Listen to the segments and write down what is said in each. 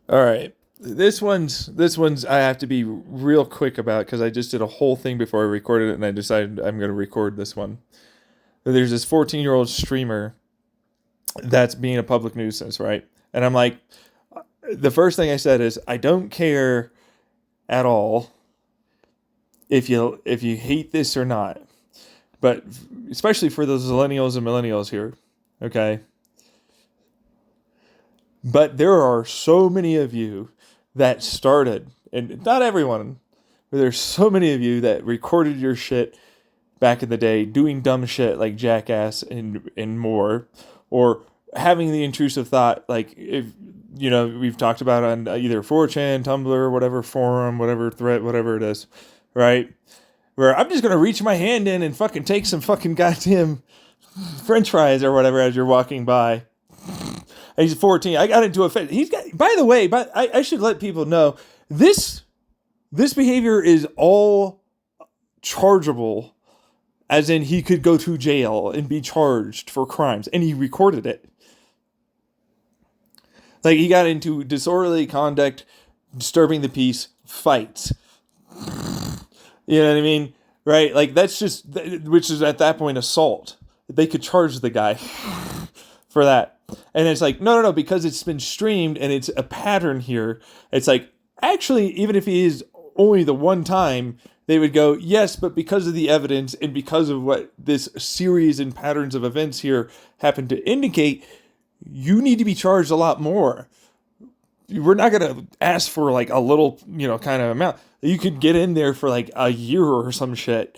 All right. This one's I have to be real quick about because I just did a whole thing before I recorded it and I decided I'm going to record this one. There's this 14-year-old streamer that's being a public nuisance, right? And I'm like, the first thing I said is I don't care at all if you hate this or not, but especially for those millennials and millennials here, okay? But there are so many of you that started, and not everyone, but there's so many of you that recorded your shit back in the day, doing dumb shit like Jackass and more, or having the intrusive thought, like if we've talked about on either 4chan, Tumblr, whatever forum, whatever thread, whatever it is, right? Where I'm just gonna reach my hand in and fucking take some fucking goddamn French fries or whatever as you're walking by. He's 14. I got into a fit. He's got. By the way, but I should let people know this behavior is all chargeable, as in he could go to jail and be charged for crimes, and he recorded it. Like he got into disorderly conduct, disturbing the peace, fights. You know what I mean, right? Like that's just, which is at that point assault. They could charge the guy for that. And it's like, no, because it's been streamed and it's a pattern here. It's like, actually, even if he is only the one time, they would go, yes, but because of the evidence and because of what this series and patterns of events here happen to indicate, you need to be charged a lot more. We're not going to ask for like a little, kind of amount. You could get in there for like a year or some shit.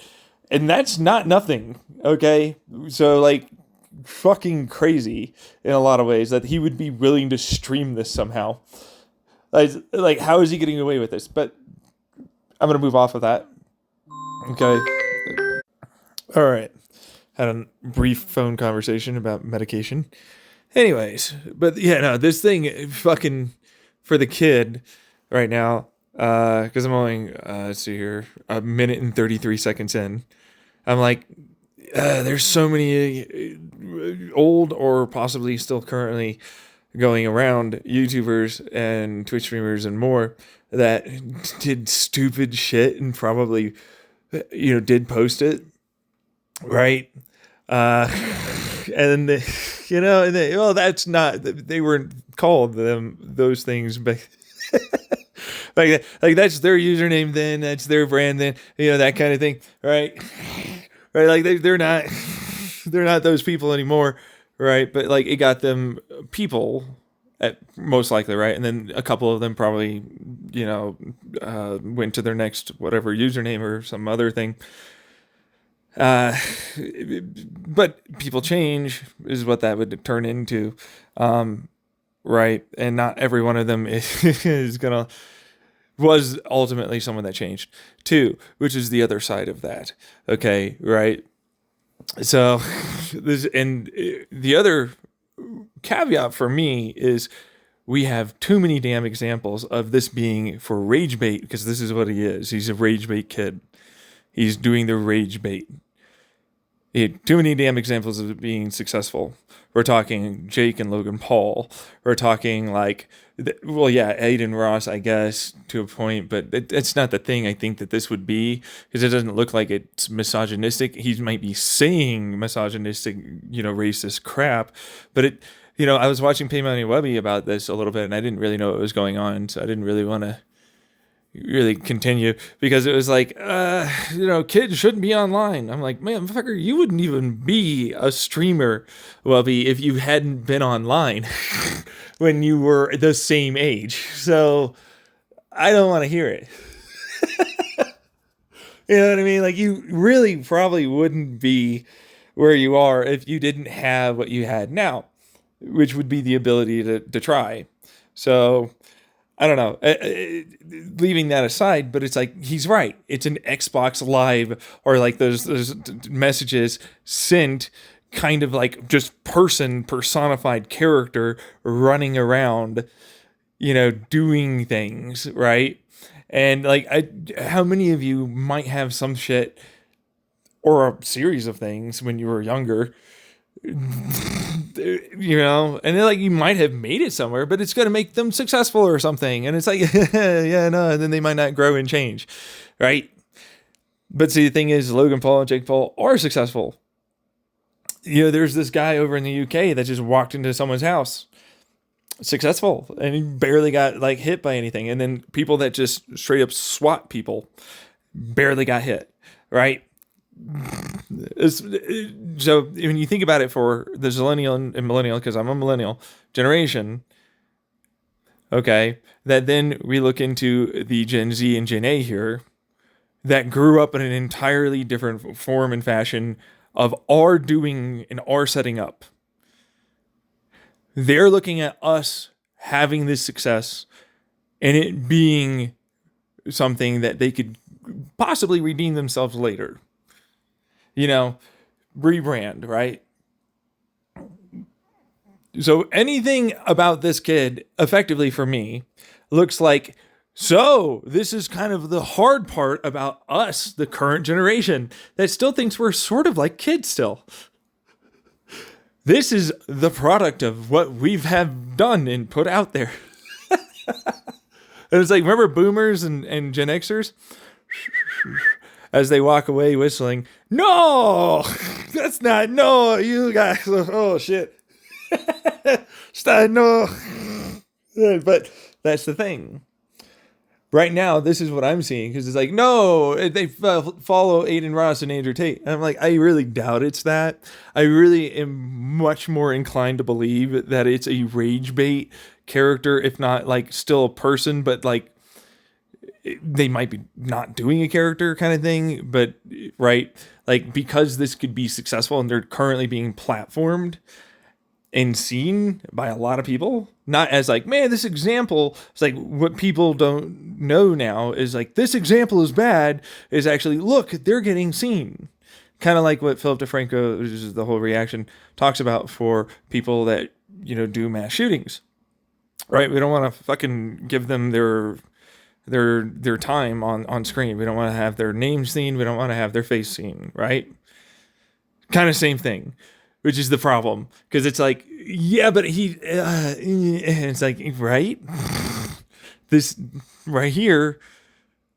And that's not nothing. Okay. So like, fucking crazy in a lot of ways that he would be willing to stream this somehow. Like how is he getting away with this? But I'm gonna move off of that. Okay. All right. Had a brief phone conversation about medication. Anyways, but yeah, no, this thing fucking for the kid right now. Because I'm only let's see here, a minute and 33 seconds in. I'm like, there's so many old or possibly still currently going around YouTubers and Twitch streamers and more that did stupid shit and probably, did post it, right? And well, that's not, they weren't called them those things, but like that's their username then, that's their brand then, that kind of thing, right? Right, like they're not those people anymore, right? But like it got them people, at most likely, right? And then a couple of them probably, went to their next whatever username or some other thing. But people change is what that would turn into, right? And not every one of them was ultimately someone that changed too, which is the other side of that. Okay, right? So the other caveat for me is we have too many damn examples of this being for rage bait, because this is what he is. He's a rage bait kid. He's doing the rage bait. He had too many damn examples of it being successful. We're talking Jake and Logan Paul. We're talking like, Aiden Ross, I guess, to a point, but it's not the thing I think that this would be, because it doesn't look like it's misogynistic. He might be saying misogynistic, racist crap, but I was watching Paymoney Webby about this a little bit, and I didn't really know what was going on, so I didn't really want to really continue, because it was like, kids shouldn't be online. I'm like, man, fucker, you wouldn't even be a streamer, Wubby, if you hadn't been online when you were the same age. So I don't want to hear it. You know what I mean? Like, you really probably wouldn't be where you are if you didn't have what you had now, which would be the ability to try. So I don't know, leaving that aside, but it's like, he's right. It's an Xbox Live, or like those messages sent, kind of like just personified character running around, doing things, right? And like, how many of you might have some shit or a series of things when you were younger you know, and then like you might have made it somewhere, but it's going to make them successful or something. And it's like, yeah, no, and then they might not grow and change. Right. But see, the thing is, Logan Paul and Jake Paul are successful. You know, there's this guy over in the UK that just walked into someone's house, successful, and he barely got like hit by anything. And then people that just straight up swat people barely got hit, right? So when you think about it for the zillennial and millennial, because I'm a millennial generation, okay, that then we look into the Gen Z and Gen A here that grew up in an entirely different form and fashion of our doing and our setting up. They're looking at us having this success and it being something that they could possibly redeem themselves later. You know, rebrand, right? So anything about this kid, effectively for me, looks like, so this is kind of the hard part about us, the current generation, that still thinks we're sort of like kids still. This is the product of what we've have done and put out there. And it's like, remember boomers and Gen Xers? As they walk away whistling, no, that's not, no, you guys, oh shit. Stop, no. But that's the thing. Right now, this is what I'm seeing, because it's like, no, they follow Aiden Ross and Andrew Tate. And I'm like, I really doubt it's that. I really am much more inclined to believe that it's a rage bait character, if not like still a person, but like they might be not doing a character kind of thing. But right, like because this could be successful and they're currently being platformed and seen by a lot of people, not as like, man, this example, it's like what people don't know now is like, this example is bad, is actually, look, they're getting seen. Kind of like what Philip DeFranco, which is the whole reaction, talks about for people that, you know, do mass shootings, right? We don't want to fucking give them their time on screen. We don't want to have their name seen. We don't want to have their face seen, right? Kind of same thing. Which is the problem, because it's like, yeah, but he, and it's like, right? This right here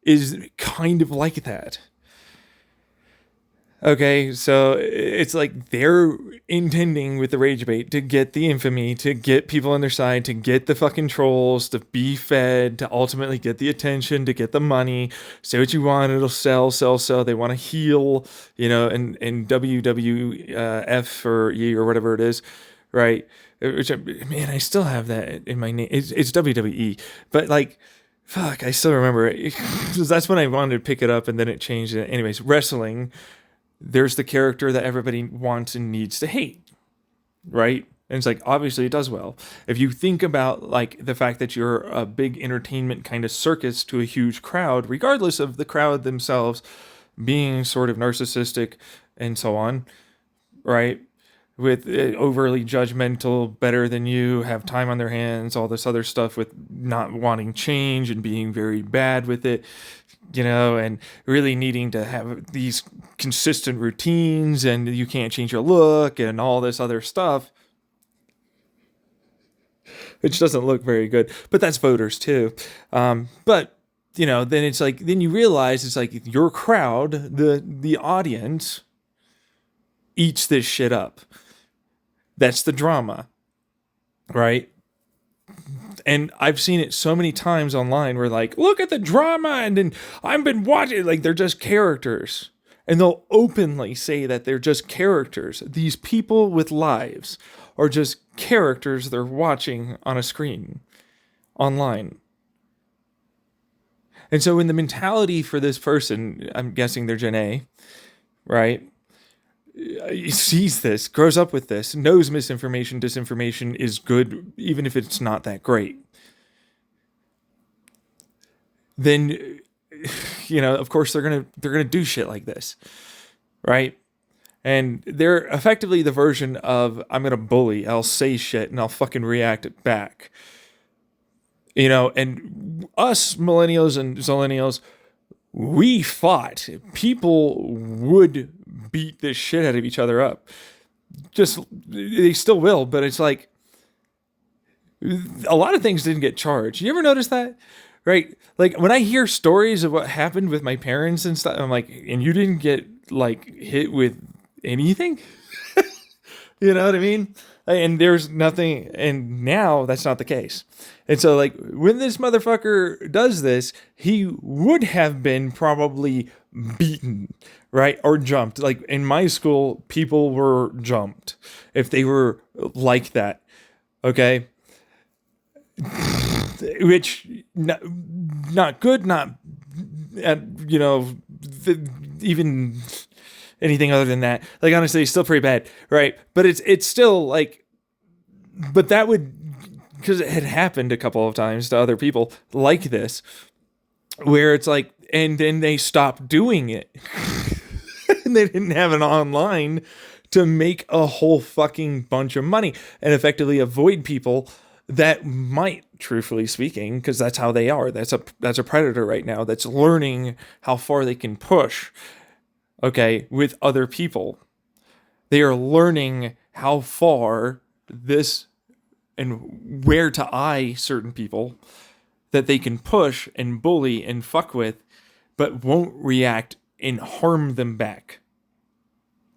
is kind of like that. Okay, so it's like they're intending with the rage bait to get the infamy, to get people on their side, to get the fucking trolls, to be fed, to ultimately get the attention, to get the money. Say what you want, it'll sell. They want to heal, you know, and WWF or E or whatever it is, right? Which, man, I still have that in my name. It's WWE, but like, fuck, I still remember it. That's when I wanted to pick it up, and then it changed. Anyways, wrestling. There's the character that everybody wants and needs to hate, right? And it's like, obviously it does well. If you think about like the fact that you're a big entertainment kind of circus to a huge crowd, regardless of the crowd themselves being sort of narcissistic and so on, right? With overly judgmental, better than you, have time on their hands, all this other stuff with not wanting change and being very bad with it, you know, and really needing to have these consistent routines, and you can't change your look and all this other stuff, which doesn't look very good, but that's voters too. But you know, then it's like, then you realize it's like your crowd, the audience eats this shit up. That's the drama, right? And I've seen it so many times online where like, look at the drama, and then I've been watching, like they're just characters. And they'll openly say that they're just characters. These people with lives are just characters they're watching on a screen online. And so in the mentality for this person, I'm guessing they're Gen A, right? He sees this, grows up with this, knows misinformation, disinformation is good, even if it's not that great. Then, you know, of course they're gonna do shit like this, right? And they're effectively the version of, I'm gonna bully, I'll say shit and I'll fucking react it back. You know, and us millennials and zillennials, we fought. People would beat this shit out of each other up. just, they still will, but it's like, a lot of things didn't get charged. You ever notice that? Right? Like when I hear stories of what happened with my parents and stuff, I'm like, and you didn't get like hit with anything? You know what I mean? And there's nothing, and now that's not the case. And so, like, when this motherfucker does this, he would have been probably beaten, right? Or jumped. Like, in my school, people were jumped if they were like that, okay? Which, not good, not, you know, even anything other than that. Like, honestly, it's still pretty bad, right? But it's still like, but that would, because it had happened a couple of times to other people like this, where it's like, and then they stopped doing it. And they didn't have an online to make a whole fucking bunch of money and effectively avoid people that might, truthfully speaking, because that's how they are. That's a predator right now that's learning how far they can push, okay, with other people. They are learning how far this and where to eye certain people that they can push and bully and fuck with, but won't react and harm them back.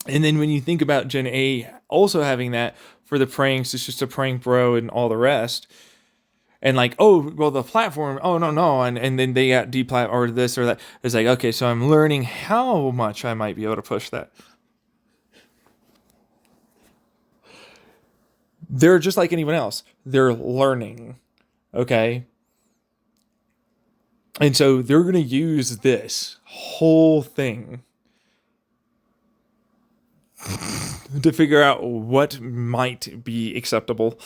And then when you think about Gen A also having that for the pranks, it's just a prank, bro, and all the rest. And like, oh, well, the platform, oh, no. And then they got deplat or this or that. It's like, okay, so I'm learning how much I might be able to push that. They're just like anyone else. They're learning, okay? And so they're going to use this whole thing to figure out what might be acceptable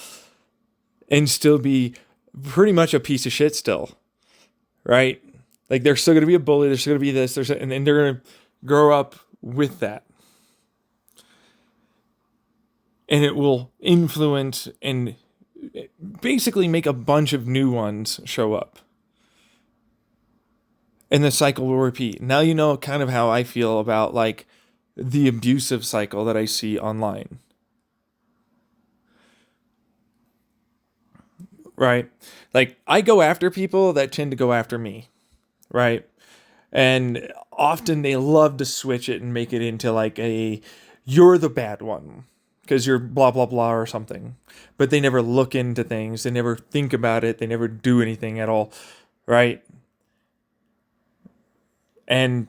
and still be pretty much a piece of shit still, right? Like, they're still going to be a bully. They're still going to be this. And then they're going to grow up with that. And it will influence and basically make a bunch of new ones show up. And the cycle will repeat. Now you know kind of how I feel about, like, the abusive cycle that I see online. Right? Like, I go after people that tend to go after me. Right? And often they love to switch it and make it into like you're the bad one because you're blah, blah, blah or something. But they never look into things. They never think about it. They never do anything at all. Right? And,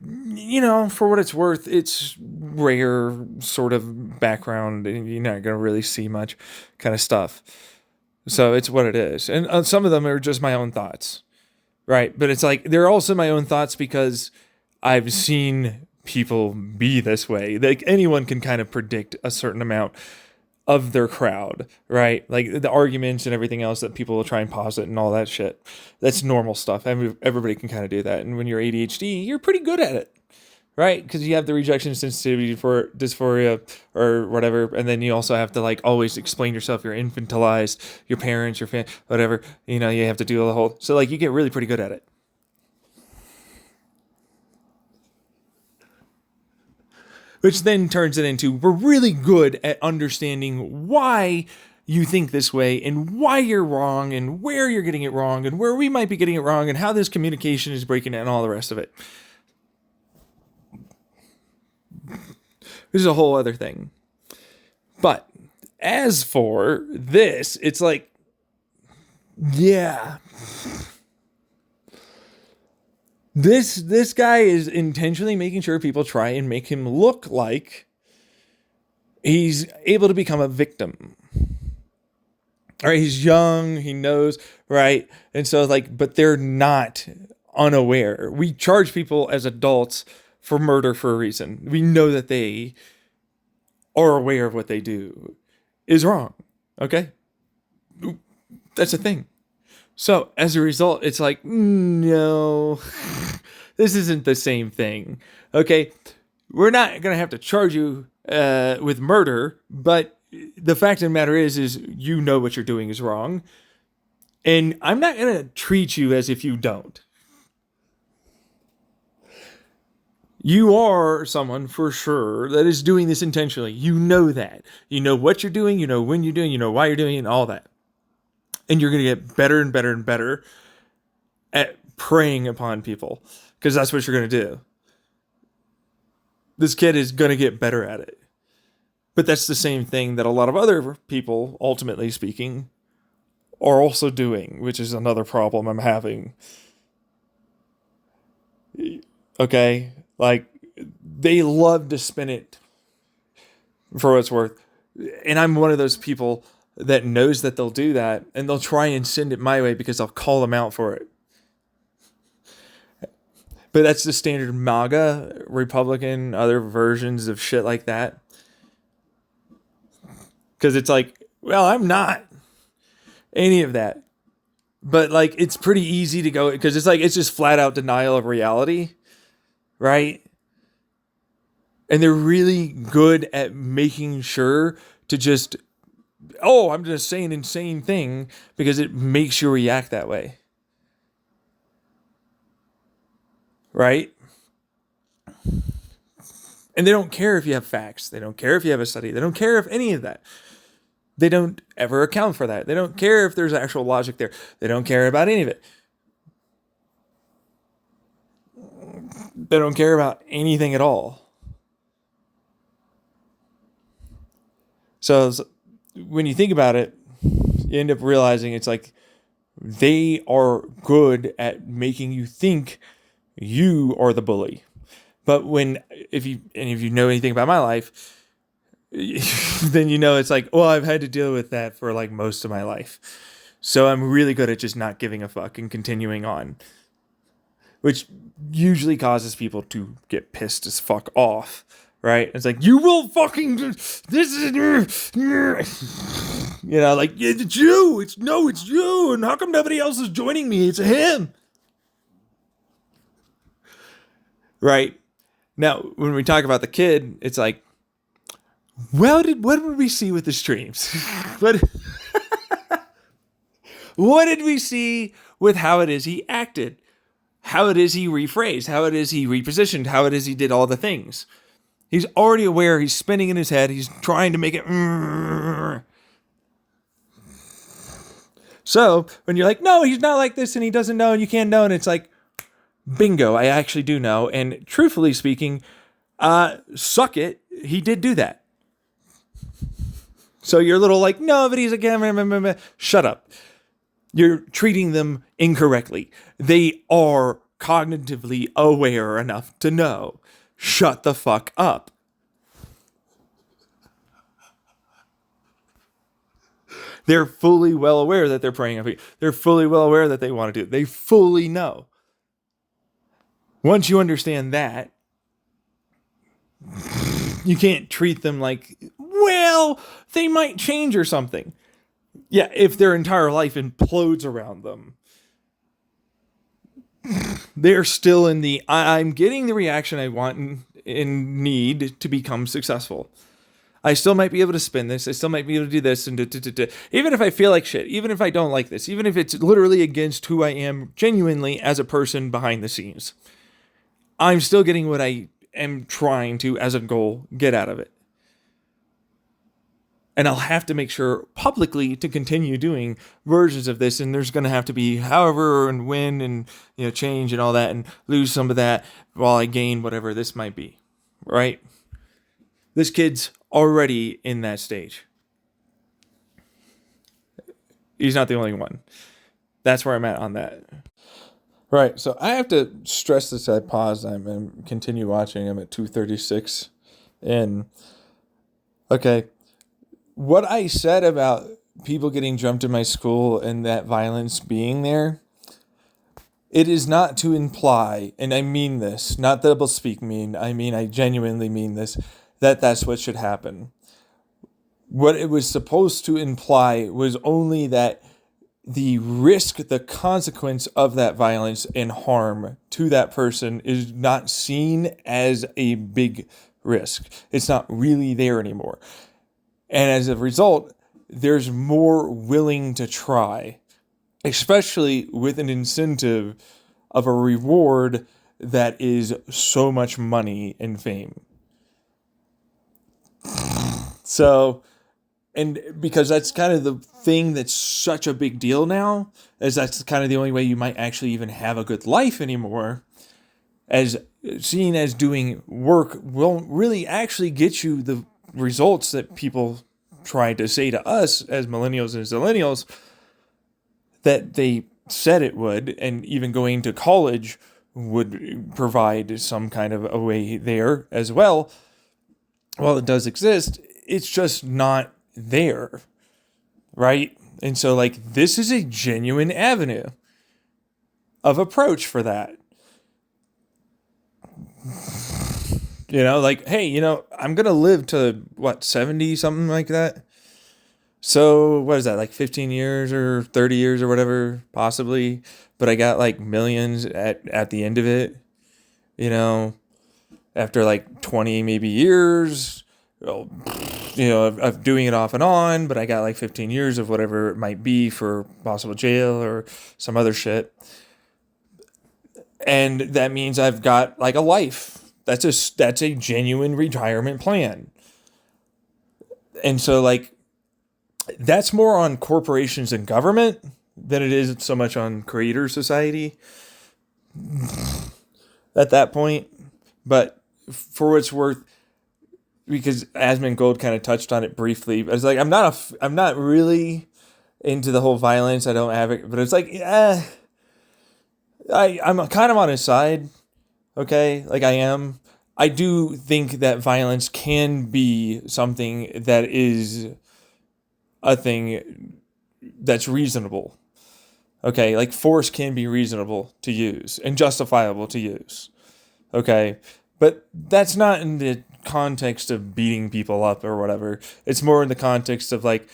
you know, for what it's worth, it's rare sort of background. You're not going to really see much kind of stuff. So it's what it is. And some of them are just my own thoughts. Right. But it's like, they're also my own thoughts because I've seen people be this way. Like, anyone can kind of predict a certain amount of their crowd, right? Like the arguments and everything else that people will try and posit and all that shit. That's normal stuff. Everybody can kind of do that. And when you're ADHD, you're pretty good at it, right? Because you have the rejection sensitivity for dysphoria or whatever. And then you also have to like always explain yourself. You're infantilized, your parents, your family, whatever. You know, you have to do the whole. So like you get really pretty good at it. Which then turns it into, we're really good at understanding why you think this way and why you're wrong and where you're getting it wrong and where we might be getting it wrong and how this communication is breaking it and all the rest of it. This is a whole other thing. But as for this, it's like, yeah. This guy is intentionally making sure people try and make him look like he's able to become a victim. All right, he's young, he knows, right? And so like, but they're not unaware. We charge people as adults for murder for a reason. We know that they are aware of what they do is wrong. Okay? That's a thing. So as a result, it's like, no, this isn't the same thing. Okay, we're not going to have to charge you with murder, but the fact of the matter is you know what you're doing is wrong. And I'm not going to treat you as if you don't. You are someone for sure that is doing this intentionally. You know that. You know what you're doing, you know when you're doing, you know why you're doing it, and all that. And you're going to get better and better and better at preying upon people, because that's what you're going to do. This kid is going to get better at it. But that's the same thing that a lot of other people, ultimately speaking, are also doing, which is another problem I'm having. Okay? Like, they love to spin it for what it's worth. And I'm one of those people that knows that they'll do that, and they'll try and send it my way because I'll call them out for it. But that's the standard MAGA, Republican, other versions of shit like that. Because it's like, well, I'm not any of that. But like, it's pretty easy to go, because it's like, it's just flat out denial of reality, right? And they're really good at making sure to just, oh, I'm just saying an insane thing because it makes you react that way. Right? And they don't care if you have facts. They don't care if you have a study. They don't care if any of that. They don't ever account for that. They don't care if there's actual logic there. They don't care about any of it. They don't care about anything at all. So when you think about it, you end up realizing it's like they are good at making you think you are the bully. But if you know anything about my life, then you know it's like, well, I've had to deal with that for like most of my life. So I'm really good at just not giving a fuck and continuing on. Which usually causes people to get pissed as fuck off. Right? It's like, you will fucking do this is, you know, like, it's you. It's you. And how come nobody else is joining me? It's him. Right? Now, when we talk about the kid, it's like, what did we see with the streams? What did we see with how it is he acted? How it is he rephrased? How it is he repositioned? How it is he did all the things? He's already aware. He's spinning in his head. He's trying to make it. So when you're like, no, he's not like this and he doesn't know and you can't know. And it's like, bingo, I actually do know. And truthfully speaking, suck it. He did do that. So you're a little like, no, but he's again, shut up. You're treating them incorrectly. They are cognitively aware enough to know. Shut the fuck up. They're fully well aware that they're preying on people. They're fully well aware that they want to do it. They fully know. Once you understand that, you can't treat them like, well, they might change or something. Yeah, if their entire life implodes around them, they're still in the, I'm getting the reaction I want and need to become successful. I still might be able to spin this. I still might be able to do this. And even if I feel like shit, even if I don't like this, even if it's literally against who I am genuinely as a person behind the scenes, I'm still getting what I am trying to, as a goal, get out of it. And I'll have to make sure publicly to continue doing versions of this. And there's going to have to be however and when and, you know, change and all that and lose some of that while I gain whatever this might be. Right? This kid's already in that stage. He's not the only one. That's where I'm at on that. Right. So I have to stress this. I paused. I'm going to continue watching. I'm at 2:36. And okay. What I said about people getting jumped in my school and that violence being there, it is not to imply, and I mean this, not double speak mean, I genuinely mean this, that that's what should happen. What it was supposed to imply was only that the risk, the consequence of that violence and harm to that person is not seen as a big risk. It's not really there anymore. And as a result, there's more willing to try, especially with an incentive of a reward that is so much money and fame. So, and because that's kind of the thing that's such a big deal now, as that's kind of the only way you might actually even have a good life anymore, as seen as doing work will really actually get you the results that people try to say to us as millennials and zillennials that they said it would, and even going to college would provide some kind of a way there as well. While it does exist, it's just not there, right? And so, like, this is a genuine avenue of approach for that. You know, like, hey, you know, I'm going to live to, 70, something like that? So, what is that, like 15 years or 30 years or whatever, possibly? But I got, like, millions at the end of it, you know, after, like, 20 maybe years, well, you know, of doing it off and on, but I got, like, 15 years of whatever it might be for possible jail or some other shit. And that means I've got, like, a life. That's a genuine retirement plan. And so, like, that's more on corporations and government than it is so much on creator society at that point. But for what it's worth, because Asmund Gold kind of touched on it briefly, I was like, I'm not really into the whole violence. I don't have it, but it's like, I'm kind of on his side. Okay, like I am. I do think that violence can be something that is a thing that's reasonable. Okay, like force can be reasonable to use and justifiable to use. Okay, but that's not in the context of beating people up or whatever. It's more in the context of like,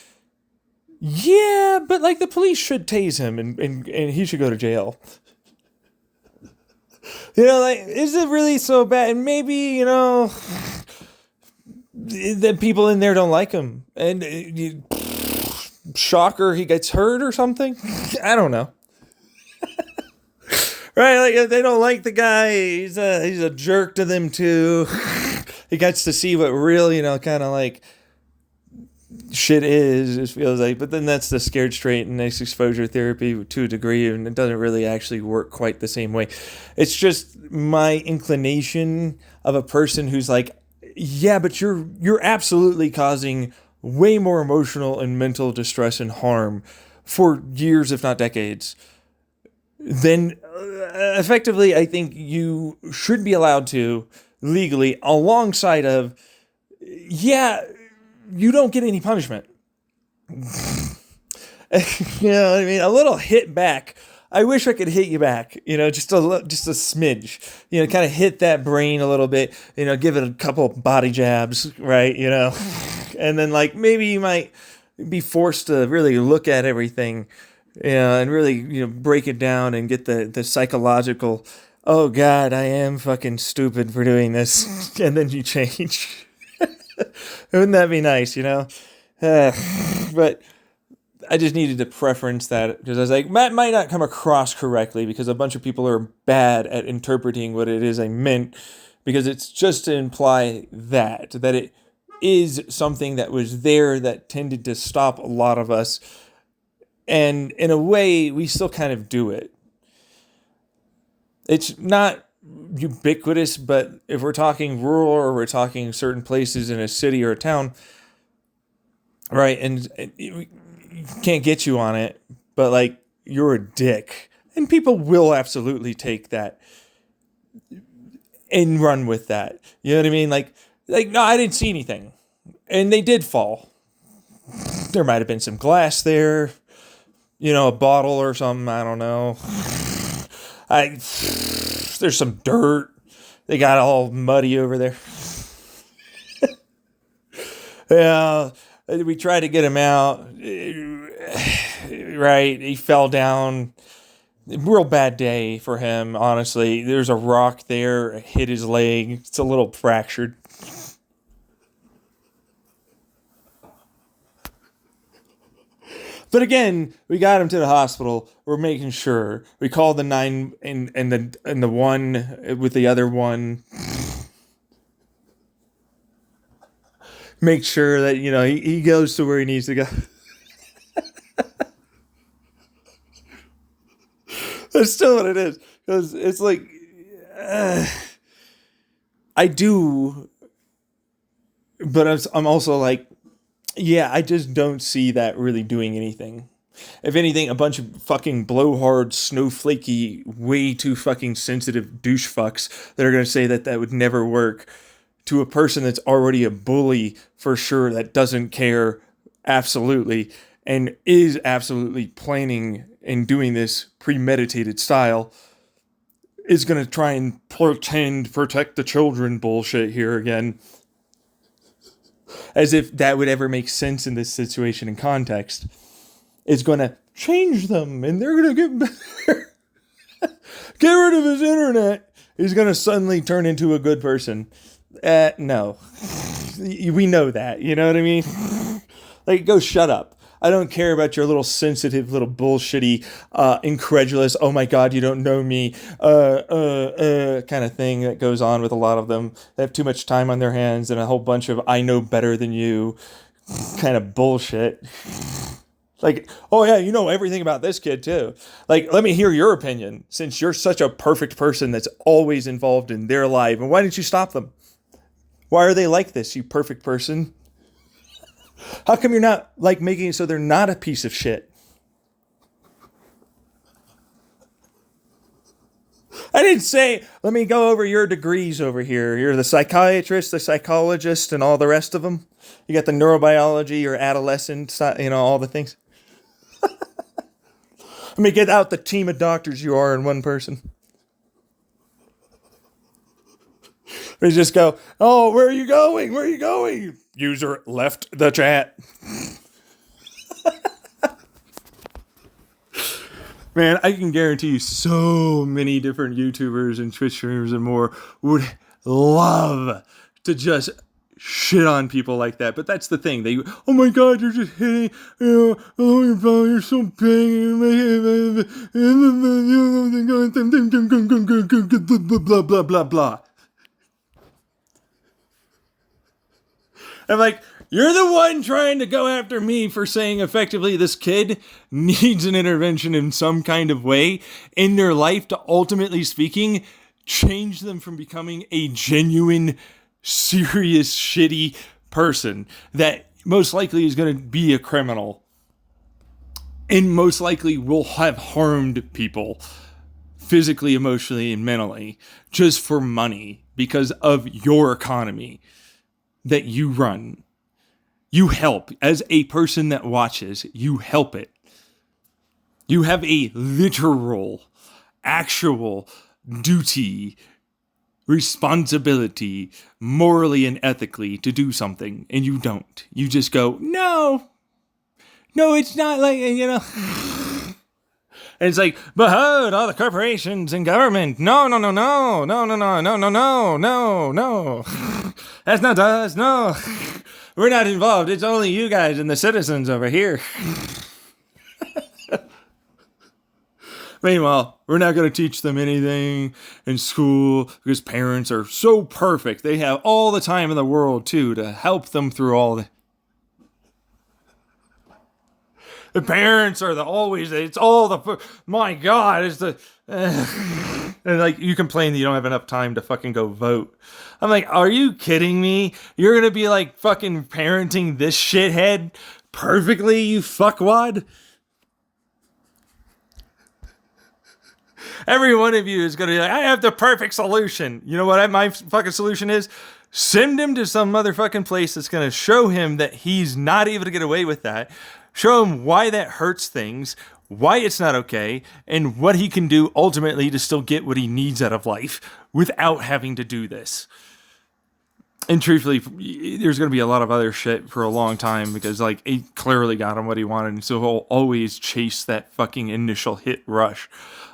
yeah, but like the police should tase him and he should go to jail. You know, like, is it really so bad? And maybe, you know, the people in there don't like him. And shocker, he gets hurt or something? I don't know. Right? Like, they don't like the guy. He's a jerk to them, too. He gets to see what real, you know, kind of like shit is, it feels like. But then that's the scared straight and nice exposure therapy to a degree, and it doesn't really actually work quite the same way. It's just my inclination of a person who's like, yeah, but you're absolutely causing way more emotional and mental distress and harm for years, if not decades. Then effectively, I think you should be allowed to legally, alongside of, yeah, you don't get any punishment. You know what I mean? A little hit back. I wish I could hit you back, you know, just a smidge, you know, kind of hit that brain a little bit, you know, give it a couple body jabs, right? You know, and then like maybe you might be forced to really look at everything, you know, and really, you know, break it down and get the psychological, oh God, I am fucking stupid for doing this. And then you change. Wouldn't that be nice, you know? But I just needed to preference that because I was like, that might not come across correctly because a bunch of people are bad at interpreting what it is I meant, because it's just to imply that it is something that was there that tended to stop a lot of us. And in a way, we still kind of do it. It's not ubiquitous, but if we're talking rural or we're talking certain places in a city or a town, right, and you can't get you on it, but like you're a dick, and people will absolutely take that and run with that. You know what I mean? Like no, I didn't see anything, and they did fall. There might have been some glass there, you know, a bottle or something. I don't know. There's some dirt. They got all muddy over there. Yeah, we tried to get him out. Right, he fell down. Real bad day for him, honestly. There's a rock there, hit his leg. It's a little fractured. But again, we got him to the hospital. We're making sure. We called the 9 and the one with the other one. Make sure that, he goes to where he needs to go. That's still what it is. Because it's like, I do, but I'm also like, yeah, I just don't see that really doing anything. If anything, a bunch of fucking blowhard, snowflakey, way too fucking sensitive douche fucks that are going to say that would never work to a person that's already a bully for sure, that doesn't care absolutely and is absolutely planning and doing this premeditated style, is going to try and protect the children bullshit here again. As if that would ever make sense in this situation and context. It's going to change them and they're going to get better. Get rid of his internet. He's going to suddenly turn into a good person. No. We know that. You know what I mean? Like, go shut up. I don't care about your little sensitive, little bullshitty, incredulous, oh my God, you don't know me, kind of thing that goes on with a lot of them. They have too much time on their hands and a whole bunch of I know better than you kind of bullshit. Like, oh yeah, you know everything about this kid too. Like, let me hear your opinion, since you're such a perfect person that's always involved in their life. And why didn't you stop them? Why are they like this, you perfect person? How come you're not, like, making it so they're not a piece of shit? I didn't say, let me go over your degrees over here. You're the psychiatrist, the psychologist, and all the rest of them. You got the neurobiology, your adolescent, all the things. Let me get out the team of doctors you are in one person. We just go, oh, where are you going? Where are you going? User left the chat. Man, I can guarantee you so many different YouTubers and Twitch streamers and more would love to just shit on people like that. But that's the thing. They, oh my God, you're just hitting, you're so big, blah, blah, blah, blah. I'm like, you're the one trying to go after me for saying effectively this kid needs an intervention in some kind of way in their life to, ultimately speaking, change them from becoming a genuine, serious, shitty person that most likely is going to be a criminal and most likely will have harmed people physically, emotionally, and mentally just for money because of your economy that you run. You help. As a person that watches, you help it. You have a literal, actual duty, responsibility, morally and ethically to do something, and you don't. You just go, no, it's not like, And it's like, behold, all the corporations and government. No. That's not us, no. We're not involved. It's only you guys and the citizens over here. Meanwhile, we're not going to teach them anything in school because parents are so perfect. They have all the time in the world, too, to help them through all the... The parents are my God, it's the... And like, you complain that you don't have enough time to fucking go vote. I'm like, are you kidding me? You're going to be like fucking parenting this shithead perfectly, you fuckwad? Every one of you is going to be like, I have the perfect solution. You know what my fucking solution is? Send him to some motherfucking place that's going to show him that he's not able to get away with that. Show him why that hurts things, why it's not okay, and what he can do ultimately to still get what he needs out of life without having to do this. And truthfully, there's going to be a lot of other shit for a long time because, like, he clearly got him what he wanted, and so he'll always chase that fucking initial hit rush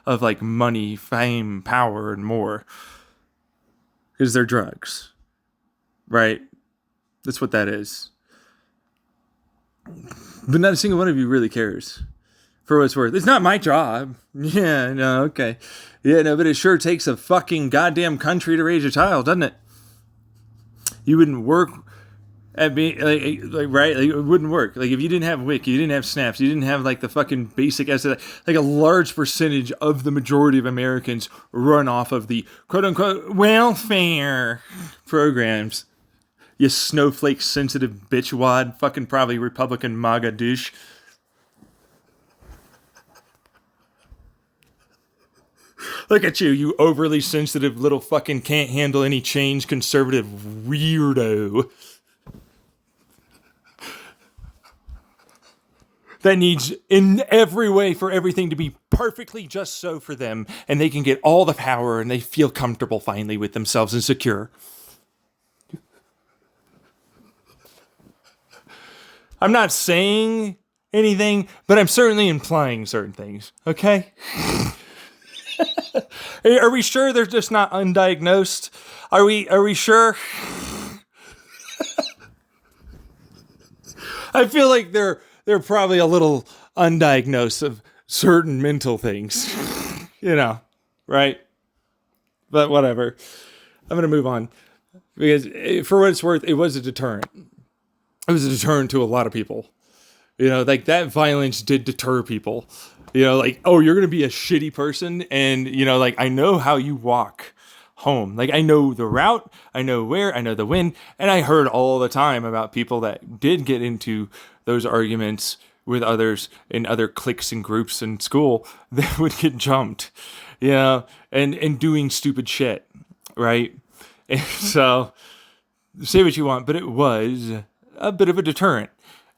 of, like, money, fame, power, and more. Because they're drugs. Right? That's what that is. But not a single one of you really cares. For what it's worth. It's not my job. Yeah, no, okay. Yeah, no, but it sure takes a fucking goddamn country to raise a child, doesn't it? You wouldn't work at being like right, like it wouldn't work. Like if you didn't have WIC, you didn't have SNAPs, you didn't have like the fucking basic SSI. Like a large percentage of the majority of Americans run off of the quote unquote welfare programs. You snowflake sensitive bitchwad, fucking probably Republican MAGA douche. Look at you, you overly sensitive little fucking can't handle any change conservative weirdo. That needs in every way for everything to be perfectly just so for them, and they can get all the power and they feel comfortable finally with themselves and secure. I'm not saying anything, but I'm certainly implying certain things, okay? Are we sure they're just not undiagnosed? Are we sure? I feel like they're probably a little undiagnosed of certain mental things. You know, right? But whatever. I'm going to move on. Because for what it's worth, it was a deterrent. It was a deterrent to a lot of people. You know, like that violence did deter people. You know, like, oh, you're going to be a shitty person. And, you know, like, I know how you walk home. Like, I know the route. I know where. I know the when. And I heard all the time about people that did get into those arguments with others in other cliques and groups in school that would get jumped, you know, and doing stupid shit. Right. And so say what you want, but it was a bit of a deterrent.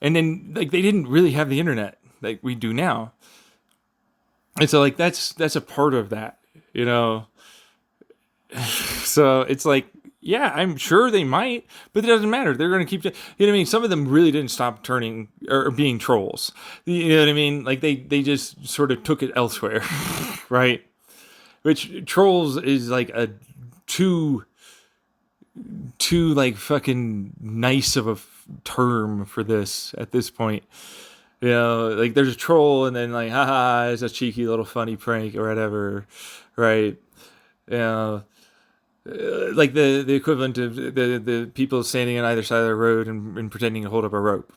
And then like they didn't really have the internet like we do now. And so like that's a part of that, you know. So it's like, yeah, I'm sure they might, but it doesn't matter. They're going to keep, you know what I mean? Some of them really didn't stop turning or being trolls. You know what I mean? Like they just sort of took it elsewhere, right? Which trolls is like a too like fucking nice of a term for this at this point. You know, like there's a troll and then like, haha, it's a cheeky little funny prank or whatever, right? You know, like the equivalent of the people standing on either side of the road and pretending to hold up a rope,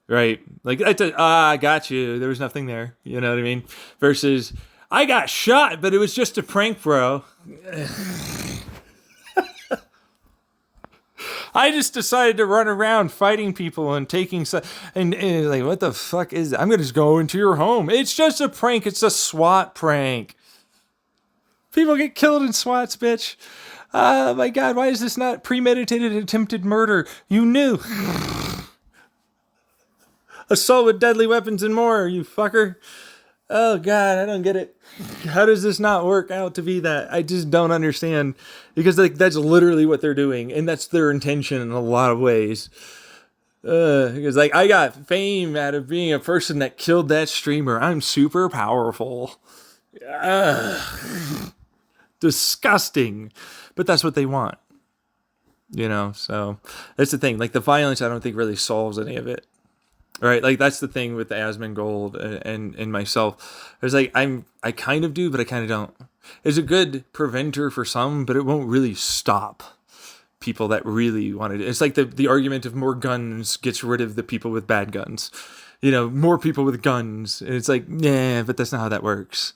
right? Like, I got you. There was nothing there. You know what I mean? Versus, I got shot, but it was just a prank, bro. I just decided to run around fighting people and taking and like, what the fuck is that? I'm gonna just go into your home. It's just a prank. It's a SWAT prank. People get killed in SWATs, bitch. Oh my God, why is this not premeditated attempted murder? You knew. Assault with deadly weapons and more, you fucker. Oh God, I don't get it. How does this not work out to be that? I just don't understand. Because like that's literally what they're doing, and that's their intention in a lot of ways. Because like I got fame out of being a person that killed that streamer. I'm super powerful. Disgusting. But that's what they want. You know, so that's the thing. Like the violence I don't think really solves any of it. Right, like that's the thing with the Asmongold and myself. It's like I kind of do, but I kind of don't. It's a good preventer for some, but it won't really stop people that really want it. It's like the argument of more guns gets rid of the people with bad guns. You know, more people with guns. And it's like, yeah, but that's not how that works.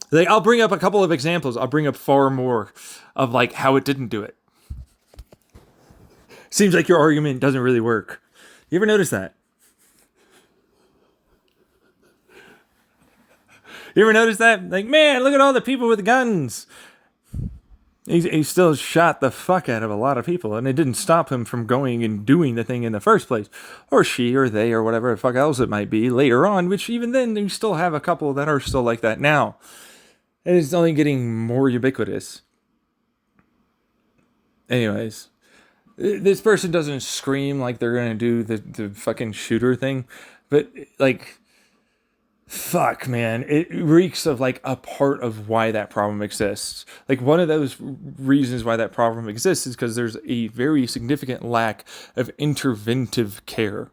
Like I'll bring up a couple of examples. I'll bring up far more of like how it didn't do it. Seems like your argument doesn't really work. You ever notice that? You ever notice that? Like, man, look at all the people with guns. He still shot the fuck out of a lot of people, and it didn't stop him from going and doing the thing in the first place. Or she, or they, or whatever the fuck else it might be later on, which even then, you still have a couple that are still like that now. And it's only getting more ubiquitous. Anyways, this person doesn't scream like they're going to do the fucking shooter thing, but like... Fuck, man. It reeks of like a part of why that problem exists. Like one of those reasons why that problem exists is because there's a very significant lack of interventive care.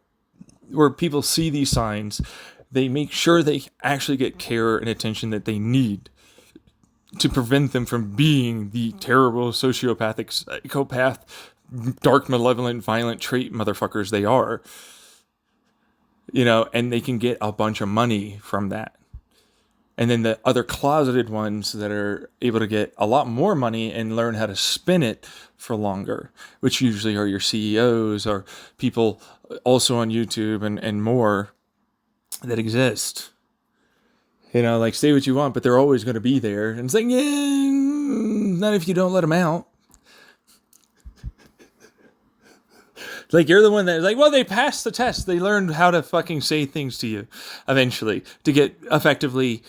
where people see these signs, they make sure they actually get care and attention that they need to prevent them from being the terrible sociopathic, psychopath, dark, malevolent, violent trait motherfuckers they are. And they can get a bunch of money from that. And then the other closeted ones that are able to get a lot more money and learn how to spin it for longer, which usually are your CEOs or people also on YouTube and more that exist. Like say what you want, but they're always going to be there. And it's like, yeah, not if you don't let them out. Like you're the one that's like, well, they passed the test. They learned how to fucking say things to you eventually to get effectively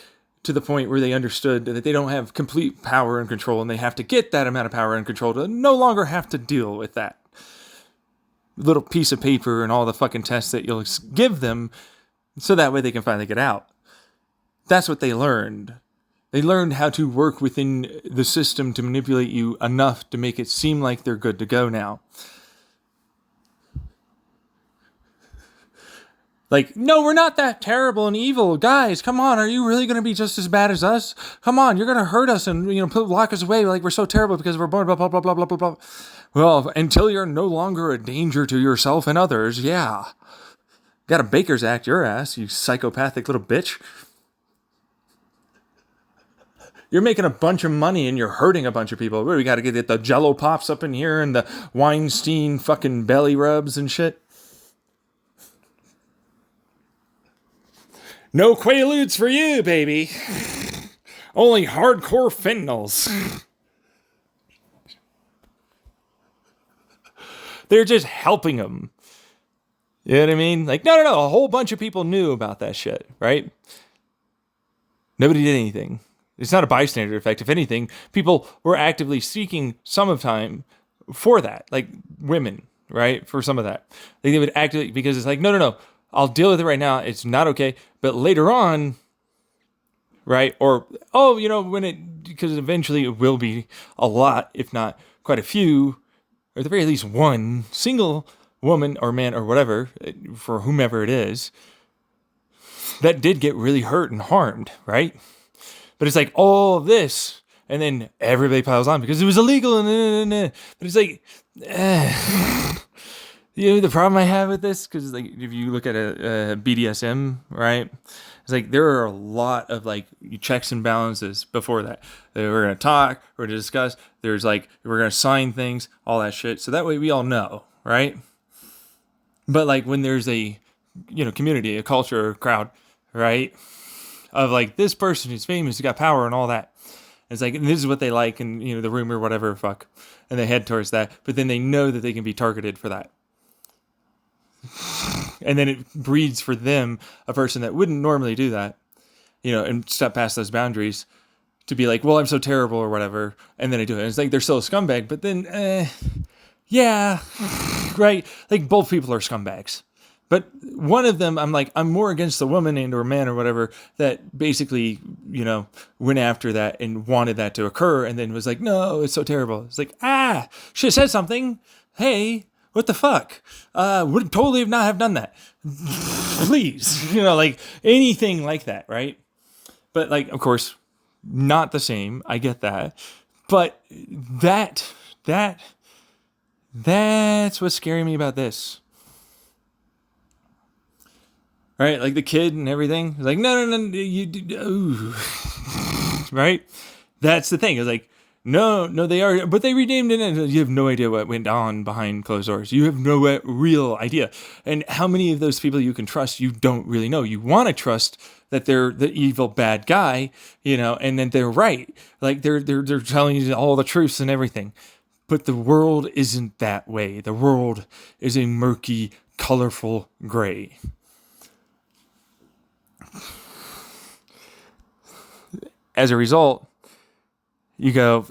to the point where they understood that they don't have complete power and control, and they have to get that amount of power and control to no longer have to deal with that little piece of paper and all the fucking tests that you'll give them, so that way they can finally get out. That's what they learned. They learned how to work within the system to manipulate you enough to make it seem like they're good to go now. Like, no, we're not that terrible and evil. Guys, come on. Are you really going to be just as bad as us? Come on, you're going to hurt us and, lock us away like we're so terrible because we're born, blah, blah, blah, blah, blah, blah, blah. Well, until you're no longer a danger to yourself and others, yeah. Got a Baker's Act your ass, you psychopathic little bitch. You're making a bunch of money and you're hurting a bunch of people. We got to get the Jello pops up in here and the Weinstein fucking belly rubs and shit. No Quaaludes for you, baby. Only hardcore fentanyls. They're just helping them. You know what I mean? Like, no. A whole bunch of people knew about that shit, right? Nobody did anything. It's not a bystander effect. If anything, people were actively seeking some of time for that. Like women, right? For some of that. Like they would actively, because it's like, no. I'll deal with it right now. It's not okay. But later on, right? Or, because eventually it will be a lot, if not quite a few, or at the very least one single woman or man or whatever, for whomever it is, that did get really hurt and harmed, right? But it's like all of this, and then everybody piles on because it was illegal. But it's like, the problem I have with this, because like if you look at a BDSM, right, it's like there are a lot of like checks and balances before that. We're going to talk, we're going to discuss, there's like, we're going to sign things, all that shit. So that way we all know, right? But like when there's a, community, a culture, a crowd, right, of like this person is famous, he got power and all that. It's like, and this is what they like, and the rumor, whatever, fuck, and they head towards that. But then they know that they can be targeted for that. And then it breeds for them a person that wouldn't normally do that, and step past those boundaries to be like, well, I'm so terrible or whatever. And then I do it. And it's like, they're still a scumbag, but then, yeah, right. Like both people are scumbags, but one of them, I'm more against the woman and or man or whatever that basically, went after that and wanted that to occur. And then was like, no, it's so terrible. It's like, she said something. Hey, what the fuck? Would totally not have done that. Please. Like anything like that, right? But like, of course, not the same. I get that. But that's what's scaring me about this. Right? Like the kid and everything. It's like, no, you right? That's the thing. It's like, no, they are, but they redeemed it, and you have no idea what went on behind closed doors. You have no real idea. And how many of those people you can trust, you don't really know. You want to trust that they're the evil bad guy, and then they're right. Like they're telling you all the truths and everything. But the world isn't that way. The world is a murky, colorful gray. As a result, you go,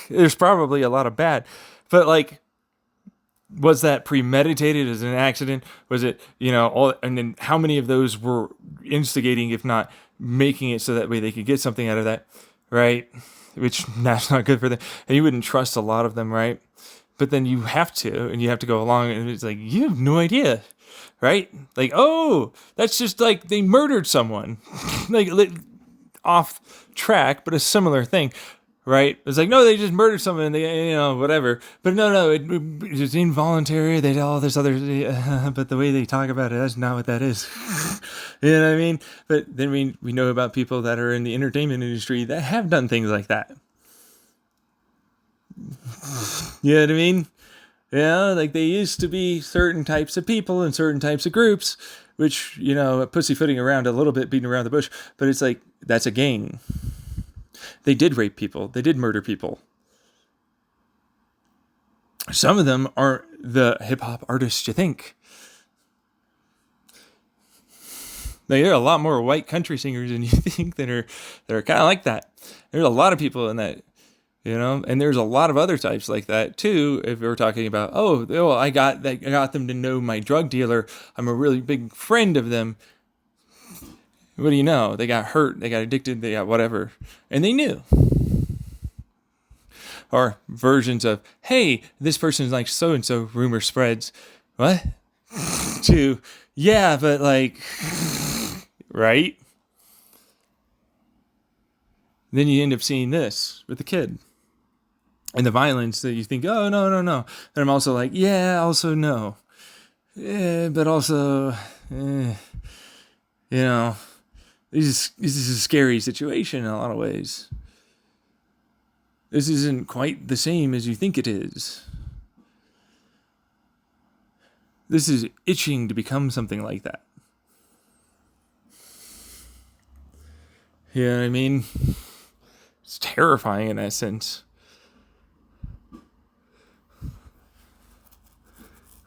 there's probably a lot of bad, but like, was that premeditated as an accident? Was it, and then how many of those were instigating, if not making it so that way they could get something out of that, right? Which that's not good for them. And you wouldn't trust a lot of them, right? But then you have to go along, and it's like, you have no idea. right? Like, oh, that's just like they murdered someone. Like, off track, but a similar thing. Right? It's like, no, they just murdered someone, they, whatever. But no, it was involuntary. They did all this other, but the way they talk about it, that's not what that is. You know what I mean? But then we know about people that are in the entertainment industry that have done things like that. You know what I mean? Yeah, like they used to be certain types of people and certain types of groups, which, pussyfooting around a little bit, beating around the bush. But it's like, that's a gang. They did rape people. They did murder people. Some of them aren't the hip-hop artists you think. Like, there are a lot more white country singers than you think that are kind of like that. There's a lot of people in that, and there's a lot of other types like that too. If we're talking about, I got them to know my drug dealer. I'm a really big friend of them. What do you know? They got hurt, they got addicted, they got whatever. And they knew. Or versions of, hey, this person's like so-and-so, rumor spreads. What? To, yeah, but like, right? Then you end up seeing this with the kid. And the violence that you think, oh, no. And I'm also like, yeah, also no. Yeah, but also, This is a scary situation in a lot of ways. This isn't quite the same as you think it is. This is itching to become something like that. You know what I mean? It's terrifying in that sense.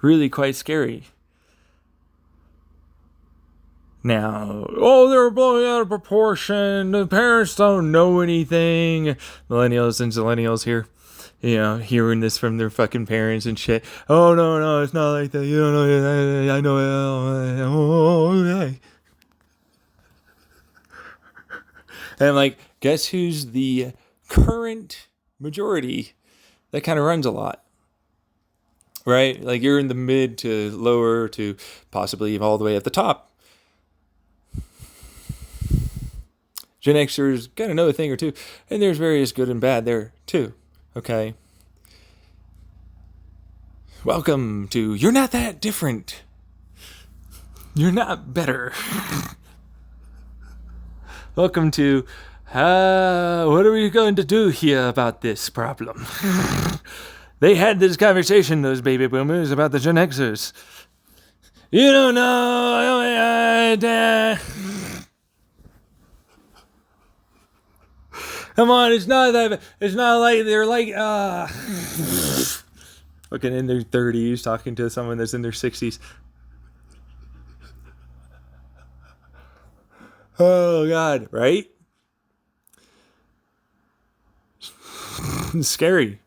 Really quite scary. Now, they're blowing out of proportion. The parents don't know anything. Millennials and zillennials here, hearing this from their fucking parents and shit. Oh, no, it's not like that. You don't know. I know it. Okay. And I'm like, guess who's the current majority that kind of runs a lot? Right? Like, you're in the mid to lower to possibly even all the way at the top. Gen Xers got to know a thing or two, and there's various good and bad there too. Okay. Welcome to You're Not That Different. You're not better. Welcome to what are we going to do here about this problem? They had this conversation, those baby boomers, about the Gen Xers. You don't know. Come on, it's not like they're like, fucking in their 30s talking to someone that's in their 60s. Oh, God, right? It's scary.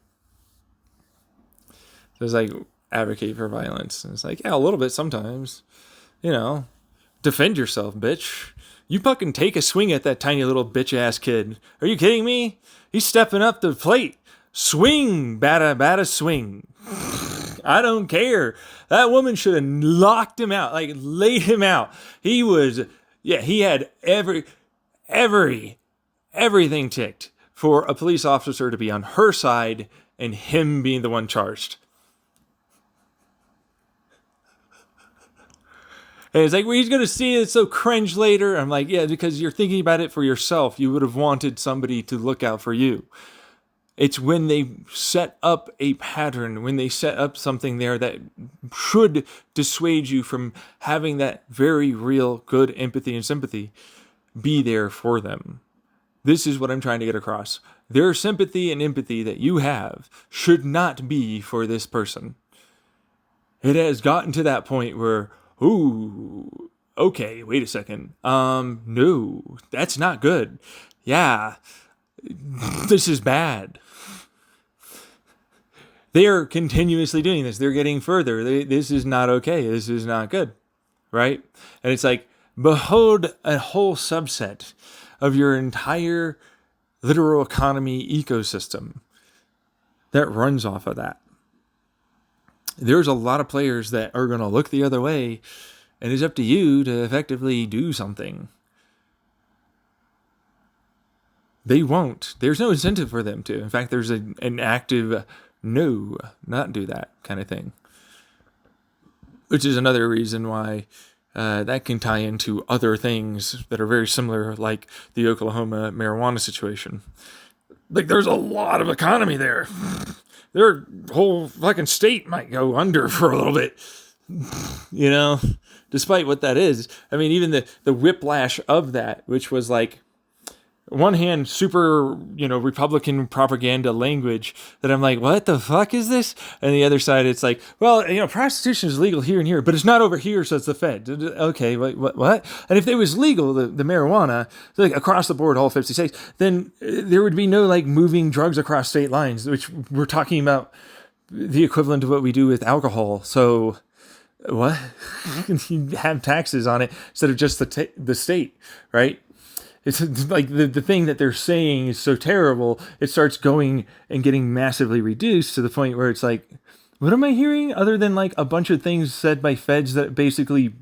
So it's like, advocate for violence. And it's like, yeah, a little bit sometimes. Defend yourself, bitch. You fucking take a swing at that tiny little bitch-ass kid. Are you kidding me? He's stepping up to the plate. Swing, bada, swing. I don't care. That woman should have locked him out, like laid him out. He had everything ticked for a police officer to be on her side and him being the one charged. And it's like, well, he's going to see it so cringe later. I'm like, yeah, because you're thinking about it for yourself. You would have wanted somebody to look out for you. It's when they set up a pattern, when they set up something there that should dissuade you from having that very real good empathy and sympathy be there for them. This is what I'm trying to get across. Their sympathy and empathy that you have should not be for this person. It has gotten to that point where, ooh, okay, wait a second. No, that's not good. Yeah, this is bad. They are continuously doing this. They're getting further. This is not okay. This is not good, right? And it's like, behold a whole subset of your entire literal economy ecosystem that runs off of that. there's a lot of players that are going to look the other way, and it's up to you to effectively do something. They won't. There's no incentive for them to. In fact, there's an active no, not do that kind of thing. Which is another reason why that can tie into other things that are very similar, like the Oklahoma marijuana situation. Like, there's a lot of economy there. Their whole fucking state might go under for a little bit, despite what that is. I mean, even the whiplash of that, which was like, one hand, super, Republican propaganda language that I'm like, what the fuck is this? And the other side, it's like, well, prostitution is legal here and here, but it's not over here, so it's the Fed. Okay, wait, what? And if it was legal, the marijuana, like across the board, all 50 states, then there would be no like moving drugs across state lines, which we're talking about the equivalent of what we do with alcohol. So what? You have taxes on it instead of just the state, right? It's like the thing that they're saying is so terrible, it starts going and getting massively reduced to the point where it's like, what am I hearing other than like a bunch of things said by feds that basically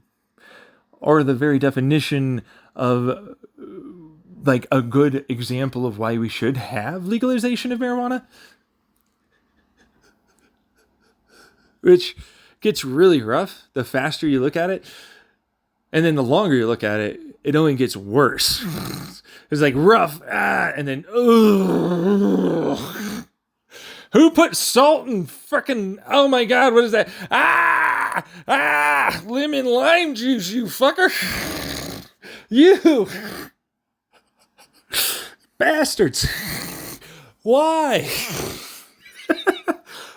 are the very definition of like a good example of why we should have legalization of marijuana? Which gets really rough the faster you look at it. And then the longer you look at it, it only gets worse. It's like rough, and then, ugh. Who put salt in frickin', oh my God, what is that? Lemon lime juice, you fucker. You bastards. Why?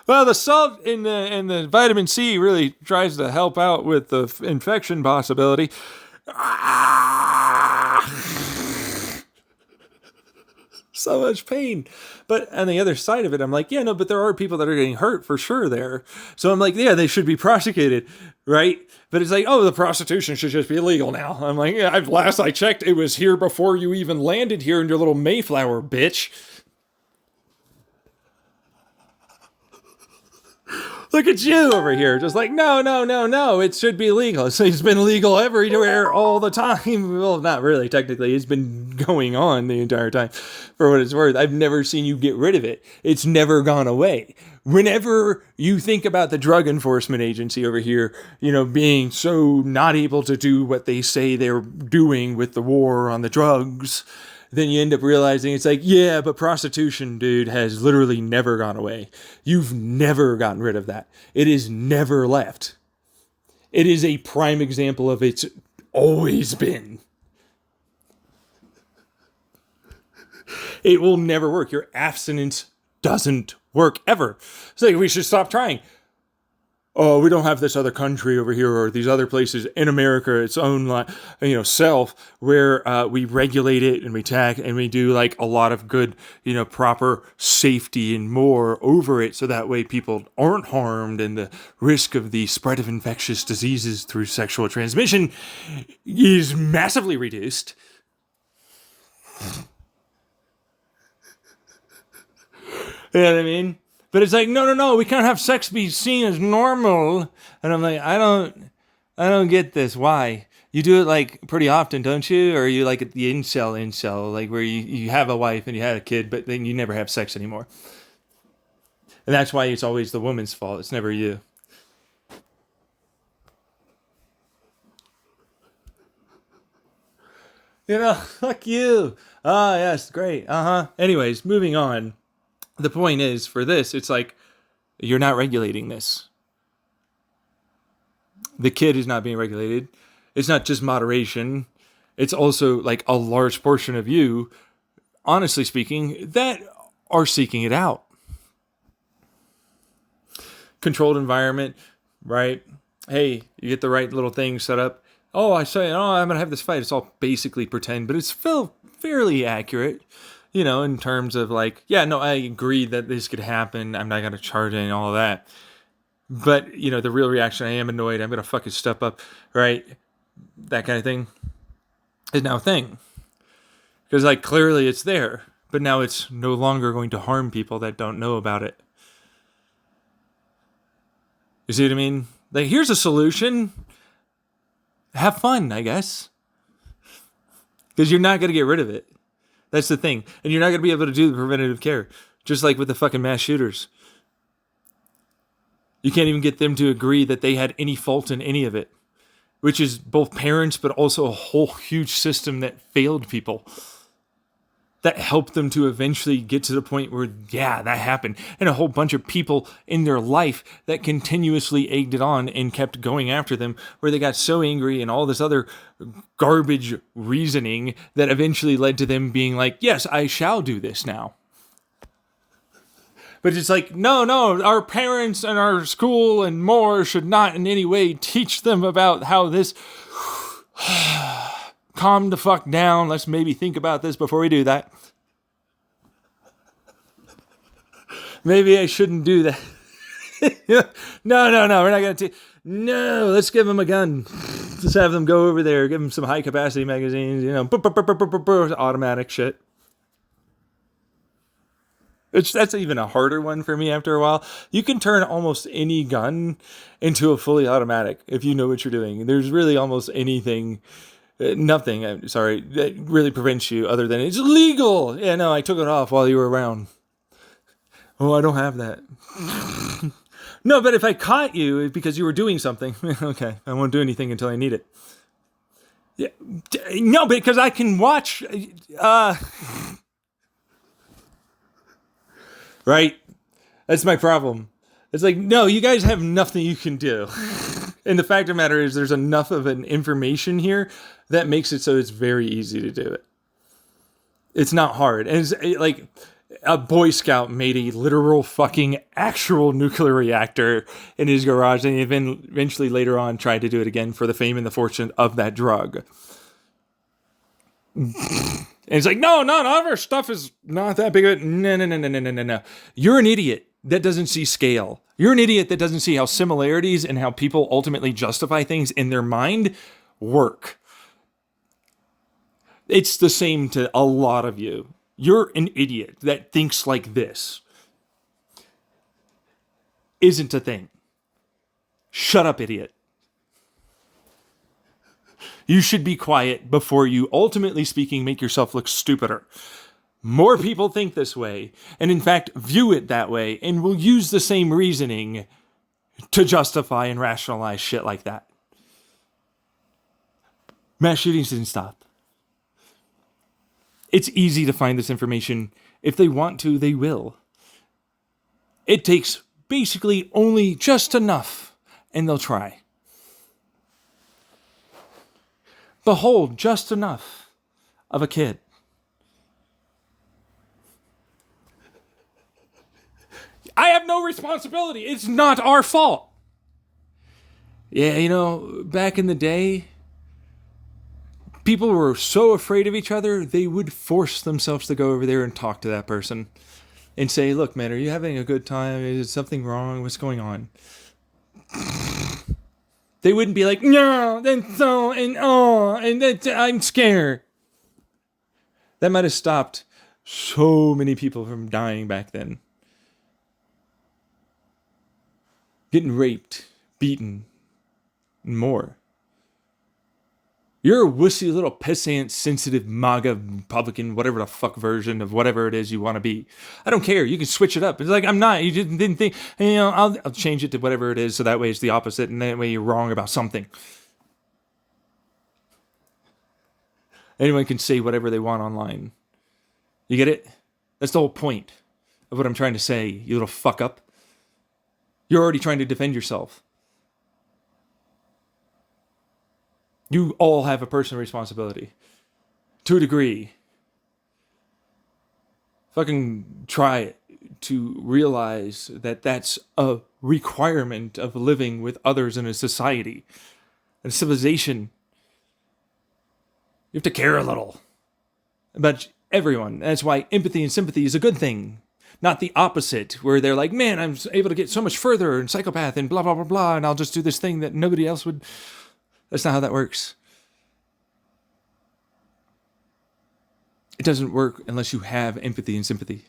Well, the salt and the vitamin C really tries to help out with the infection possibility. So much pain. But on the other side of it, I'm like, yeah, no, but there are people that are getting hurt for sure there. So I'm like, yeah, they should be prosecuted, right? But it's like, oh, the prostitution should just be illegal now. I'm like, yeah, last I checked, it was here before you even landed here in your little Mayflower, bitch. Look at you over here, just like, no, it should be legal. So it's been legal everywhere all the time. Well, not really, technically. It's been going on the entire time, for what it's worth. I've never seen you get rid of it. It's never gone away. Whenever you think about the Drug Enforcement Agency over here, being so not able to do what they say they're doing with the war on the drugs, then you end up realizing it's like, yeah, but prostitution, dude, has literally never gone away. You've never gotten rid of that. It is never left. It is a prime example of it's always been. It will never work. Your abstinence doesn't work ever. It's like, we should stop trying. Oh, we don't have this other country over here or these other places in America, its own, self, where we regulate it and we tax and we do like a lot of good, proper safety and more over it. So that way people aren't harmed and the risk of the spread of infectious diseases through sexual transmission is massively reduced. You know what I mean? But it's like, no, we can't have sex be seen as normal. And I'm like, I don't get this. Why? You do it like pretty often, don't you? Or are you like at the incel, like where you have a wife and you had a kid, but then you never have sex anymore. And that's why it's always the woman's fault. It's never you. Fuck you. Ah, yes, great. Anyways, moving on. The point is, for this, it's like, you're not regulating this. The kid is not being regulated. It's not just moderation. It's also like a large portion of you, honestly speaking, that are seeking it out. Controlled environment, right? Hey, you get the right little thing set up. Oh, I'm going to have this fight. It's all basically pretend, but it's fairly accurate. In terms of like, yeah, no, I agree that this could happen. I'm not going to charge any all of that. But, the real reaction, I am annoyed. I'm going to fucking step up, right? That kind of thing is now a thing. Because, like, clearly it's there. But now it's no longer going to harm people that don't know about it. You see what I mean? Like, here's a solution. Have fun, I guess. Because you're not going to get rid of it. That's the thing. And you're not going to be able to do the preventative care. Just like with the fucking mass shooters. You can't even get them to agree that they had any fault in any of it. Which is both parents, but also a whole huge system that failed people. That helped them to eventually get to the point where, yeah, that happened. And a whole bunch of people in their life that continuously egged it on and kept going after them, where they got so angry and all this other garbage reasoning that eventually led to them being like, yes, I shall do this now. But it's like, no, our parents and our school and more should not in any way teach them about how this... Calm the fuck down. Let's maybe think about this before we do that. Maybe I shouldn't do that. No. We're not going to. No, let's give them a gun. Let's have them go over there. Give them some high capacity magazines. Automatic shit. That's even a harder one for me after a while. You can turn almost any gun into a fully automatic if you know what you're doing. There's really almost anything... Nothing, that really prevents you other than it's illegal. Yeah, no, I took it off while you were around. Oh, I don't have that. No, but if I caught you because you were doing something, okay, I won't do anything until I need it. Yeah, no, because I can watch. Right? That's my problem. It's like, no, you guys have nothing you can do. And the fact of the matter is there's enough of an information here that makes it so it's very easy to do it. It's not hard. And it's like a Boy Scout made a literal fucking actual nuclear reactor in his garage. And even eventually later on tried to do it again for the fame and the fortune of that drug. And it's like, no, none of our stuff is not that big of it. No. You're an idiot that doesn't see scale. You're an idiot that doesn't see how similarities and how people ultimately justify things in their mind work. It's the same to a lot of you. You're an idiot that thinks like this. Isn't a thing. Shut up, idiot. You should be quiet before you, ultimately speaking, make yourself look stupider. More people think this way, and in fact view it that way, and will use the same reasoning to justify and rationalize shit like that. Mass shootings didn't stop. It's easy to find this information. If they want to, they will. It takes basically only just enough, and they'll try. Behold, just enough of a kid. I have no responsibility. It's not our fault. Yeah, back in the day, people were so afraid of each other, they would force themselves to go over there and talk to that person and say, look, man, are you having a good time? Is something wrong? What's going on? They wouldn't be like, no, then so, and oh, and that I'm scared. That might have stopped so many people from dying back then. Getting raped, beaten, and more. You're a wussy little pissant, sensitive MAGA Republican, whatever the fuck version of whatever it is you want to be. I don't care. You can switch it up. It's like, I'm not. You didn't think. I'll change it to whatever it is so that way it's the opposite and that way you're wrong about something. Anyone can say whatever they want online. You get it? That's the whole point of what I'm trying to say, you little fuck up. You're already trying to defend yourself. You all have a personal responsibility. To a degree. Fucking try to realize that that's a requirement of living with others in a society. A civilization. You have to care a little about everyone. That's why empathy and sympathy is a good thing. Not the opposite, where they're like, man, I'm able to get so much further and psychopath and blah, blah, blah, blah, and I'll just do this thing that nobody else would. That's not how that works. It doesn't work unless you have empathy and sympathy.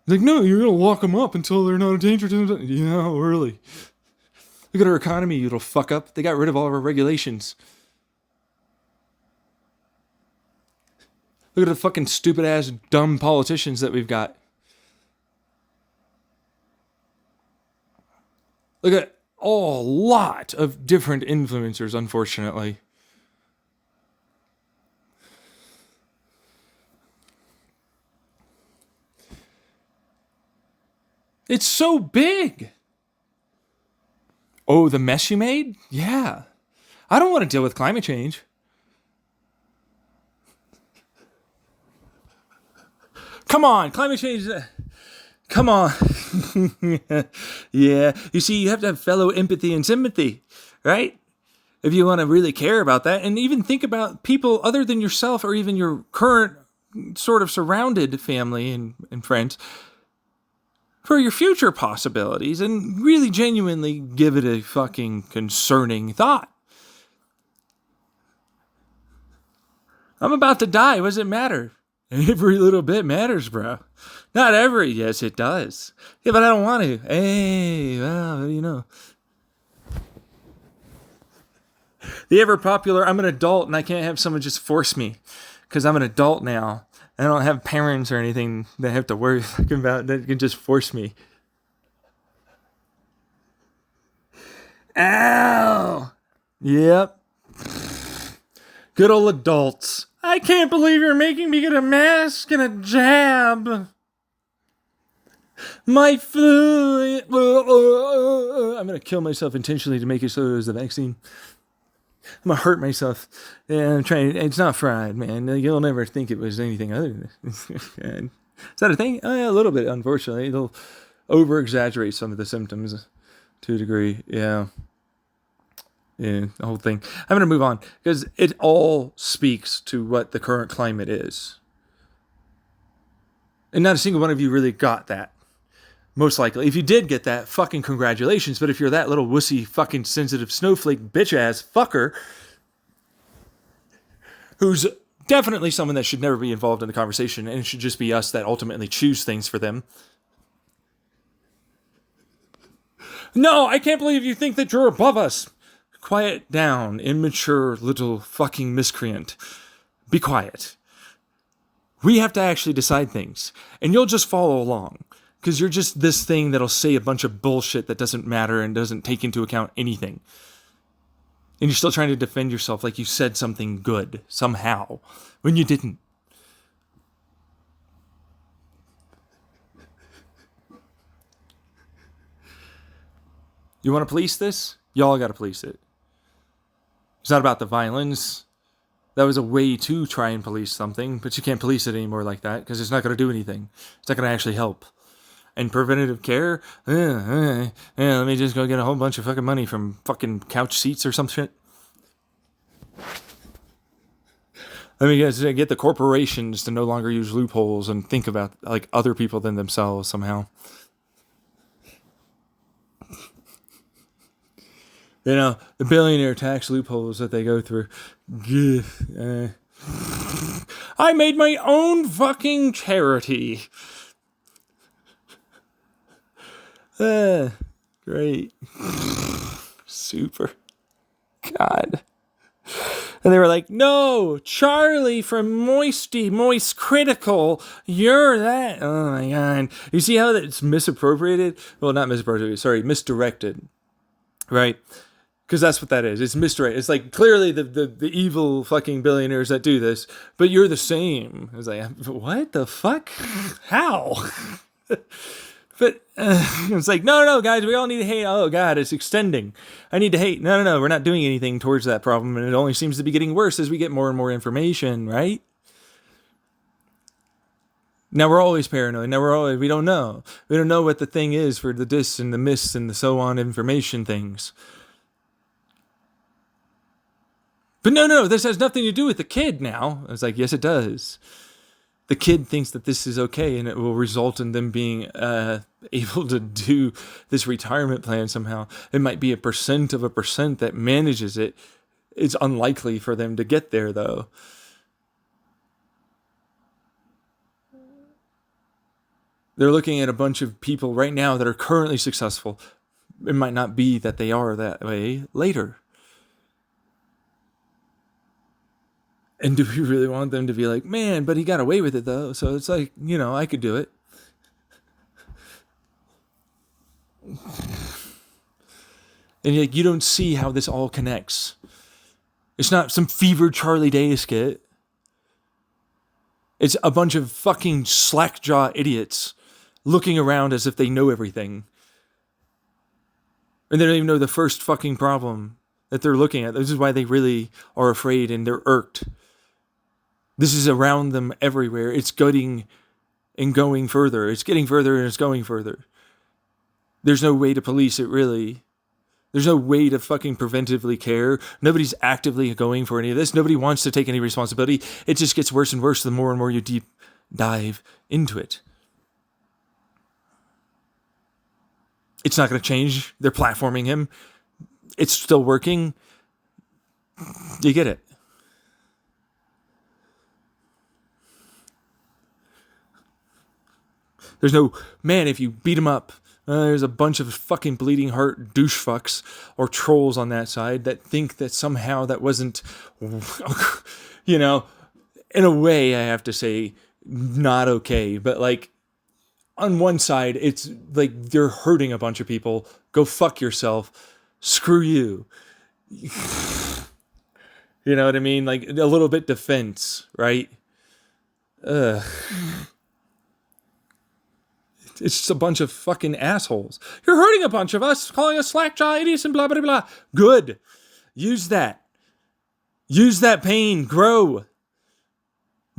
Like, no, you're going to lock them up until they're not a danger to them. Yeah, really. Look at our economy, you little fuck up. They got rid of all of our regulations. Look at the fucking stupid ass dumb politicians that we've got. Look at a lot of different influencers, unfortunately. It's so big. Oh, the mess you made? Yeah. I don't want to deal with climate change. Come on, climate change. Come on. Yeah. You see, you have to have fellow empathy and sympathy, right? If you want to really care about that, and even think about people other than yourself or even your current sort of surrounded family and friends for your future possibilities, and really genuinely give it a fucking concerning thought. I'm about to die. What does it matter? Every little bit matters, bro. Not every. Yes, it does. Yeah, but I don't want to. Hey, well, you know. The ever popular, I'm an adult and I can't have someone just force me because I'm an adult now. I don't have parents or anything that I have to worry about that can just force me. Ow! Yep. Good old adults. I can't believe you're making me get a mask and a jab. My flu. I'm going to kill myself intentionally to make it so it was the vaccine. I'm going to hurt myself. Yeah, I'm trying. It's not fried, man. You'll never think it was anything other than this. Is that a thing? Yeah, a little bit, unfortunately. They'll over-exaggerate some of the symptoms to a degree. Yeah. Yeah, the whole thing. I'm going to move on because it all speaks to what the current climate is. And not a single one of you really got that. Most likely. If you did get that, fucking congratulations. But if you're that little wussy, fucking sensitive snowflake bitch-ass fucker who's definitely someone that should never be involved in the conversation and it should just be us that ultimately choose things for them. No, I can't believe you think that you're above us. Quiet down, immature little fucking miscreant. Be quiet. We have to actually decide things. And you'll just follow along. Because you're just this thing that'll say a bunch of bullshit that doesn't matter and doesn't take into account anything. And you're still trying to defend yourself like you said something good, somehow, when you didn't. You want to police this? Y'all got to police it. It's not about the violence. That was a way to try and police something, but you can't police it anymore like that because it's not going to do anything. It's not going to actually help. And preventative care? Let me just go get a whole bunch of fucking money from fucking couch seats or some shit. Let me get the corporations to no longer use loopholes and think about like other people than themselves somehow. You know, the billionaire tax loopholes that they go through. I made my own fucking charity. Great. Super. God. And they were like, no, Charlie from Moist Critical, you're that. Oh my God. You see how that's misappropriated? Well, not misappropriated, sorry, misdirected. Right? Because that's what that is. It's misdirected. It's like clearly the evil fucking billionaires that do this, but you're the same. I was like, what the fuck? How? But it's like, no, guys, we all need to hate. Oh, God, it's extending. I need to hate. No, we're not doing anything towards that problem, and it only seems to be getting worse as we get more and more information, right? Now we're always paranoid. Now we don't know. We don't know what the thing is for the dis and the miss and the so on information things. But no, this has nothing to do with the kid now. I was like, yes, it does. The kid thinks that this is okay and it will result in them being able to do this retirement plan somehow. It might be 1% of 1% that manages it. It's unlikely for them to get there, though. They're looking at a bunch of people right now that are currently successful, It might not be that they are that way later. And do we really want them to be like, man, but he got away with it though, so it's like, I could do it. And you don't see how this all connects. It's not some fevered Charlie Day skit. It's a bunch of fucking slack-jaw idiots looking around as if they know everything. And they don't even know the first fucking problem that they're looking at. This is why they really are afraid and they're irked. This is around them everywhere. It's gutting and going further. It's getting further and it's going further. There's no way to police it, really. There's no way to fucking preventively care. Nobody's actively going for any of this. Nobody wants to take any responsibility. It just gets worse and worse the more and more you deep dive into it. It's not going to change. They're platforming him. It's still working. You get it. There's no, man, if you beat him up, there's a bunch of fucking bleeding heart douche fucks or trolls on that side that think that somehow that wasn't, in a way, I have to say, not okay. But like, on one side, it's like they're hurting a bunch of people. Go fuck yourself. Screw you. You know what I mean? Like a little bit defense, right? It's just a bunch of fucking assholes. You're hurting a bunch of us, calling us slackjaw idiots and blah, blah, blah. Good. Use that. Use that pain. Grow.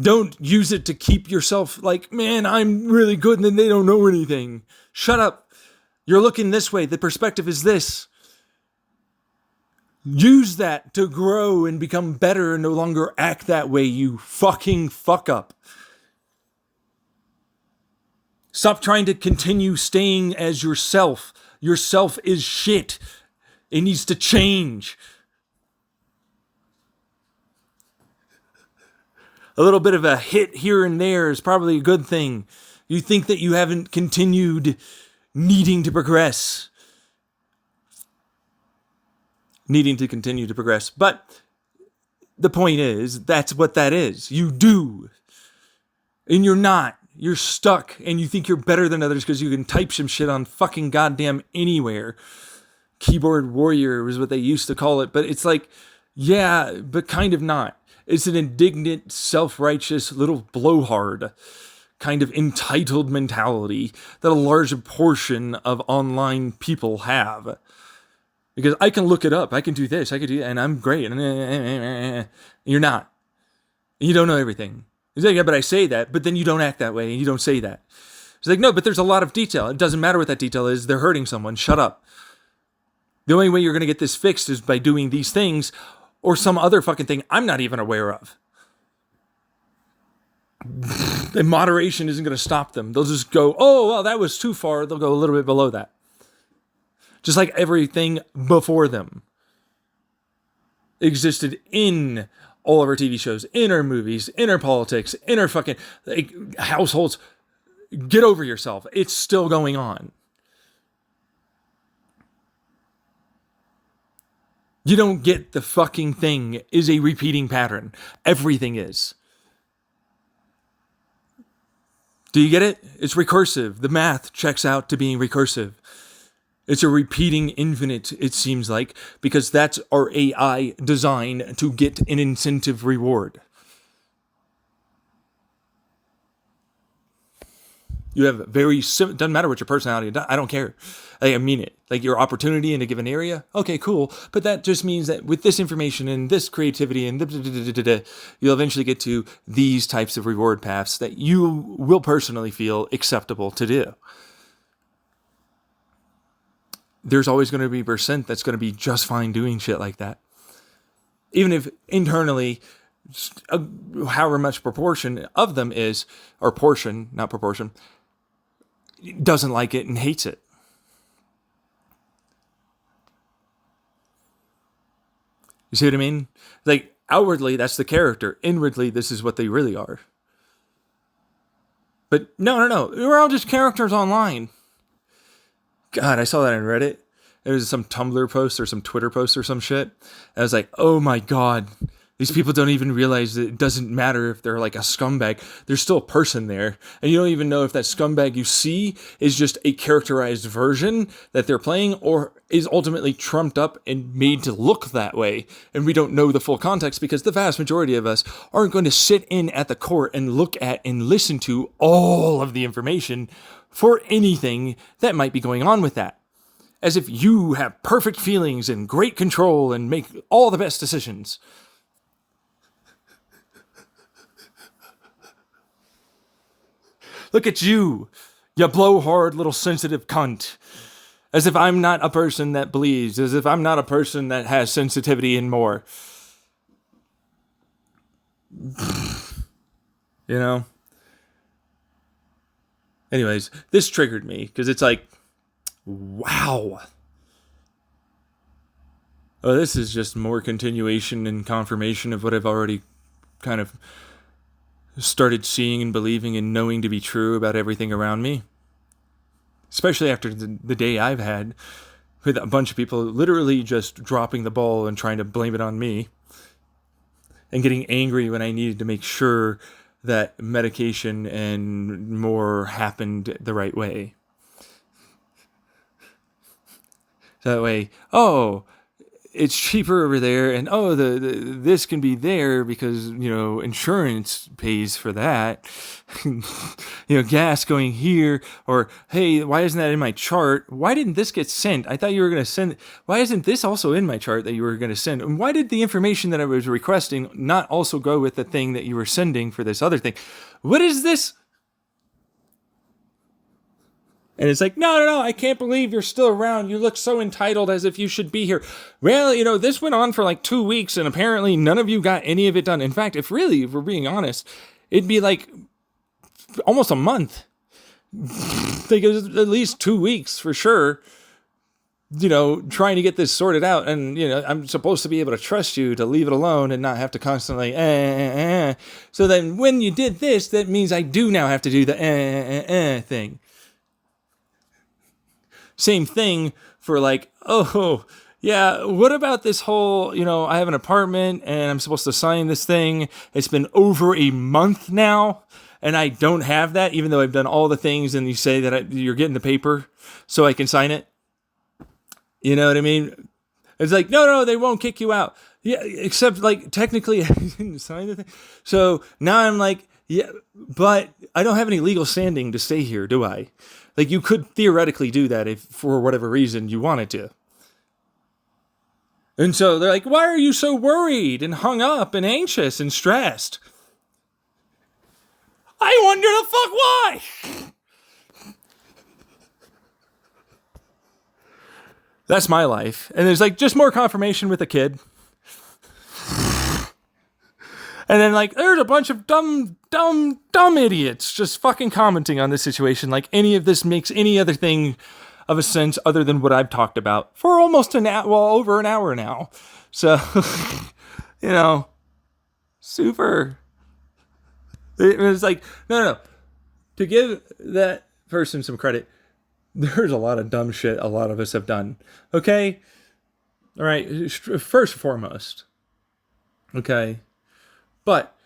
Don't use it to keep yourself like, man, I'm really good and then they don't know anything. Shut up. You're looking this way. The perspective is this. Use that to grow and become better and no longer act that way, you fucking fuck up. Stop trying to continue staying as yourself. Yourself is shit. It needs to change. A little bit of a hit here and there is probably a good thing. You think that you haven't continued needing to progress. Needing to continue to progress. But the point is, that's what that is. You do. And you're not. You're stuck and you think you're better than others because you can type some shit on fucking goddamn anywhere. Keyboard warrior was what they used to call it. But it's like, yeah, but kind of not. It's an indignant, self-righteous little blowhard kind of entitled mentality that a large portion of online people have. Because I can look it up. I can do this. I can do that. And I'm great. You're not. You don't know everything. He's like, yeah, but I say that, but then you don't act that way, and you don't say that. He's like, no, but there's a lot of detail. It doesn't matter what that detail is. They're hurting someone. Shut up. The only way you're going to get this fixed is by doing these things or some other fucking thing I'm not even aware of. And moderation isn't going to stop them. They'll just go, oh, well, that was too far. They'll go a little bit below that. Just like everything before them existed in all of our TV shows, in our movies, in our politics, in our fucking households. Get over yourself. It's still going on. You don't get the fucking thing is a repeating pattern. Everything is. Do you get it? It's recursive. The math checks out to being recursive. It's a repeating infinite, it seems like, because that's our AI design to get an incentive reward. You have doesn't matter what your personality, I don't care. I mean it. Like your opportunity in a given area, okay, cool. But that just means that with this information and this creativity and you'll eventually get to these types of reward paths that you will personally feel acceptable to do. There's always going to be a percent that's going to be just fine doing shit like that. Even if internally, however much proportion of them is, or portion, not proportion, doesn't like it and hates it. You see what I mean? Like, outwardly, that's the character. Inwardly, this is what they really are. But no. We're all just characters online. God, I saw that on Reddit. It was some Tumblr post or some Twitter post or some shit. I was like, oh my God, these people don't even realize that it doesn't matter if they're like a scumbag. There's still a person there. And you don't even know if that scumbag you see is just a characterized version that they're playing or is ultimately trumped up and made to look that way. And we don't know the full context because the vast majority of us aren't going to sit in at the court and look at and listen to all of the information for anything that might be going on with that. As if you have perfect feelings and great control and make all the best decisions. Look at you, you blowhard little sensitive cunt. As if I'm not a person that believes, as if I'm not a person that has sensitivity and more. You know? Anyways, this triggered me because it's like, wow. Oh, this is just more continuation and confirmation of what I've already kind of started seeing and believing and knowing to be true about everything around me. Especially after the day I've had with a bunch of people literally just dropping the ball and trying to blame it on me. And getting angry when I needed to make sure that medication and more happened the right way. That way, oh, it's cheaper over there, and oh, this can be there because, insurance pays for that. Gas going here, or hey, why isn't that in my chart? Why didn't this get sent? I thought you were going to send. Why isn't this also in my chart that you were going to send? And why did the information that I was requesting not also go with the thing that you were sending for this other thing? What is this? And it's like, no, I can't believe you're still around. You look so entitled as if you should be here. Well, this went on for like 2 weeks, and apparently none of you got any of it done. In fact, if we're being honest, it'd be like almost a month. Like it was at least 2 weeks for sure, trying to get this sorted out. And, I'm supposed to be able to trust you to leave it alone and not have to constantly, So then when you did this, that means I do now have to do the thing. Same thing for like, oh, yeah, what about this whole, I have an apartment and I'm supposed to sign this thing. It's been over a month now and I don't have that, even though I've done all the things and you say that you're getting the paper so I can sign it. You know what I mean? It's like, no, they won't kick you out. Yeah, except like technically I didn't sign the thing. So now I'm like, yeah, but I don't have any legal standing to stay here, do I? Like, you could theoretically do that if, for whatever reason, you wanted to. And so they're like, why are you so worried and hung up and anxious and stressed? I wonder the fuck why! That's my life. And there's like just more confirmation with a kid. And then, like, there's a bunch of dumb idiots just fucking commenting on this situation like any of this makes any other thing of a sense other than what I've talked about for almost over an hour now. So, super. It was like, no. To give that person some credit, there's a lot of dumb shit a lot of us have done. Okay? All right, first and foremost. Okay? But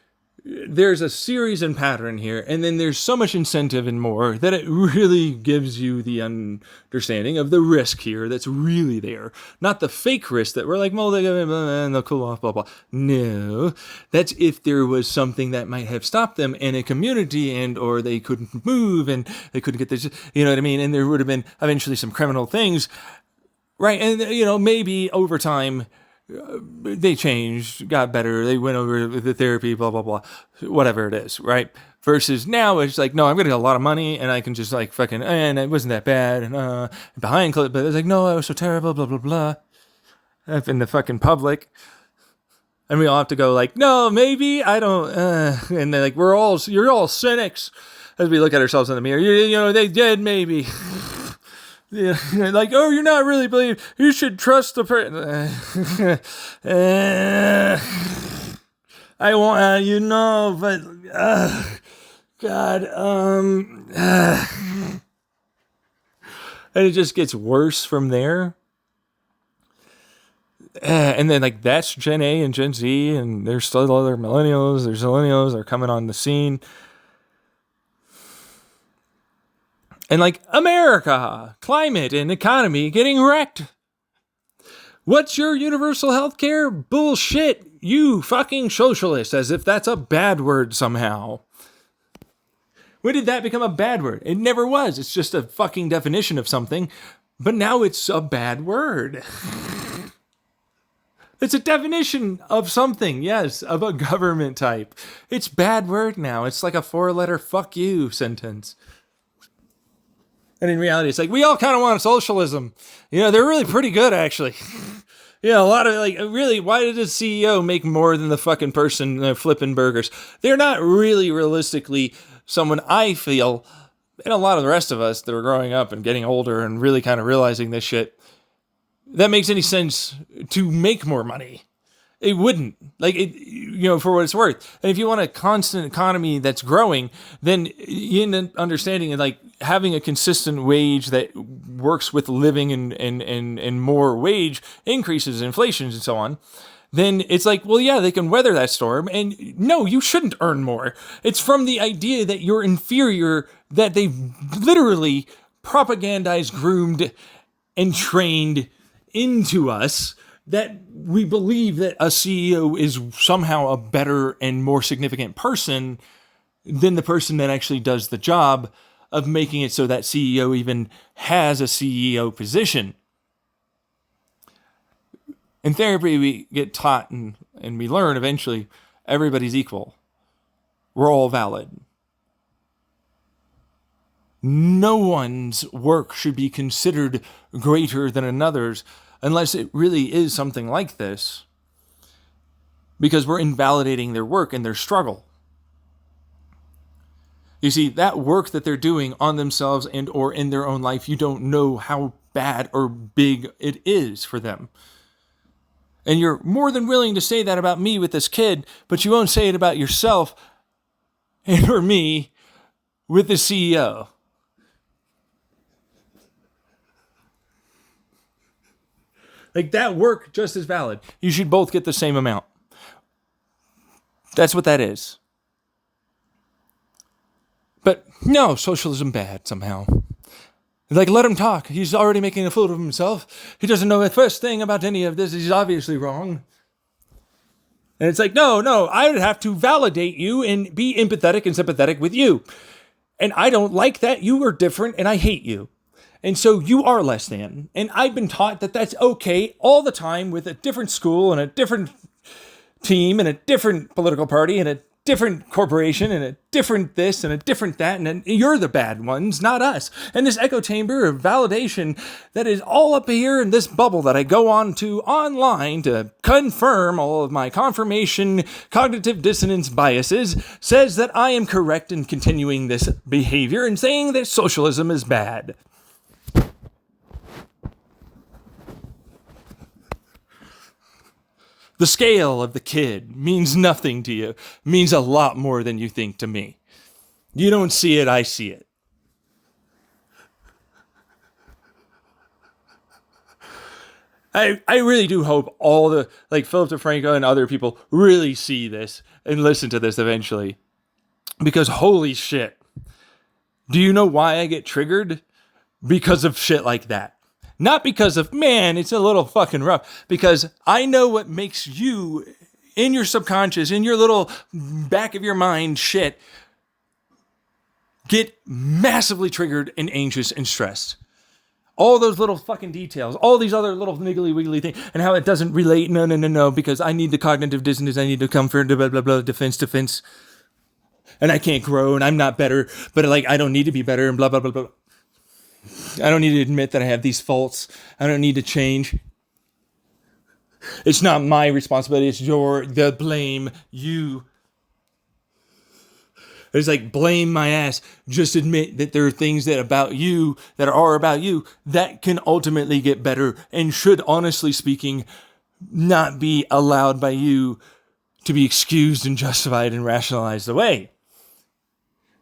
there's a series and pattern here, and then there's so much incentive and more that it really gives you the understanding of the risk here that's really there. Not the fake risk that we're like, well, they'll cool off, blah, blah. No, that's if there was something that might have stopped them in a community and or they couldn't move and they couldn't get this, you know what I mean? And there would have been eventually some criminal things, right? And, maybe over time, they changed, got better, they went over the therapy, blah, blah, blah, whatever it is, right? Versus now, it's like, no, I'm getting a lot of money, and I can just, like, fucking, and it wasn't that bad, and behind closed, but it's like, no, I was so terrible, blah, blah, blah, in the fucking public. And we all have to go, like, no, maybe, I don't, and they're like, you're all cynics, as we look at ourselves in the mirror, they did, maybe. Yeah, like, oh, you're not really believing. You should trust the person. I want, but God, and it just gets worse from there. And then like that's Gen A and Gen Z, and there's still other millennials. There's millennials that are coming on the scene. And like America, climate and economy getting wrecked. What's your universal health care? Bullshit. You fucking socialist, as if that's a bad word somehow. When did that become a bad word? It never was. It's just a fucking definition of something. But now it's a bad word. It's a definition of something, yes, of a government type. It's bad word now. It's like a 4-letter fuck you sentence. And in reality, it's like, we all kind of want socialism. You know, they're really pretty good, actually. You know, a lot of, like, really, why did the CEO make more than the fucking person flipping burgers? They're not really realistically someone I feel, and a lot of the rest of us that are growing up and getting older and really kind of realizing this shit, that makes any sense to make more money. It wouldn't. Like, it, you know, for what it's worth. And if you want a constant economy that's growing, then you end up understanding it, like having a consistent wage that works with living and more wage increases, inflations and so on, then it's like, well, yeah, they can weather that storm. And no, you shouldn't earn more. It's from the idea that you're inferior, that they've literally propagandized, groomed, and trained into us, that we believe that a CEO is somehow a better and more significant person than the person that actually does the job of making it so that CEO even has a CEO position. In therapy, we get taught and we learn eventually everybody's equal. We're all valid. No one's work should be considered greater than another's unless it really is something like this, because we're invalidating their work and their struggle. You see, that work that they're doing on themselves and or in their own life, you don't know how bad or big it is for them. And you're more than willing to say that about me with this kid, but you won't say it about yourself and or me with the CEO. Like, that work just as valid. You should both get the same amount. That's what that is. But no, socialism bad somehow. Like, let him talk. He's already making a fool of himself. He doesn't know the first thing about any of this. He's obviously wrong. And it's like, no, I would have to validate you and be empathetic and sympathetic with you. And I don't like that. You are different and I hate you. And so you are less than. And I've been taught that that's okay all the time with a different school and a different team and a different political party and a different corporation and a different this and a different that. And you're the bad ones, not us. And this echo chamber of validation that is all up here in this bubble that I go on to online to confirm all of my confirmation cognitive dissonance biases says that I am correct in continuing this behavior and saying that socialism is bad. The scale of the kid means nothing to you. It means a lot more than you think to me. You don't see it, I see it. I really do hope all the, like, Philip DeFranco and other people really see this and listen to this eventually. Because holy shit. Do you know why I get triggered? Because of shit like that. Not because of, man, it's a little fucking rough. Because I know what makes you, in your subconscious, in your little back of your mind shit, get massively triggered and anxious and stressed. All those little fucking details, all these other little niggly wiggly things, and how it doesn't relate, no, because I need the cognitive dissonance, I need the comfort, blah, blah, blah, defense. And I can't grow, and I'm not better, but like, I don't need to be better, and blah, blah, blah, blah. I don't need to admit that I have these faults. I don't need to change. It's not my responsibility. It's the blame you. It's like, blame my ass. Just admit that there are things that about you that are about you that can ultimately get better and should, honestly speaking, not be allowed by you to be excused and justified and rationalized away.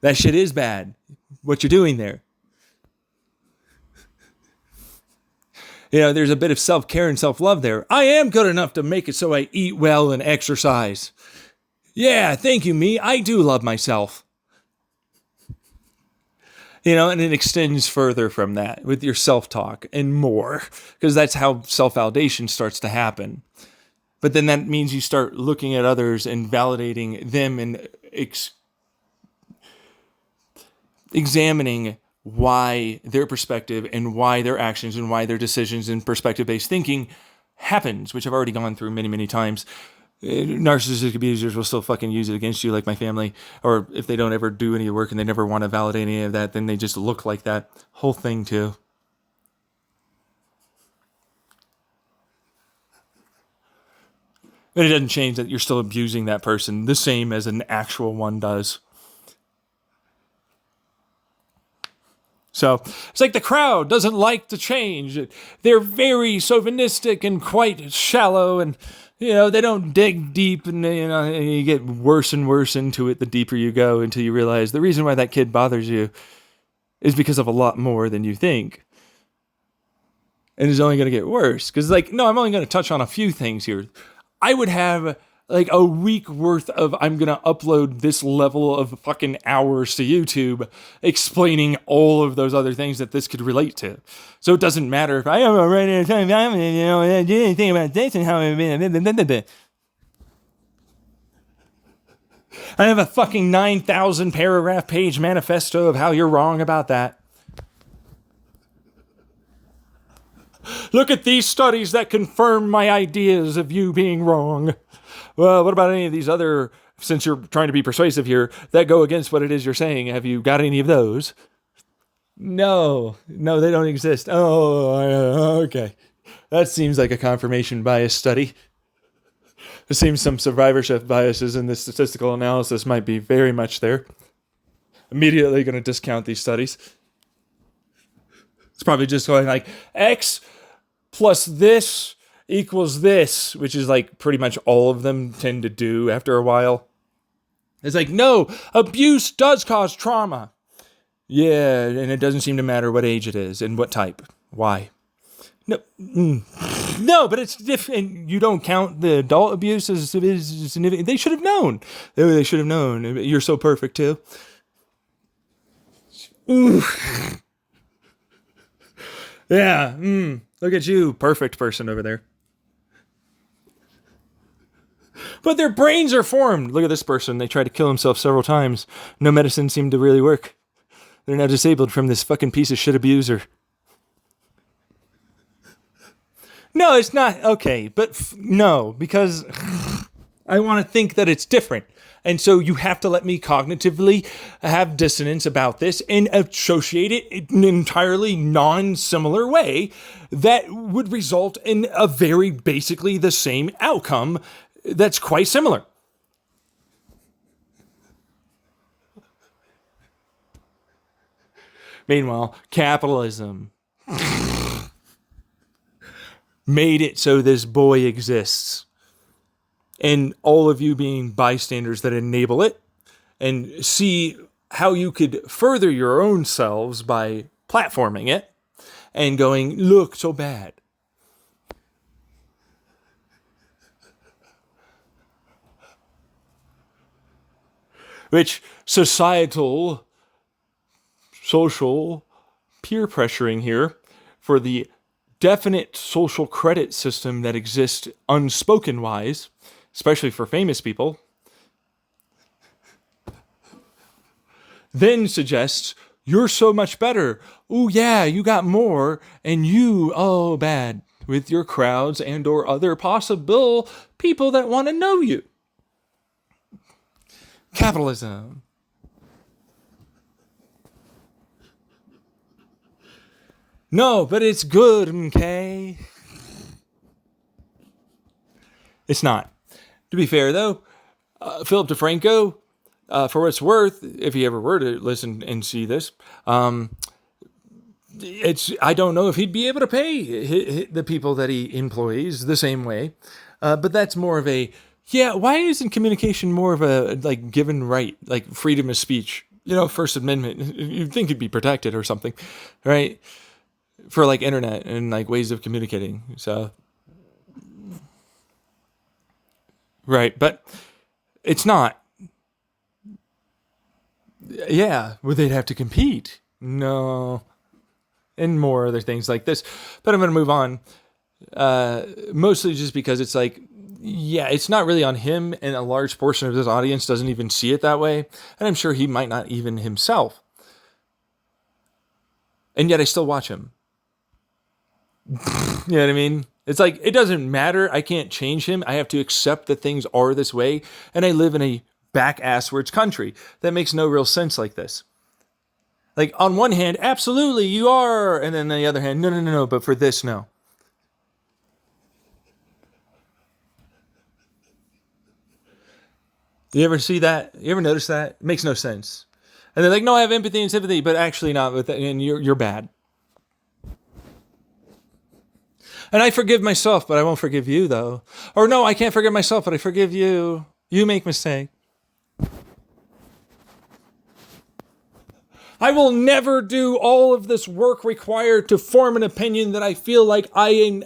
That shit is bad. What you're doing there. There's a bit of self-care and self-love there. I am good enough to make it so I eat well and exercise. Yeah, thank you, me. I do love myself. And it extends further from that with your self-talk and more, because that's how self-validation starts to happen. But then that means you start looking at others and validating them and examining why their perspective and why their actions and why their decisions and perspective-based thinking happens, which I've already gone through many, many times. Narcissistic abusers will still fucking use it against you, like my family. Or if they don't ever do any work and they never want to validate any of that, then they just look like that whole thing too. But it doesn't change that you're still abusing that person the same as an actual one does. So it's like the crowd doesn't like the change. They're very chauvinistic and quite shallow, and they don't dig deep, and you get worse and worse into it the deeper you go, until you realize the reason why that kid bothers you is because of a lot more than you think. And it's only going to get worse. Because I'm only going to touch on a few things here. I would have like a week worth of, I'm going to upload this level of fucking hours to YouTube explaining all of those other things that this could relate to. So it doesn't matter if I am right in time, do anything about this and how I have a fucking 9,000 paragraph page manifesto of how you're wrong about that. Look at these studies that confirm my ideas of you being wrong. Well, what about any of these other, since you're trying to be persuasive here, that go against what it is you're saying? Have you got any of those? No, they don't exist. Oh, okay. That seems like a confirmation bias study. It seems some survivorship biases in this statistical analysis might be very much there. Immediately going to discount these studies. It's probably just going like X plus this equals this, which is like pretty much all of them tend to do after a while. It's like, no, abuse does cause trauma. Yeah, and it doesn't seem to matter what age it is and what type. Why? No, but it's different. You don't count the adult abuse as significant. They should have known. They should have known. You're so perfect too. Ooh. Yeah, look at you, perfect person over there. But their brains are formed. Look at this person. They tried to kill himself several times. No medicine seemed to really work. They're now disabled from this fucking piece of shit abuser. No, it's not. Okay, but no, because I want to think that it's different. And so you have to let me cognitively have dissonance about this and associate it in an entirely non-similar way that would result in a very basically the same outcome that's quite similar. Meanwhile, capitalism made it so this boy exists. And all of you being bystanders that enable it and see how you could further your own selves by platforming it and going, look, so bad. Which societal, social peer pressuring here for the definite social credit system that exists unspoken wise, especially for famous people, then suggests you're so much better. Ooh, yeah, you got more, and you, oh, bad, with your crowds and or other possible people that want to know you. Capitalism. No, but it's good, okay? It's not. To be fair, though, Philip DeFranco, for what it's worth, if he ever were to listen and see this, I don't know if he'd be able to pay the people that he employs the same way. But that's more of a, why isn't communication more of a like given right, like freedom of speech? First Amendment, you'd think it'd be protected or something, right? for like internet and like ways of communicating. So, right. But it's not. Yeah. Would they have to compete? No. And more other things like this. But I'm going to move on. Mostly just because it's like, yeah, it's not really on him, and a large portion of his audience doesn't even see it that way. And I'm sure he might not even himself. And yet I still watch him. You know what I mean? It's like, it doesn't matter. I can't change him. I have to accept that things are this way. And I live in a back-asswards country that makes no real sense like this. Like, on one hand, absolutely, you are. And then on the other hand, no. But for this, no. You ever see that? You ever notice that? It makes no sense. And they're like, no, I have empathy and sympathy, but actually not with that, and you're bad. And I forgive myself, but I won't forgive you, though. Or no, I can't forgive myself, but I forgive you. You make mistake. I will never do all of this work required to form an opinion that I feel like I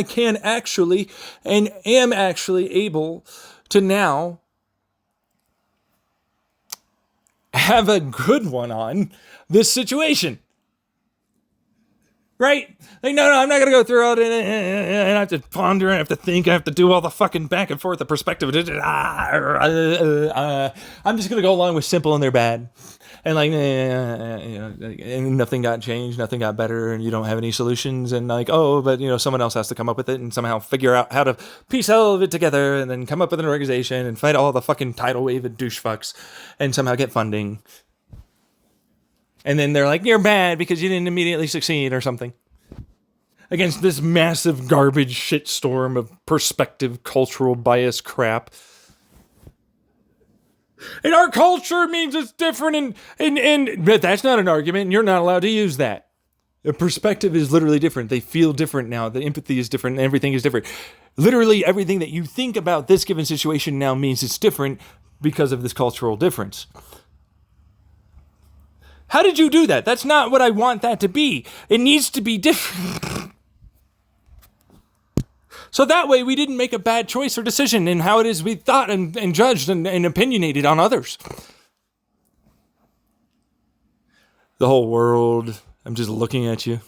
can actually and am actually able to now have a good one on this situation. Right? Like, no, I'm not going to go through all it and I have to ponder, I have to think, I have to do all the fucking back and forth, the perspective. I'm just going to go along with simple and they're bad. And like, and nothing got changed, nothing got better, and you don't have any solutions. And like, oh, but someone else has to come up with it and somehow figure out how to piece all of it together and then come up with an organization and fight all the fucking tidal wave of douche fucks and somehow get funding. And then they're like, you're bad because you didn't immediately succeed or something. Against this massive garbage shitstorm of perspective, cultural bias crap. And our culture means it's different, but that's not an argument, and you're not allowed to use that. The perspective is literally different. They feel different now. The empathy is different, and everything is different. Literally everything that you think about this given situation now means it's different because of this cultural difference. How did you do that? That's not what I want that to be. It needs to be different. So that way we didn't make a bad choice or decision in how it is we thought and judged and opinionated on others. The whole world, I'm just looking at you.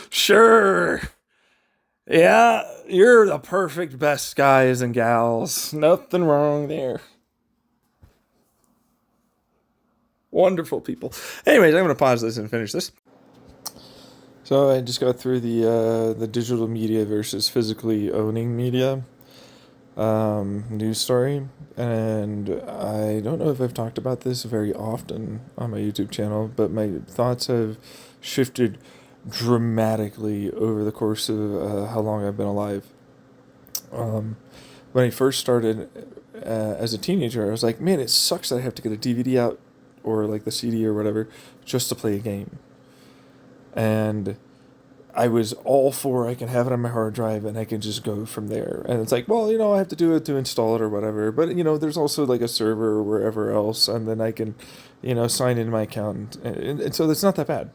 Sure. Yeah, you're the perfect best guys and gals. Nothing wrong there. Wonderful people. Anyways, I'm going to pause this and finish this. So I just got through the digital media versus physically owning media news story, and I don't know if I've talked about this very often on my YouTube channel, but my thoughts have shifted dramatically over the course of how long I've been alive. When I first started as a teenager, I was like, man, it sucks that I have to get a DVD out or like the CD or whatever just to play a game. And I was all for I can have it on my hard drive and I can just go from there. And it's like, well, I have to do it to install it or whatever. But, there's also like a server or wherever else. And then I can, sign into my account. And so it's not that bad.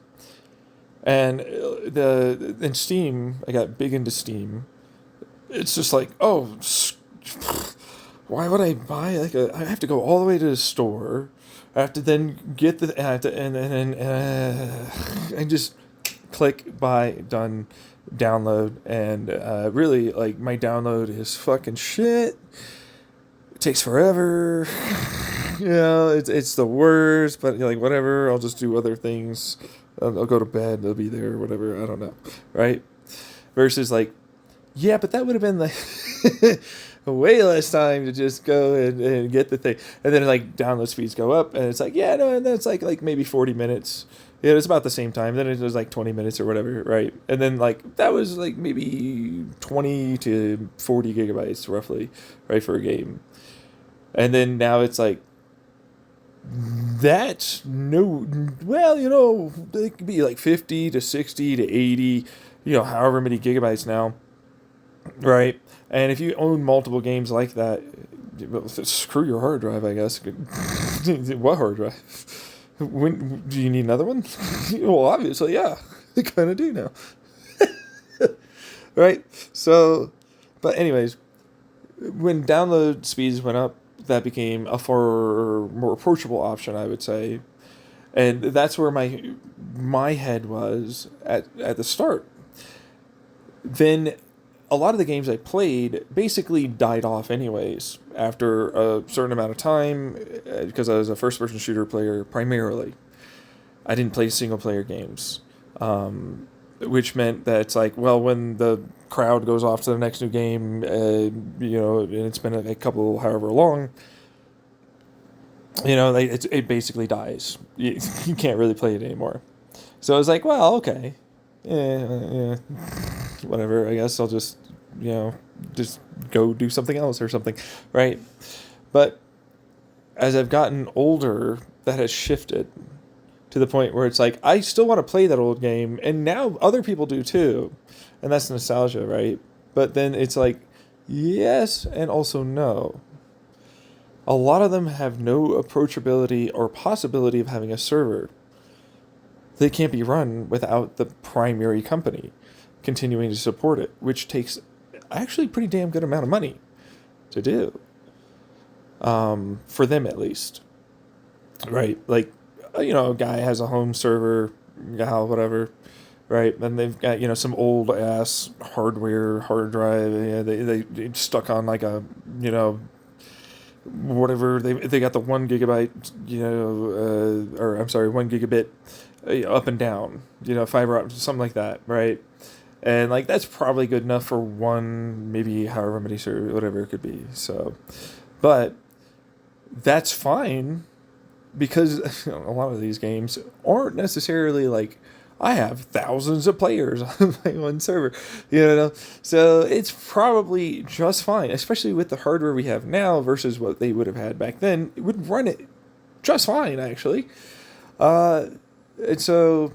And in Steam, I got big into Steam. It's just like, oh, why would I buy I have to go all the way to the store. I have to then get I just click, buy, done, download, and really, like, my download is fucking shit. It takes forever. It's the worst, but like, whatever, I'll just do other things. I'll go to bed, they'll be there, whatever, I don't know, right? Versus like, yeah, but that would have been like way less time to just go and get the thing. And then like download speeds go up and it's like, yeah, no, and then it's like maybe 40 minutes. Yeah, it's about the same time. Then it was like 20 minutes or whatever, right? And then like that was like maybe 20 to 40 gigabytes roughly, right, for a game. And then now it's like that, no, well, it could be like 50 to 60 to 80, however many gigabytes now. Right, and if you own multiple games like that, screw your hard drive, I guess. What hard drive? When do you need another one? Well, obviously, yeah. I kind of do now. Right? So, but anyways, when download speeds went up, that became a far more approachable option, I would say. And that's where my head was at the start. Then a lot of the games I played basically died off anyways after a certain amount of time, because I was a first-person shooter player primarily. I didn't play single-player games, which meant that it's like, well, when the crowd goes off to the next new game, and it's been a couple, however long, it basically dies. You can't really play it anymore. So I was like, well, okay. Yeah, whatever. I guess I'll just go do something else or something, right? But as I've gotten older, that has shifted to the point where it's like, I still want to play that old game, and now other people do too. And that's nostalgia, right? But then it's like, yes, and also no. A lot of them have no approachability or possibility of having a server. They can't be run without the primary company continuing to support it, which takes actually a pretty damn good amount of money to do. For them at least. Right? Like, a guy has a home server, gal, whatever, right? And they've got, some old ass hardware, hard drive. Yeah, they stuck on like a, whatever. They got the 1 gigabyte, 1 gigabit up and down, fiber optic, something like that, right? And like that's probably good enough for one, maybe however many servers, whatever it could be. So, but that's fine because a lot of these games aren't necessarily like I have thousands of players on my one server, so it's probably just fine, especially with the hardware we have now versus what they would have had back then. It would run it just fine, actually. And so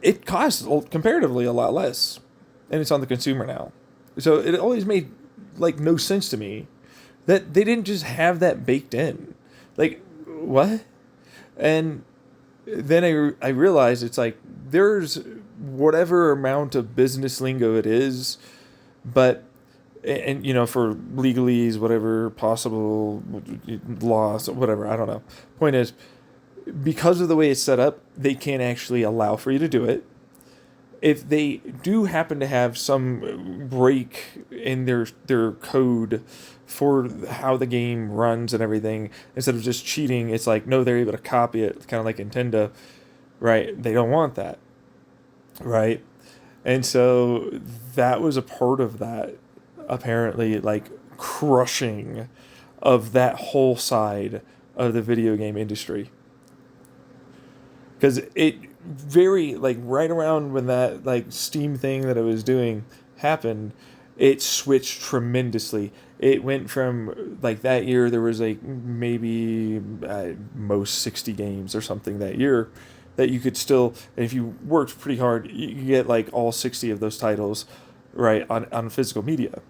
it costs comparatively a lot less, and it's on the consumer now. So it always made like no sense to me that they didn't just have that baked in. Like, what? And then I realized it's like there's whatever amount of business lingo it is, but and for legalese, whatever possible laws, whatever, I don't know. Point is, because of the way it's set up, they can't actually allow for you to do it. If they do happen to have some break in their code for how the game runs and everything, instead of just cheating, it's like, no, they're able to copy it, kind of like Nintendo, right? They don't want that, right? And so that was a part of that, apparently, like, crushing of that whole side of the video game industry. Because it very, like, right around when that, like, Steam thing that I was doing happened, it switched tremendously. It went from, like, that year, there was, like, maybe most 60 games or something that year that you could still, and if you worked pretty hard, you could get, like, all 60 of those titles, right, on physical media.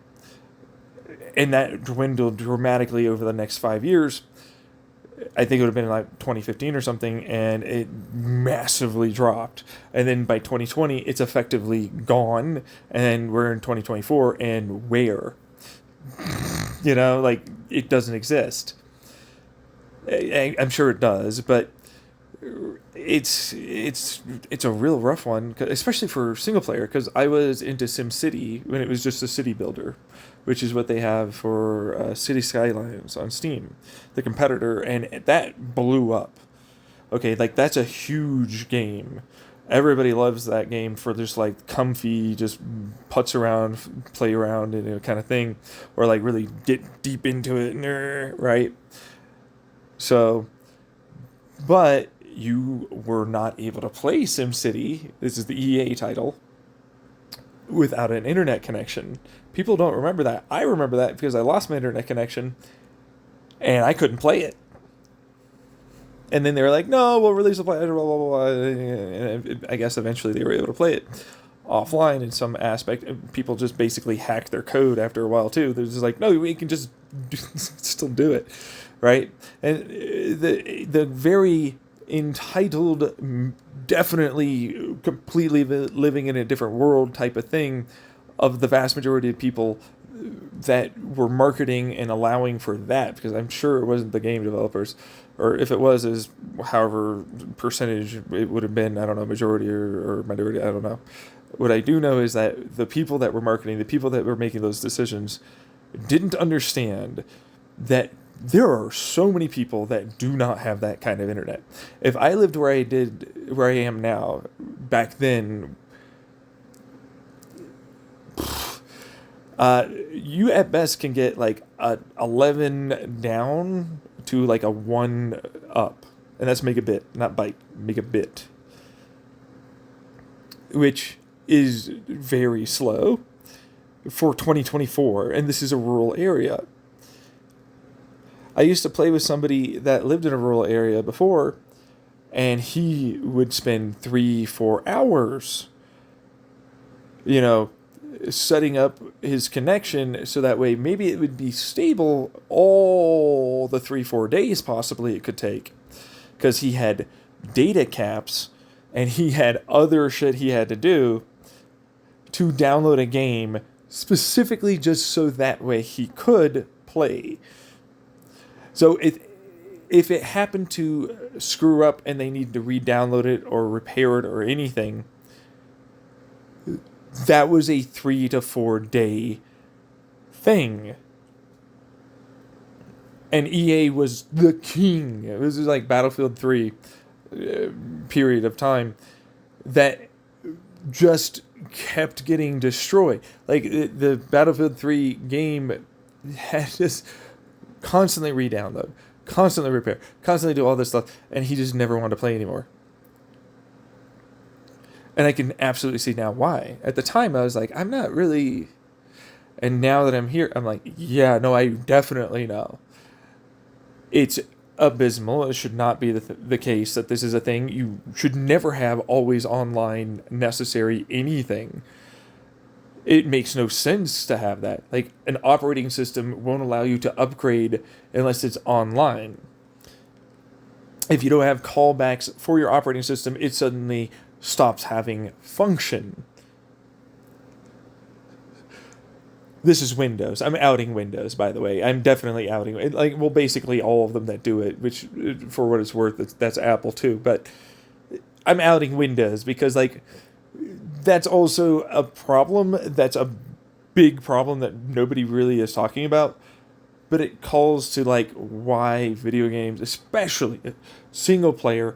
And that dwindled dramatically over the next 5 years. I think it would have been like 2015 or something, and it massively dropped. And then by 2020, it's effectively gone, and we're in 2024, and where? Like, it doesn't exist. I'm sure it does, but it's a real rough one, especially for single player, because I was into SimCity when it was just a city builder, which is what they have for City Skylines on Steam, the competitor, and that blew up. Okay, like, that's a huge game. Everybody loves that game for just, like, comfy, just putz around, play around, kind of thing, or, like, really get deep into it, right? So, but you were not able to play SimCity, this is the EA title, without an internet connection. People don't remember that. I remember that because I lost my internet connection and I couldn't play it. And then they were like, no, we'll release a play, blah, blah, blah. And I guess eventually they were able to play it. offline in some aspect. People just basically hack their code after a while too. They're just like, no, we can just still do it, right? And the very entitled, definitely completely living in a different world type of thing of the vast majority of people that were marketing and allowing for that, because I'm sure it wasn't the game developers, or if it was, is however percentage it would have been, I don't know, majority or minority, I don't know. What I do know is that the people that were marketing, the people that were making those decisions, didn't understand that there are so many people that do not have that kind of internet. If I lived where I am now, back then, you at best can get like a 11 down to like a 1 up. And that's megabit, not byte, megabit. Which is very slow for 2024, and this is a rural area. I used to play with somebody that lived in a rural area before, and he would spend 3-4 hours, setting up his connection so that way maybe it would be stable all the 3-4 days possibly it could take, because he had data caps and he had other shit he had to do to download a game specifically just so that way he could play. So if it happened to screw up and they needed to re-download it or repair it or anything, that was a 3 to 4 day thing. And EA was the king. It was like Battlefield 3 period of time that just kept getting destroyed. Like the Battlefield 3 game had just constantly re-download, constantly repair, constantly do all this stuff, and he just never wanted to play anymore. And I can absolutely see now why. At the time, I was like, I'm not really... And now that I'm here, I'm like, yeah, no, I definitely know. It's abysmal. It should not be the case that this is a thing. You should never have always online necessary anything. It makes no sense to have that. Like, an operating system won't allow you to upgrade unless it's online. If you don't have callbacks for your operating system, it suddenly stops having function. This is Windows. I'm outing Windows, by the way. I'm definitely outing, basically all of them that do it, which, for what it's worth, that's Apple too. But I'm outing Windows because, that's also a problem. That's a big problem that nobody really is talking about. But it calls to, why video games, especially single player.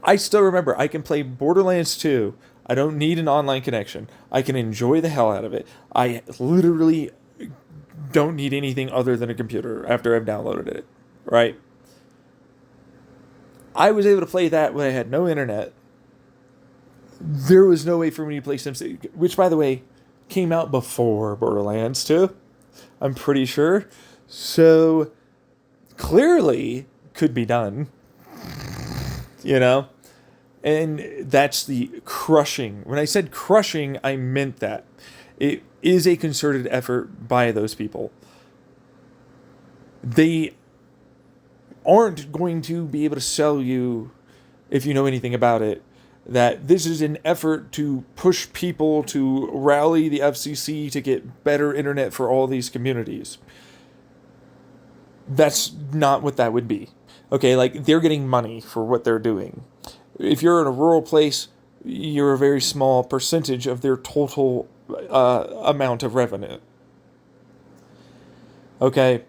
I still remember I can play Borderlands 2. I don't need an online connection. I can enjoy the hell out of it. I literally don't need anything other than a computer after I've downloaded it, right? I was able to play that when I had no internet. There was no way for me to play SimCity, which, by the way, came out before Borderlands 2. I'm pretty sure. So, clearly could be done. And that's the crushing. When I said crushing, I meant that. It is a concerted effort by those people. They aren't going to be able to sell you, if you know anything about it, that this is an effort to push people to rally the FCC to get better internet for all these communities. That's not what that would be. Okay, they're getting money for what they're doing. If you're in a rural place, you're a very small percentage of their total amount of revenue. Okay,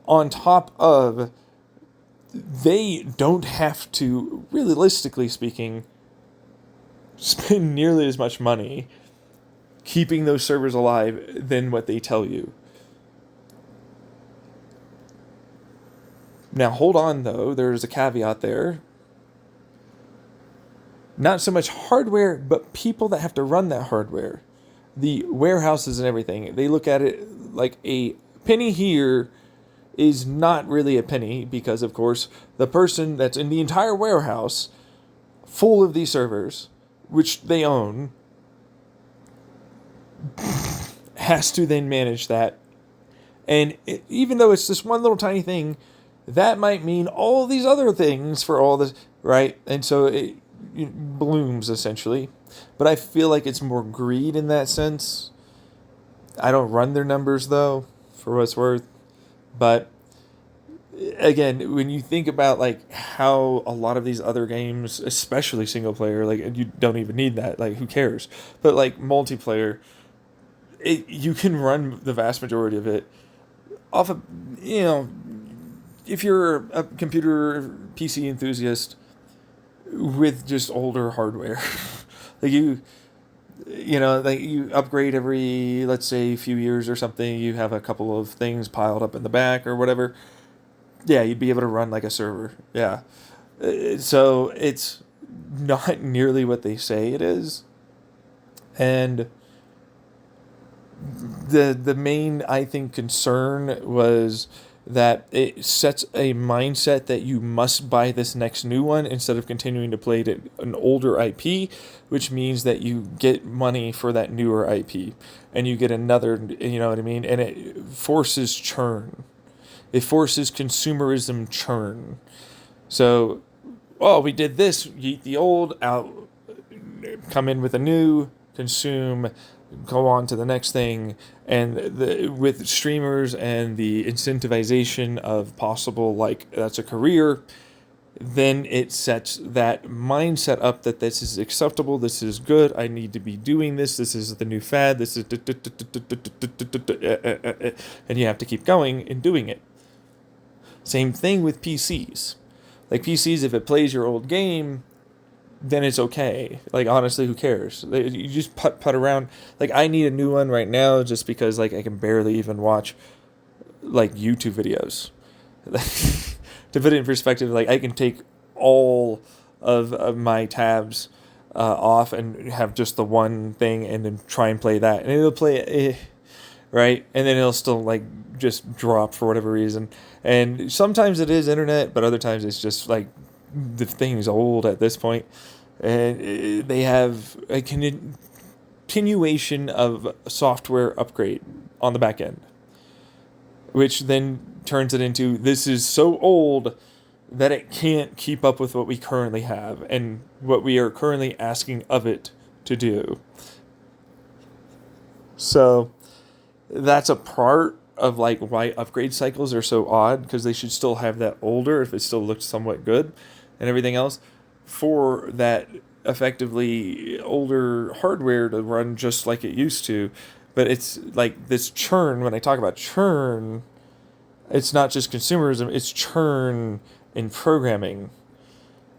on top of, they don't have to, realistically speaking, spend nearly as much money keeping those servers alive than what they tell you. Now, hold on, though. There's a caveat there. Not so much hardware, but people that have to run that hardware. The warehouses and everything. They look at it like a penny here is not really a penny because, of course, the person that's in the entire warehouse full of these servers, which they own, has to then manage that. And even though it's just one little tiny thing, that might mean all these other things for all this, right? And so it blooms essentially. But I feel like it's more greed in that sense. I don't run their numbers though, for what it's worth. But again, when you think about like how a lot of these other games, especially single player, like you don't even need that. Like who cares? But like multiplayer, you can run the vast majority of it off of, if you're a computer PC enthusiast with just older hardware, like like you upgrade every, let's say, few years or something, you have a couple of things piled up in the back or whatever. Yeah, you'd be able to run like a server. Yeah. So it's not nearly what they say it is. And the main, I think, concern was that it sets a mindset that you must buy this next new one instead of continuing to play an older IP, which means that you get money for that newer IP and you get another, you know what I mean? And it forces churn. It forces consumerism churn. So, we did this, you eat the old, out, come in with a new, consume, go on to the next thing. And with streamers and the incentivization of possible, like, that's a career, then it sets that mindset up that this is acceptable, this is good, I need to be doing this is the new fad, this is, and you have to keep going and doing it. Same thing with PCs. Like PCs, if it plays your old game, then it's okay. Like, honestly, who cares? You just put around. Like, I need a new one right now just because, like, I can barely even watch, like, YouTube videos. To put it in perspective, like, I can take all of my tabs off and have just the one thing and then try and play that. And it'll play, right? And then it'll still, like, just drop for whatever reason. And sometimes it is internet, but other times it's just, like, the thing's old at this point. And they have a continuation of software upgrade on the back end, which then turns it into, this is so old that it can't keep up with what we currently have and what we are currently asking of it to do. So that's a part of like why upgrade cycles are so odd, because they should still have that older if it still looks somewhat good and everything else, for that effectively older hardware to run just like it used to. But it's like this churn. When I talk about churn, it's not just consumerism, it's churn in programming.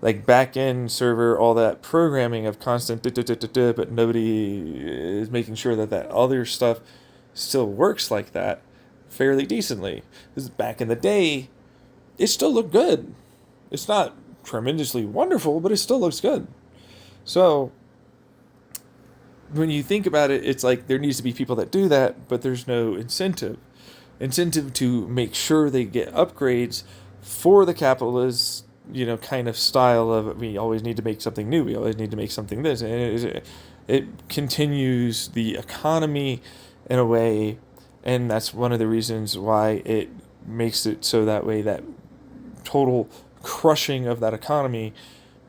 Like back-end server, all that programming of constant but nobody is making sure that other stuff still works like that fairly decently. Because back in the day, it still looked good. It's not tremendously wonderful, but it still looks good. So when you think about it, it's like there needs to be people that do that, but there's no incentive to make sure they get upgrades for the capitalist, kind of style of, we always need to make something new, we always need to make something this, and it continues the economy in a way, and that's one of the reasons why it makes it so that way that total crushing of that economy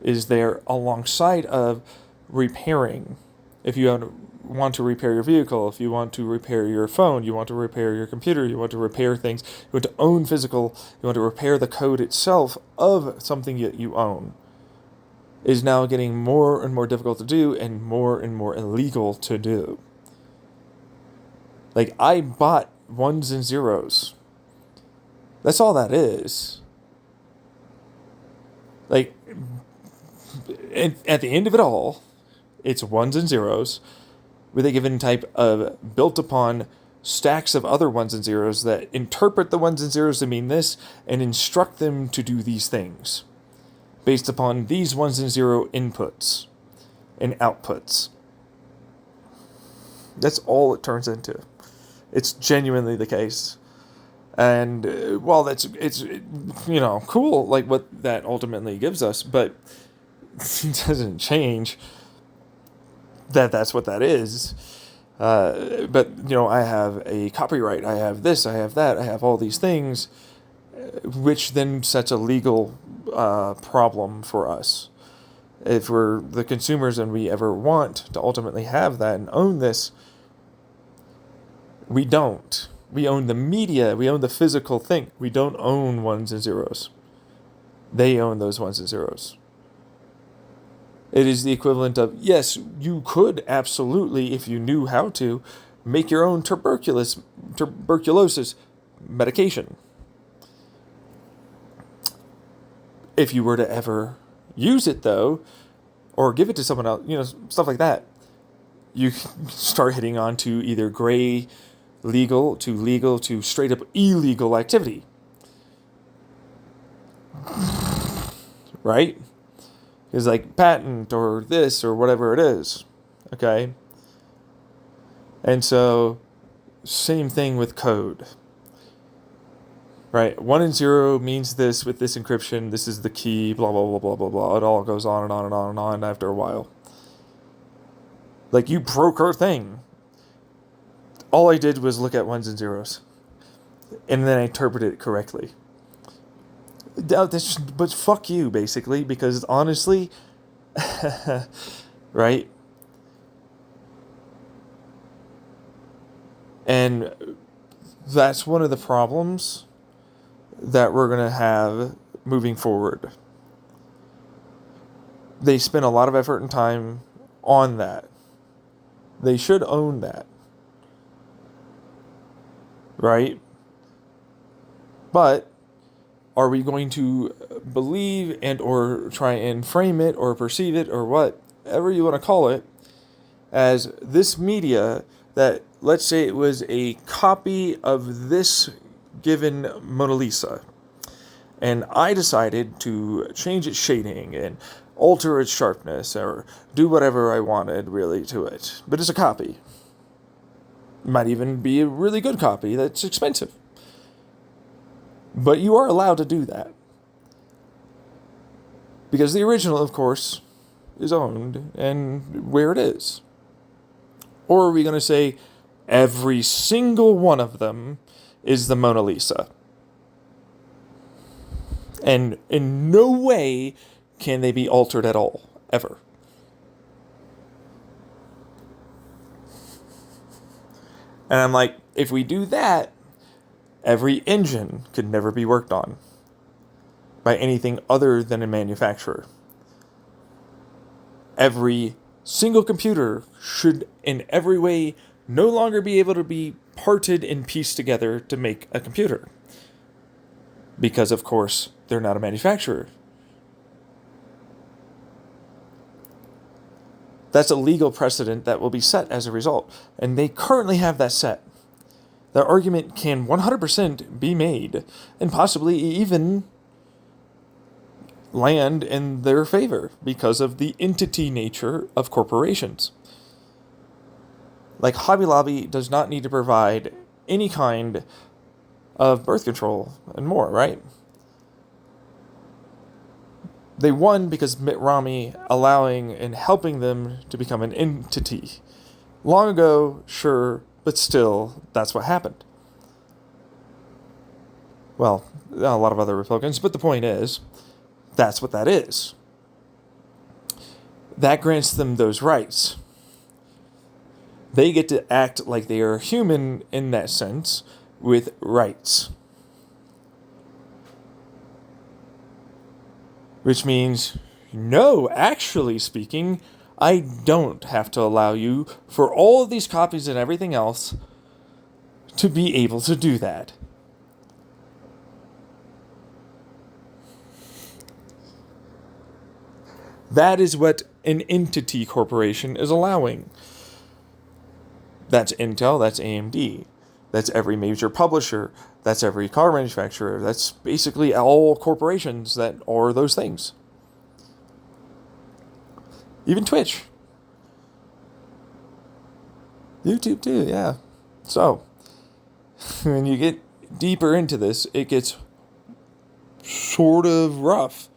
is there alongside of repairing. If you want to repair your vehicle, if you want to repair your phone, you want to repair your computer, you want to repair things, you want to own physical, you want to repair the code itself of something that you own, is now getting more and more difficult to do and more illegal to do. Like, I bought ones and zeros. That's all that is. Like, at the end of it all, it's ones and zeros with a given type of built upon stacks of other ones and zeros that interpret the ones and zeros to mean this and instruct them to do these things based upon these ones and zero inputs and outputs. That's all it turns into. It's genuinely the case. And while it's cool, like what that ultimately gives us, but it doesn't change that's what that is. But, I have a copyright, I have this, I have that, I have all these things, which then sets a legal problem for us. If we're the consumers and we ever want to ultimately have that and own this, we don't. We own the media, we own the physical thing. We don't own ones and zeros. They own those ones and zeros. It is the equivalent of, yes, you could absolutely, if you knew how to, make your own tuberculosis medication. If you were to ever use it, though, or give it to someone else, stuff like that, you start hitting on to either gray legal to straight up illegal activity. Right? It's like patent or this or whatever it is. Okay? And so, same thing with code. Right? 1 and 0 means this with this encryption. This is the key, blah, blah, blah, blah, blah, blah. It all goes on and on and on and on after a while. Like, you broke her thing. All I did was look at 1s and 0s. And then I interpreted it correctly. But fuck you, basically, because honestly, right? And that's one of the problems that we're going to have moving forward. They spend a lot of effort and time on that. They should own that. Right? But are we going to believe and or try and frame it or perceive it or whatever you want to call it as this media that, let's say it was a copy of this given Mona Lisa, and I decided to change its shading and alter its sharpness or do whatever I wanted really to it, but it's a copy. It might even be a really good copy that's expensive. But you are allowed to do that. Because the original, of course, is owned and where it is. Or are we going to say every single one of them is the Mona Lisa? And in no way can they be altered at all, ever. And I'm like, if we do that, every engine could never be worked on by anything other than a manufacturer. Every single computer should in every way no longer be able to be parted and pieced together to make a computer. Because, of course, they're not a manufacturer. That's a legal precedent that will be set as a result. And they currently have that set. The argument can 100% be made, and possibly even land in their favor because of the entity nature of corporations. Like, Hobby Lobby does not need to provide any kind of birth control and more, right? They won because Mitt Romney allowing and helping them to become an entity. Long ago, sure, but still, that's what happened. Well, a lot of other Republicans, but the point is, that's what that is. That grants them those rights. They get to act like they are human in that sense, with rights. Which means, no, actually speaking, I don't have to allow you, for all of these copies and everything else, to be able to do that. That is what an entity corporation is allowing. That's Intel, that's AMD, that's every major publisher, that's every car manufacturer, that's basically all corporations that are those things. Even Twitch. YouTube too, yeah. So, when you get deeper into this, it gets sort of rough.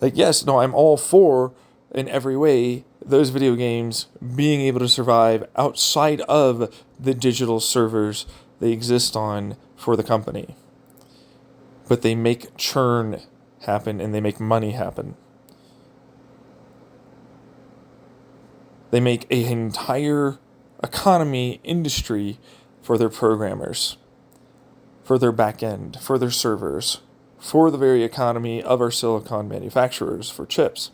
Like, yes, no, I'm all for, in every way, those video games being able to survive outside of the digital servers they exist on for the company. But they make churn happen and they make money happen. They make an entire economy, industry for their programmers, for their back end, for their servers, for the very economy of our silicon manufacturers for chips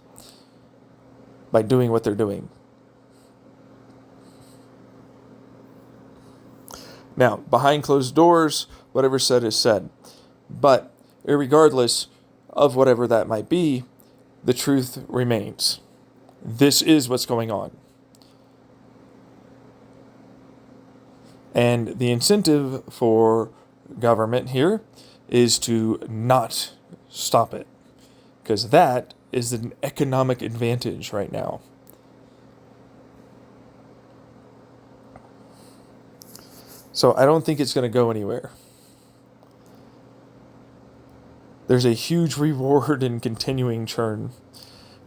by doing what they're doing. Now, behind closed doors, whatever's said is said. But regardless of whatever that might be, the truth remains. This is what's going on. And the incentive for government here is to not stop it, because that is an economic advantage right now. So I don't think it's going to go anywhere. There's a huge reward in continuing churn.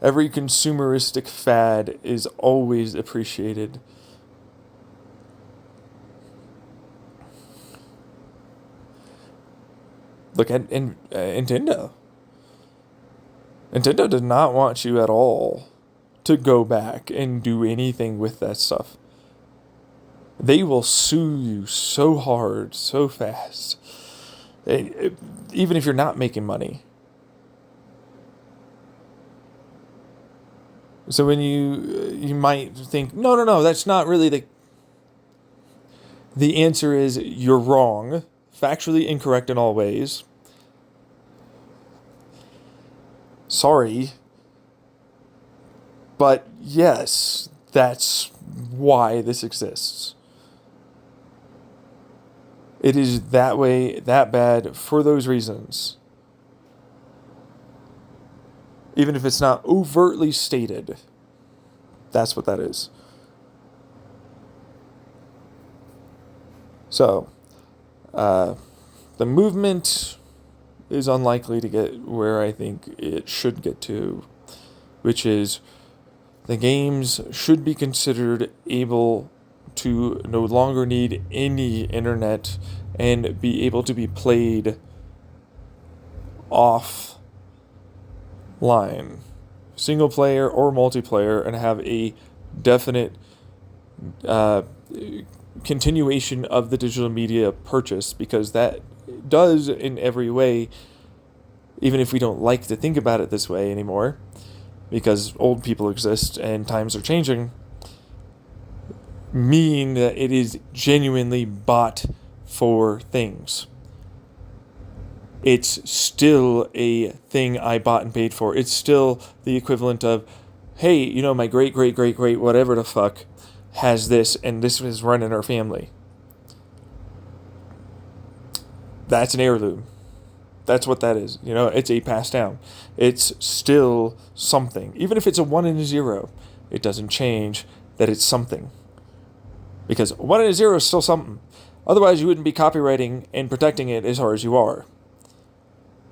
Every consumeristic fad is always appreciated. Look at Nintendo. Nintendo did not want you at all to go back and do anything with that stuff. They will sue you so hard, so fast, even if you're not making money. So when you might think, no, that's not really the answer is you're wrong, factually incorrect in all ways. Sorry. But yes, that's why this exists. It is that way, that bad, for those reasons. Even if it's not overtly stated, that's what that is. So, the movement is unlikely to get where I think it should get to, which is the games should be considered able to no longer need any internet and be able to be played offline, single player or multiplayer, and have a definite continuation of the digital media purchase, because that does in every way, even if we don't like to think about it this way anymore, because old people exist and times are changing, mean that it is genuinely bought for things. It's still a thing I bought and paid for. It's still the equivalent of, hey, my great whatever the fuck has this, and this is running our family. That's an heirloom. That's what that is. It's a pass down. It's still something. Even if it's a 1 and a 0, it doesn't change that it's something. Because 1 and a 0 is still something. Otherwise, you wouldn't be copywriting and protecting it as hard as you are.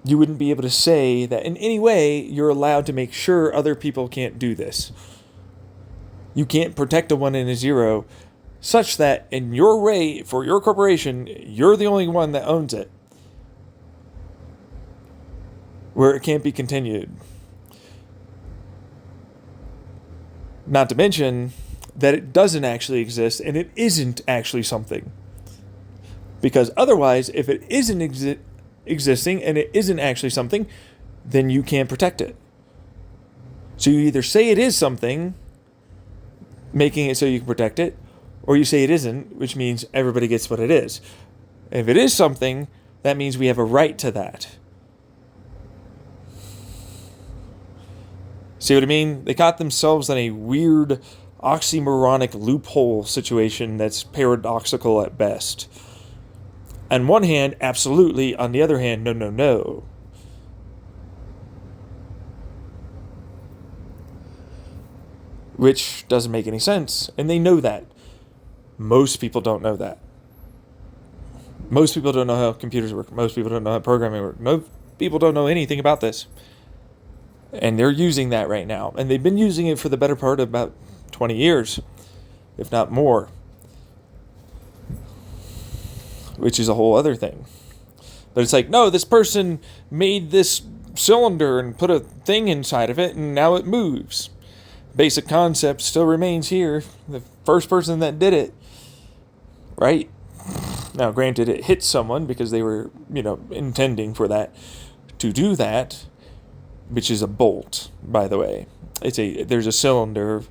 You wouldn't be able to say that in any way you're allowed to make sure other people can't do this. You can't protect a 1 and a 0 such that in your way, for your corporation, you're the only one that owns it, where it can't be continued. Not to mention that it doesn't actually exist and it isn't actually something. Because otherwise, if it isn't existing and it isn't actually something, then you can't protect it. So you either say it is something, making it so you can protect it, or you say it isn't, which means everybody gets what it is. And if it is something, that means we have a right to that. See what I mean? They caught themselves in a weird oxymoronic loophole situation that's paradoxical at best. On one hand, absolutely. On the other hand, no. Which doesn't make any sense. And they know that. Most people don't know that. Most people don't know how computers work. Most people don't know how programming works. Most people don't know anything about this. And they're using that right now. And they've been using it for the better part of about 20 years, if not more. Which is a whole other thing. But it's like, no, this person made this cylinder and put a thing inside of it, and now it moves. Basic concept still remains here. The first person that did it, right? Now, granted, it hit someone because they were, intending for that to do that, which is a bolt, by the way. There's a cylinder,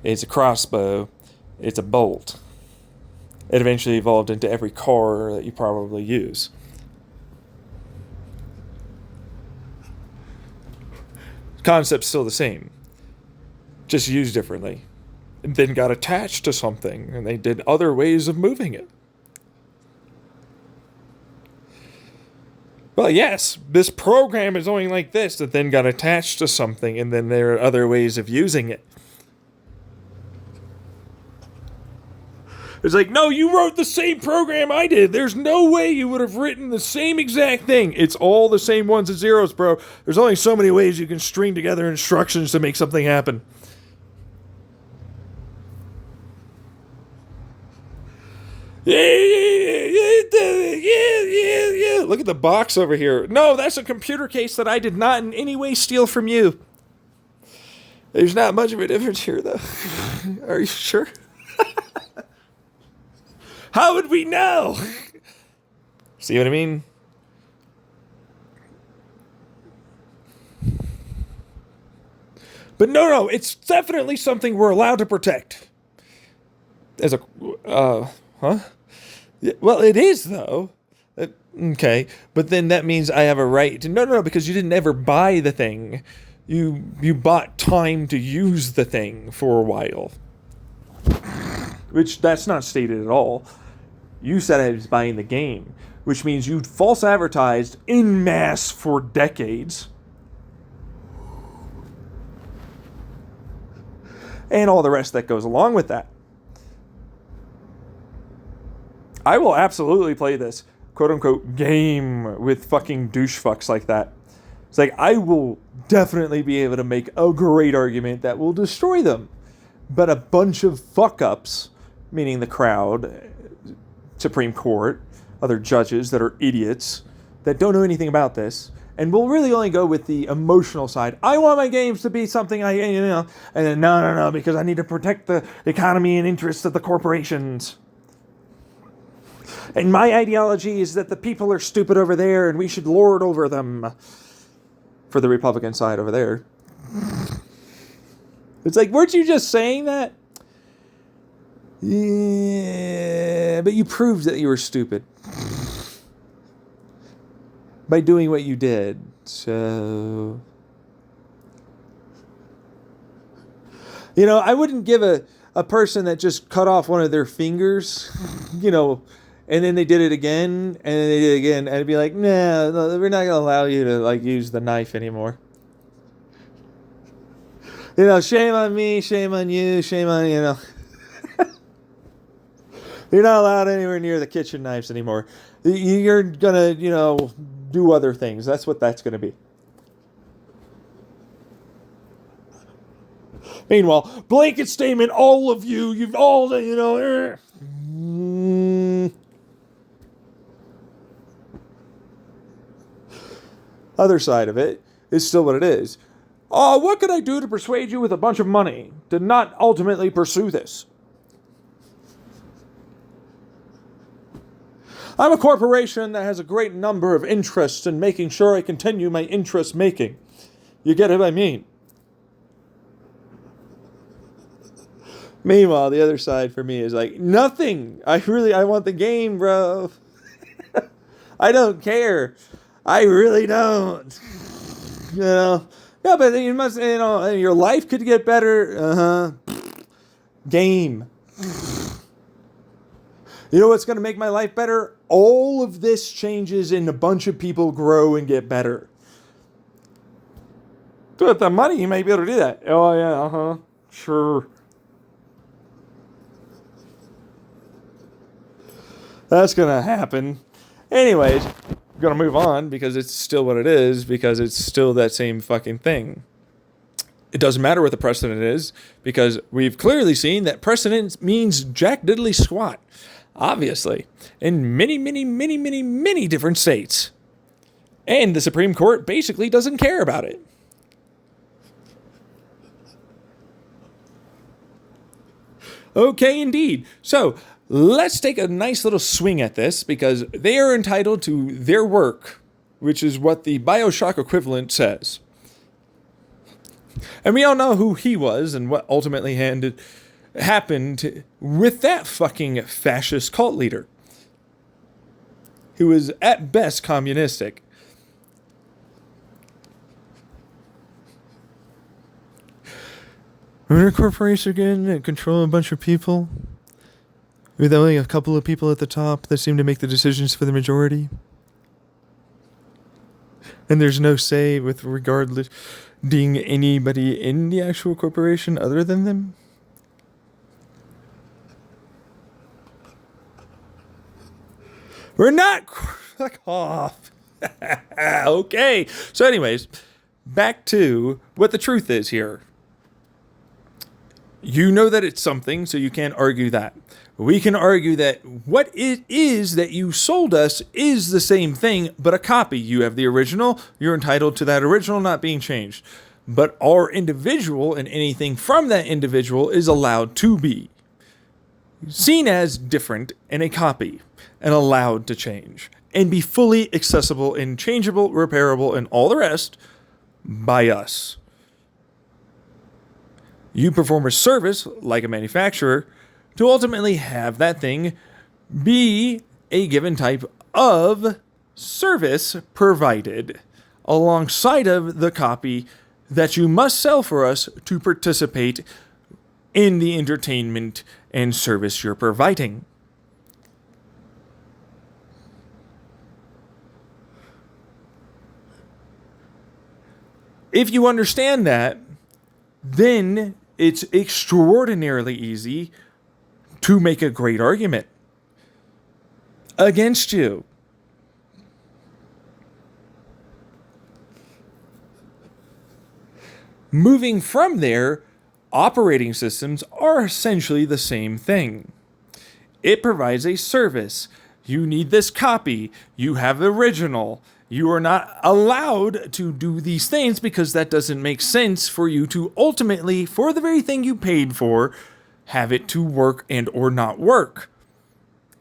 it's a crossbow, it's a bolt. It eventually evolved into every car that you probably use. Concept's still the same, just used differently. And then got attached to something, and they did other ways of moving it. Well, yes, this program is going like this, that then got attached to something, and then there are other ways of using it. It's like, no, you wrote the same program I did. There's no way you would have written the same exact thing. It's all the same ones and zeros, bro. There's only so many ways you can string together instructions to make something happen. Yeah. Look at the box over here. No, that's a computer case that I did not in any way steal from you. There's not much of a difference here, though. Are you sure? How would we know? See what I mean? But no, it's definitely something we're allowed to protect. As a, huh? Well, it is, though. Okay, but then that means I have a right to... No, because you didn't ever buy the thing. You bought time to use the thing for a while. Which, that's not stated at all. You said I was buying the game, which means you false advertised en masse for decades. And all the rest that goes along with that. I will absolutely play this quote-unquote game with fucking douche fucks like that. It's like, I will definitely be able to make a great argument that will destroy them. But a bunch of fuck-ups, meaning the crowd, Supreme Court, other judges that are idiots, that don't know anything about this, and will really only go with the emotional side. I want my games to be something and then no, because I need to protect the economy and interests of the corporations. And my ideology is that the people are stupid over there and we should lord over them. For the Republican side over there. It's like, weren't you just saying that? Yeah, but you proved that you were stupid. By doing what you did. So... I wouldn't give a person that just cut off one of their fingers, and then they did it again, and then they did it again, and I'd be like, no, we're not going to allow you to, use the knife anymore. Shame on me, shame on you, shame on, You're not allowed anywhere near the kitchen knives anymore. You're going to, do other things. That's what that's going to be. Meanwhile, blanket statement, all of you, you've all, Other side of it is still what it is. Oh, what could I do to persuade you with a bunch of money to not ultimately pursue this? I'm a corporation that has a great number of interests in making sure I continue my interest making. You get what I mean? Meanwhile, the other side for me is like, nothing. I want the game, bro. I don't care. I really don't. No, but you must, your life could get better. Game. You know what's going to make my life better? All of this changes and a bunch of people grow and get better. With the money, you might be able to do that. Oh, yeah, sure. That's going to happen. Anyways, I'm going to move on because it's still what it is, because it's still that same fucking thing. It doesn't matter what the precedent is, because we've clearly seen that precedent means jack diddly squat, obviously, in many, many, many, many, many different states. And the Supreme Court basically doesn't care about it. Okay, indeed. So let's take a nice little swing at this, because they are entitled to their work, which is what the Bioshock equivalent says. And we all know who he was and what ultimately happened with that fucking fascist cult leader, who was at best communistic. When a corporation again and control a bunch of people, with only a couple of people at the top that seem to make the decisions for the majority, and there's no say with regardless being anybody in the actual corporation other than them. We're not. Fuck off. Okay. So, anyways, back to what the truth is here. You know that it's something, so you can't argue that. We can argue that what it is that you sold us is the same thing, but a copy. You have the original, you're entitled to that original not being changed. But our individual and anything from that individual is allowed to be seen as different and a copy and allowed to change and be fully accessible and changeable, repairable, and all the rest by us. You perform a service like a manufacturer to ultimately have that thing be a given type of service provided alongside of the copy that you must sell for us to participate in the entertainment and service you're providing. If you understand that, then it's extraordinarily easy to make a great argument against you. Moving from there, operating systems are essentially the same thing. It provides a service. You need this copy. You have the original. You are not allowed to do these things because that doesn't make sense for you to ultimately, for the very thing you paid for, have it to work and or not work.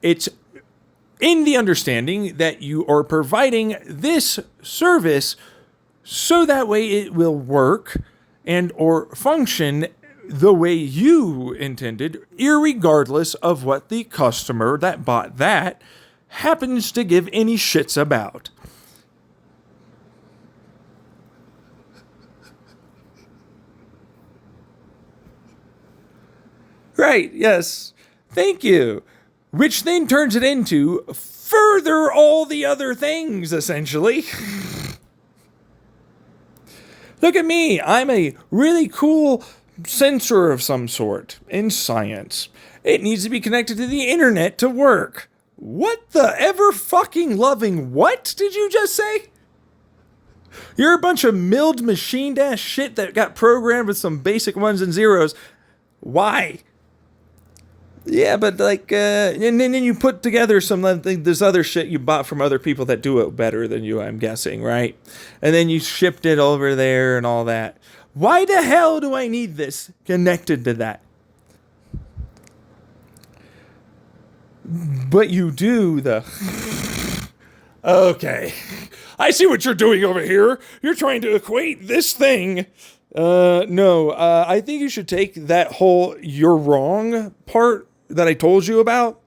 It's in the understanding that you are providing this service so that way it will work and or function the way you intended, irregardless of what the customer that bought that happens to give any shits about. Right, yes. Thank you. Which then turns it into further all the other things, essentially. Look at me. I'm a really cool sensor of some sort in science. It needs to be connected to the internet to work. What the ever fucking loving what did you just say? You're a bunch of milled machined ass shit that got programmed with some basic ones and zeros. Why? Yeah, but like, and then you put together this other shit you bought from other people that do it better than you, I'm guessing, right? And then you shipped it over there and all that. Why the hell do I need this connected to that? But you do Okay. I see what you're doing over here. You're trying to equate this thing. No, I think you should take that whole "you're wrong" part that I told you about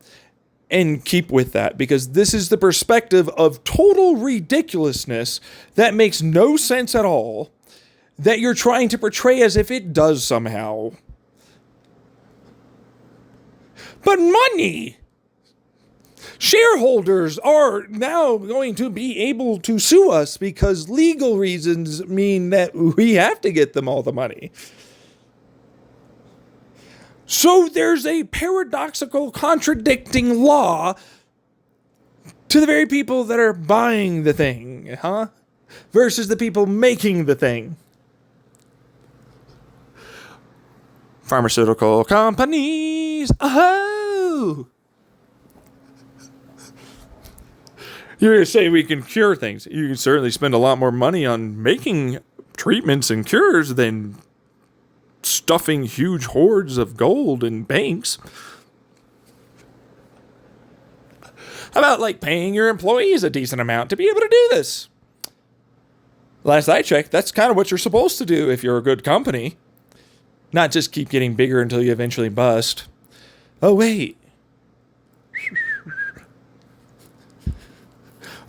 and keep with that, because this is the perspective of total ridiculousness that makes no sense at all, that you're trying to portray as if it does somehow. But money! Shareholders are now going to be able to sue us because legal reasons mean that we have to get them all the money. So there's a paradoxical contradicting law to the very people that are buying the thing, huh? Versus the people making the thing. Pharmaceutical companies. Oh! You're going to say we can cure things. You can certainly spend a lot more money on making treatments and cures than stuffing huge hoards of gold in banks. How about like paying your employees a decent amount to be able to do this? Last I checked, that's kind of what you're supposed to do if you're a good company. Not just keep getting bigger until you eventually bust. Oh, wait.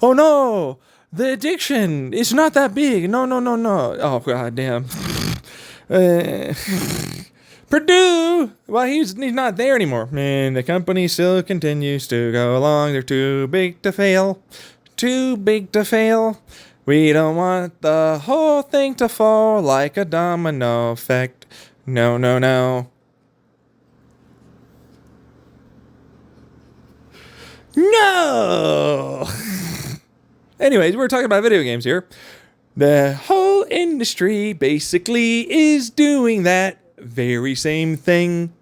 Oh, no. The addiction is not that big. No. Oh, god damn. Purdue, well, he's not there anymore. Man, the company still continues to go along. They're too big to fail. Too big to fail. We don't want the whole thing to fall like a domino effect. No. No! Anyways, we're talking about video games here. The whole industry basically is doing that very same thing.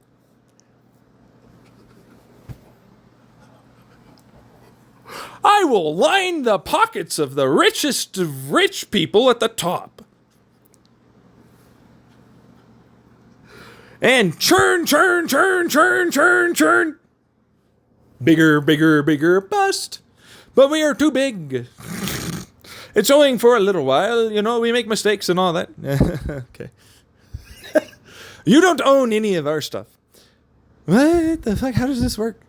I will line the pockets of the richest of rich people at the top. And churn. Bigger, bust. But we are too big. It's only for a little while, we make mistakes and all that. Okay. You don't own any of our stuff. What the fuck? How does this work?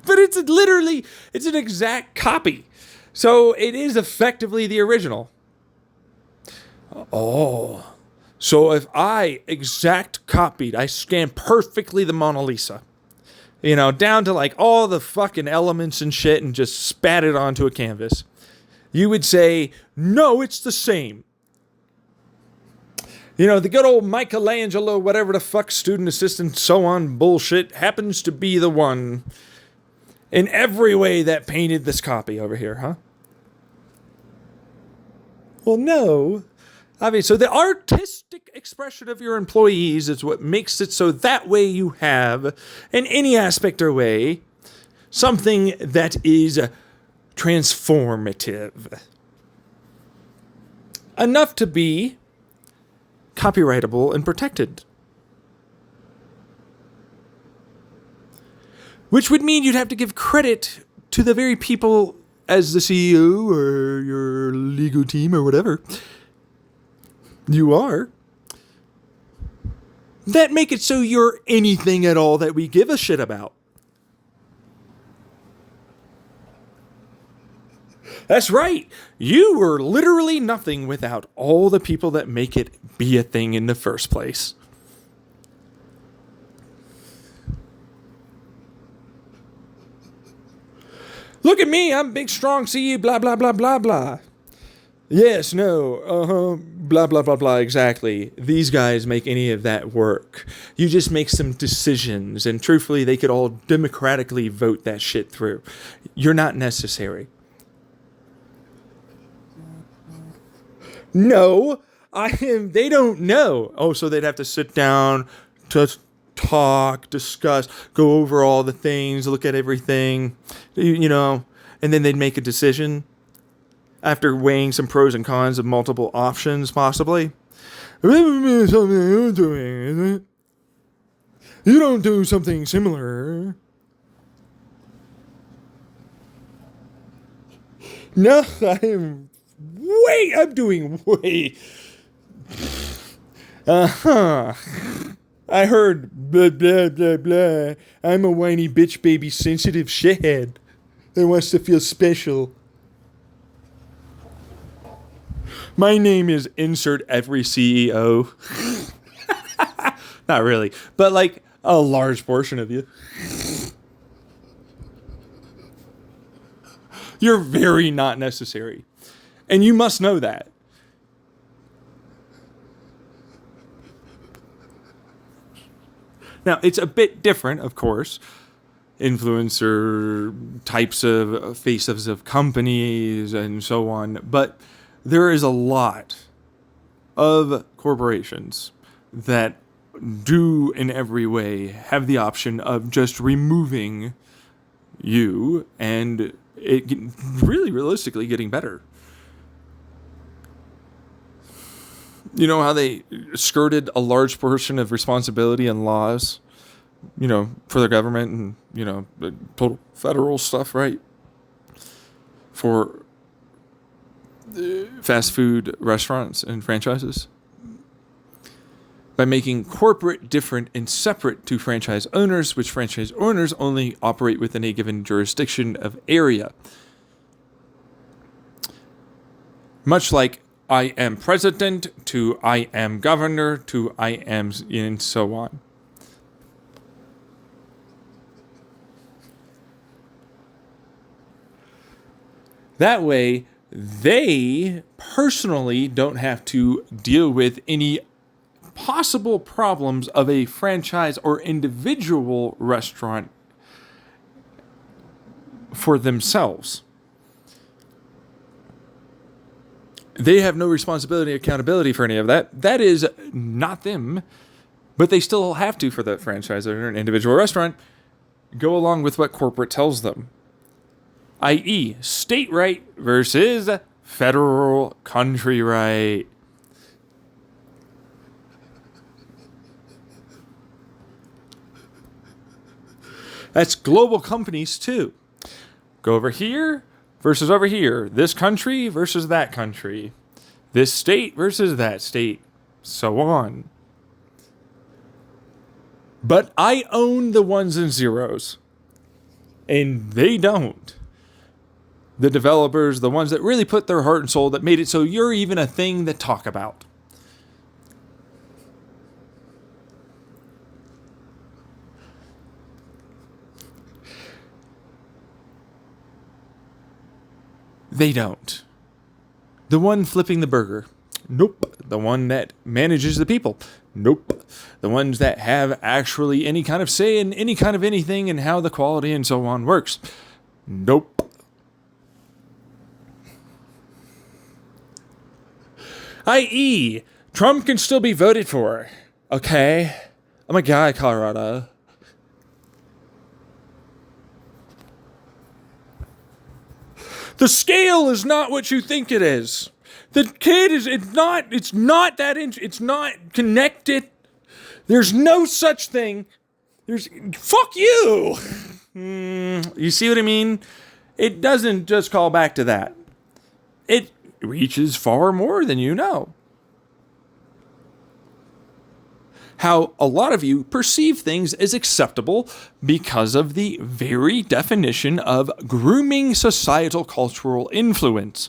But it's an exact copy. So it is effectively the original. Oh. So if I exact copied, I scanned perfectly the Mona Lisa, down to like all the fucking elements and shit and just spat it onto a canvas, you would say, no, it's the same. The good old Michelangelo, whatever the fuck, student assistant, so on bullshit, happens to be the one in every way that painted this copy over here, huh? Well, no. Obviously, so the artistic expression of your employees is what makes it so that way you have, in any aspect or way, something that is transformative. Enough to be copyrightable and protected. Which would mean you'd have to give credit to the very people as the CEO or your legal team or whatever you are, that make it so you're anything at all that we give a shit about. That's right. You were literally nothing without all the people that make it be a thing in the first place. Look at me. I'm big, strong CEO, blah, blah, blah, blah, blah. Yes, no, blah, blah, blah, blah, exactly. These guys make any of that work. You just make some decisions, and truthfully, they could all democratically vote that shit through. You're not necessary. No, they don't know. Oh, so they'd have to sit down to talk, discuss, go over all the things, look at everything, and then they'd make a decision. After weighing some pros and cons of multiple options, possibly. You don't do something similar. No, I'm doing way. I heard blah, blah, blah, blah. I'm a whiny bitch baby sensitive shithead that wants to feel special. My name is insert every CEO. Not really, but like a large portion of you. You're very not necessary. And you must know that. Now, it's a bit different, of course. Influencer types of faces of companies and so on. But there is a lot of corporations that do in every way have the option of just removing you and it really realistically getting better. You know how they skirted a large portion of responsibility and laws, for the government and, the total federal stuff, right? For fast food restaurants and franchises. By making corporate different and separate to franchise owners, which franchise owners only operate within a given jurisdiction of area. Much like I am president to I am governor to I am, and so on. That way, they personally don't have to deal with any possible problems of a franchise or individual restaurant for themselves. They have no responsibility, accountability for any of that. That is not them. But they still have to, for the franchise or an individual restaurant, go along with what corporate tells them. I.e., state right versus federal country right. That's global companies too. Go over here versus over here. This country versus that country. This state versus that state. So on. But I own the ones and zeros. And they don't. The developers, the ones that really put their heart and soul, that made it so you're even a thing to talk about. They don't. The one flipping the burger. Nope. The one that manages the people. Nope. The ones that have actually any kind of say in any kind of anything and how the quality and so on works. Nope. I.e., Trump can still be voted for. Okay? I'm a guy, Colorado. The scale is not what you think it is. The kid is, it's not connected. There's no such thing. Fuck you. You see what I mean? It doesn't just call back to that. It reaches far more than you know. How a lot of you perceive things as acceptable because of the very definition of grooming societal cultural influence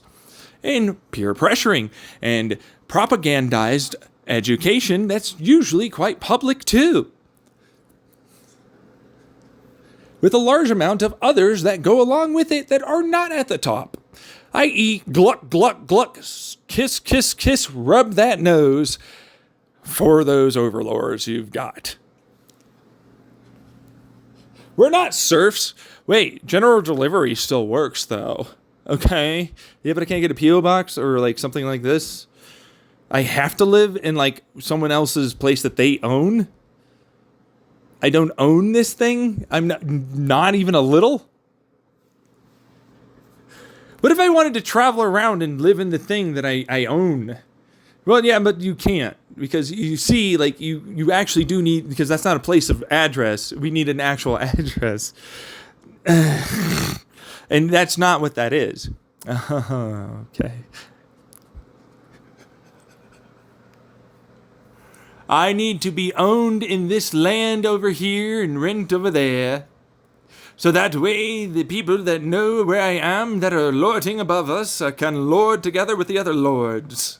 and peer pressuring and propagandized education that's usually quite public too. With a large amount of others that go along with it that are not at the top. I.e., gluck, gluck, gluck, kiss, kiss, kiss, rub that nose for those overlords you've got. We're not serfs. Wait, general delivery still works, though. Okay? Yeah, but I can't get a P.O. box or, like, something like this. I have to live in, like, someone else's place that they own. I don't own this thing. I'm not even a little. What if I wanted to travel around and live in the thing that I own? Well, yeah, but you can't. Because you see, like, you actually do need, because that's not a place of address. We need an actual address. And that's not what that is. Okay. I need to be owned in this land over here and rent over there. So that way the people that know where I am, that are lording above us, can lord together with the other lords.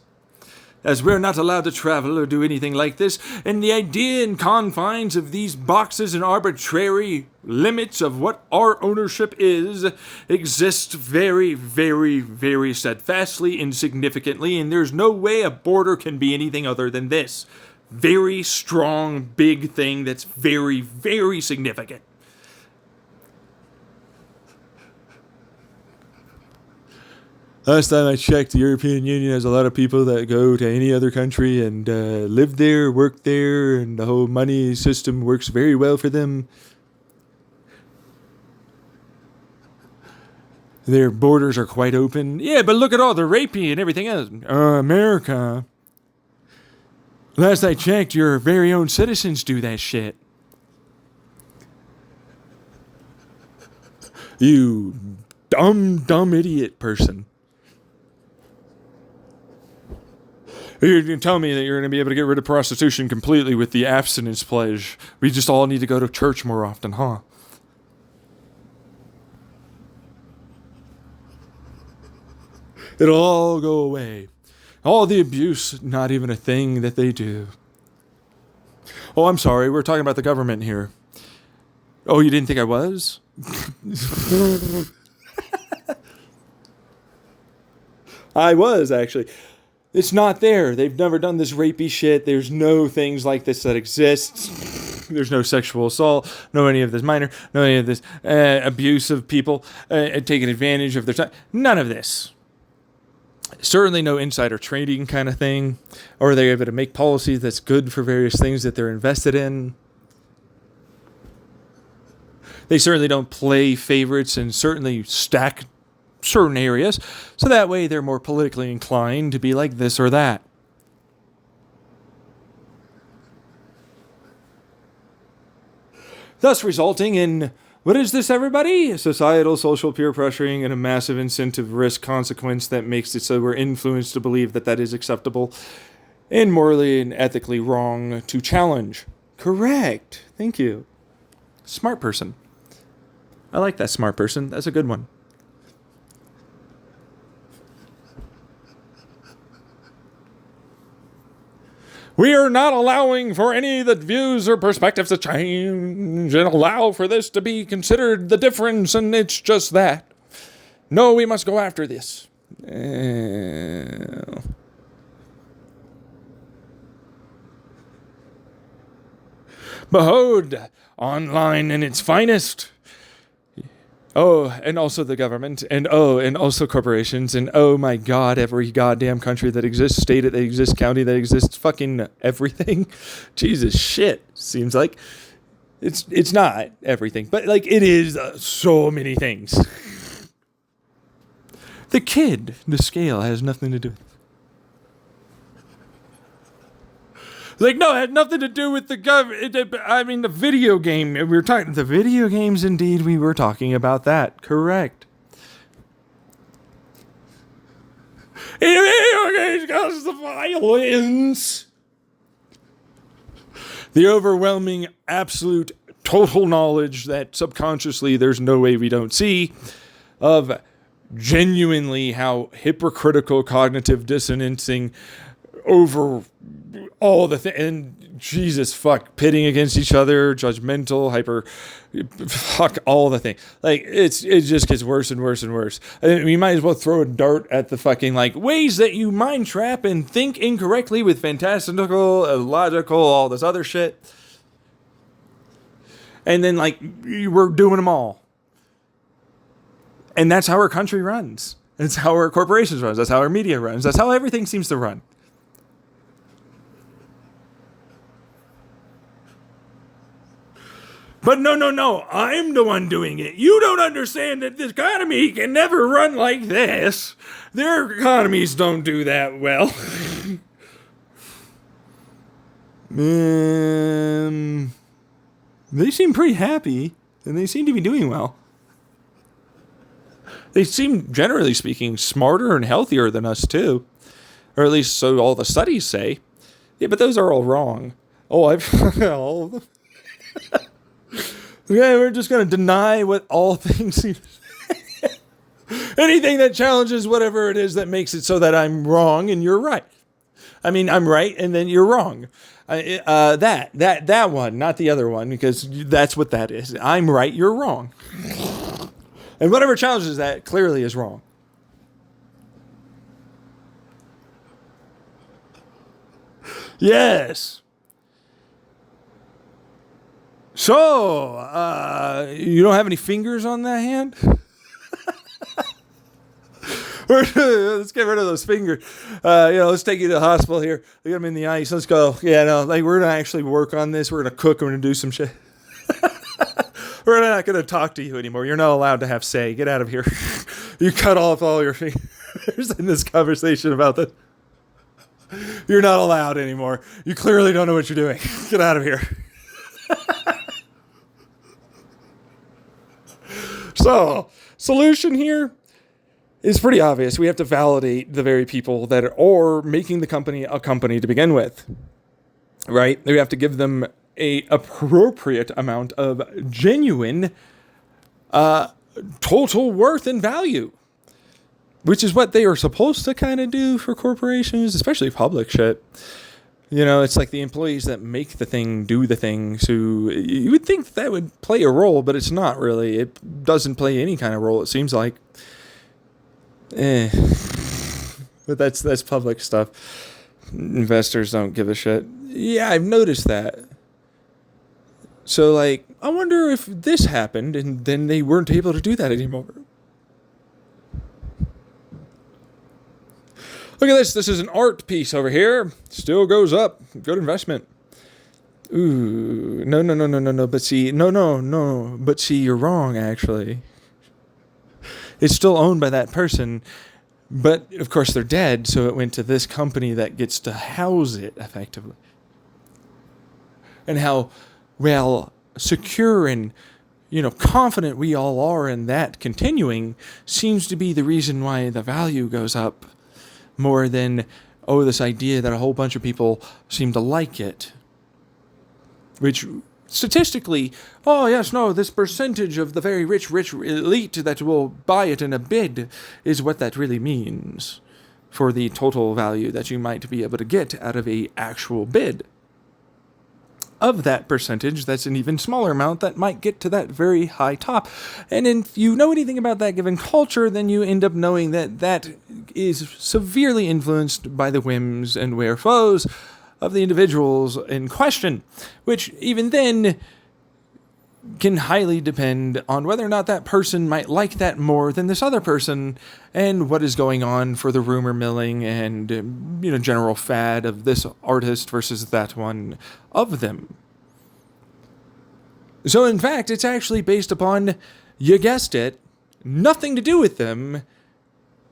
As we're not allowed to travel or do anything like this, and the idea and confines of these boxes and arbitrary limits of what our ownership is exist very, very, very steadfastly and significantly, and there's no way a border can be anything other than this. Very strong, big thing that's very, very significant. Last time I checked, the European Union has a lot of people that go to any other country and live there, work there, and the whole money system works very well for them. Their borders are quite open. Yeah, but look at all the rapey and everything else. America. Last I checked, your very own citizens do that shit. You dumb idiot person. You're going to tell me that you're going to be able to get rid of prostitution completely with the abstinence pledge. We just all need to go to church more often, huh? It'll all go away. All the abuse, not even a thing that they do. Oh, I'm sorry. We're talking about the government here. Oh, you didn't think I was? I was, actually. It's not there. They've never done this rapey shit. There's no things like this that exists. There's no sexual assault, no any of this minor, no any of this abuse of people, taking advantage of their time. None of this. Certainly no insider trading kind of thing. Or are they able to make policies that's good for various things that they're invested in? They certainly don't play favorites and certainly stack certain areas. So that way they're more politically inclined to be like this or that. Thus resulting in, what is this, everybody? Societal, social peer pressuring and a massive incentive risk consequence that makes it so we're influenced to believe that that is acceptable and morally and ethically wrong to challenge. Correct. Thank you. Smart person. I like that smart person. That's a good one. We are not allowing for any of the views or perspectives to change and allow for this to be considered the difference, and it's just that. No, we must go after this. Behold, online in its finest. Oh, and also the government, and also corporations, and oh my God, every goddamn country that exists, state that exists, county that exists, fucking everything. Jesus shit, seems like. It's not everything, but like it is so many things. The scale has nothing to do with it. Like, no, it had nothing to do with the government. I mean, the video game. We were talking the video games. Indeed, we were talking about that. Correct. Video games cause the violence. The overwhelming, absolute, total knowledge that subconsciously there's no way we don't see of genuinely how hypocritical, cognitive dissonancing over all the things, and Jesus fuck, pitting against each other, judgmental, fuck all the things. Like it just gets worse and worse and worse. I mean, we might as well throw a dart at the fucking like ways that you mind trap and think incorrectly with fantastical, illogical, all this other shit. And then like we're doing them all. And that's how our country runs. That's how our corporations runs. That's how our media runs. That's how everything seems to run. But no, I'm the one doing it. You don't understand that this economy can never run like this. Their economies don't do that well. They seem pretty happy, and they seem to be doing well. They seem, generally speaking, smarter and healthier than us, too. Or at least so all the studies say. Yeah, but those are all wrong. Oh, all of them. Yeah, we're just going to deny what all things seem. Anything that challenges whatever it is that makes it so that I'm wrong and you're right. I mean, I'm right and then you're wrong. That one, not the other one, because that's what that is. I'm right, you're wrong. And whatever challenges that clearly is wrong. Yes. So, you don't have any fingers on that hand? Let's get rid of those fingers. Let's take you to the hospital here. Get them in the ice. Let's go. Yeah, no, like we're going to actually work on this. We're going to cook. We're going to do some shit. We're not going to talk to you anymore. You're not allowed to have say. Get out of here. You cut off all your fingers in this conversation about this. You're not allowed anymore. You clearly don't know what you're doing. Get out of here. So, solution here is pretty obvious. We have to validate the very people that are making the company a company to begin with. Right? We have to give them a appropriate amount of genuine total worth and value. Which is what they are supposed to kind of do for corporations, especially public shit. It's like the employees that make the thing do the thing. So you would think that would play a role, but it's not really. It doesn't play any kind of role, it seems like. But that's public stuff. Investors don't give a shit. Yeah, I've noticed that. So, I wonder if this happened and then they weren't able to do that anymore. Look at this. This is an art piece over here. Still goes up. Good investment. Ooh. No. But see, no. But see, you're wrong, actually. It's still owned by that person. But, of course, they're dead, so it went to this company that gets to house it, effectively. And how, secure and, confident we all are in that continuing seems to be the reason why the value goes up. More than, this idea that a whole bunch of people seem to like it. Which, statistically, this percentage of the very rich elite that will buy it in a bid is what that really means for the total value that you might be able to get out of a actual bid. Of that percentage, that's an even smaller amount that might get to that very high top. And if you know anything about that given culture, then you end up knowing that is severely influenced by the whims and wherefores of the individuals in question, which even then can highly depend on whether or not that person might like that more than this other person and what is going on for the rumor milling and, general fad of this artist versus that one of them. So, in fact, it's actually based upon, you guessed it, nothing to do with them,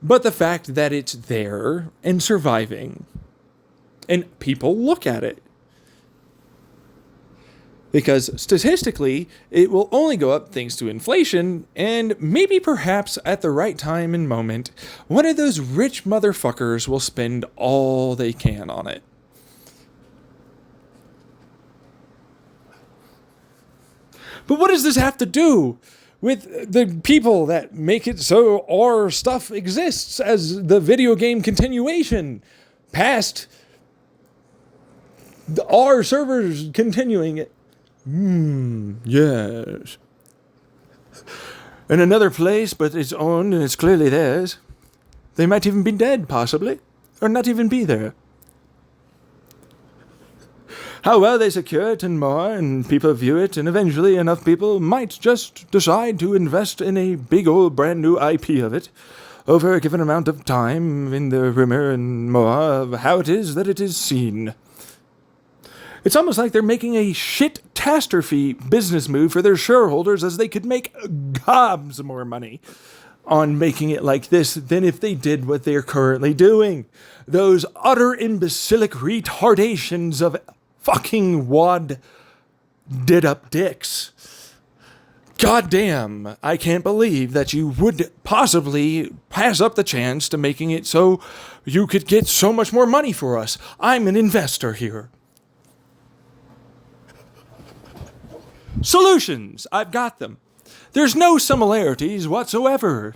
but the fact that it's there and surviving. And people look at it. Because statistically, it will only go up thanks to inflation, and maybe perhaps at the right time and moment, one of those rich motherfuckers will spend all they can on it. But what does this have to do with the people that make it so our stuff exists as the video game continuation past our servers continuing it? Yes. In another place, but it's owned and it's clearly theirs. They might even be dead, possibly, or not even be there. How well they secure it and more, and people view it, and eventually enough people might just decide to invest in a big old brand new IP of it over a given amount of time in the rumor and more of how it is that it is seen. It's almost like they're making a shit-tastrophe business move for their shareholders, as they could make gobs more money on making it like this than if they did what they're currently doing. Those utter imbecilic retardations of fucking wad did-up dicks. Goddamn, I can't believe that you would possibly pass up the chance to making it so you could get so much more money for us. I'm an investor here. Solutions. I've got them. There's no similarities whatsoever.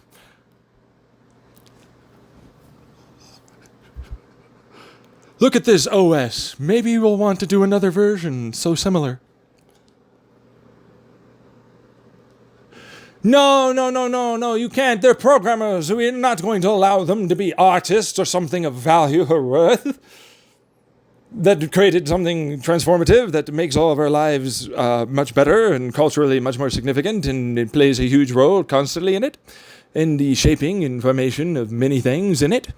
Look at this OS. Maybe we'll want to do another version so similar. No, you can't. They're programmers. We're not going to allow them to be artists or something of value or worth. That created something transformative that makes all of our lives much better and culturally much more significant, and it plays a huge role constantly in it. in the shaping and formation of many things in it.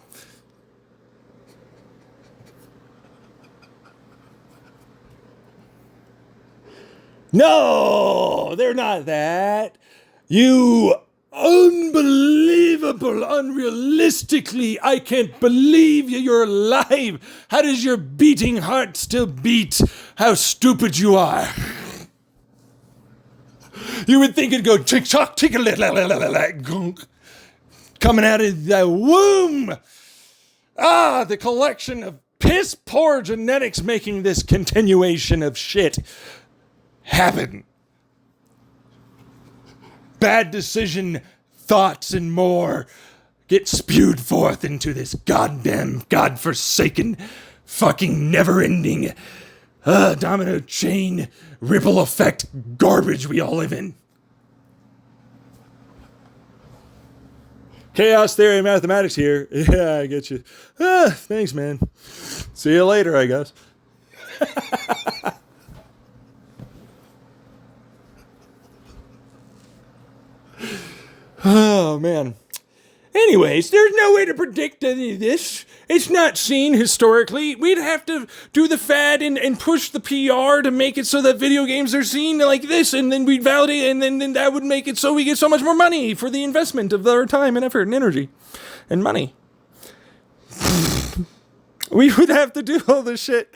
No, they're not that. You unbelievable, unrealistically, I can't believe you're alive. How does your beating heart still beat? How stupid you are. You would think it'd go tick-tock, tick-a-lick-a-lick-a-lick-gunk, coming out of the womb. The collection of piss-poor genetics making this continuation of shit happen. Bad decision, thoughts, and more get spewed forth into this goddamn, godforsaken, fucking never-ending domino chain ripple effect garbage we all live in. Chaos theory and mathematics here. Yeah, I get you. Thanks, man. See you later, I guess. Oh, man. Anyways, there's no way to predict any of this. It's not seen historically. We'd have to do the fad and push the PR to make it so that video games are seen like this, and then we'd validate, and then that would make it so we get so much more money for the investment of our time and effort and energy and money. We would have to do all this shit.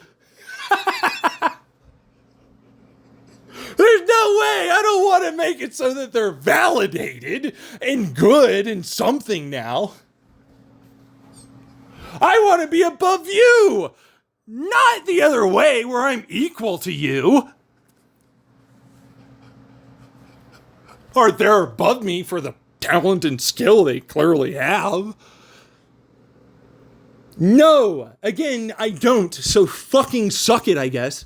There's no way. I don't want to make it so that they're validated and good and something now. I want to be above you, not the other way where I'm equal to you. Or they're above me for the talent and skill they clearly have. No, again, I don't, so fucking suck it, I guess.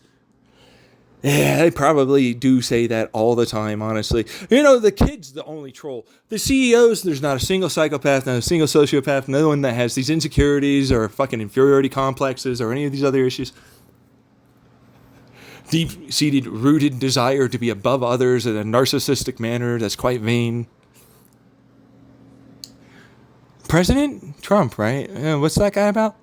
Yeah, they probably do say that all the time, honestly. You know, the kid's the only troll. The CEOs, there's not a single psychopath, not a single sociopath, no one that has these insecurities or fucking inferiority complexes or any of these other issues. Deep-seated, rooted desire to be above others in a narcissistic manner that's quite vain. President Trump, right? What's that guy about?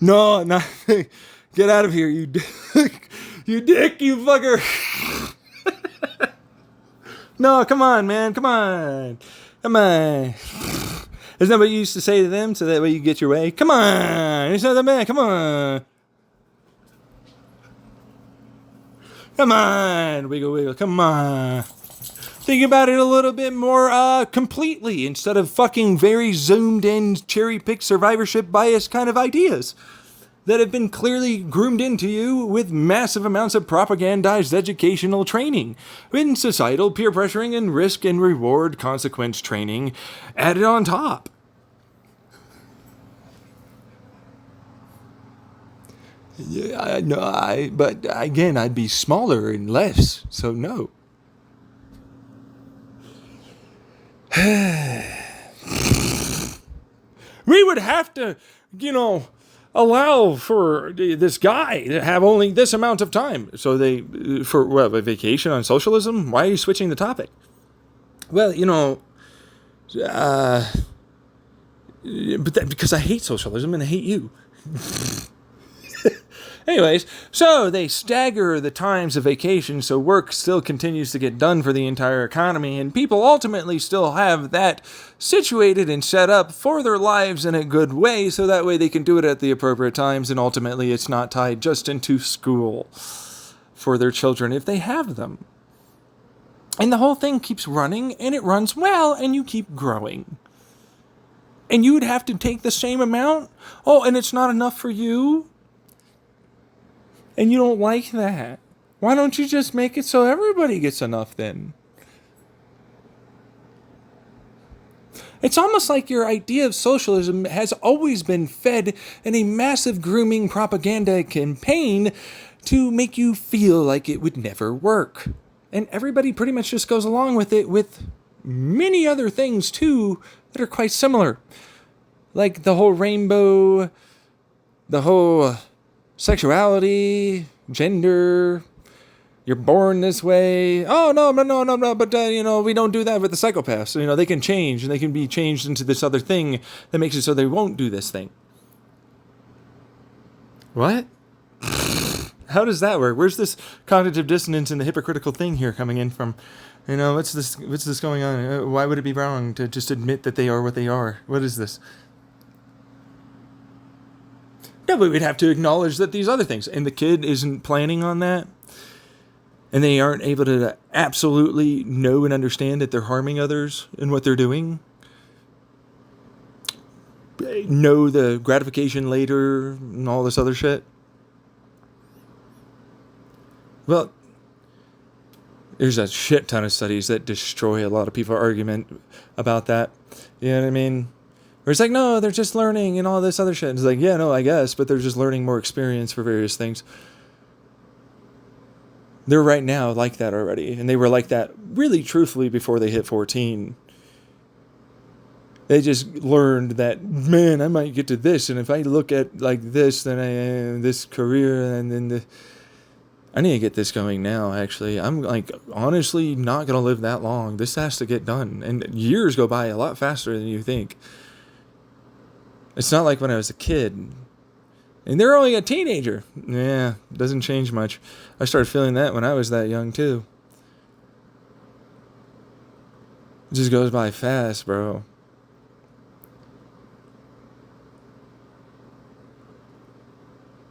No, nothing. Get out of here, you dick. You dick, you fucker. No, come on, man. Come on. Come on. Isn't that what you used to say to them so that way you get your way? Come on. It's not that bad. Come on. Come on. Wiggle, wiggle. Come on. Think about it a little bit more completely instead of fucking very zoomed in, cherry-picked survivorship bias kind of ideas that have been clearly groomed into you with massive amounts of propagandized educational training, in societal peer pressuring and risk and reward consequence training added on top. Yeah, but again, I'd be smaller and less, so no. We would have to, allow for this guy to have only this amount of time. So a vacation on socialism? Why are you switching the topic? Well, because I hate socialism and I hate you. Anyways, so they stagger the times of vacation so work still continues to get done for the entire economy, and people ultimately still have that situated and set up for their lives in a good way, so that way they can do it at the appropriate times, and ultimately it's not tied just into school for their children if they have them. And the whole thing keeps running, and it runs well, and you keep growing. And you would have to take the same amount? Oh, and it's not enough for you? And you don't like that. Why don't you just make it so everybody gets enough then? It's almost like your idea of socialism has always been fed in a massive grooming propaganda campaign to make you feel like it would never work. And everybody pretty much just goes along with it with many other things too that are quite similar. Like the whole rainbow, the whole sexuality, gender, You're born this way. Oh, no, no, no, no, no. But, we don't do that with the psychopaths. They can change, and they can be changed into this other thing that makes it so they won't do this thing. What? How does that work? Where's this cognitive dissonance and the hypocritical thing here coming in from? What's this going on? Why would it be wrong to just admit that they are what they are? What is this? No, but we'd have to acknowledge that these other things, and the kid isn't planning on that, and they aren't able to absolutely know and understand that they're harming others in what they're doing. Know the gratification later and all this other shit. Well, there's a shit ton of studies that destroy a lot of people's argument about that. You know what I mean? Where it's like, no, they're just learning and all this other shit. And it's like, yeah, no, I guess, but they're just learning more experience for various things. They're right now like that already. And they were like that really truthfully before they hit 14. They just learned that, man, I might get to this. And if I look at like this, then this career, and then I need to get this going now, actually. I'm like, honestly, not going to live that long. This has to get done. And years go by a lot faster than you think. It's not like when I was a kid. And they're only a teenager. Yeah, doesn't change much. I started feeling that when I was that young, too. It just goes by fast, bro.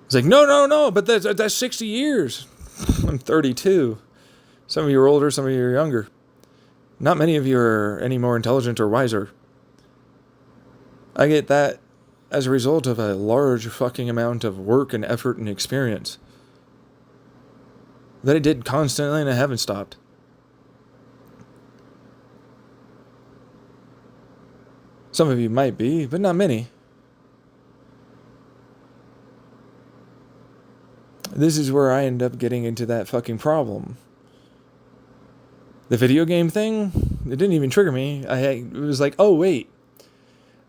It's like, no, but that's 60 years. I'm 32. Some of you are older, some of you are younger. Not many of you are any more intelligent or wiser. I get that as a result of a large fucking amount of work and effort and experience that I did constantly and I haven't stopped. Some of you might be, but not many. This is where I end up getting into that fucking problem. The video game thing, it didn't even trigger me. It was like, oh, wait.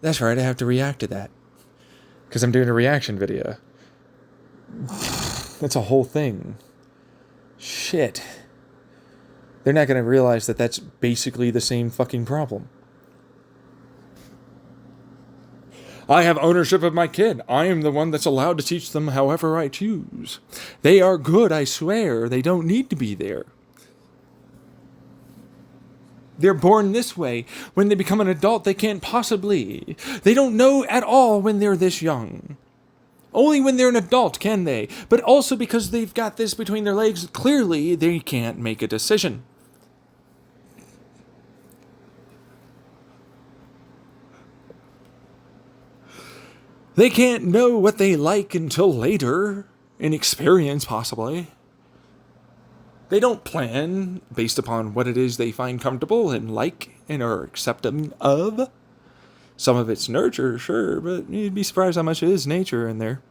That's right, I have to react to that. Because I'm doing a reaction video. That's a whole thing. Shit. They're not going to realize that that's basically the same fucking problem. I have ownership of my kid. I am the one that's allowed to teach them however I choose. They are good, I swear. They don't need to be there. They're born this way. When they become an adult, they can't possibly. They don't know at all when they're this young. Only when they're an adult can they. But also because they've got this between their legs, clearly they can't make a decision. They can't know what they like until later, in experience possibly. They don't plan based upon what it is they find comfortable and like and are accepting of. Some of it's nurture, sure, but you'd be surprised how much it is nature in there.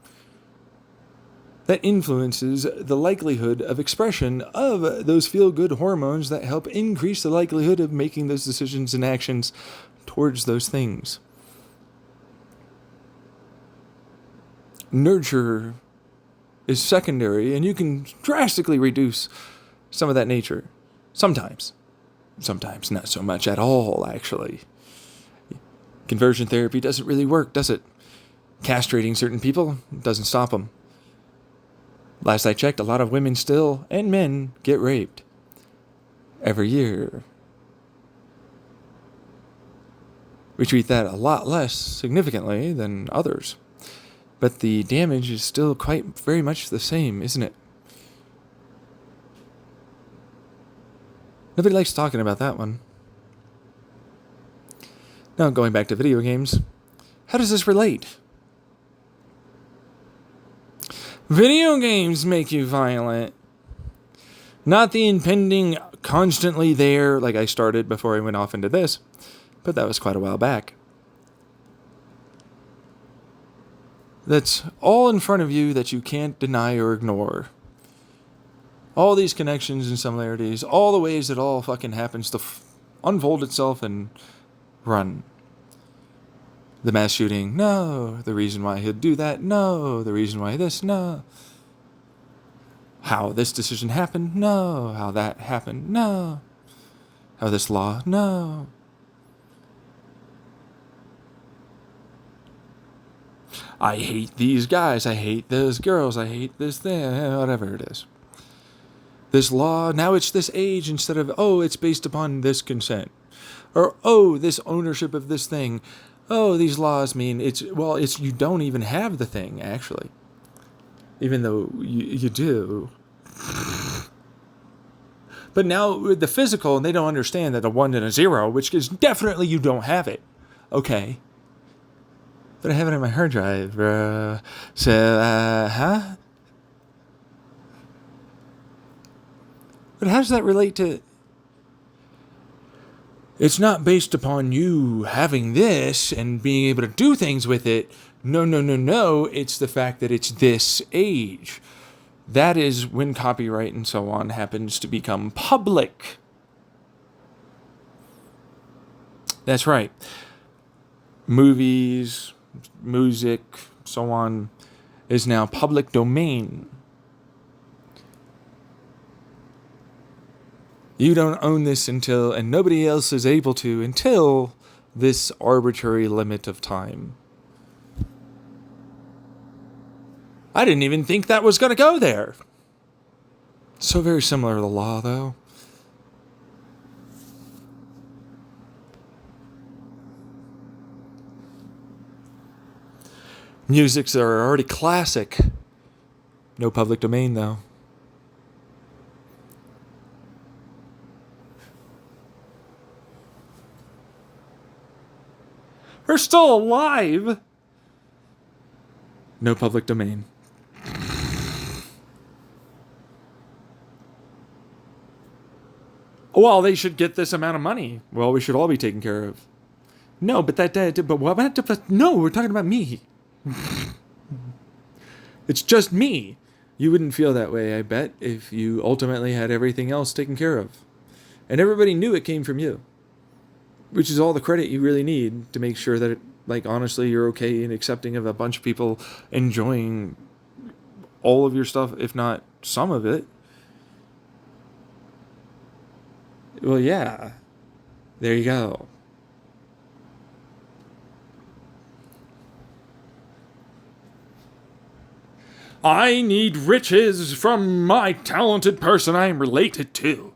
That influences the likelihood of expression of those feel-good hormones that help increase the likelihood of making those decisions and actions towards those things. Nurture is secondary, and you can drastically reduce some of that nature. Sometimes. Sometimes not so much at all, actually. Conversion therapy doesn't really work, does it? Castrating certain people doesn't stop them. Last I checked, a lot of women still, and men, get raped. Every year. We treat that a lot less significantly than others. But the damage is still quite very much the same, isn't it? Nobody likes talking about that one. Now, going back to video games, how does this relate? Video games make you violent. Not the impending, constantly there, like I started before I went off into this, but that was quite a while back. That's all in front of you that you can't deny or ignore. All these connections and similarities, all the ways it all fucking happens to unfold itself and run. The mass shooting, no. The reason why he'd do that, no. The reason why this, no. How this decision happened? No. How that happened? No. How this law? No. I hate these guys. I hate those girls. I hate this thing. Whatever it is. This law, now it's this age instead of, oh, it's based upon this consent. Or, oh, this ownership of this thing. Oh, these laws mean it's you don't even have the thing, actually. Even though you do. But now with the physical, and they don't understand that a 1 and a 0, which is definitely you don't have it. Okay. But I have it on my hard drive, bro. So, huh? But how does that relate to... It's not based upon you having this and being able to do things with it. No. It's the fact that it's this age. That is when copyright and so on happens to become public. That's right. Movies, music, so on, is now public domain. You don't own this until, and nobody else is able to until this arbitrary limit of time. I didn't even think that was going to go there. So very similar to the law, though. Musics are already classic. No public domain, though. We're still alive. No public domain. Well, they should get this amount of money. Well, we should all be taken care of. No, but no, we're talking about me. It's just me. You wouldn't feel that way, I bet, if you ultimately had everything else taken care of. And everybody knew it came from you. Which is all the credit you really need to make sure that, honestly, you're okay and accepting of a bunch of people enjoying all of your stuff, if not some of it. Well, yeah. There you go. I need riches from my talented person I am related to.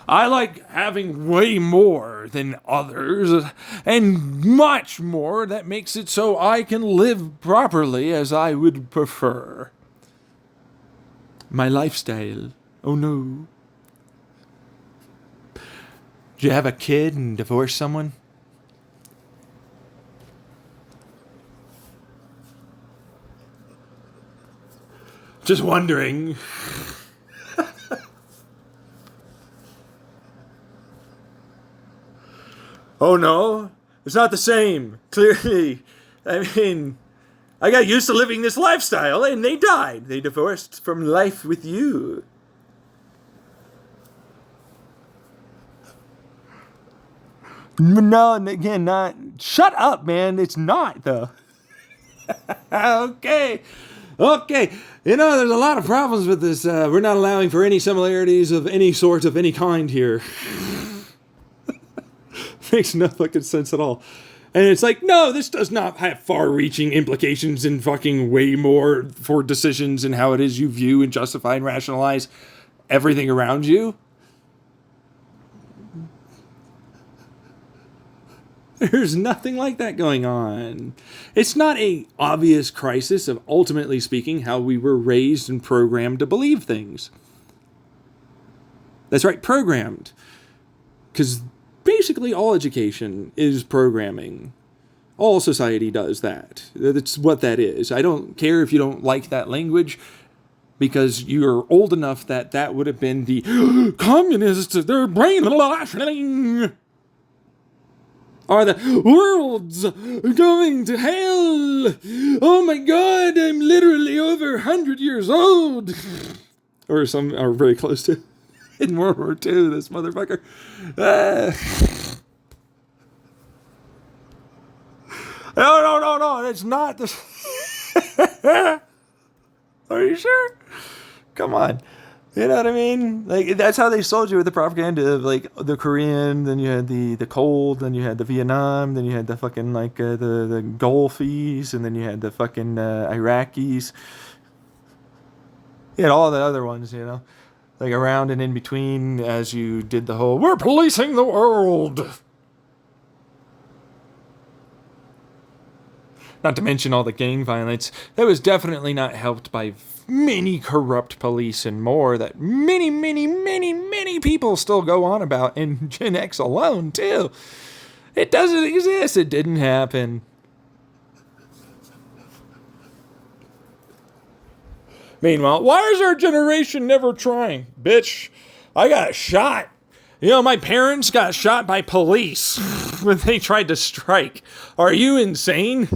I like having way more than others, and much more that makes it so I can live properly as I would prefer. My lifestyle. Oh no. Did you have a kid and divorce someone? Just wondering. Oh no, it's not the same. Clearly, I mean, I got used to living this lifestyle and they died. They divorced from life with you. No, and again, not. Shut up, man. It's not, though. Okay. You know, there's a lot of problems with this. We're not allowing for any similarities of any sort of any kind here. Makes no fucking sense at all. And it's like, no, this does not have far-reaching implications and fucking way more for decisions and how it is you view and justify and rationalize everything around you. There's nothing like that going on. It's not a obvious crisis of, ultimately speaking, how we were raised and programmed to believe things. That's right, programmed. Because basically all education is programming. All society does that. That's what that is. I don't care if you don't like that language, because you're old enough that that would have been the communists, their brainwashing. Are the world's going to hell? Oh my God, I'm literally over 100 years old. Or some are very close to in World War II, this motherfucker. No. It's not the. Are you sure? Come on. You know what I mean? Like, that's how they sold you with the propaganda of, like, the Korean, then you had the cold, then you had the Vietnam, then you had the fucking, like, the Gulfies, and then you had the fucking Iraqis. You had all the other ones, you know? Like, around and in between as you did the whole, we're policing the world! Not to mention all the gang violence. That was definitely not helped by many corrupt police and more that many people still go on about in Gen X alone, too. It doesn't exist. It didn't happen. Meanwhile, why is our generation never trying? Bitch, I got shot. You know, my parents got shot by police when they tried to strike. Are you insane?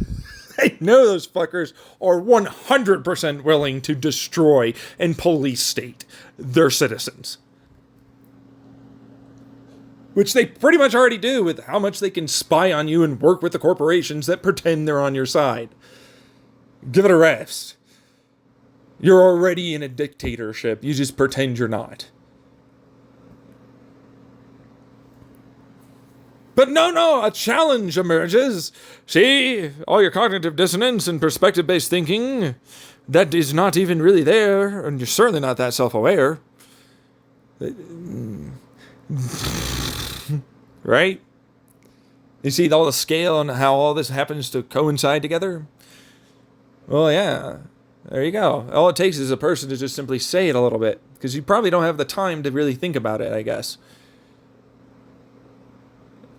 I know those fuckers are 100% willing to destroy and police state their citizens. Which they pretty much already do with how much they can spy on you and work with the corporations that pretend they're on your side. Give it a rest. You're already in a dictatorship. You just pretend you're not. But no, a challenge emerges. See, all your cognitive dissonance and perspective-based thinking, that is not even really there, and you're certainly not that self-aware. Right? You see all the scale and how all this happens to coincide together? Well, yeah. There you go. All it takes is a person to just simply say it a little bit, because you probably don't have the time to really think about it, I guess.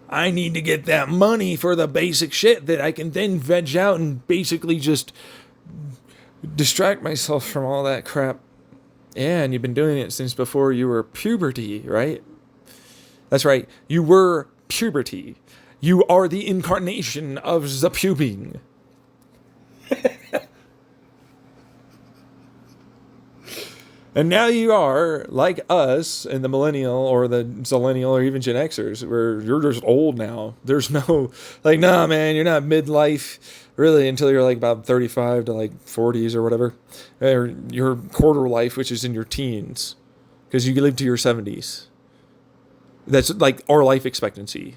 I need to get that money for the basic shit that I can then veg out and basically just distract myself from all that crap. Yeah, and you've been doing it since before you were puberty, right? That's right. You were puberty. You are the incarnation of the pubing. And now you are, like us, and the millennial or the zillennial or even Gen Xers, where you're just old now. There's no, like, nah, man, you're not midlife, really, until you're, like, about 35 to, like, 40s or whatever. Or your quarter life, which is in your teens. Because you live to your 70s. That's, like, our life expectancy.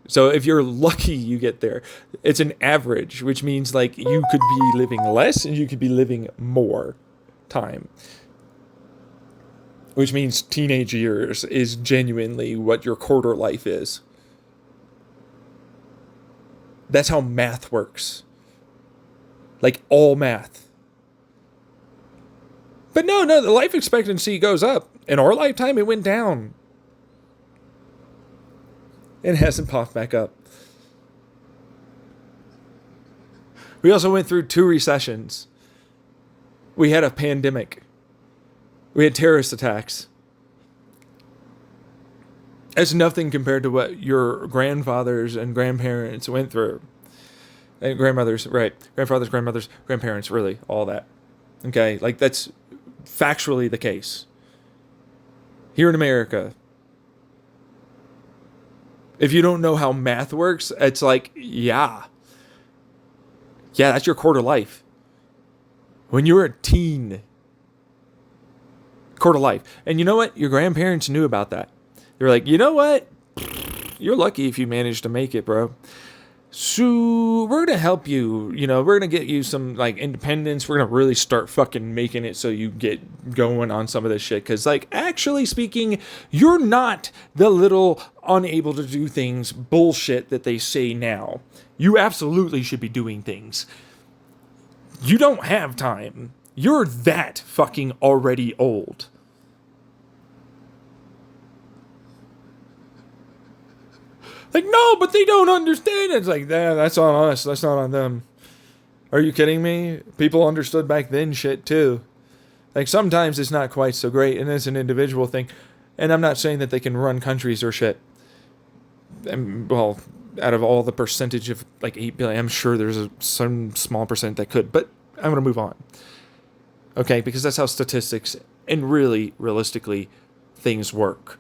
So if you're lucky, you get there. It's an average, which means, like, you could be living less and you could be living more time. Which means teenage years is genuinely what your quarter life is. That's how math works. Like all math. But no, the life expectancy goes up. In our lifetime, it went down. It hasn't popped back up. We also went through 2 recessions. We had a pandemic. We had terrorist attacks. It's nothing compared to what your grandfathers and grandparents went through. And grandmothers, right. Grandfathers, grandmothers, grandparents, really, all that. Okay, like that's factually the case. Here in America, if you don't know how math works, it's like, yeah, that's your quarter life. When you were a teen, quarter life. And you know what? Your grandparents knew about that. They were like, you know what? You're lucky if you managed to make it, bro. So we're going to help you. You know, we're going to get you some like independence. We're going to really start fucking making it so you get going on some of this shit. Because like, actually speaking, you're not the little unable to do things bullshit that they say now. You absolutely should be doing things. You don't have time. You're that fucking already old. Like, no, but they don't understand. It's like, that's on us. That's not on them. Are you kidding me? People understood back then shit too. Like, sometimes it's not quite so great, and it's an individual thing. And I'm not saying that they can run countries or shit. And, well, out of all the percentage of like 8 billion, I'm sure there's some small percent that could. But I'm going to move on. Okay, because that's how statistics and really, realistically, things work.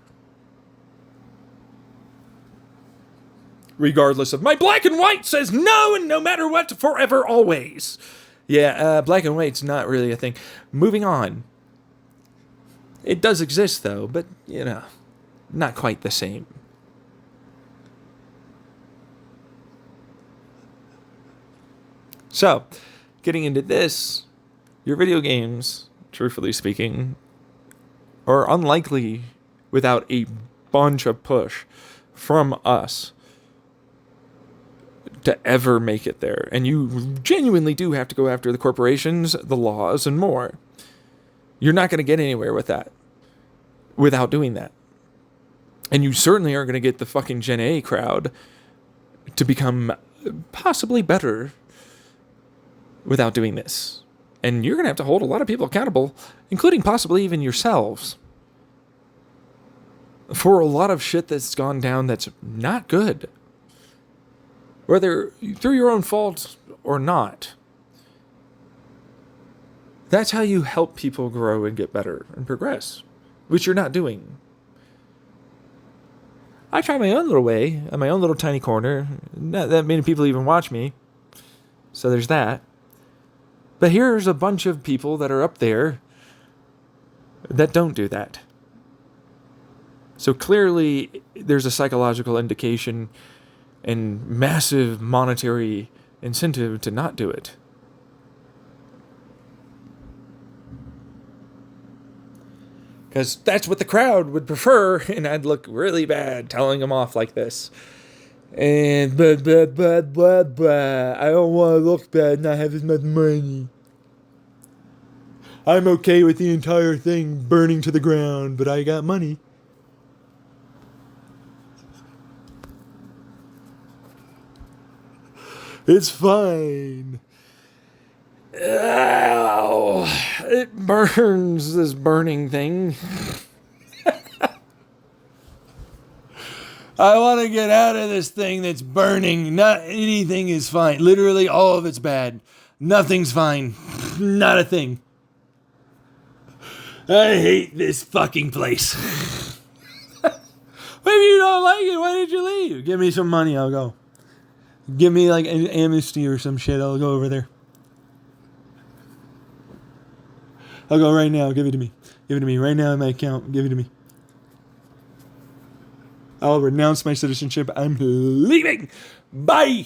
regardless of my black and white says no, and no matter what, forever, always. Yeah, black and white's not really a thing. Moving on. It does exist, though, but, not quite the same. So, getting into this, your video games, truthfully speaking, are unlikely without a bunch of push from us to ever make it there. And you genuinely do have to go after the corporations, the laws, and more. You're not going to get anywhere with that without doing that. And you certainly aren't going to get the fucking Gen A crowd to become possibly better without doing this. And you're going to have to hold a lot of people accountable, including possibly even yourselves, for a lot of shit that's gone down that's not good. Whether through your own fault or not. That's how you help people grow and get better and progress, which you're not doing. I try my own little way, in my own little tiny corner. Not that many people even watch me. So there's that. But here's a bunch of people that are up there that don't do that. So clearly, there's a psychological indication and massive monetary incentive to not do it. Because that's what the crowd would prefer, and I'd look really bad telling them off like this. And but, I don't want to look bad and not have as much money. I'm okay with the entire thing burning to the ground, but I got money. It's fine. Ow, it burns, this burning thing. I want to get out of this thing that's burning. Not anything is fine. Literally all of it's bad. Nothing's fine. Not a thing. I hate this fucking place. If you don't like it, why did you leave? Give me some money, I'll go. Give me like an amnesty or some shit, I'll go over there. I'll go right now, give it to me. Give it to me right now in my account, give it to me. I'll renounce my citizenship, I'm leaving. Bye!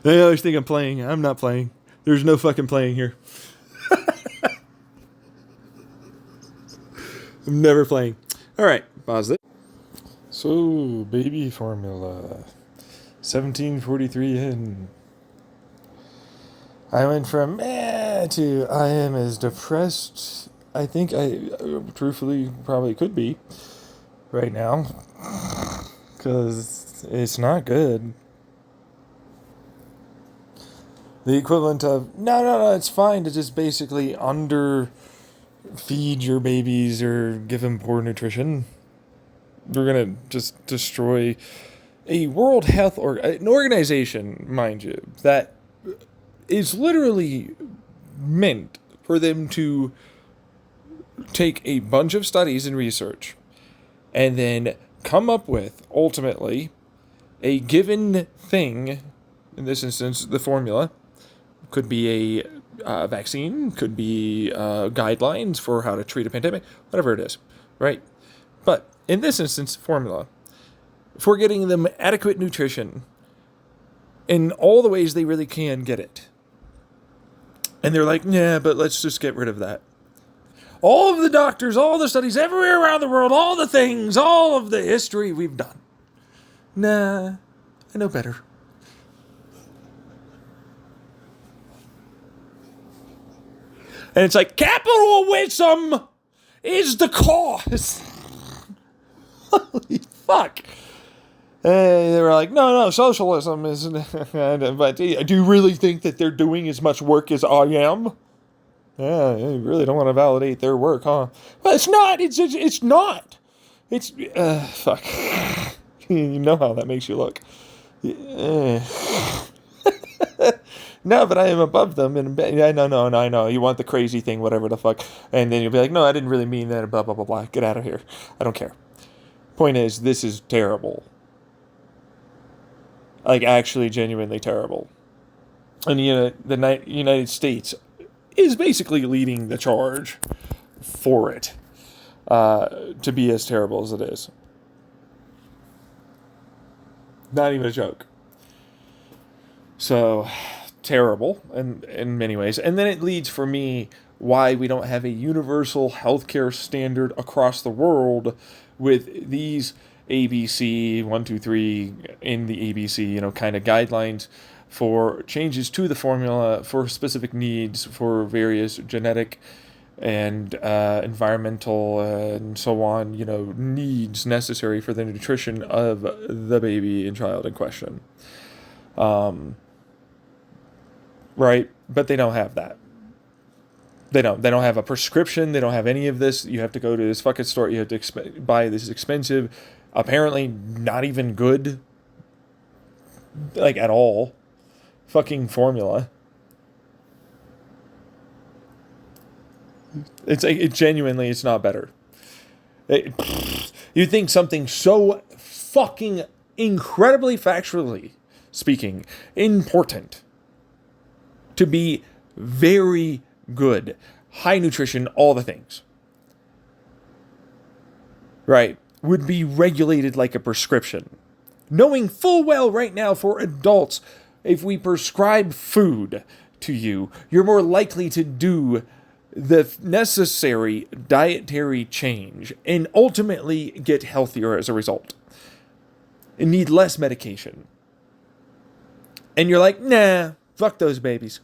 They always think I'm playing, I'm not playing. There's no fucking playing here. I'm never playing. Alright, pause it. So, baby formula. 1743 in. I went from to I am as depressed I think I truthfully probably could be right now. Because it's not good. The equivalent of, no, it's fine to just basically underfeed your babies or give them poor nutrition. We're going to just destroy a World Health an organization, mind you, that is literally meant for them to take a bunch of studies and research and then come up with, ultimately, a given thing, in this instance, the formula. Could be a vaccine, could be guidelines for how to treat a pandemic, whatever it is, right? But in this instance, formula, for getting them adequate nutrition in all the ways they really can get it. And they're like, yeah, but let's just get rid of that. All of the doctors, all the studies, everywhere around the world, all the things, all of the history we've done. Nah, I know better. And it's like, capitalism is the cause. Holy fuck. And they were like, no, socialism is... But do you really think that they're doing as much work as I am? Yeah, you really don't want to validate their work, huh? Well, it's not. It's not. It's... fuck. You know how that makes you look. No, but I am above them, and I know. You want the crazy thing, whatever the fuck, and then you'll be like, no, I didn't really mean that, blah, blah, blah, blah. Get out of here. I don't care. Point is, this is terrible. Like, actually, genuinely terrible. And the United States is basically leading the charge for it to be as terrible as it is. Not even a joke. So, terrible in many ways. And then it leads for me why we don't have a universal healthcare standard across the world with these ABC 1, 2, 3 in the ABC, kind of guidelines for changes to the formula for specific needs for various genetic and environmental and so on, needs necessary for the nutrition of the baby and child in question. Right? But they don't have that. They don't have a prescription. They don't have any of this. You have to go to this fucking store. You have to buy this expensive, apparently not even good, like at all, fucking formula. It's not better. You think something so fucking incredibly factually speaking important to be very good, high nutrition, all the things, right, would be regulated like a prescription. Knowing full well right now for adults, if we prescribe food to you, you're more likely to do the necessary dietary change and ultimately get healthier as a result and need less medication. And you're like, nah, fuck those babies.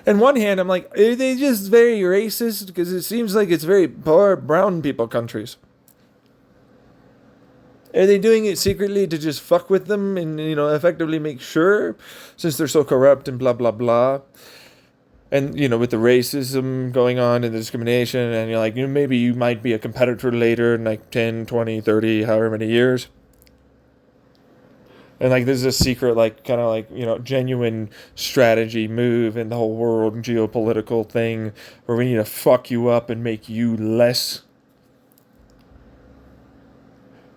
On one hand, I'm like, are they just very racist? Because it seems like it's very poor brown people countries. Are they doing it secretly to just fuck with them and, effectively make sure, since they're so corrupt and blah, blah, blah. And, with the racism going on and the discrimination, and you're like, maybe you might be a competitor later in like 10, 20, 30, however many years. And like this is a secret, like kind of like, genuine strategy move in the whole world geopolitical thing where we need to fuck you up and make you less,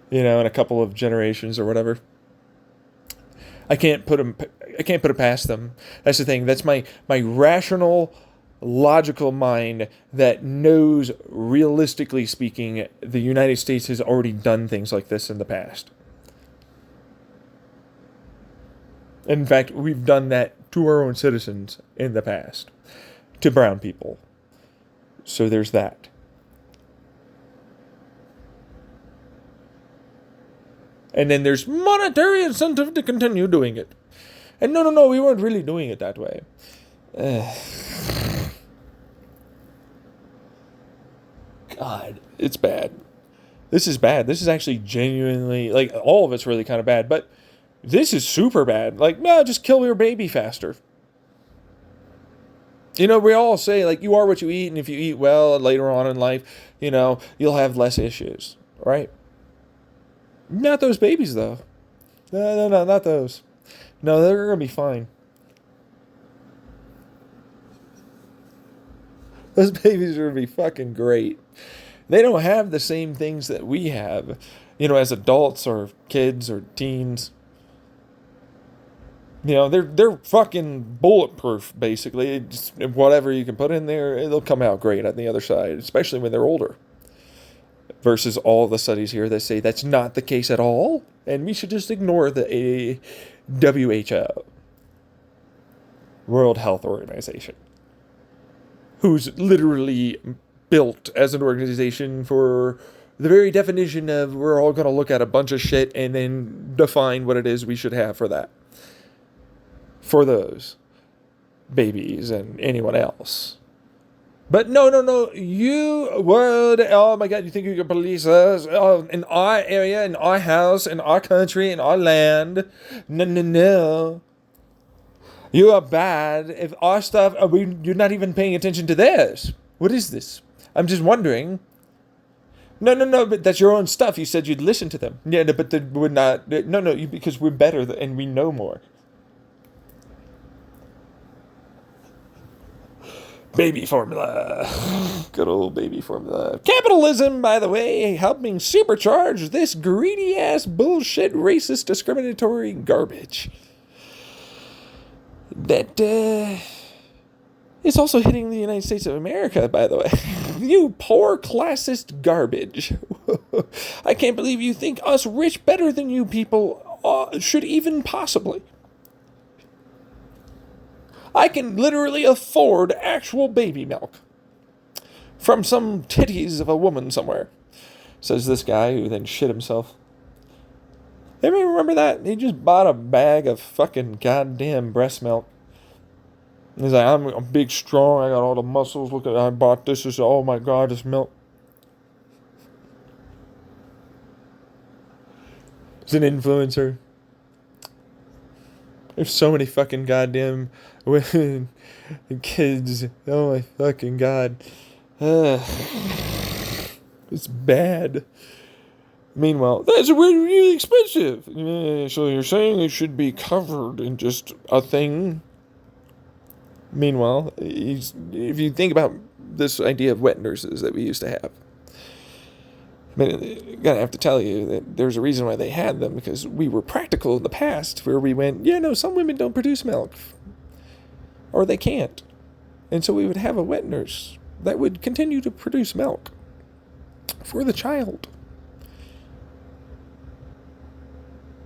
in a couple of generations or whatever. I can't put it past them. That's the thing. That's my rational, logical mind that knows, realistically speaking, the United States has already done things like this in the past. In fact, we've done that to our own citizens in the past, to brown people. So there's that. And then there's monetary incentive to continue doing it. And no, we weren't really doing it that way. God, it's bad. This is bad. This is actually genuinely, like, all of it's really kind of bad. But this is super bad. Like, no, just kill your baby faster. We all say, like, you are what you eat. And if you eat well later on in life, you'll have less issues. Right? Not those babies, though. No, not those. No, they're going to be fine. Those babies are going to be fucking great. They don't have the same things that we have, as adults or kids or teens. They're fucking bulletproof, basically. Just whatever you can put in there, it'll come out great on the other side, especially when they're older. Versus all the studies here that say that's not the case at all, and we should just ignore the WHO, World Health Organization, who's literally built as an organization for the very definition of we're all going to look at a bunch of shit and then define what it is we should have for that. For those babies and anyone else. But no, you would, oh my God, you think you can police us in our area, in our house, in our country, in our land? No. You are bad. If our stuff, you're not even paying attention to theirs. What is this? I'm just wondering. No, but that's your own stuff. You said you'd listen to them. Yeah, but we're not, because we're better and we know more. Baby formula. Good old baby formula. Capitalism, by the way, helping supercharge this greedy ass bullshit, racist, discriminatory garbage. That is also hitting the United States of America, by the way. You poor classist garbage. I can't believe you think us rich better than you people should even possibly. I can literally afford actual baby milk from some titties of a woman somewhere, says this guy who then shit himself. Anybody remember that? He just bought a bag of fucking goddamn breast milk. He's like, I'm big, strong, I got all the muscles. Look at, I bought this. Oh my God, this milk. He's an influencer. There's so many fucking goddamn women and kids. Oh my fucking God. It's bad. Meanwhile, that's really expensive. Yeah, so you're saying it should be covered in just a thing? Meanwhile, if you think about this idea of wet nurses that we used to have, I mean, I'm gonna have to tell you that there's a reason why they had them, because we were practical in the past, where we went, yeah, no, some women don't produce milk, or they can't, and so we would have a wet nurse that would continue to produce milk for the child,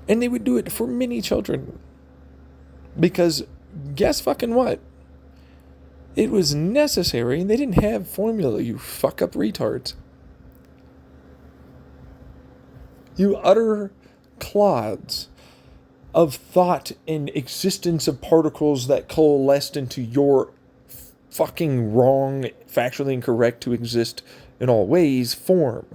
and they would do it for many children, because guess fucking what? It was necessary, and they didn't have formula, you fuck up retards. You utter clods of thought and existence of particles that coalesced into your fucking wrong, factually incorrect to exist in all ways form.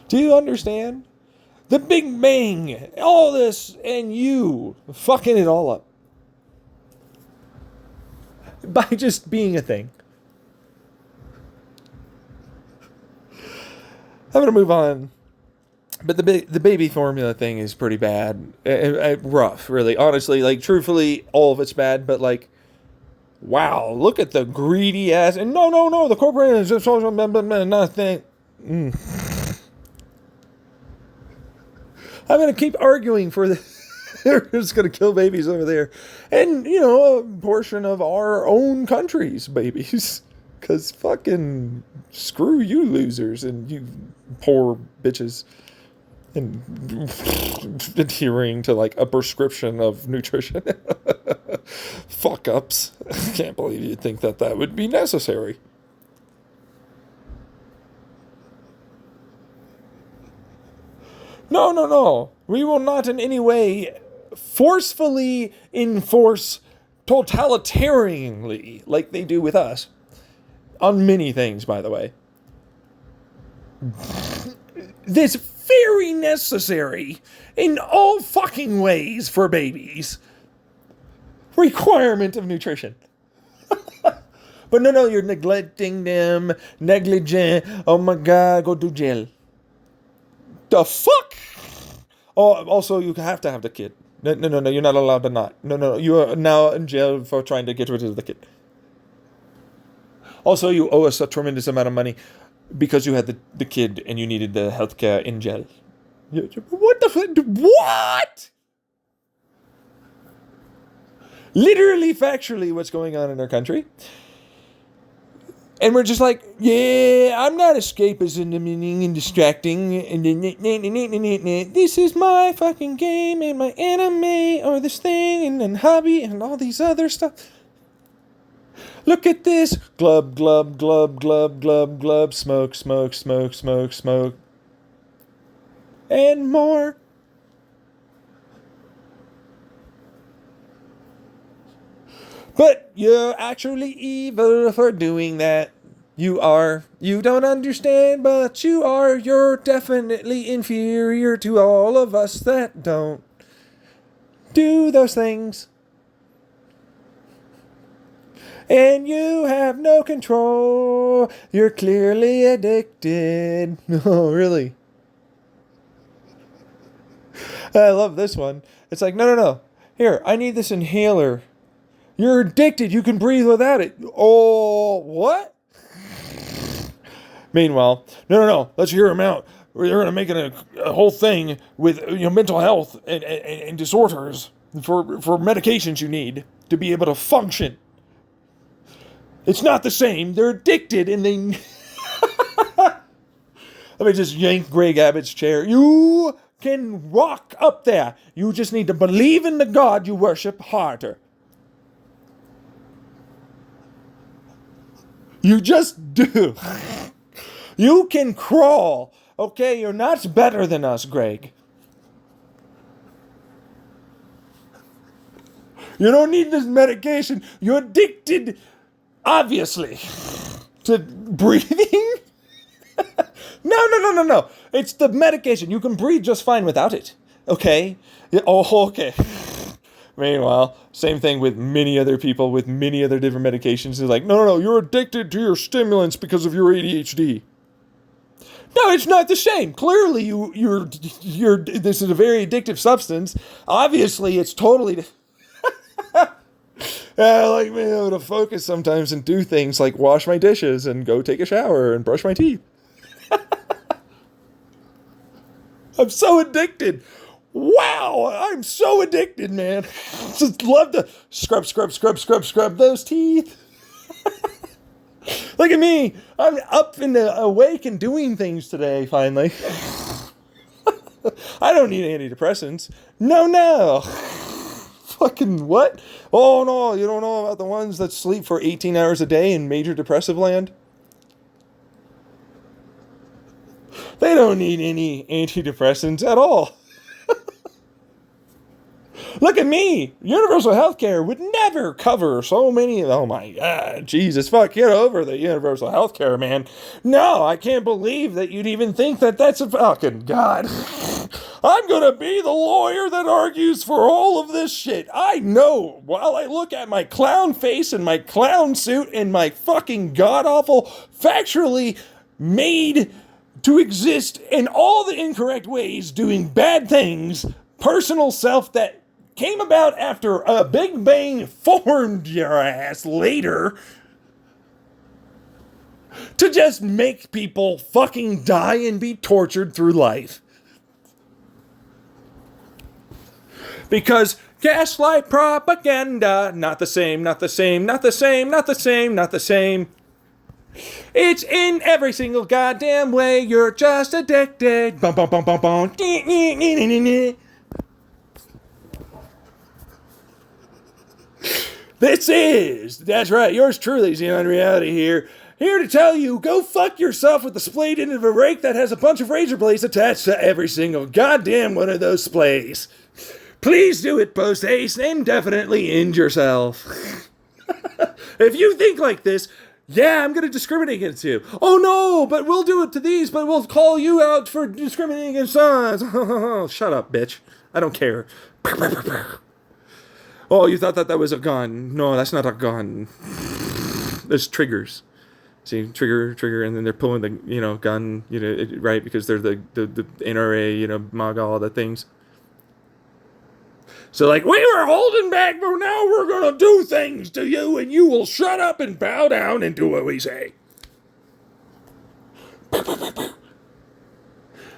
Do you understand? The Big Bang, all this, and you fucking it all up. By just being a thing. I'm going to move on. But the baby formula thing is pretty bad. Rough, really. Honestly, like, truthfully, all of it's bad. But, like, wow, look at the greedy ass. And no, the corporate is just nothing. I'm going to keep arguing for this. They're just going to kill babies over there. And, you know, a portion of our own country's babies. Because fucking screw you losers and you poor bitches. And adhering to, like, a prescription of nutrition. Fuck ups. I can't believe you'd think that would be necessary. No. We will not in any way forcefully enforce totalitarianly like they do with us. On many things, by the way. This very necessary in all fucking ways for babies. Requirement of nutrition. But no, you're neglecting them. Negligent. Oh my God, go do jail. The fuck? Oh, also, you have to have the kid. No, you're not allowed to not. No, you are now in jail for trying to get rid of the kid. Also, you owe us a tremendous amount of money because you had the kid and you needed the healthcare in jail. What the fuck? What? Literally, factually, what's going on in our country. And we're just like, yeah, I'm not escapism and distracting. This is my fucking game and my anime or this thing and hobby and all these other stuff. Look at this. Glub, glub, glub, glub, glub, glub. Smoke, smoke, smoke, smoke, smoke. And more. But you're actually evil for doing that. You are. You don't understand, but you are. You're definitely inferior to all of us that don't do those things. And you have no control. You're clearly addicted. Oh, really? I love this one. It's like, no, no, no. Here, I need this inhaler. You're addicted. You can breathe without it. Oh, what? Meanwhile, no, no, no. Let's hear him out. We're going to make it a whole thing with mental health and disorders for medications you need to be able to function. It's not the same. They're addicted and they... Let me just yank Greg Abbott's chair. You can walk up there. You just need to believe in the God you worship harder. You just do. You can crawl. Okay, you're not better than us, Greg. You don't need this medication. You're addicted, obviously, to breathing. No, no, no, no, no. It's the medication. You can breathe just fine without it. Okay? Oh, okay. Meanwhile, same thing with many other people with many other different medications. They're like, no, no, no, you're addicted to your stimulants because of your ADHD. No, it's not the same. Clearly, you're. This is a very addictive substance. Obviously, it's totally. I like being able to focus sometimes and do things like wash my dishes and go take a shower and brush my teeth. I'm so addicted. Wow, I'm so addicted, man. Just love to scrub those teeth. Look at me. I'm up and awake and doing things today, finally. I don't need antidepressants. No. Fucking what? Oh, no, you don't know about the ones that sleep for 18 hours a day in major depressive land? They don't need any antidepressants at all. Look at me. Universal healthcare would never cover so many. Oh my God. Jesus, fuck. Get over the universal healthcare, man. No, I can't believe that you'd even think that that's a fucking God. I'm going to be the lawyer that argues for all of this shit. I know while I look at my clown face and my clown suit and my fucking god-awful, factually made to exist in all the incorrect ways, doing bad things, personal self that came about after a Big Bang formed your ass later to just make people fucking die and be tortured through life. Because gaslight propaganda, not the same, not the same, not the same, not the same, not the same. It's in every single goddamn way. You're just addicted. Bum, bum, bum, bum, bum. That's right, yours truly, Xenon Reality here to tell you, go fuck yourself with the splayed end of a rake that has a bunch of razor blades attached to every single goddamn one of those splays. Please do it post-haste and definitely end yourself. If you think like this, yeah, I'm going to discriminate against you. Oh no, but we'll do it to these, but we'll call you out for discriminating against us. Shut up, bitch. I don't care. Oh, you thought that was a gun. No, that's not a gun. There's triggers. See, trigger, and then they're pulling the, gun, right, because they're the NRA, MAGA, all the things. So, like, we were holding back, but now we're going to do things to you, and you will shut up and bow down and do what we say.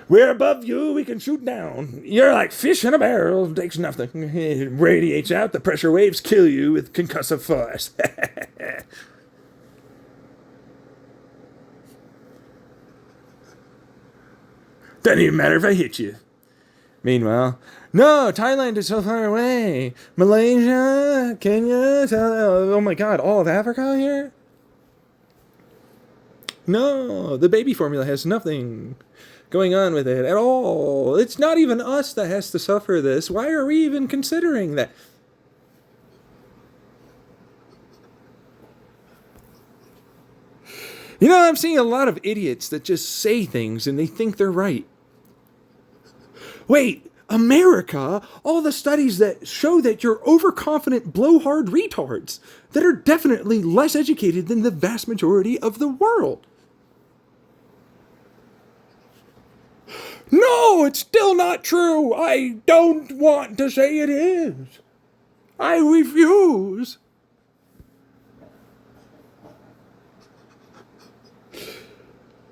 We're above you, we can shoot down. You're like fish in a barrel, takes nothing. It radiates out, the pressure waves kill you with concussive force. Doesn't even matter if I hit you. Meanwhile, no, Thailand is so far away. Malaysia, Kenya, oh my God, all of Africa here? No, the baby formula has nothing going on with it at all. It's not even us that has to suffer this. Why are we even considering that? I'm seeing a lot of idiots that just say things and they think they're right. Wait, America, all the studies that show that you're overconfident, blowhard retards that are definitely less educated than the vast majority of the world. No, it's still not true. I don't want to say it is. I refuse.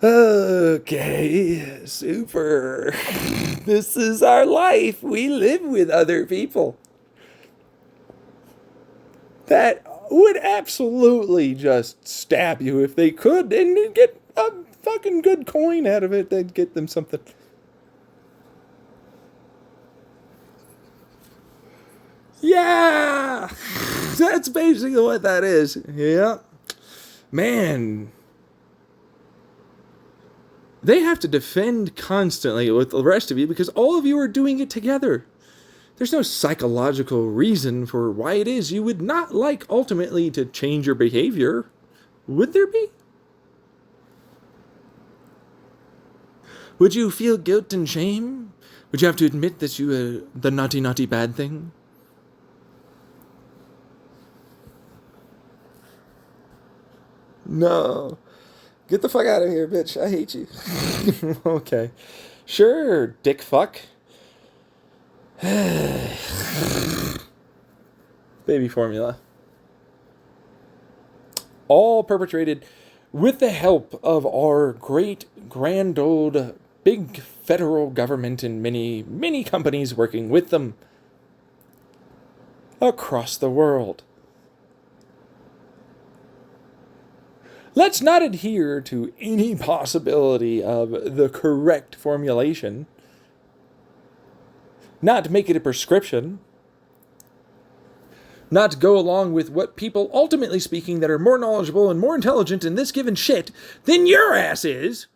Okay, super. This is our life. We live with other people that would absolutely just stab you if they could and get a fucking good coin out of it. They'd get them something. Yeah! That's basically what that is. Yeah. Man. They have to defend constantly with the rest of you because all of you are doing it together. There's no psychological reason for why it is you would not like ultimately to change your behavior. Would there be? Would you feel guilt and shame? Would you have to admit that you were the naughty, naughty bad thing? No. Get the fuck out of here, bitch. I hate you. Okay. Sure, dick fuck. Baby formula. All perpetrated with the help of our great, grand old, big federal government and many, many companies working with them across the world. Let's not adhere to any possibility of the correct formulation. Not make it a prescription. Not go along with what people, ultimately speaking, that are more knowledgeable and more intelligent in this given shit than your ass is,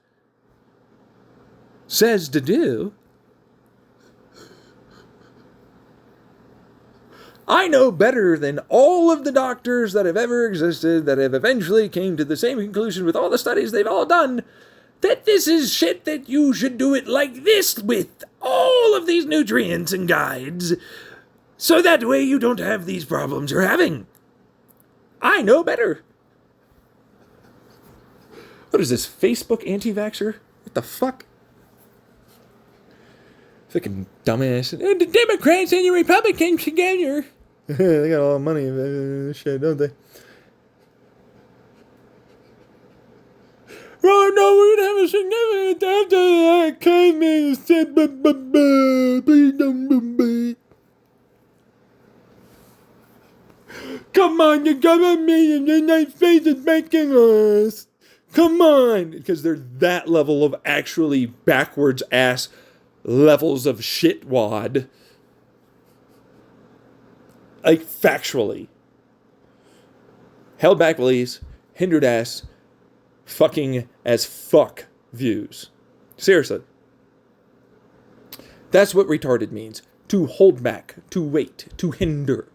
says to do. I know better than all of the doctors that have ever existed that have eventually came to the same conclusion with all the studies they've all done, that this is shit that you should do it like this with all of these nutrients and guides, so that way you don't have these problems you're having. I know better. What is this, Facebook anti-vaxxer? What the fuck? Fucking dumbass. And the Democrats and the Republicans together. They got a lot of money and shit, don't they? Oh no, we're gonna have a significant after that came in and said, please don't. Come on, the government in the United States is making us. Come on, because they're that level of actually backwards ass levels of shitwad. Like, factually. Held back beliefs, hindered ass, fucking as fuck views. Seriously. That's what retarded means. To hold back, to wait, to hinder.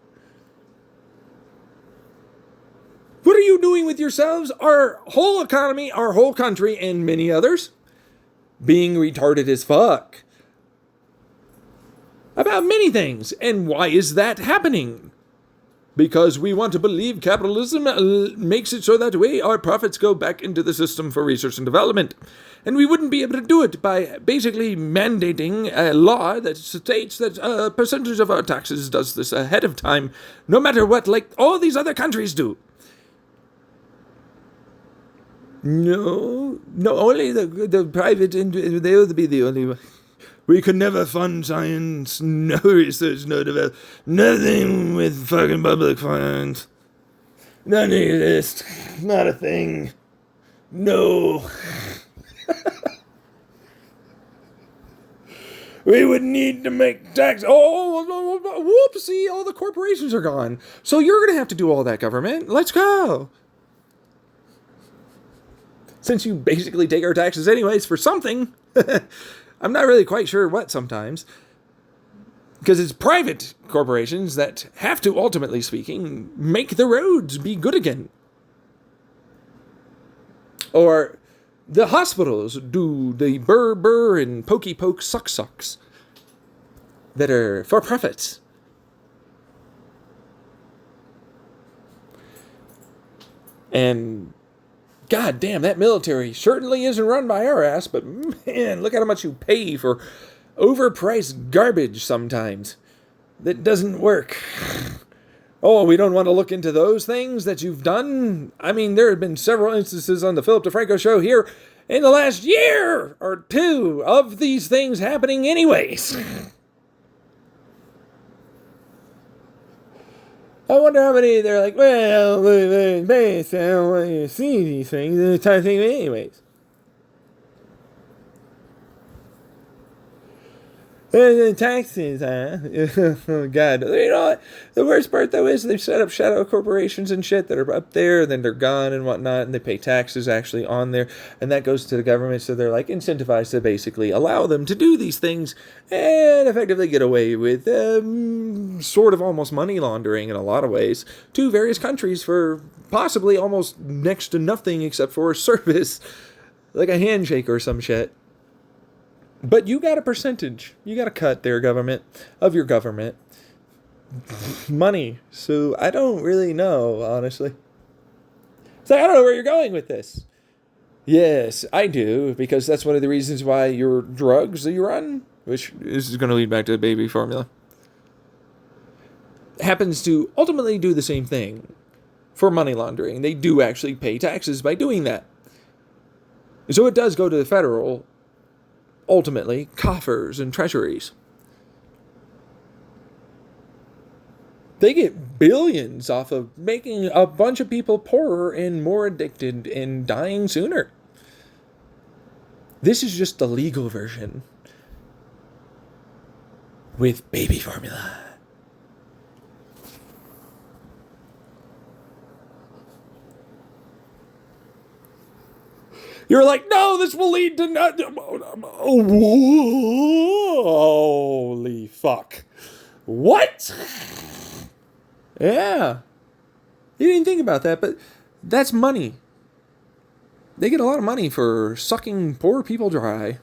What are you doing with yourselves, our whole economy, our whole country, and many others? Being retarded as fuck. About many things. And why is that happening? Because we want to believe capitalism makes it so that way our profits go back into the system for research and development. And we wouldn't be able to do it by basically mandating a law that states that a percentage of our taxes does this ahead of time, no matter what, like all these other countries do. No, only the private, they will be the only one. We could never fund science, no research, no development, nothing with fucking public funds. None of this, not a thing. No. We would need to make tax. Oh, whoopsie, all the corporations are gone. So you're going to have to do all that, government. Let's go. Since you basically take our taxes anyways for something. I'm not really quite sure what sometimes. Because it's private corporations that have to, ultimately speaking, make the roads be good again. Or the hospitals do the burr and pokey poke sucks that are for profits. And God damn, that military certainly isn't run by our ass, but man, look at how much you pay for overpriced garbage sometimes that doesn't work. Oh, we don't want to look into those things that you've done? I mean, there have been several instances on the Philip DeFranco show here in the last year or two of these things happening anyways. I wonder how many they're like, well, I don't want you to see these things. It's the thing anyways. And taxes, huh? Oh, God. You know what? The worst part, though, is they've set up shadow corporations and shit that are up there, and then they're gone and whatnot, and they pay taxes actually on there, and that goes to the government, so they're, like, incentivized to basically allow them to do these things and effectively get away with sort of almost money laundering in a lot of ways to various countries for possibly almost next to nothing except for a service, like a handshake or some shit. But you got a percentage. You got a cut there, government, of your government money. So I don't really know, honestly. So I don't know where you're going with this. Yes, I do, because that's one of the reasons why your drugs that you run, which is going to lead back to the baby formula, happens to ultimately do the same thing for money laundering. They do actually pay taxes by doing that. So it does go to the federal, ultimately, coffers and treasuries. They get billions off of making a bunch of people poorer and more addicted and dying sooner. This is just the legal version with baby formula. You're like, no, this will lead to nothing. Holy fuck. What? Yeah. You didn't think about that, but that's money. They get a lot of money for sucking poor people dry.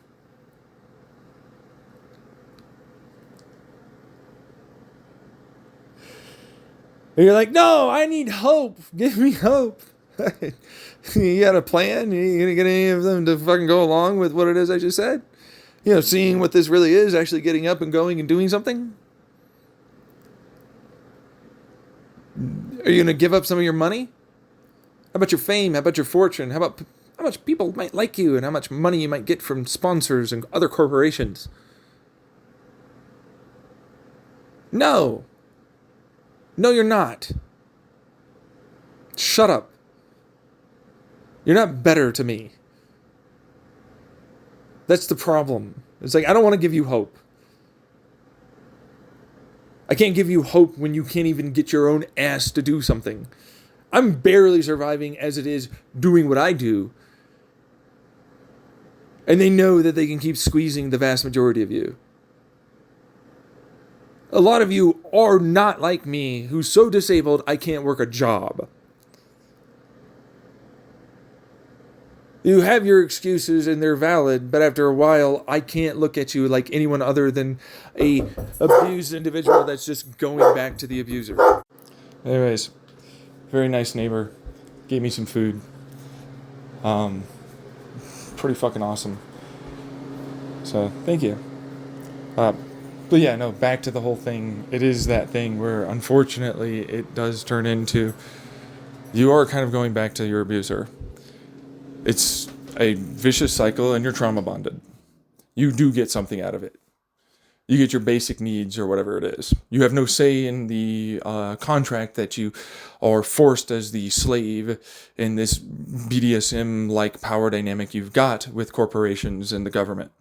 And you're like, no, I need hope. Give me hope. You got a plan? You gonna get any of them to fucking go along with what it is I just said? You know, seeing what this really is, actually getting up and going and doing something? Are you gonna give up some of your money? How about your fame? How about your fortune? How about how much people might like you and how much money you might get from sponsors and other corporations? No. No, you're not. Shut up. You're not better to me. That's the problem. It's like, I don't want to give you hope. I can't give you hope when you can't even get your own ass to do something. I'm barely surviving as it is doing what I do. And they know that they can keep squeezing the vast majority of you. A lot of you are not like me, who's so disabled I can't work a job. You have your excuses and they're valid, but after a while, I can't look at you like anyone other than a abused individual that's just going back to the abuser. Anyways, very nice neighbor. Gave me some food. Pretty fucking awesome. So, thank you. But yeah, no, back to the whole thing. It is that thing where, unfortunately, it does turn into you are kind of going back to your abuser. It's a vicious cycle and you're trauma bonded. You do get something out of it. You get your basic needs or whatever it is. You have no say in the contract that you are forced as the slave in this BDSM-like power dynamic you've got with corporations and the government.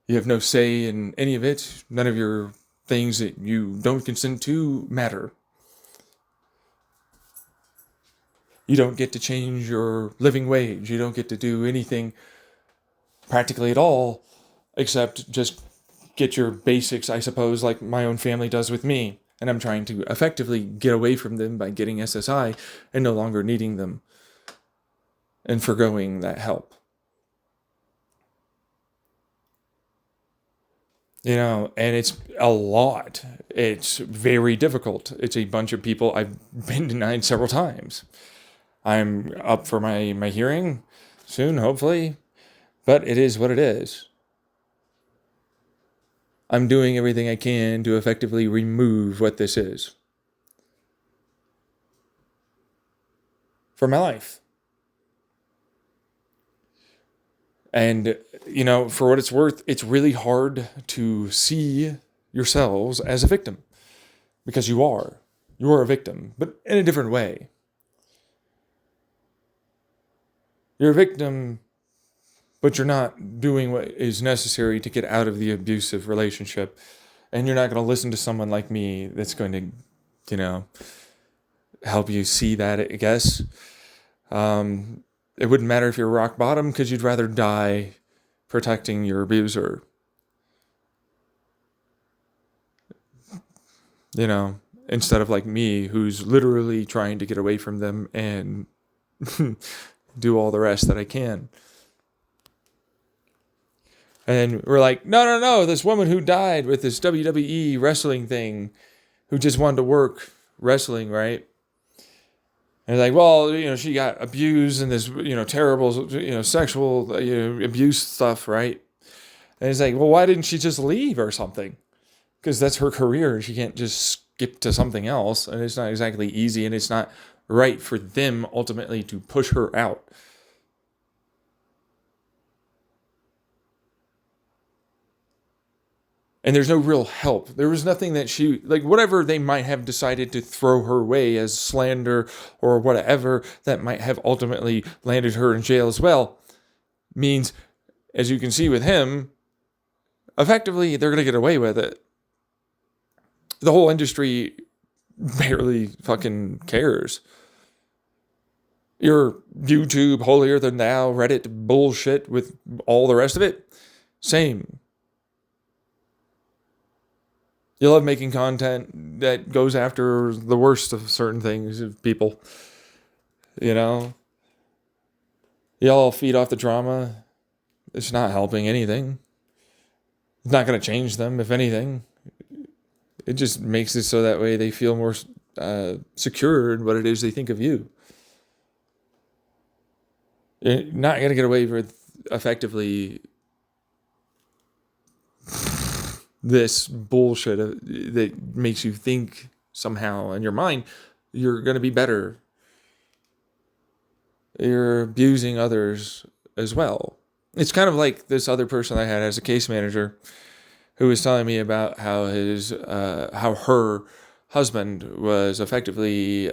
You have no say in any of it. None of your things that you don't consent to matter. You don't get to change your living wage. You don't get to do anything practically at all except just get your basics, I suppose, like my own family does with me. And I'm trying to effectively get away from them by getting SSI and no longer needing them and forgoing that help. You know, and it's a lot. It's very difficult. It's a bunch of people I've been denied several times. I'm up for my hearing soon, hopefully, but it is what it is. I'm doing everything I can to effectively remove what this is from my life. And, for what it's worth, it's really hard to see yourselves as a victim because you are. You are a victim, but in a different way. You're a victim, but you're not doing what is necessary to get out of the abusive relationship. And you're not going to listen to someone like me that's going to, help you see that, I guess. It wouldn't matter if you're rock bottom because you'd rather die protecting your abuser. Instead of like me, who's literally trying to get away from them and do all the rest that I can. And we're like, no, this woman who died with this WWE wrestling thing, who just wanted to work wrestling, right? And like, well, she got abused in this, terrible, sexual abuse stuff, right? And it's like, well, why didn't she just leave or something? Because that's her career. She can't just skip to something else. And it's not exactly easy. And it's not right for them ultimately to push her out. And there's no real help. There was nothing that whatever they might have decided to throw her way as slander or whatever that might have ultimately landed her in jail as well, means, as you can see with him, effectively they're going to get away with it. The whole industry barely fucking cares. Your YouTube, holier than thou, Reddit bullshit with all the rest of it, same. You love making content that goes after the worst of certain things of people. Y'all feed off the drama. It's not helping anything. It's not going to change them, if anything. It just makes it so that way they feel more secure in what it is they think of you. You're not going to get away with effectively this bullshit that makes you think somehow in your mind you're going to be better. You're abusing others as well. It's kind of like this other person I had as a case manager who was telling me about how her husband was effectively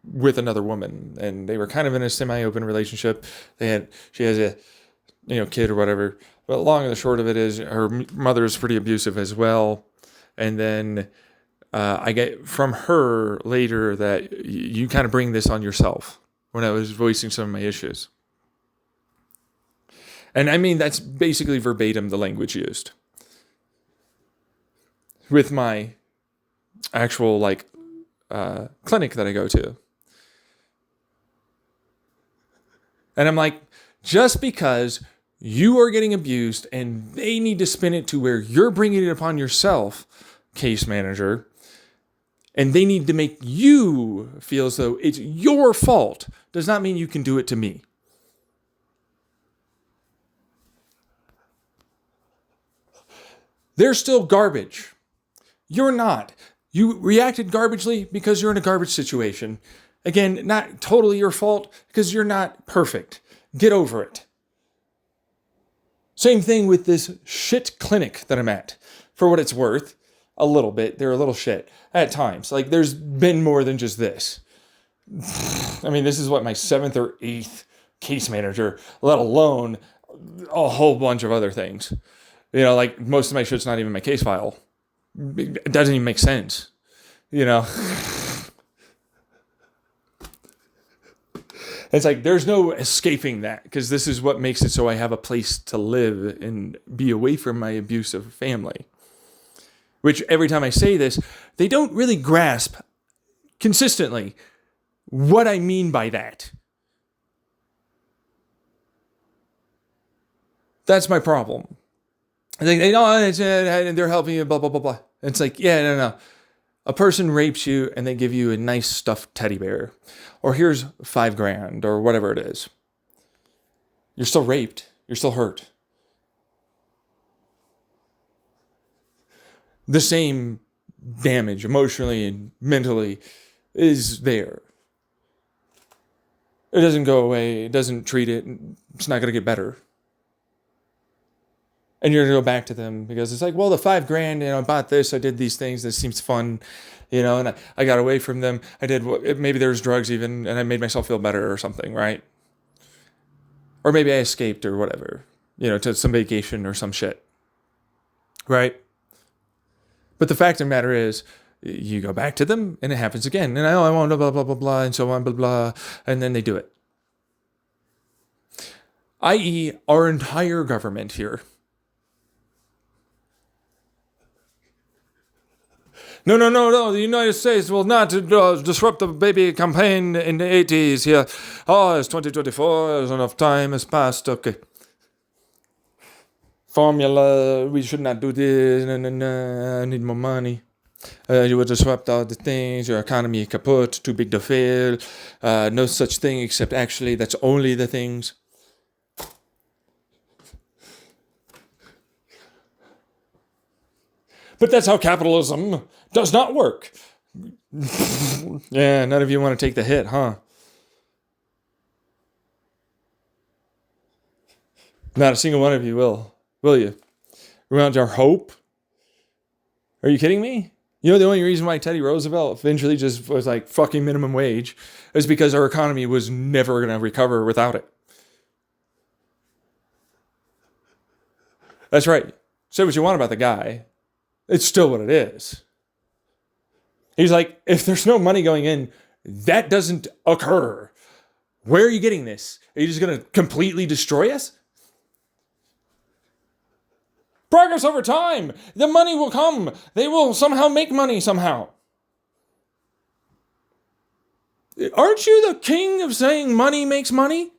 with another woman, and they were kind of in a semi-open relationship. She has a kid or whatever. But long and the short of it is her mother is pretty abusive as well. And then I get from her later that you kind of bring this on yourself when I was voicing some of my issues. And I mean, that's basically verbatim the language used. With my actual clinic that I go to. And I'm like, just because you are getting abused and they need to spin it to where you're bringing it upon yourself, case manager, and they need to make you feel as though it's your fault, does not mean you can do it to me. They're still garbage. You're not. You reacted garbagely because you're in a garbage situation. Again, not totally your fault because you're not perfect. Get over it. Same thing with this shit clinic that I'm at. For what it's worth, a little bit. They're a little shit at times. There's been more than just this. I mean, this is my 7th or 8th case manager, let alone a whole bunch of other things. Most of my shit's not even my case file. It doesn't even make sense. It's like there's no escaping that because this is what makes it so I have a place to live and be away from my abusive family. Which every time I say this, they don't really grasp consistently what I mean by that. That's my problem. They know they're helping you, blah, blah, blah, blah. It's like, yeah, no. A person rapes you and they give you a nice stuffed teddy bear, or here's $5,000 or whatever it is. You're still raped. You're still hurt. The same damage emotionally and mentally is there. It doesn't go away. It doesn't treat it. It's not going to get better. And you're going to go back to them because it's like, well, the $5,000, I bought this. I did these things. This seems fun, and I got away from them. I did, maybe there was drugs even, and I made myself feel better or something, right? Or maybe I escaped or whatever, to some vacation or some shit, right? But the fact of the matter is, you go back to them and it happens again. And I want blah, blah, blah, blah, and so on, blah, blah. And then they do it. I.e., our entire government here. No. The United States will not disrupt the baby campaign in the 80s here. Oh, it's 2024. There's enough time has passed. Okay. Formula, we should not do this. I need more money. You will disrupt all the things. Your economy kaput. Too big to fail. No such thing except actually that's only the things. But that's how capitalism does not work. Yeah, none of you want to take the hit, huh? Not a single one of you will you? Around our hope? Are you kidding me? The only reason why Teddy Roosevelt eventually just was like fucking minimum wage is because our economy was never going to recover without it. That's right. Say what you want about the guy. It's still what it is. He's like, if there's no money going in, that doesn't occur. Where are you getting this? Are you just going to completely destroy us? Progress over time. The money will come. They will somehow make money somehow. Aren't you the king of saying money makes money?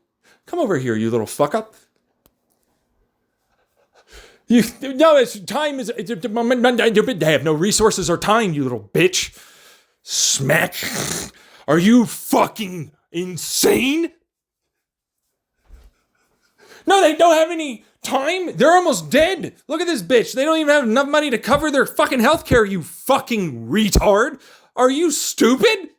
Come over here, you little fuck up. Time is. They have no resources or time, you little bitch. Smack. Are you fucking insane? No, they don't have any time. They're almost dead. Look at this bitch. They don't even have enough money to cover their fucking healthcare, you fucking retard. Are you stupid?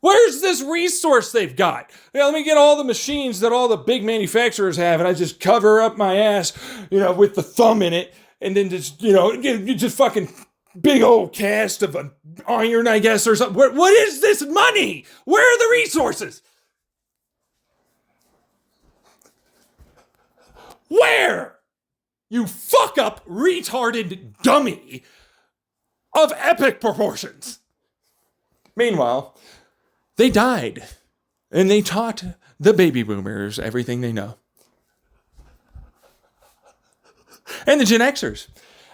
Where's this resource they've got? Let me get all the machines that all the big manufacturers have, and I just cover up my ass, with the thumb in it, and then just, just fucking big old cast of an iron, I guess, or something. What is this money? Where are the resources? Where? You fuck up retarded dummy of epic proportions. Meanwhile, they died, and they taught the baby boomers everything they know. And the Gen Xers.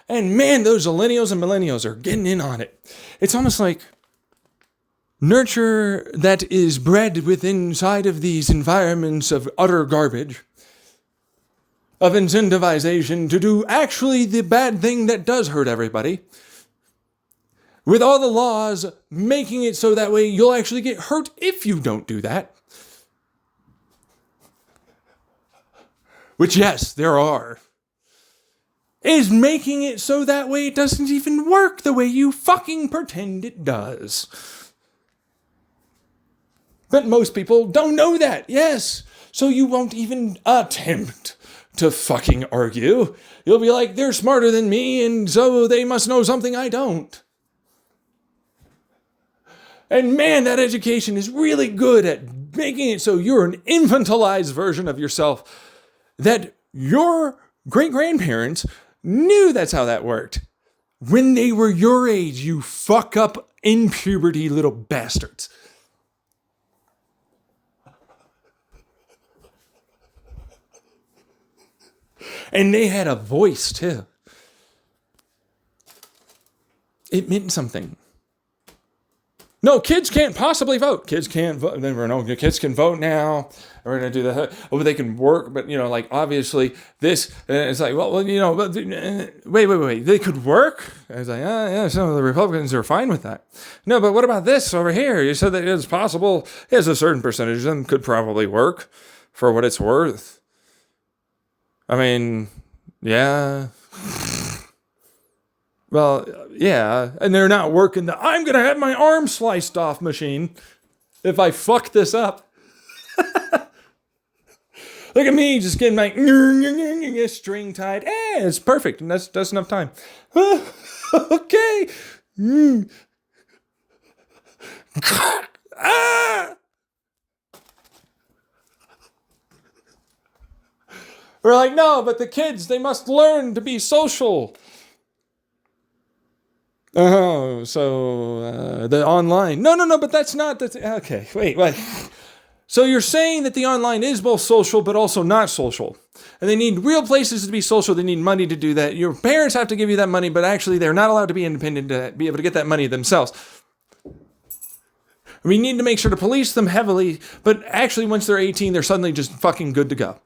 And man, those millennials and millennials are getting in on it. It's almost like nurture that is bred within inside of these environments of utter garbage, of incentivization to do actually the bad thing that does hurt everybody, with all the laws making it so that way you'll actually get hurt if you don't do that. Which, yes, there are. Is making it so that way it doesn't even work the way you fucking pretend it does. But most people don't know that, yes. So you won't even attempt to fucking argue. You'll be like, they're smarter than me, and so they must know something I don't. And man, that education is really good at making it so you're an infantilized version of yourself that your great-grandparents knew that's how that worked. When they were your age, you fuck up in puberty little bastards. And they had a voice too. It meant something. No, kids can't possibly vote. Kids can't vote. No, kids can vote now. We're going to do that. Oh, they can work, but, like, obviously this, it's like, well, but, wait. They could work? I was like, yeah, some of the Republicans are fine with that. No, but what about this over here? You said that it's possible. Yes, a certain percentage of them could probably work for what it's worth. I mean, yeah. Well, yeah, and they're not working the I'm going to have my arm sliced off machine if I fuck this up. Look at me just getting my string tied. It's perfect, and that's enough time. Okay. We're like, no, but the kids, they must learn to be social. Oh, so the online. No, but that's not okay. Wait. So you're saying that the online is both social but also not social. And they need real places to be social. They need money to do that. Your parents have to give you that money, but actually they're not allowed to be independent to be able to get that money themselves. We need to make sure to police them heavily, but actually once they're 18, they're suddenly just fucking good to go.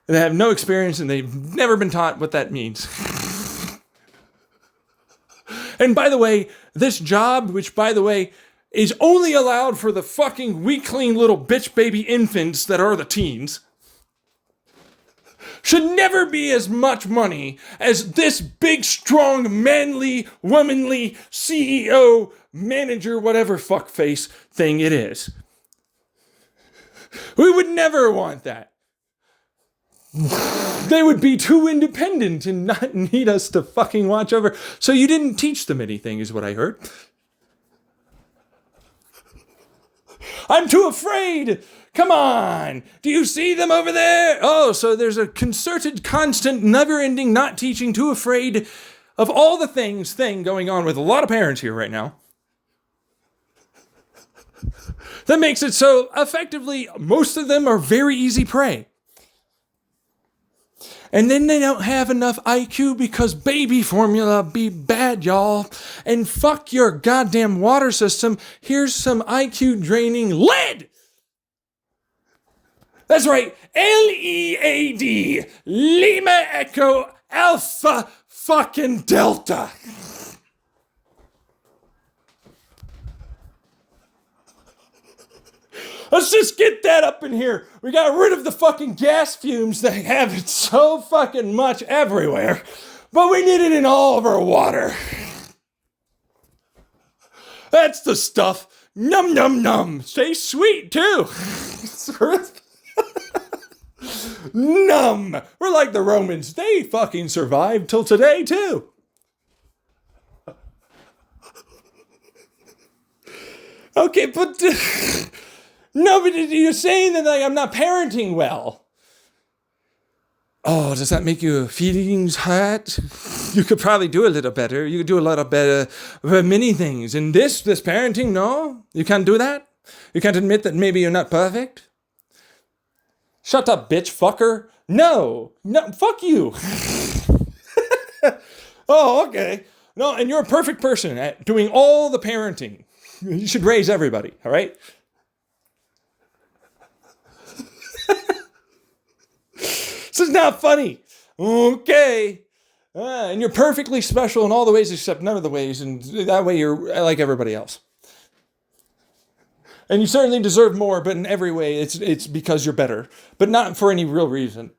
And they have no experience and they've never been taught what that means. And by the way, this job, which by the way, is only allowed for the fucking weakling little bitch baby infants that are the teens, should never be as much money as this big, strong, manly, womanly CEO, manager, whatever fuckface thing it is. We would never want that. They would be too independent and not need us to fucking watch over. So you didn't teach them anything, is what I heard. I'm too afraid. Come on. Do you see them over there? Oh, so there's a concerted, constant, never-ending, not teaching, too afraid of all the thing going on with a lot of parents here right now. That makes it so effectively most of them are very easy prey. And then they don't have enough IQ because baby formula be bad, y'all. And fuck your goddamn water system. Here's some IQ draining lead. That's right. LEAD. Lima Echo Alpha fucking Delta. Let's just get that up in here. We got rid of the fucking gas fumes that have it so fucking much everywhere. But we need it in all of our water. That's the stuff. Num, num, num. Stay sweet, too. Num. We're like the Romans. They fucking survived till today, too. Okay, but... No, but you're saying that I'm not parenting well. Oh, does that make your feelings hurt? You could probably do a little better. You could do a lot better for many things. And this parenting, no? You can't do that? You can't admit that maybe you're not perfect? Shut up, bitch fucker. No, fuck you. Oh, okay. No, and you're a perfect person at doing all the parenting. You should raise everybody, all right? This is not funny. Okay. And you're perfectly special in all the ways except none of the ways. And that way you're like everybody else. And you certainly deserve more, but in every way it's because you're better. But not for any real reason.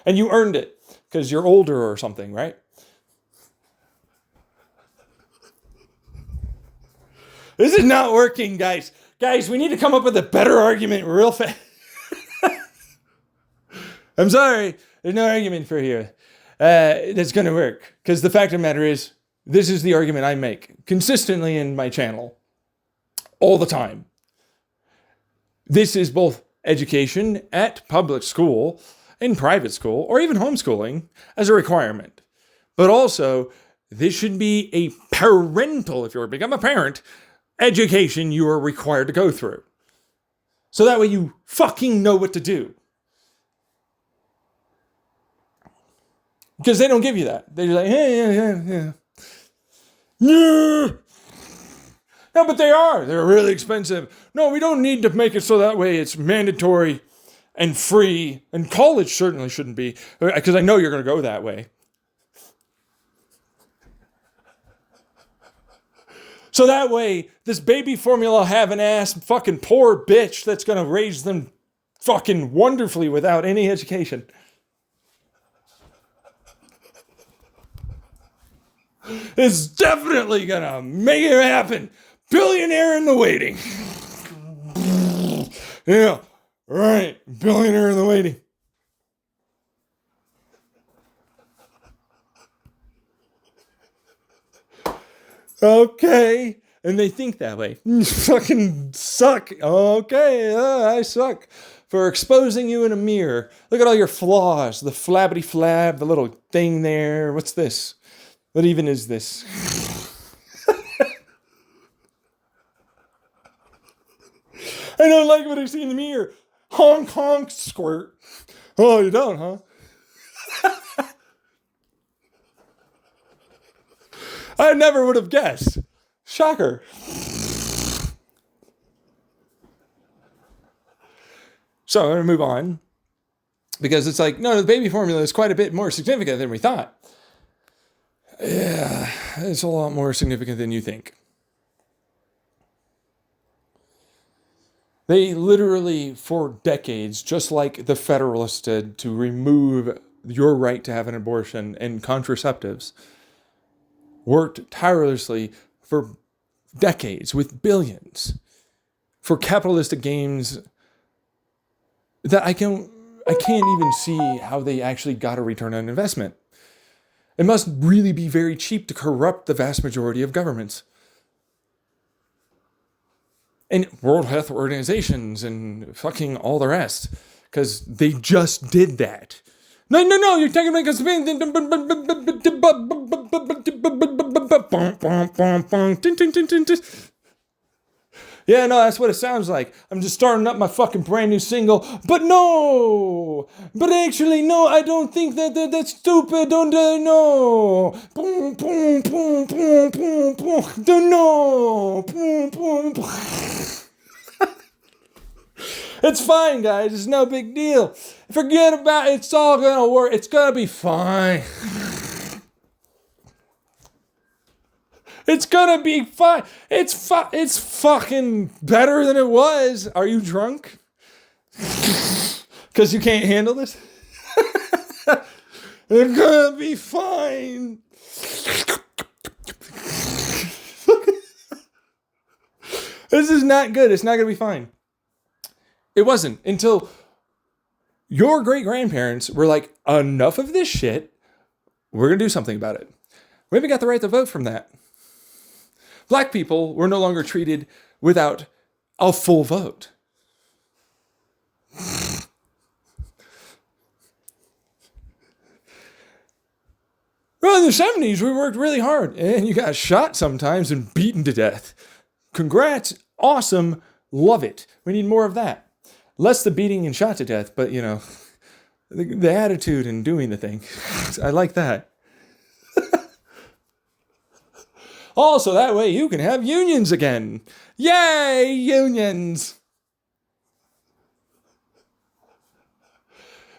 And you earned it because you're older or something, right? This is not working, guys. Guys, we need to come up with a better argument real fast. I'm sorry, there's no argument for here that's going to work. Because the fact of the matter is, this is the argument I make consistently in my channel, all the time. This is both education at public school, in private school, or even homeschooling as a requirement. But also, this should be a parental, if you were to become a parent, education you are required to go through. So that way you fucking know what to do. Because they don't give you that. They're just like, yeah. No, but they are. They're really expensive. No, we don't need to make it so that way it's mandatory and free. And college certainly shouldn't be, because I know you're going to go that way. So that way, this baby formula having ass fucking poor bitch that's going to raise them fucking wonderfully without any education is definitely going to make it happen. Billionaire in the waiting. Yeah, right. Billionaire in the waiting. Okay. And they think that way. You fucking suck. Okay, I suck for exposing you in a mirror. Look at all your flaws. The flabbity flab, the little thing there. What's this? What even is this? I don't like what I see in the mirror. Honk, honk, squirt. Oh, you don't, huh? I never would have guessed. Shocker. So I'm going to move on. Because it's like, no, the baby formula is quite a bit more significant than we thought. Yeah, it's a lot more significant than you think. They literally, for decades, just like the Federalists did to remove your right to have an abortion and contraceptives, worked tirelessly for decades with billions for capitalistic gains that I can't even see how they actually got a return on investment. It must really be very cheap to corrupt the vast majority of governments. And World Health Organizations and fucking all the rest. Because they just did that. No, you're talking about yeah, no, that's what it sounds like. I'm just starting up my fucking brand new single. But no! But actually, no, I don't think that's stupid. Don't no. Boom, boom, boom, boom, boom, boom. Don't know. Boom, boom, boom. It's fine, guys. It's no big deal. Forget about it. It's all gonna work. It's gonna be fine. It's gonna be fine. It's fucking better than it was. Are you drunk? Because you can't handle this? It's gonna be fine. This is not good. It's not gonna be fine. It wasn't until your great-grandparents were like, enough of this shit. We're gonna do something about it. We haven't got the right to vote from that. Black people were no longer treated without a full vote. Well, in the 70s, we worked really hard, and you got shot sometimes and beaten to death. Congrats, awesome, love it. We need more of that. Less the beating and shot to death, but, the attitude and doing the thing. I like that. Also, that way you can have unions again. Yay, unions!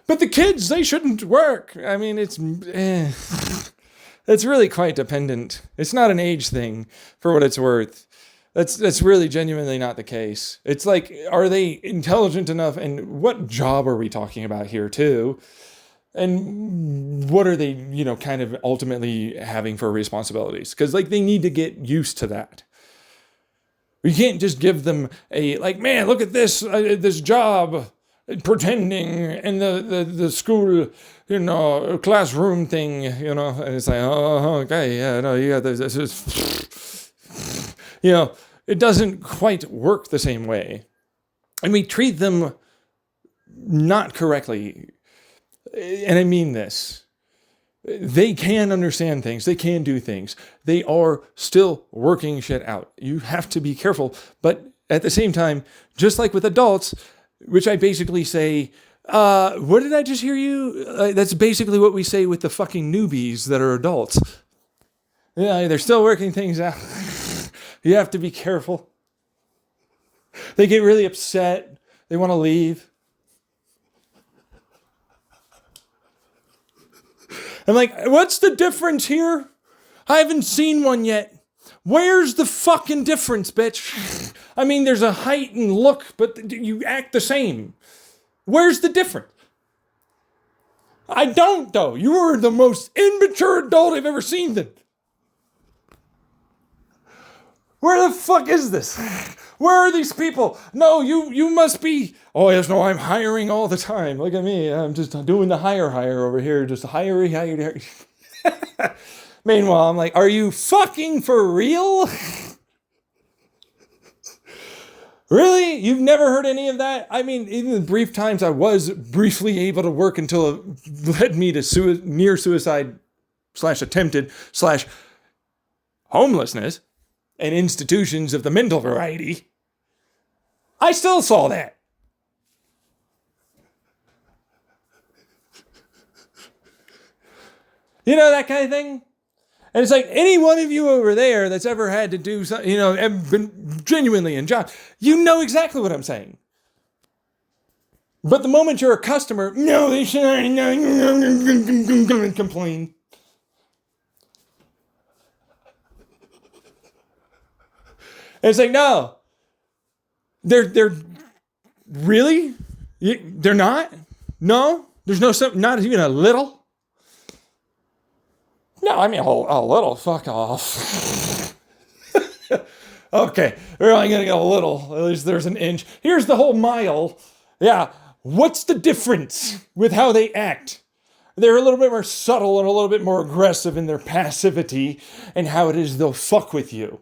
But the kids, they shouldn't work. I mean, it's really quite dependent. It's not an age thing, for what it's worth. That's really genuinely not the case. It's like, are they intelligent enough? And what job are we talking about here, too? And what are they, kind of ultimately having for responsibilities? Because, they need to get used to that. We can't just give them man, look at this job, pretending in the school, classroom thing, and it's like, oh, okay, yeah, no, you got this is, it doesn't quite work the same way. And we treat them not correctly. And I mean this. They can understand things. They can do things. They are still working shit out. You have to be careful. But at the same time, just like with adults, which I basically say, what did I just hear you? That's basically what we say with the fucking newbies that are adults. Yeah, they're still working things out. You have to be careful. They get really upset. They want to leave. I'm like, what's the difference here? I haven't seen one yet. Where's the fucking difference, bitch? I mean, there's a height and look, but you act the same. Where's the difference? I don't, though. You are the most immature adult I've ever seen then. Where the fuck is this? Where are these people? No, you must be. Oh, yes, no, I'm hiring all the time. Look at me. I'm just doing the hire over here. Just hire. Meanwhile, I'm like, are you fucking for real? Really? You've never heard any of that? I mean, in the brief times I was briefly able to work until it led me to near suicide / attempted / homelessness and institutions of the mental variety, I still saw that. You know, that kind of thing? And it's like any one of you over there that's ever had to do something, you know, been genuinely in job, you know exactly what I'm saying. But the moment you're a customer, no, they shouldn't complain. And it's like, no, they're really, they're not. No, there's not even a little. No, I mean a little. Fuck off. Okay, we're only gonna get a little. At least there's an inch. Here's the whole mile. Yeah, what's the difference with how they act? They're a little bit more subtle and a little bit more aggressive in their passivity and how it is they'll fuck with you.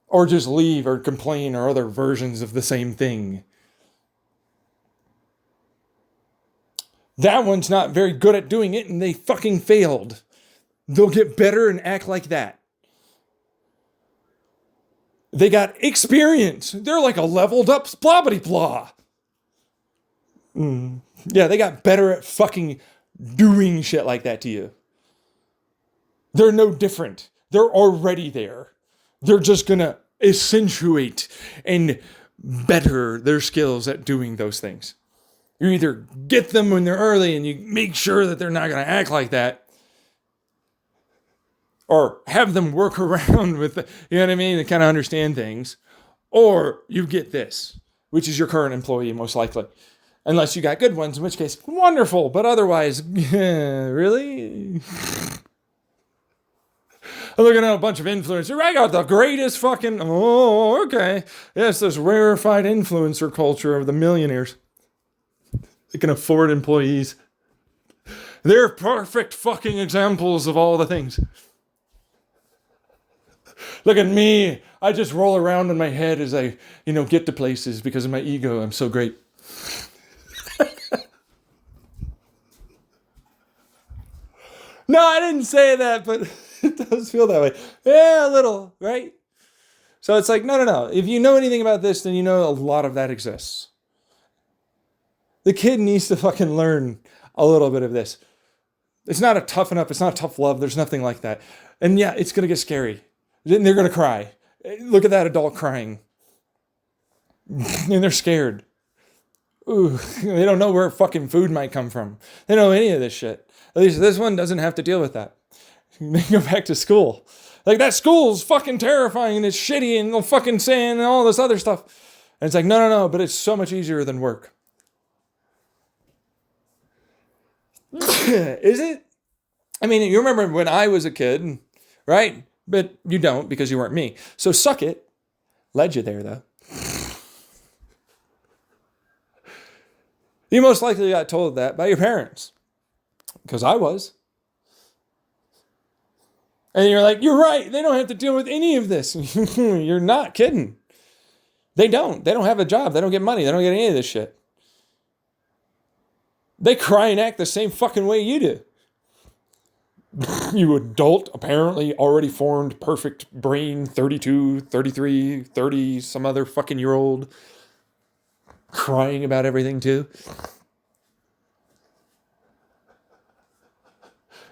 Or just leave or complain or other versions of the same thing. That one's not very good at doing it and they fucking failed. They'll get better and act like that. They got experience. They're like a leveled up blobbity blah. Yeah, they got better at fucking doing shit like that to you. They're no different. They're already there. They're just gonna accentuate and better their skills at doing those things. You either get them when they're early and you make sure that they're not gonna act like that, or have them work around with, you know what I mean, and kind of understand things. Or you get this, which is your current employee, most likely. Unless you got good ones, in which case, wonderful. But otherwise, really? I'm looking at a bunch of influencers. I got the greatest fucking, oh, okay. Yes, this rarefied influencer culture of the millionaires. They can afford employees. They're perfect fucking examples of all the things. Look at me. I just roll around in my head as I, get to places because of my ego. I'm so great. No, I didn't say that, but it does feel that way. Yeah, a little, right? So it's like, no. If you know anything about this, then you know a lot of that exists. The kid needs to fucking learn a little bit of this. It's not a toughen up. It's not tough love. There's nothing like that. And yeah, it's going to get scary. Then they're going to cry. Look at that adult crying. And they're scared. Ooh, they don't know where fucking food might come from. They don't know any of this shit. At least this one doesn't have to deal with that. They go back to school. Like, that school's fucking terrifying and it's shitty and they'll fucking say and all this other stuff. And it's like, no, but it's so much easier than work. Is it? I mean, you remember when I was a kid, right? But you don't because you weren't me. So suck it. Led you there, though. You most likely got told that by your parents. Because I was. And you're like, you're right. They don't have to deal with any of this. You're not kidding. They don't. They don't have a job. They don't get money. They don't get any of this shit. They cry and act the same fucking way you do. You adult, apparently already formed, perfect brain, 32, 33, 30, some other fucking year old, crying about everything too.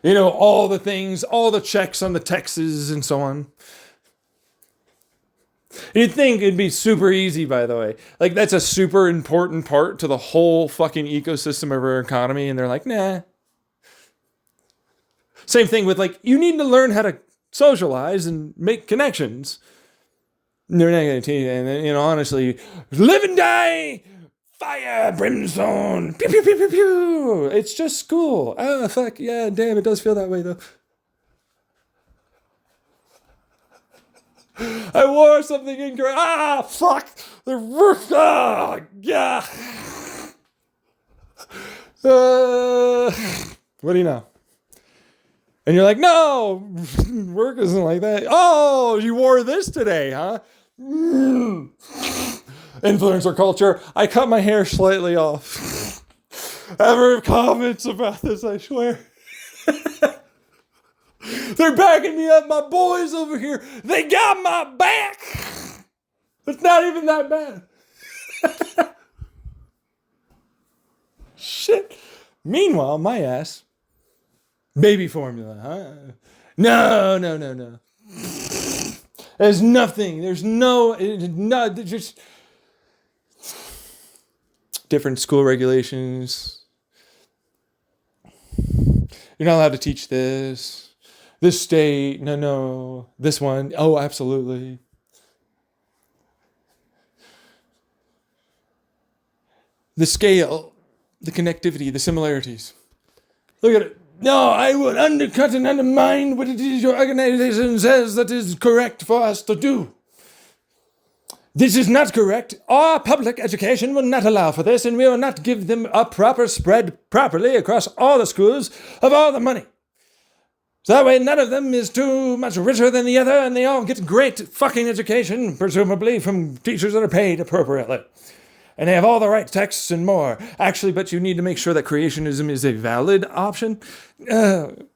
All the things, all the checks on the Texas and so on. You'd think it'd be super easy, by the way. Like, that's a super important part to the whole fucking ecosystem of our economy, and they're like, nah. Same thing with, like, you need to learn how to socialize and make connections. They're not going to teach you. And then, honestly, live and die, fire, brimstone, pew, pew, pew, pew, pew. It's just school. Oh, fuck, yeah, damn, it does feel that way, though. I wore something incorrect. Ah, fuck. The roof. Ah, yeah. What do you know? And you're like, no, work isn't like that. Oh, you wore this today, huh? Influencer culture. I cut my hair slightly off. Ever comments about this, I swear. They're backing me up. My boys over here, they got my back. It's not even that bad. Shit. Meanwhile, my ass, baby formula, huh? No. There's nothing. There's just different school regulations. You're not allowed to teach this. This state, no. This one, oh, absolutely. The scale, the connectivity, the similarities. Look at it. No, I will undercut and undermine what it is your organization says that is correct for us to do. This is not correct. Our public education will not allow for this, and we will not give them a proper spread properly across all the schools of all the money. So that way none of them is too much richer than the other, and they all get great fucking education, presumably from teachers that are paid appropriately. And they have all the right texts and more. Actually, but you need to make sure that creationism is a valid option. And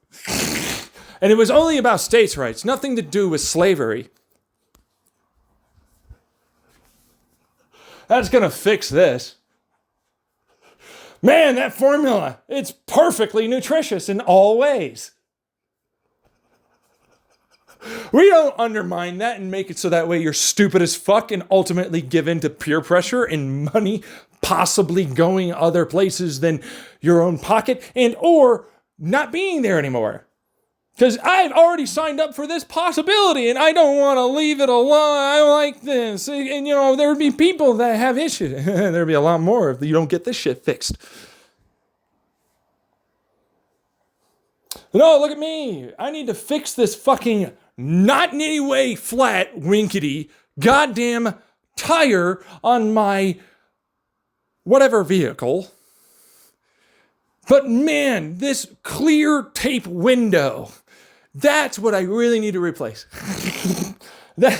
it was only about states' rights, nothing to do with slavery. That's going to fix this. Man, that formula, it's perfectly nutritious in all ways. We don't undermine that and make it so that way you're stupid as fuck and ultimately give in to peer pressure and money possibly going other places than your own pocket and or not being there anymore. Because I've already signed up for this possibility and I don't want to leave it alone. I like this. And there would be people that have issues. There'd be a lot more if you don't get this shit fixed. No, look at me. I need to fix this fucking not in any way flat, winkety, goddamn tire on my whatever vehicle. But man, this clear tape window, that's what I really need to replace. That,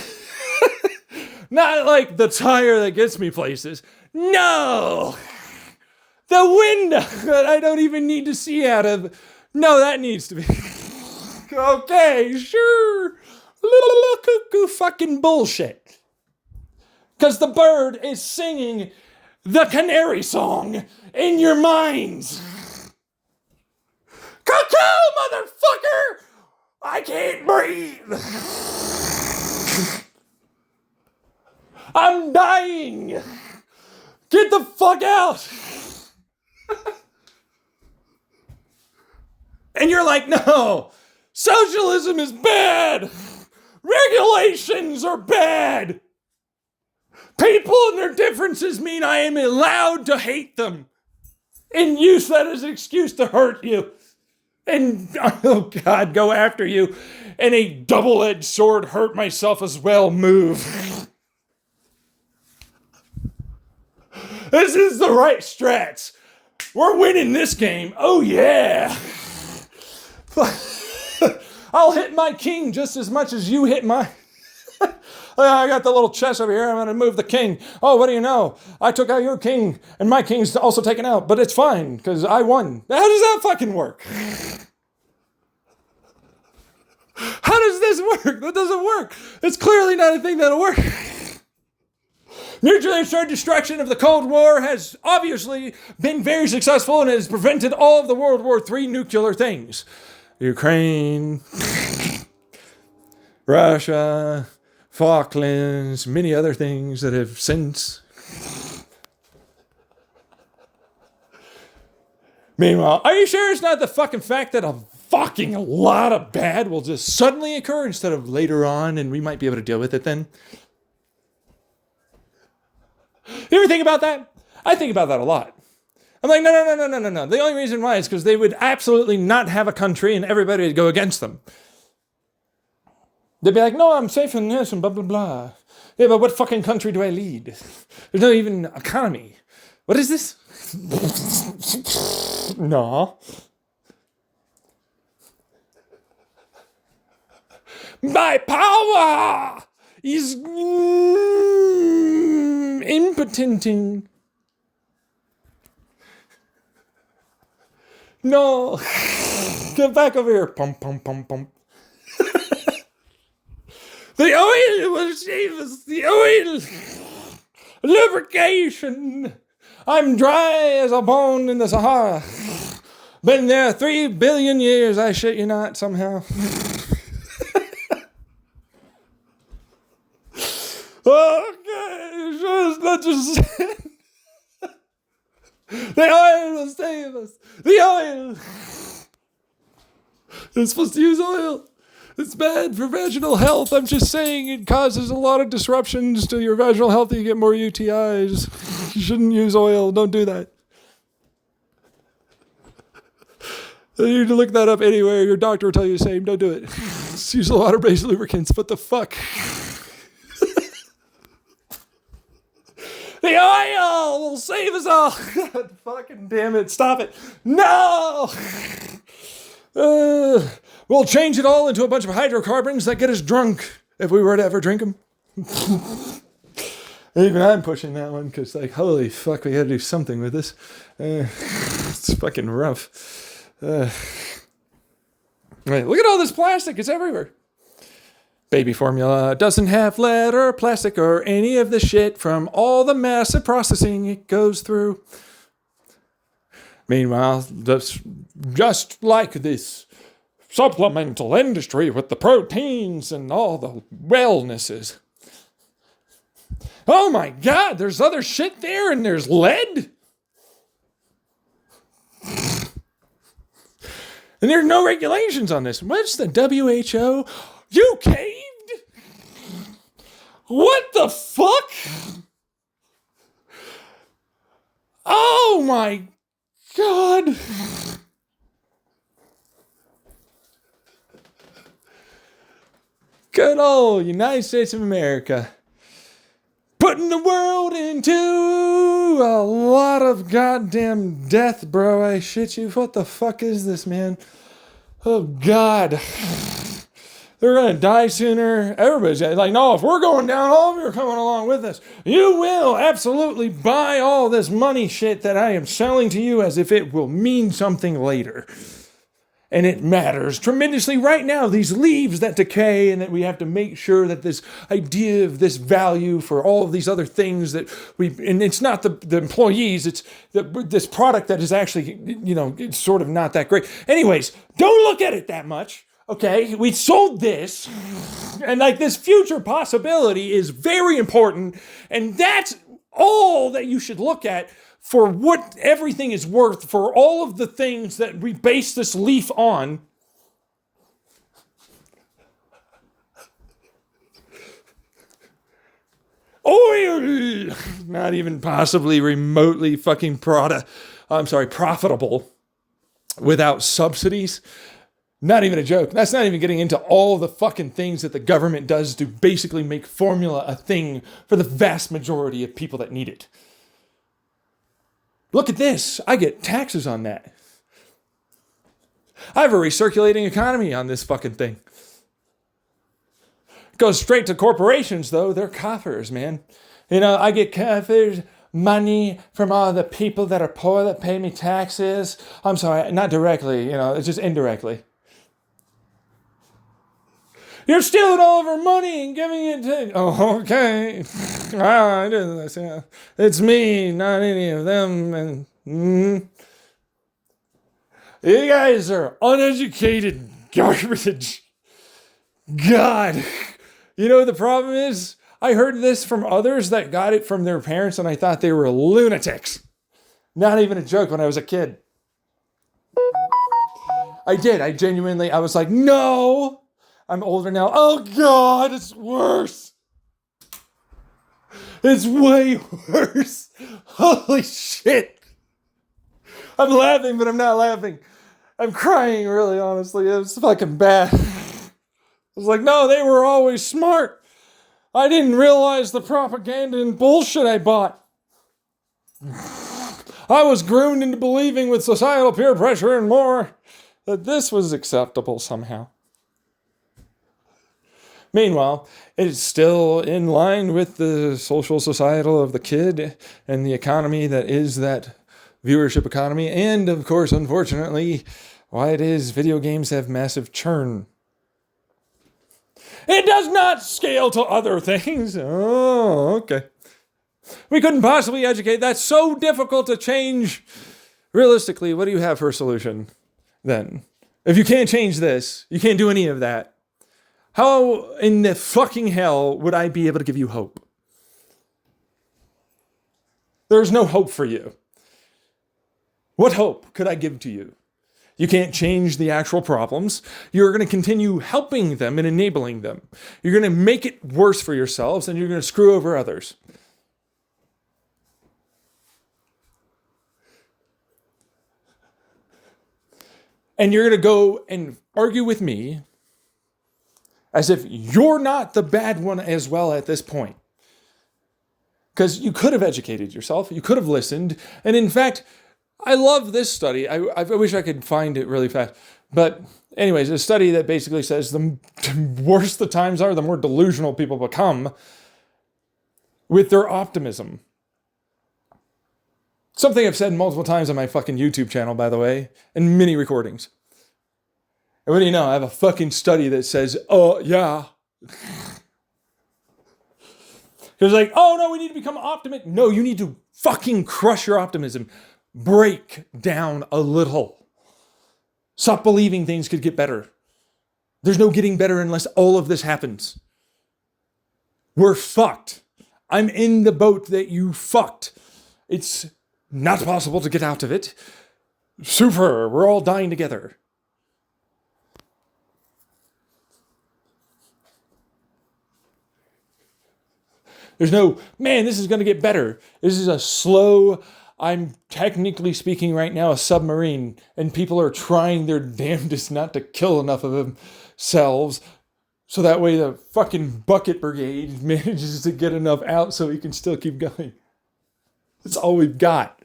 not like the tire that gets me places. No! The window that I don't even need to see out of. No, that needs to be. Okay, sure. Little cuckoo fucking bullshit. Because the bird is singing the canary song in your minds. Cuckoo, motherfucker! I can't breathe. I'm dying. Get the fuck out. And you're like, no. Socialism is bad. Regulations are bad. People and their differences mean I am allowed to hate them and use that as an excuse to hurt you. And, oh God, go after you in a double-edged sword, hurt myself as well move. This is the right strats. We're winning this game. Oh, yeah. I'll hit my king just as much as you hit my... I got the little chest over here. I'm going to move the king. Oh, what do you know? I took out your king, and my king's also taken out. But it's fine, because I won. How does that fucking work? How does this work? That doesn't work. It's clearly not a thing that'll work. Mutually assured destruction of the Cold War has obviously been very successful and has prevented all of the World War III nuclear things. Ukraine, Russia, Falklands, many other things that have since. Meanwhile, are you sure it's not the fucking fact that a fucking lot of bad will just suddenly occur instead of later on, and we might be able to deal with it then? You ever think about that? I think about that a lot. I'm like, no. The only reason why is because they would absolutely not have a country and everybody would go against them. They'd be like, no, I'm safe in this and blah, blah, blah. Yeah, but what fucking country do I lead? There's no even economy. What is this? No. My power is impotenting. No. Get back over here. Pump, pump, pump, pump. The oil will save us. The oil. Lubrication. I'm dry as a bone in the Sahara. Been there 3 billion years, I shit you not, somehow. Okay, just not just. The oil will save us. The oil. They're supposed to use oil. It's bad for vaginal health. I'm just saying it causes a lot of disruptions to your vaginal health. You get more UTIs. You shouldn't use oil. Don't do that. You need to look that up anywhere. Your doctor will tell you the same. Don't do it. Just use a water-based lubricants. What the fuck? The oil will save us all. God fucking damn it. Stop it. No! We'll change it all into a bunch of hydrocarbons that get us drunk if we were to ever drink them. Even I'm pushing that one because, like, holy fuck, we got to do something with this. It's fucking rough. Right, look at all this plastic. It's everywhere. Baby formula doesn't have lead or plastic or any of the shit from all the massive processing it goes through. Meanwhile, just like this supplemental industry with the proteins and all the wellnesses. Oh my God, there's other shit there and there's lead? And there's no regulations on this. What's the WHO? You caved? What the fuck? Oh my God. Good old United States of America. Putting the world into a lot of goddamn death, bro. I shit you. What the fuck is this, man? Oh, God. They're going to die sooner. Everybody's like, no, if we're going down, all of you are coming along with us. You will absolutely buy all this money shit that I am selling to you as if it will mean something later. And it matters tremendously right now. These leaves that decay and that we have to make sure that this idea of this value for all of these other things that and it's not the employees, it's this product that is actually, it's sort of not that great. Anyways, don't look at it that much. Okay, we sold this, and like this future possibility is very important, and that's all that you should look at for what everything is worth for all of the things that we base this leaf on. Oil, not even possibly remotely fucking profitable without subsidies. Not even a joke. That's not even getting into all the fucking things that the government does to basically make formula a thing for the vast majority of people that need it. Look at this. I get taxes on that. I have a recirculating economy on this fucking thing. It goes straight to corporations, though. They're coffers, man. I get coffers, money from all the people that are poor that pay me taxes. I'm sorry, not directly, it's just indirectly. You're stealing all of our money and giving it to... Oh, okay. I did this, yeah. It's me, not any of them. And You guys are uneducated garbage. God. You know what the problem is? I heard this from others that got it from their parents, and I thought they were lunatics. Not even a joke when I was a kid. I did. I was like, no. I'm older now. Oh, God, it's worse. It's way worse. Holy shit. I'm laughing, but I'm not laughing. I'm crying, really, honestly. It was fucking bad. I was like, no, they were always smart. I didn't realize the propaganda and bullshit I bought. I was groomed into believing with societal peer pressure and more that this was acceptable somehow. Meanwhile, it is still in line with the social societal of the kid and the economy that is that viewership economy. And, of course, unfortunately, why it is video games have massive churn. It does not scale to other things. Oh, okay. We couldn't possibly educate. That's so difficult to change. Realistically, what do you have for a solution then? If you can't change this, you can't do any of that. How in the fucking hell would I be able to give you hope? There's no hope for you. What hope could I give to you? You can't change the actual problems. You're going to continue helping them and enabling them. You're going to make it worse for yourselves, and you're going to screw over others. And you're going to go and argue with me as if you're not the bad one as well at this point. Because you could have educated yourself. You could have listened. And in fact, I love this study. I wish I could find it really fast. But anyways, a study that basically says the worse the times are, the more delusional people become with their optimism. Something I've said multiple times on my fucking YouTube channel, by the way, and many recordings. And what do you know? I have a fucking study that says, oh, yeah. It's like, oh, no, we need to become optimistic. No, you need to fucking crush your optimism. Break down a little. Stop believing things could get better. There's no getting better unless all of this happens. We're fucked. I'm in the boat that you fucked. It's not possible to get out of it. Super, we're all dying together. There's no, man, this is going to get better. This is a slow, I'm technically speaking right now, a submarine, and people are trying their damnedest not to kill enough of themselves, so that way the fucking bucket brigade manages to get enough out so we can still keep going. That's all we've got.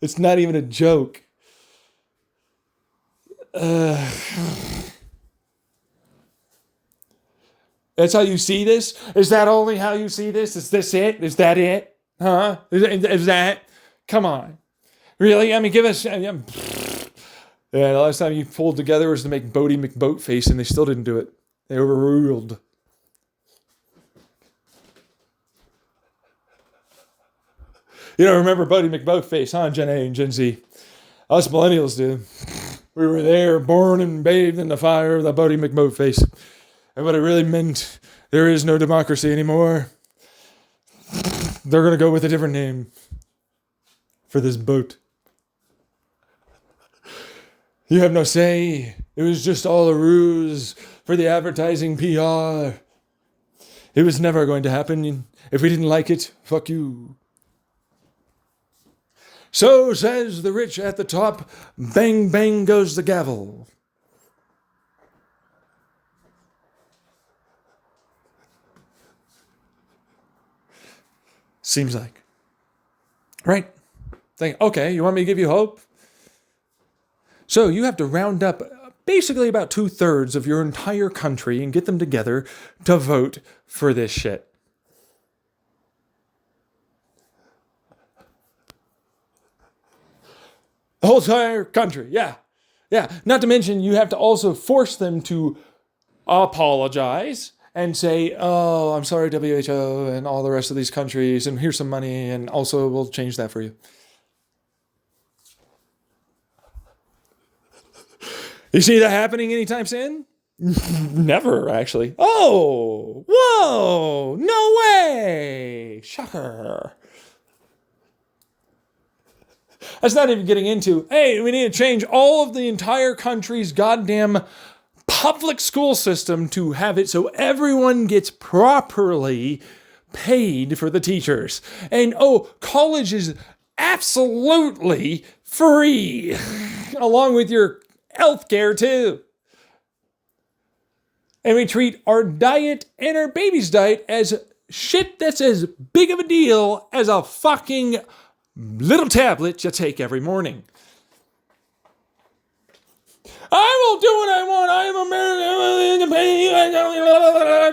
It's not even a joke. That's how you see this? Is that only how you see this? Is this it? Is that it? Huh? Is that? Come on. Really? I mean, give us... Yeah, the last time you pulled together was to make Bodie McBoatface, and they still didn't do it. They overruled. You don't remember Bodie McBoatface, huh? Gen A and Gen Z. Us millennials do. We were there, born and bathed in the fire of the Bodie McBoatface. And what it really meant, there is no democracy anymore. They're going to go with a different name for this boat. You have no say. It was just all a ruse for the advertising PR. It was never going to happen. If we didn't like it, fuck you. So says the rich at the top. Bang, bang goes the gavel. Seems like. Right? Think, okay, you want me to give you hope? So you have to round up basically about 2/3 of your entire country and get them together to vote for this shit. The whole entire country, yeah. Yeah, not to mention you have to also force them to apologize and say, oh, I'm sorry, WHO and all the rest of these countries, and here's some money, and also we'll change that for you. You see that happening anytime soon? Never, actually. Oh, whoa, no way. Shocker. That's not even getting into, hey, we need to change all of the entire country's goddamn public school system to have it so everyone gets properly paid for the teachers. And college is absolutely free, along with your health care too. And we treat our diet and our baby's diet as shit that's as big of a deal as a fucking little tablet you take every morning. I will do what I want. I am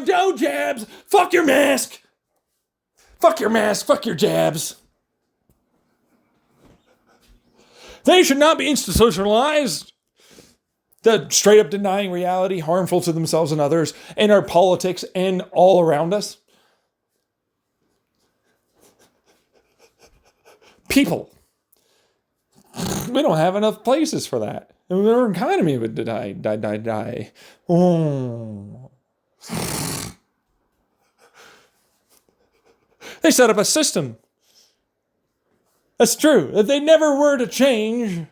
American. No jabs. Fuck your mask. Fuck your mask. Fuck your jabs. They should not be institutionalized. The straight up denying reality, harmful to themselves and others, and our politics and all around us. People. We don't have enough places for that. And our economy would die. Oh. They set up a system. That's true. If they never were to change,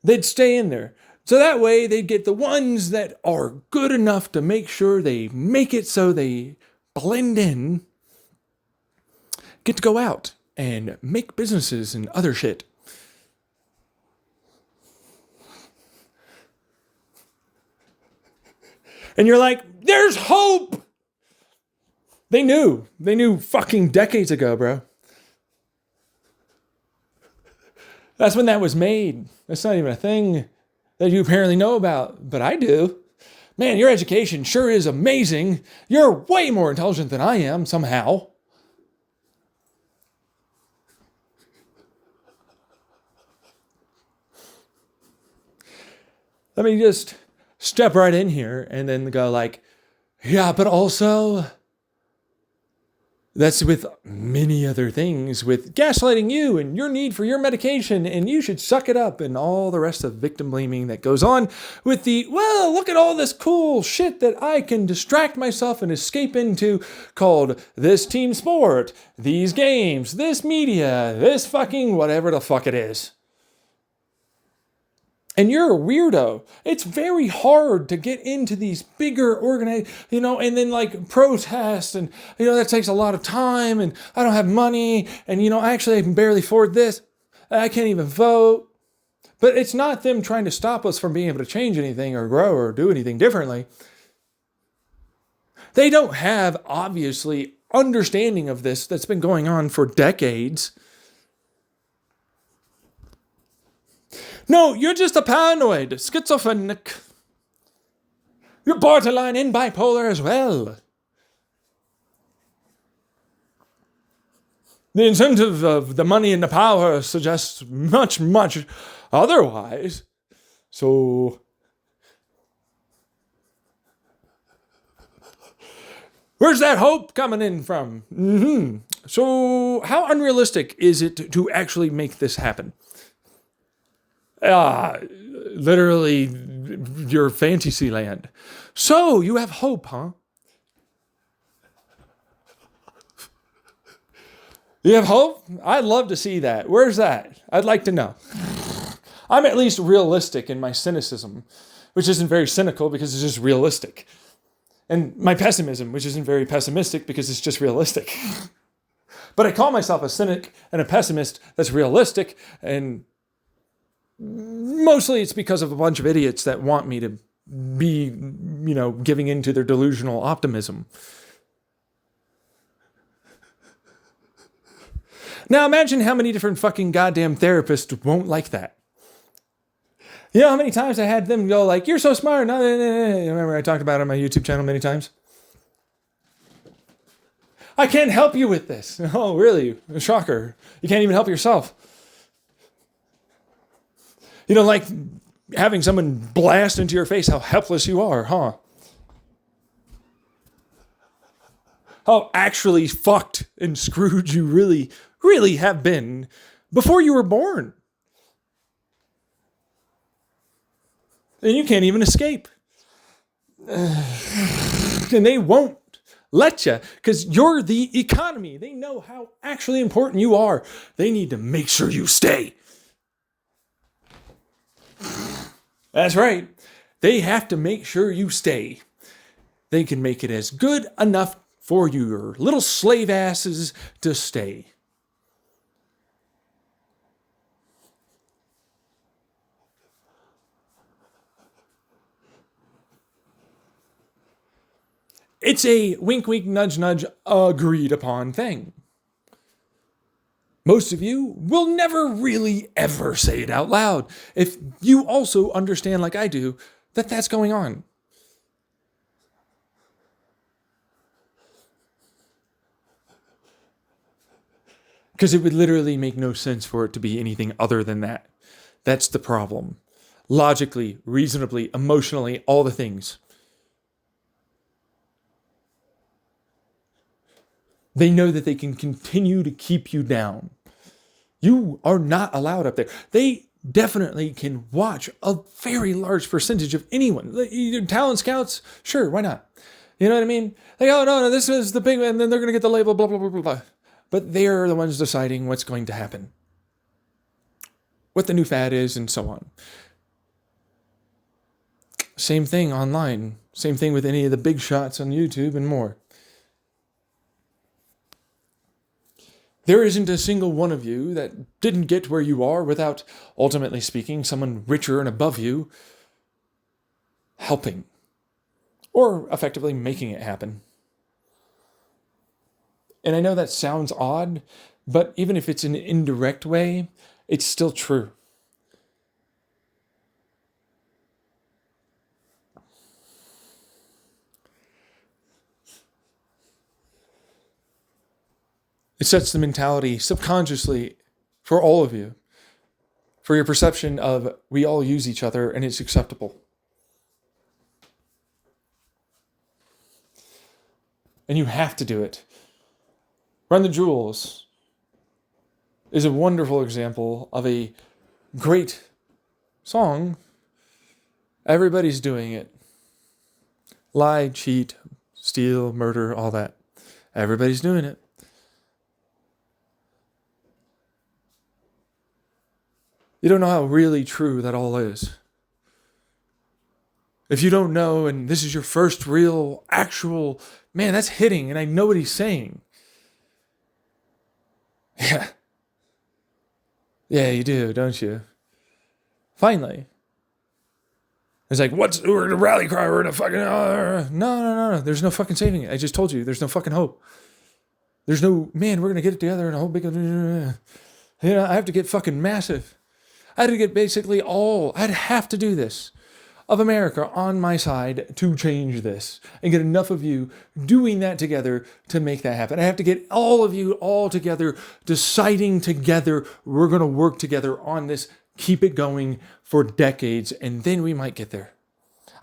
they'd stay in there. So that way they'd get the ones that are good enough to make sure they make it so they blend in, get to go out and make businesses and other shit. And you're like, there's hope. They knew fucking decades ago, bro. That's when that was made. That's not even a thing that you apparently know about, but I do. Man, your education sure is amazing. You're way more intelligent than I am, somehow. Let me just step right in here and then go like, yeah, but also that's with many other things, with gaslighting you and your need for your medication, and you should suck it up, and all the rest of victim blaming that goes on with the, well, look at all this cool shit that I can distract myself and escape into, called this team sport, these games, this media, this fucking whatever the fuck it is. And you're a weirdo. It's very hard to get into these bigger organized, and then like protest, and that takes a lot of time, and I don't have money, and actually I can barely afford this. I can't even vote. But it's not them trying to stop us from being able to change anything or grow or do anything differently. They don't have, obviously, understanding of this that's been going on for decades. No, you're just a paranoid, schizophrenic. You're borderline and bipolar as well. The incentive of the money and the power suggests much, much otherwise. So, where's that hope coming in from? So, how unrealistic is it to actually make this happen? Literally your fantasy land. So you have hope, huh? You have hope? I'd love to see that. Where's that? I'd like to know. I'm at least realistic in my cynicism, which isn't very cynical because it's just realistic. And my pessimism, which isn't very pessimistic because it's just realistic. But I call myself a cynic and a pessimist that's realistic, and mostly it's because of a bunch of idiots that want me to be, giving into their delusional optimism. Now imagine how many different fucking goddamn therapists won't like that. You know how many times I had them go like, you're so smart. No. Remember I talked about it on my YouTube channel many times? I can't help you with this. Oh, really? Shocker. You can't even help yourself. You don't like having someone blast into your face how helpless you are, huh? How actually fucked and screwed you really, really have been before you were born. And you can't even escape. And they won't let you because you're the economy. They know how actually important you are. They need to make sure you stay. That's right. They have to make sure you stay. They can make it as good enough for your little slave asses to stay. It's a wink, wink, nudge, nudge, agreed upon thing. Most of you will never really ever say it out loud if you also understand, like I do, that that's going on. Because it would literally make no sense for it to be anything other than that. That's the problem. Logically, reasonably, emotionally, all the things. They know that they can continue to keep you down. You are not allowed up there. They definitely can watch a very large percentage of anyone. Talent scouts, sure, why not? You know what I mean? Like, oh, no, this is the big one, and then they're going to get the label, blah, blah, blah, blah, blah. But they're the ones deciding what's going to happen, what the new fad is, and so on. Same thing online. Same thing with any of the big shots on YouTube and more. There isn't a single one of you that didn't get where you are without, ultimately speaking, someone richer and above you helping or effectively making it happen. And I know that sounds odd, but even if it's an indirect way, it's still true. It sets the mentality subconsciously for all of you, for your perception of we all use each other and it's acceptable. And you have to do it. Run the Jewels is a wonderful example of a great song. Everybody's doing it. Lie, cheat, steal, murder, all that. Everybody's doing it. You don't know how really true that all is. If you don't know, and this is your first real, actual, man, that's hitting, and I know what he's saying. Yeah. Yeah, you do, don't you? Finally. It's like, we're in a rally cry, we're in a fucking, no. There's no fucking saving it. I just told you, there's no fucking hope. There's no, man, we're going to get it together and a whole big, I have to get fucking massive. I had to get basically I'd have to do this, of America on my side to change this and get enough of you doing that together to make that happen. I have to get all of you all together, deciding together, we're going to work together on this, keep it going for decades, and then we might get there.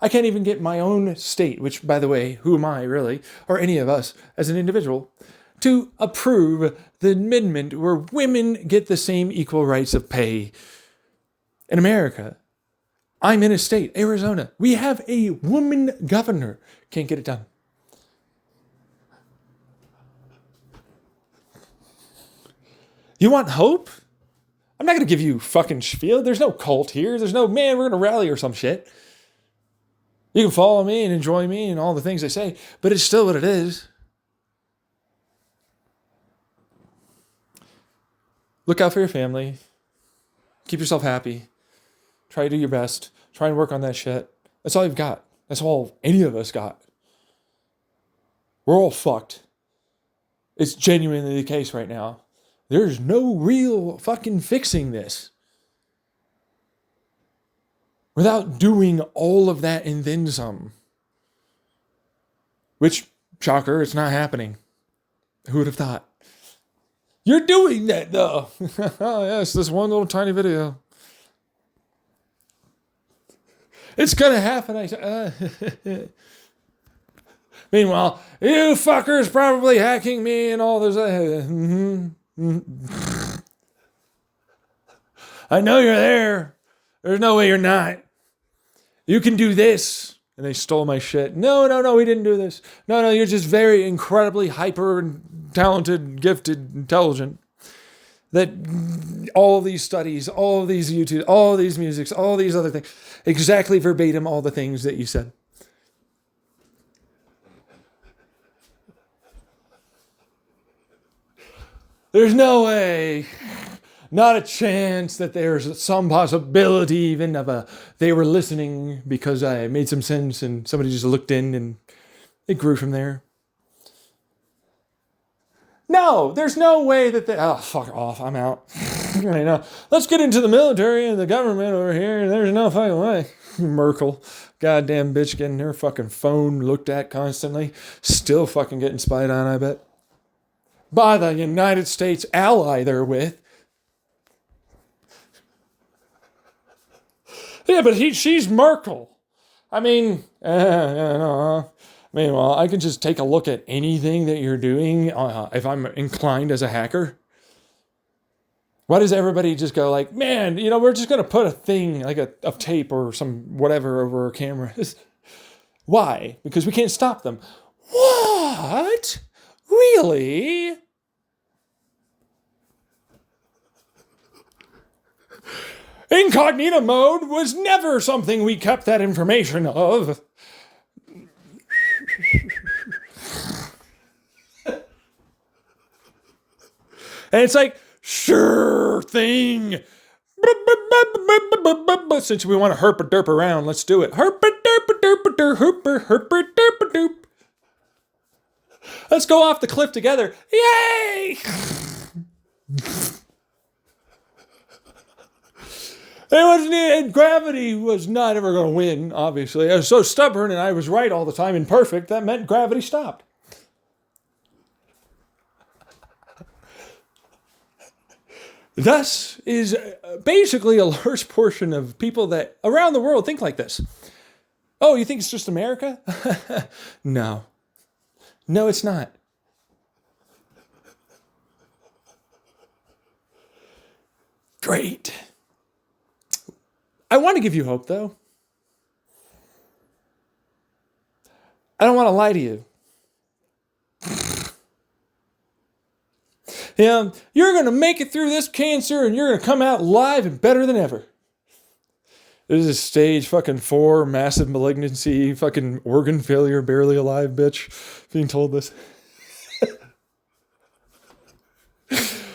I can't even get my own state, which, by the way, who am I really, or any of us as an individual, to approve the amendment where women get the same equal rights of pay in America. I'm in a state, Arizona. We have a woman governor. Can't get it done. You want hope? I'm not going to give you fucking spiel. There's no cult here. There's no, man, we're going to rally or some shit. You can follow me and enjoy me and all the things I say, but it's still what it is. Look out for your family. Keep yourself happy. Try to do your best. Try and work on that shit. That's all you've got. That's all any of us got. We're all fucked. It's genuinely the case right now. There's no real fucking fixing this without doing all of that and then some. Which, shocker, it's not happening. Who would have thought? You're doing that though. Oh yes, this one little tiny video. It's gonna happen. Meanwhile, you fuckers probably hacking me and all this. I know you're there. There's no way you're not. You can do this. and they stole my shit. No, we didn't do this. No, you're just very incredibly hyper talented, gifted, intelligent. That all these studies, all these YouTube, all these musics, all these other things, exactly verbatim all the things that you said. There's no way, not a chance that there's some possibility even of they were listening because I made some sense and somebody just looked in and it grew from there. No, there's no way that fuck off, I'm out. I know. Let's get into the military and the government over here. There's no fucking way. Merkel, goddamn bitch, getting her fucking phone looked at constantly. Still fucking getting spied on, I bet. By the United States ally they're with. Yeah, but she's Merkel. I mean, meanwhile, I can just take a look at anything that you're doing if I'm inclined as a hacker. Why does everybody just go like, man, we're just going to put a thing like a tape or some whatever over our cameras? Why? Because we can't stop them. What? Really? Incognito mode was never something we kept that information of. And it's like, sure thing. Since we want to herp-a-derp around, let's do it. Herp-a-derp-a-derp-a-derp, let's go off the cliff together. Yay! Gravity was not ever going to win, obviously. I was so stubborn and I was right all the time and perfect, that meant gravity stopped. Thus is basically a large portion of people that around the world think like this. Oh, you think it's just America? No. No, it's not. Great. I want to give you hope, though. I don't want to lie to you. You're going to make it through this cancer and you're going to come out live and better than ever. This is stage fucking 4, massive malignancy, fucking organ failure, barely alive bitch being told this.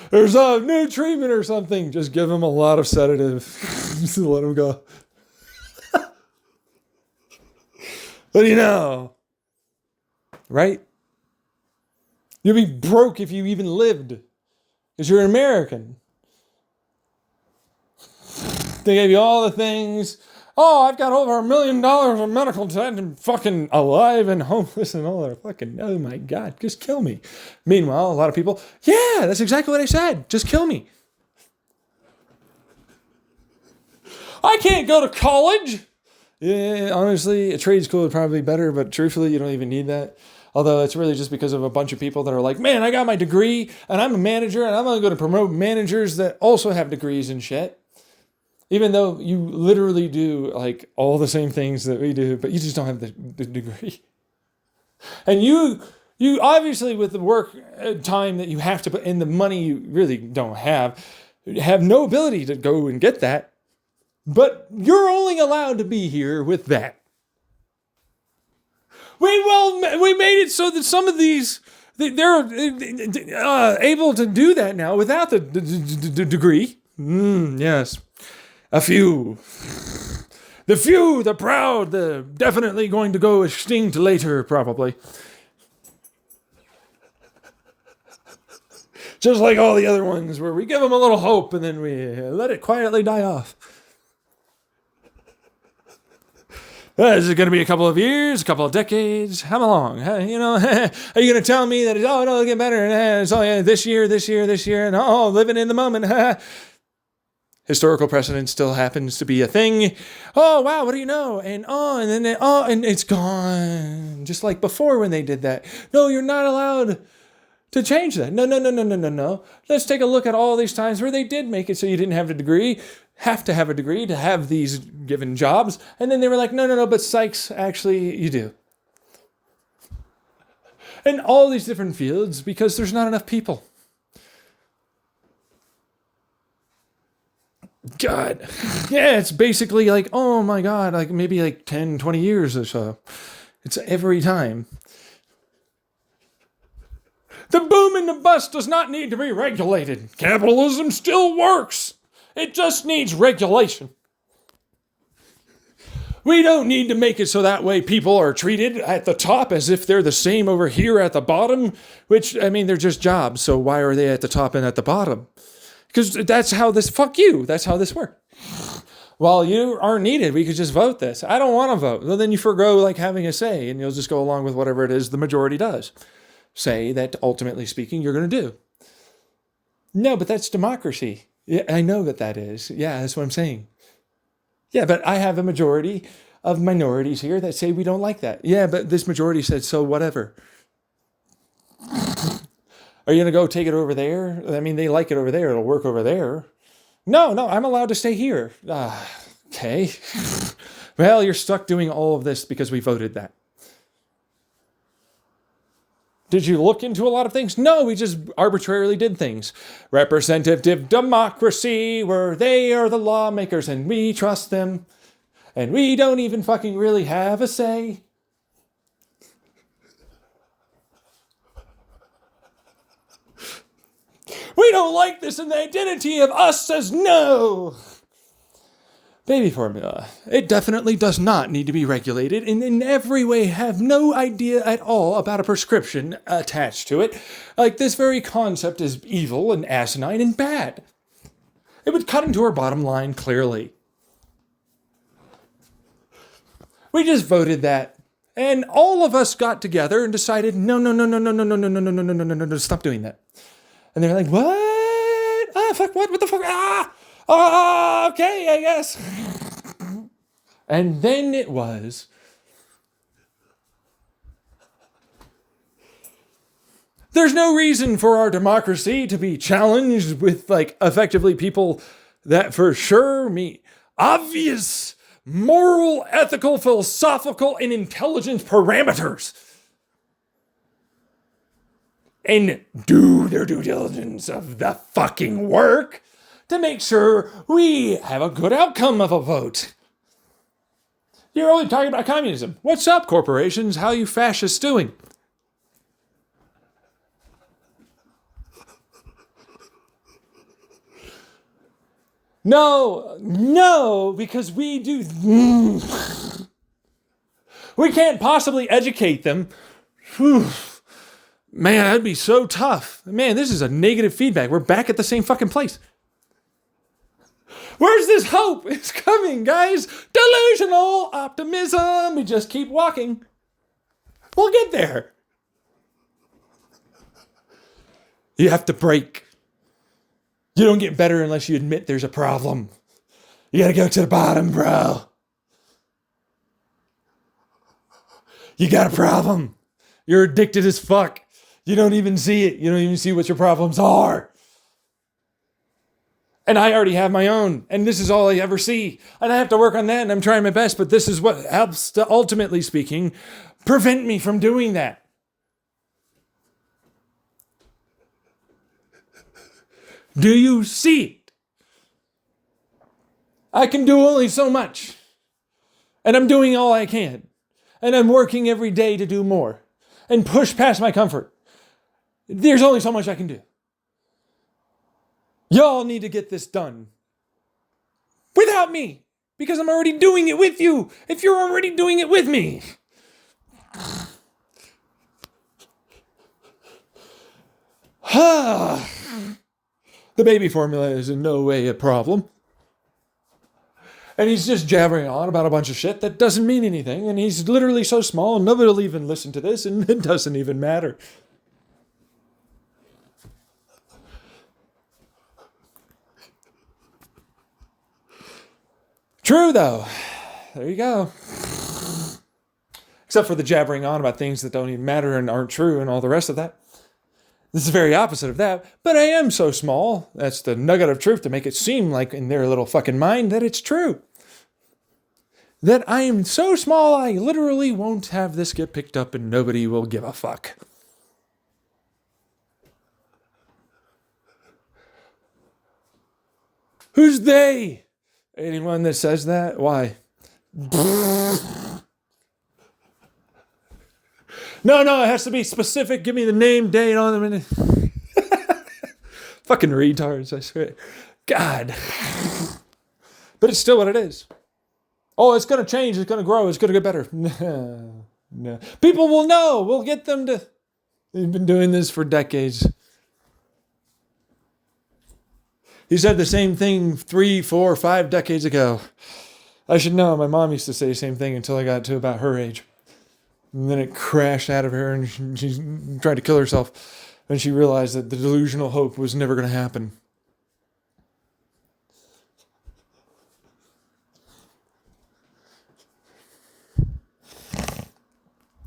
There's a new treatment or something. Just give him a lot of sedative. Just let him go. But right? You'll be broke if you even lived. Because you're an American. They gave you all the things. Oh, I've got over $1 million of medical debt and fucking alive and homeless and all that. Fucking, oh my God, just kill me. Meanwhile, a lot of people, yeah, that's exactly what I said. Just kill me. I can't go to college. Yeah, honestly, a trade school would probably be better, but truthfully, you don't even need that. Although it's really just because of a bunch of people that are like, man, I got my degree and I'm a manager and I'm only going to promote managers that also have degrees and shit. Even though you literally do like all the same things that we do, but you just don't have the degree. And you obviously with the work time that you have to put in, the money you really don't have no ability to go and get that. But you're only allowed to be here with that. We made it so that some of these, they're able to do that now without the degree. Yes. A few. The few, the proud, the definitely going to go extinct later, probably. Just like all the other ones where we give them a little hope and then we let it quietly die off. This is going to be a couple of years, a couple of decades. How long? Are you going to tell me that it'll get better? And it's this year, and living in the moment. Historical precedent still happens to be a thing. Oh, wow, what do you know? And and it's gone. Just like before when they did that. No, you're not allowed to change that. No. Let's take a look at all these times where they did make it so you didn't have to have a degree to have these given jobs. And then they were like, no, but psychs, actually, you do. And all these different fields because there's not enough people. God. Yeah, it's basically like, oh my God, like maybe like 10, 20 years or so. It's every time. The boom and the bust does not need to be regulated. Capitalism still works. It just needs regulation. We don't need to make it so that way people are treated at the top as if they're the same over here at the bottom, which, I mean, they're just jobs. So why are they at the top and at the bottom? Because that's how this, fuck you, that's how this works. Well, you aren't needed. We could just vote this. I don't want to vote. Well, then you forgo like having a say and you'll just go along with whatever it is the majority does. Say that ultimately speaking, you're going to do. No, but that's democracy. Yeah, I know that is. Yeah, that's what I'm saying. Yeah, but I have a majority of minorities here that say we don't like that. Yeah, but this majority said, so whatever. Are you going to go take it over there? I mean, they like it over there. It'll work over there. No, I'm allowed to stay here. Okay. Well, you're stuck doing all of this because we voted that. Did you look into a lot of things? No, we just arbitrarily did things. Representative democracy, where they are the lawmakers and we trust them. And we don't even fucking really have a say. We don't like this, and the identity of us says no. Baby formula. It definitely does not need to be regulated and in every way have no idea at all about a prescription attached to it. Like this very concept is evil and asinine and bad. It would cut into our bottom line clearly. We just voted that. And all of us got together and decided, no, stop doing that. And they're like, what? Ah, fuck, what the fuck? Okay, I guess. And then it was. There's no reason for our democracy to be challenged with, like, effectively people that for sure meet obvious moral, ethical, philosophical, and intelligence parameters. And do their due diligence of the fucking work to make sure we have a good outcome of a vote. You're only talking about communism. What's up, corporations? How you fascists doing? No, because we do. We can't possibly educate them. Whew. Man, that'd be so tough. Man, this is a negative feedback. We're back at the same fucking place. Where's this hope? It's coming, guys. Delusional optimism. We just keep walking. We'll get there. You have to break. You don't get better unless you admit there's a problem. You gotta go to the bottom, bro. You got a problem. You're addicted as fuck. You don't even see it. You don't even see what your problems are. And I already have my own. And this is all I ever see. And I have to work on that. And I'm trying my best. But this is what helps to, ultimately speaking, prevent me from doing that. Do you see it? I can do only so much. And I'm doing all I can. And I'm working every day to do more. And push past my comfort. There's only so much I can do. Y'all need to get this done. Without me. Because I'm already doing it with you. If you're already doing it with me. The baby formula is in no way a problem. And he's just jabbering on about a bunch of shit that doesn't mean anything. And he's literally so small, nobody will even listen to this, and it doesn't even matter. True, though. There you go. Except for the jabbering on about things that don't even matter and aren't true and all the rest of that. This is the very opposite of that. But I am so small. That's the nugget of truth to make it seem like in their little fucking mind that it's true. that I am so small I literally won't have this get picked up and nobody will give a fuck. Who's they? Anyone that says that? Why? No, it has to be specific. Give me the name, date on them. Fucking retards, I swear. God. But it's still what it is. Oh, it's going to change. It's going to grow. It's going to get better. No. People will know. We'll get them to... They've been doing this for decades. He said the same thing 3, 4, 5 decades ago. I should know. My mom used to say the same thing until I got to about her age. And then it crashed out of her and she tried to kill herself. And she realized that the delusional hope was never going to happen.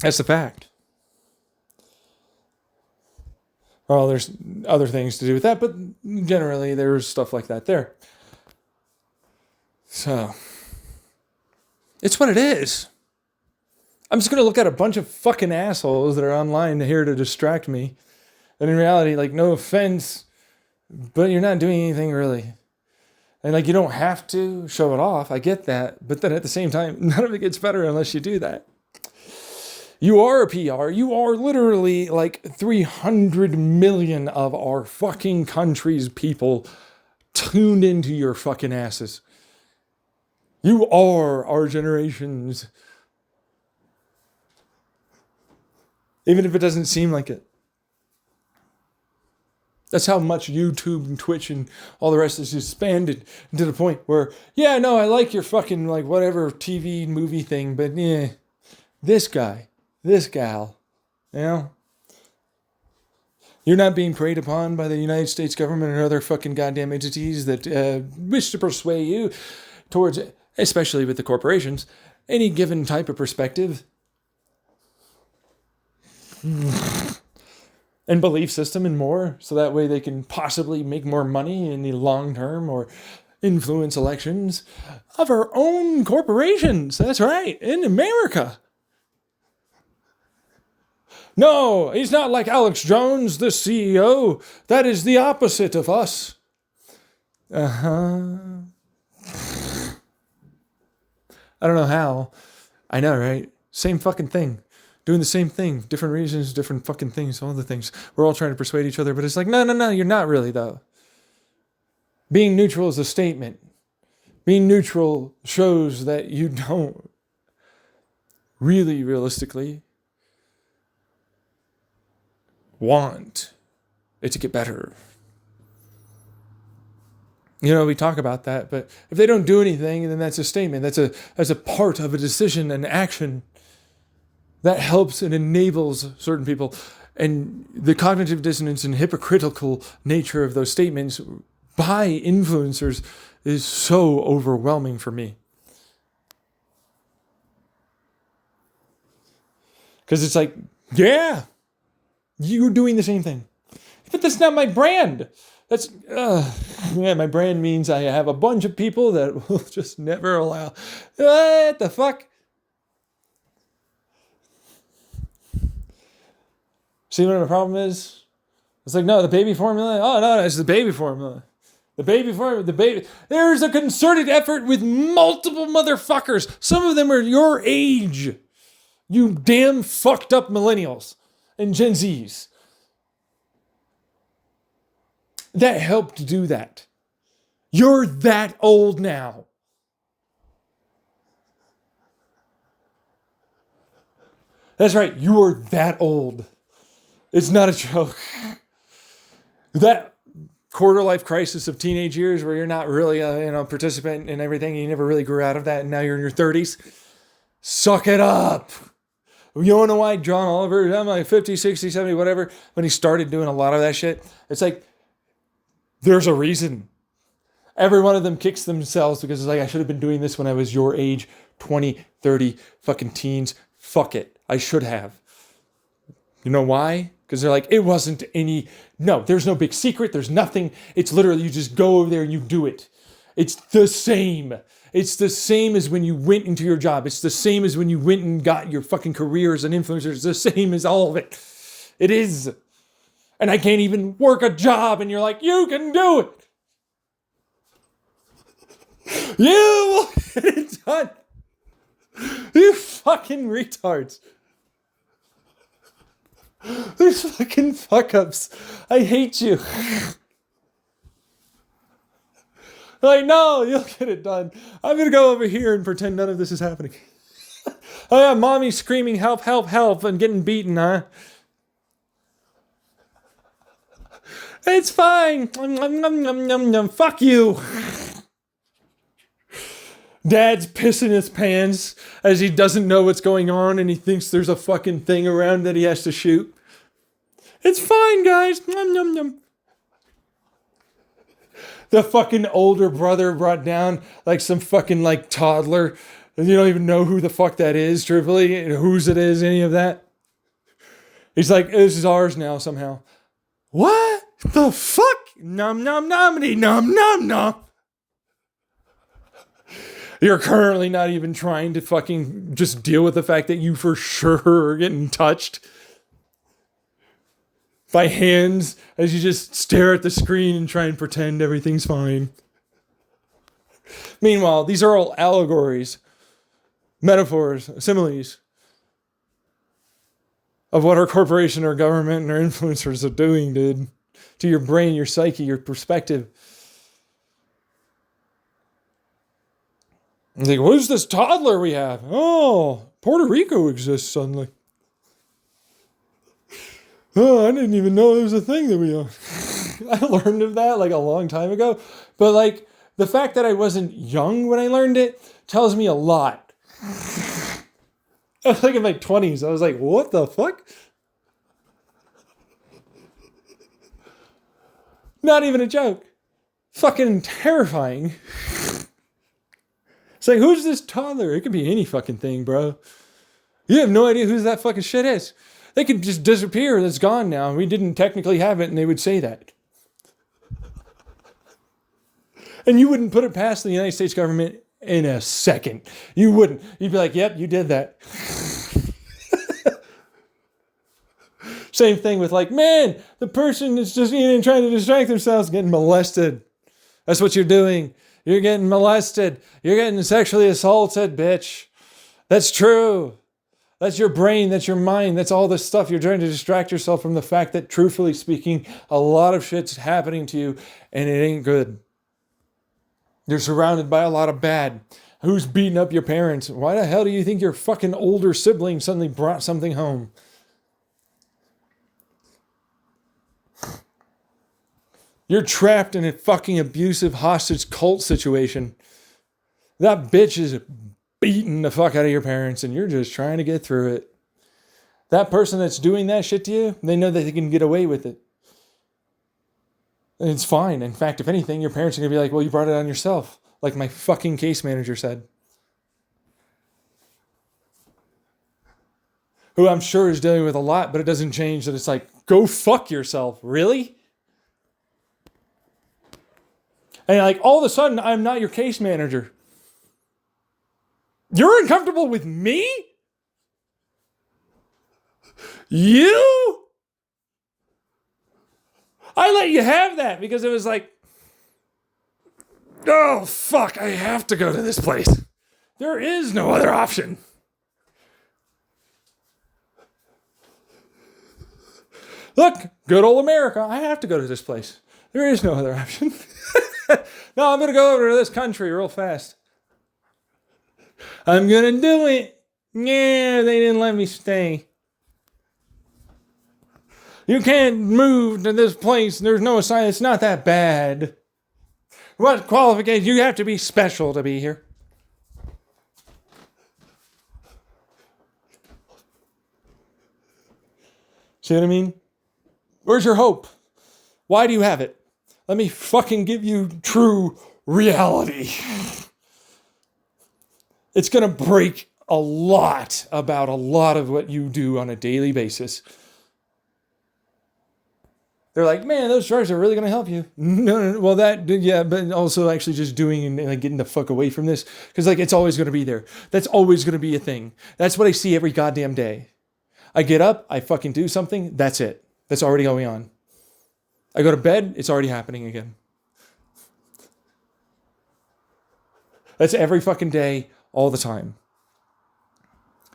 That's the fact. Well, there's other things to do with that, but generally there's stuff like that there. So, it's what it is. I'm just going to look at a bunch of fucking assholes that are online here to distract me. And in reality, like, no offense, but you're not doing anything really. And like, you don't have to show it off. I get that. But then at the same time, none of it gets better unless you do that. You are a PR. You are literally like 300 million of our fucking country's people tuned into your fucking asses. You are our generation's. Even if it doesn't seem like it. That's how much YouTube and Twitch and all the rest is expanded to the point where, yeah, no, I like your fucking like whatever TV movie thing, but yeah, this guy. This gal, you know, you're not being preyed upon by the United States government and other fucking goddamn entities that wish to persuade you towards, especially with the corporations, any given type of perspective and belief system and more, so that way they can possibly make more money in the long term or influence elections of our own corporations. That's right, in America. No, he's not like Alex Jones, the CEO. That is the opposite of us. I don't know how. I know, right? Same fucking thing. Doing the same thing. Different reasons, different fucking things, all the things. We're all trying to persuade each other, but it's like, no, you're not really, though. Being neutral is a statement. Being neutral shows that you don't really, realistically, want it to get better. You know, we talk about that, but if they don't do anything, then that's a statement. That's a part of a decision and action that helps and enables certain people. And the cognitive dissonance and hypocritical nature of those statements by influencers is so overwhelming for me. Because it's like, yeah, you're doing the same thing. But that's not my brand. That's, my brand means I have a bunch of people that will just never allow. What the fuck? See what the problem is? It's like, no, the baby formula. Oh, no, it's the baby formula. There's a concerted effort with multiple motherfuckers. Some of them are your age. You damn fucked up millennials and Gen Zs. That helped do that. You're that old now. That's right, you are that old. It's not a joke. That quarter life crisis of teenage years where you're not really a participant in everything, and you never really grew out of that, and now you're in your 30s. Suck it up. You wanna know why John Oliver, I'm like 50, 60, 70, whatever, when he started doing a lot of that shit, it's like, there's a reason. Every one of them kicks themselves because it's like, I should have been doing this when I was your age, 20, 30, fucking teens. Fuck it. I should have. You know why? Because they're like, it wasn't any, no, there's no big secret. There's nothing. It's literally, you just go over there and you do it. It's the same. It's the same as when you went into your job. It's the same as when you went and got your fucking career as an influencer. It's the same as all of it. It is. And I can't even work a job, and you're like, you can do it. You will get it done. You fucking retards. These fucking fuck-ups. I hate you. Like, no, you'll get it done. I'm going to go over here and pretend none of this is happening. Oh yeah, mommy screaming, help, help, help, and getting beaten, huh? It's fine. Fuck you. Dad's pissing his pants as he doesn't know what's going on and he thinks there's a fucking thing around that he has to shoot. It's fine, guys. The fucking older brother brought down like some fucking like toddler. And you don't even know who the fuck that is, truthfully. Whose it is, any of that. He's like, this is ours now somehow. What the fuck? Nom nom nomity nom nom nom. You're currently not even trying to fucking just deal with the fact that you for sure are getting touched by hands as you just stare at the screen and try and pretend everything's fine. Meanwhile, these are all allegories, metaphors, similes of what our corporation, our government, and our influencers are doing, dude, to your brain, your psyche, your perspective. I'm like, who's this toddler we have? Oh, Puerto Rico exists suddenly. Oh, I didn't even know there was a thing that we own. I learned of that like a long time ago. But like the fact that I wasn't young when I learned it tells me a lot. I was like in my 20s. I was like, what the fuck? Not even a joke. Fucking terrifying. It's like, who's this toddler? It could be any fucking thing, bro. You have no idea who that fucking shit is. They could just disappear. It's gone now. We didn't technically have it, and they would say that. And you wouldn't put it past the United States government in a second. You wouldn't. You'd be like, yep, you did that. Same thing with like, man, the person is just trying to distract themselves, getting molested. That's what you're doing. You're getting molested. You're getting sexually assaulted, bitch. That's true. That's your brain. That's your mind. That's all this stuff. You're trying to distract yourself from the fact that, truthfully speaking, a lot of shit's happening to you and it ain't good. You're surrounded by a lot of bad. Who's beating up your parents? Why the hell do you think your fucking older sibling suddenly brought something home? You're trapped in a fucking abusive hostage cult situation. That bitch is beating the fuck out of your parents and you're just trying to get through it. That person that's doing that shit to you, they know that they can get away with it. And it's fine. In fact, if anything, your parents are going to be like, well, you brought it on yourself. Like my fucking case manager said. Who I'm sure is dealing with a lot, but it doesn't change that it's like, go fuck yourself. Really? And like, all of a sudden, I'm not your case manager. You're uncomfortable with me? You? I let you have that because it was like, oh, fuck, I have to go to this place. There is no other option. Look, good old America, I have to go to this place. There is no other option. No, I'm going to go over to this country real fast. I'm going to do it. Yeah, they didn't let me stay. You can't move to this place. There's no sign. It's not that bad. What qualifications? You have to be special to be here. See what I mean? Where's your hope? Why do you have it? Let me fucking give you true reality. It's going to break a lot about a lot of what you do on a daily basis. They're like, man, those drugs are really going to help you. No. Well, but also actually just doing and like getting the fuck away from this. Because like, it's always going to be there. That's always going to be a thing. That's what I see every goddamn day. I get up, I fucking do something. That's it. That's already going on. I go to bed, it's already happening again. That's every fucking day, all the time.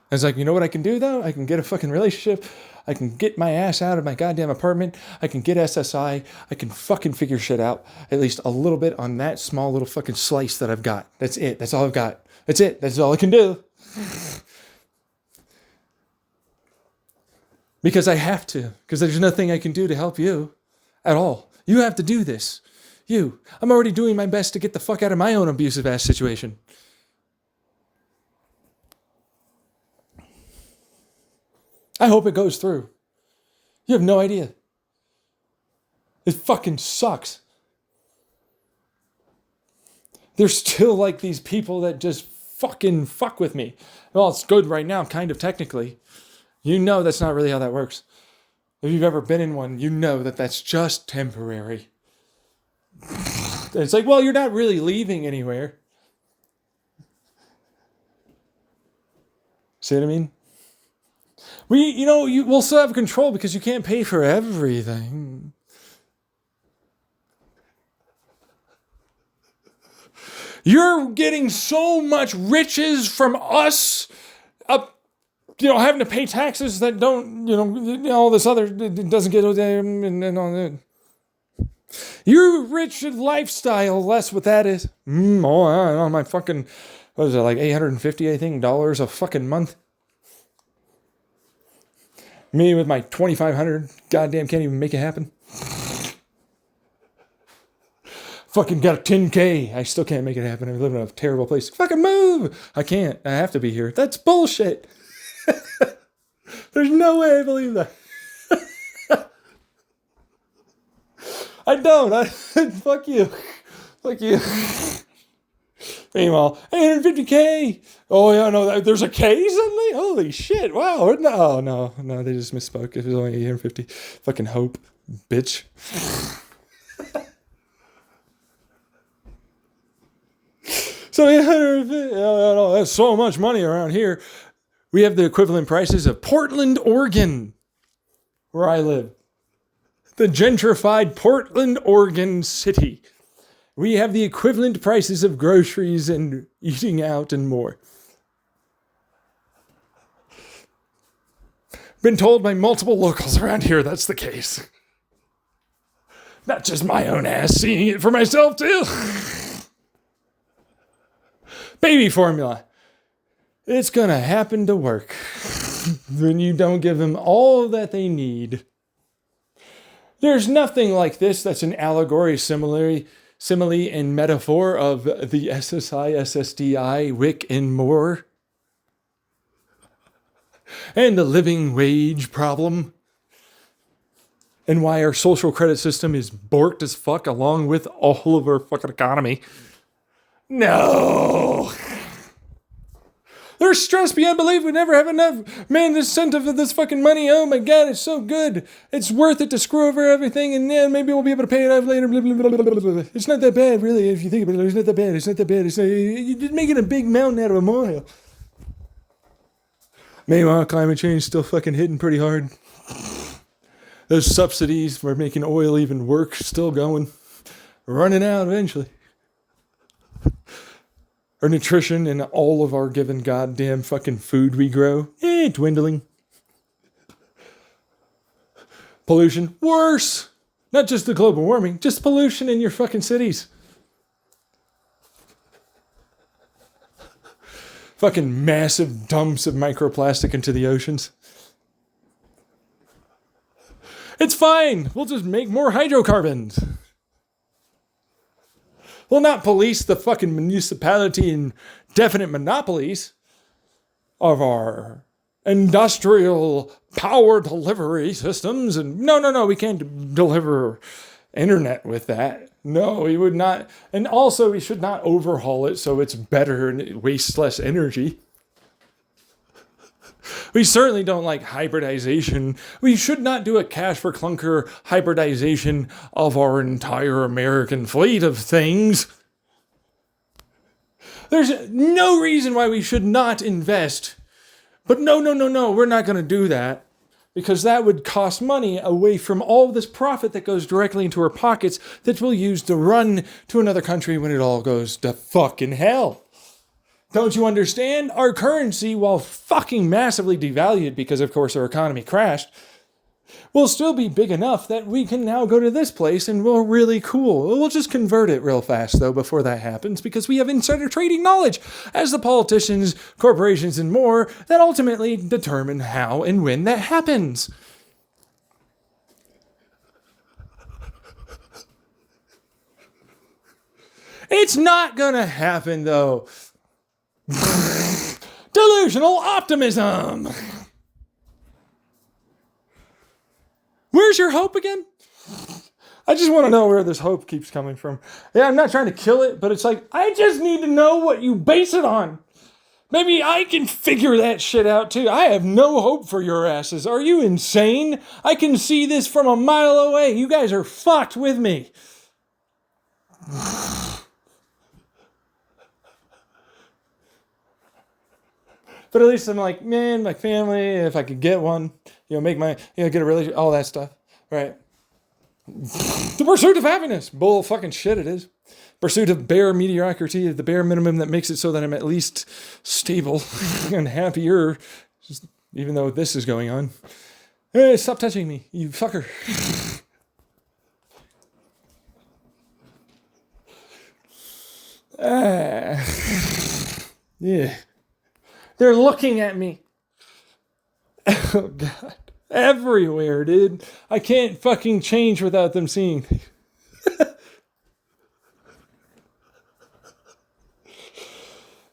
I was like, you know what I can do though? I can get a fucking relationship. I can get my ass out of my goddamn apartment. I can get SSI. I can fucking figure shit out. At least a little bit on that small little fucking slice that I've got. That's it. That's all I've got. That's it. That's all I can do. Because I have to. Because there's nothing I can do to help you at all. You have to do this. I'm already doing my best to get the fuck out of my own abusive ass situation. I hope it goes through. You have no idea. It fucking sucks. There's still like these people that just fucking fuck with me. Well, it's good right now, kind of technically. You know that's not really how that works. If you've ever been in one, you know that that's just temporary. It's like, well, you're not really leaving anywhere. See what I mean? You will still have control because you can't pay for everything. You're getting so much riches from us having to pay taxes that don't, all this other, it doesn't get and all that. Your rich lifestyle, less what that is. I don't know, my fucking, what is it, like $850, I think, dollars a fucking month. Me with my $2,500, goddamn can't even make it happen. Fucking got a $10K. I still can't make it happen. I live in a terrible place. Fucking move. I can't. I have to be here. That's bullshit. There's no way I believe that. I don't. Fuck you. Fuck you. Meanwhile, $850K. Oh yeah, no, there's a K suddenly? Holy shit, wow. No, they just misspoke. It was only 850. Fucking hope, bitch. So 850, no, that's so much money around here. We have the equivalent prices of Portland, Oregon, where I live. The gentrified Portland, Oregon city. We have the equivalent prices of groceries and eating out and more. Been told by multiple locals around here that's the case. Not just my own ass, seeing it for myself too. Baby formula. It's gonna happen to work when you don't give them all that they need. There's nothing like this that's an allegory, simile, and metaphor of the SSI, SSDI, WIC, and more. And the living wage problem. And why our social credit system is borked as fuck along with all of our fucking economy. No! They're stressed beyond belief. We never have enough. Man, this incentive of this fucking money, oh my God, it's so good. It's worth it to screw over everything, and then maybe we'll be able to pay it off later. Blah, blah, blah, blah, blah, blah. It's not that bad, really, if you think about it. It's not that bad. You're just making a big mountain out of a molehill. Meanwhile, climate change still fucking hitting pretty hard. Those subsidies for making oil even work still going. Running out eventually. Our nutrition and all of our given goddamn fucking food we grow, dwindling. Pollution, worse. Not just the global warming, just pollution in your fucking cities. Fucking massive dumps of microplastic into the oceans. It's fine. We'll just make more hydrocarbons. We'll not police the fucking municipality and definite monopolies of our industrial power delivery systems. And no, we can't deliver internet with that. No, we would not. And also, we should not overhaul it so it's better and it wastes less energy. We certainly don't like hybridization. We should not do a cash for clunker hybridization of our entire American fleet of things. There's no reason why we should not invest. But no, we're not going to do that. Because that would cost money away from all this profit that goes directly into our pockets that we'll use to run to another country when it all goes to fucking hell. Don't you understand? Our currency, while fucking massively devalued because, of course, our economy crashed, will still be big enough that we can now go to this place and we're really cool. We'll just convert it real fast, though, before that happens because we have insider trading knowledge as the politicians, corporations, and more that ultimately determine how and when that happens. It's not gonna happen, though. Delusional optimism. Where's your hope again? I just want to know where this hope keeps coming from. Yeah, I'm not trying to kill it, but it's like, I just need to know what you base it on. Maybe I can figure that shit out too. I have no hope for your asses. Are you insane? I can see this from a mile away. You guys are fucked with me. But at least I'm like, man, my family, if I could get one, make my, get a relationship, all that stuff, right? The pursuit of happiness. Bull fucking shit it is. Pursuit of bare mediocrity, the bare minimum that makes it so that I'm at least stable and happier, just, even though this is going on. Hey, stop touching me, you fucker. Yeah. They're looking at me. Oh, God. Everywhere, dude. I can't fucking change without them seeing me.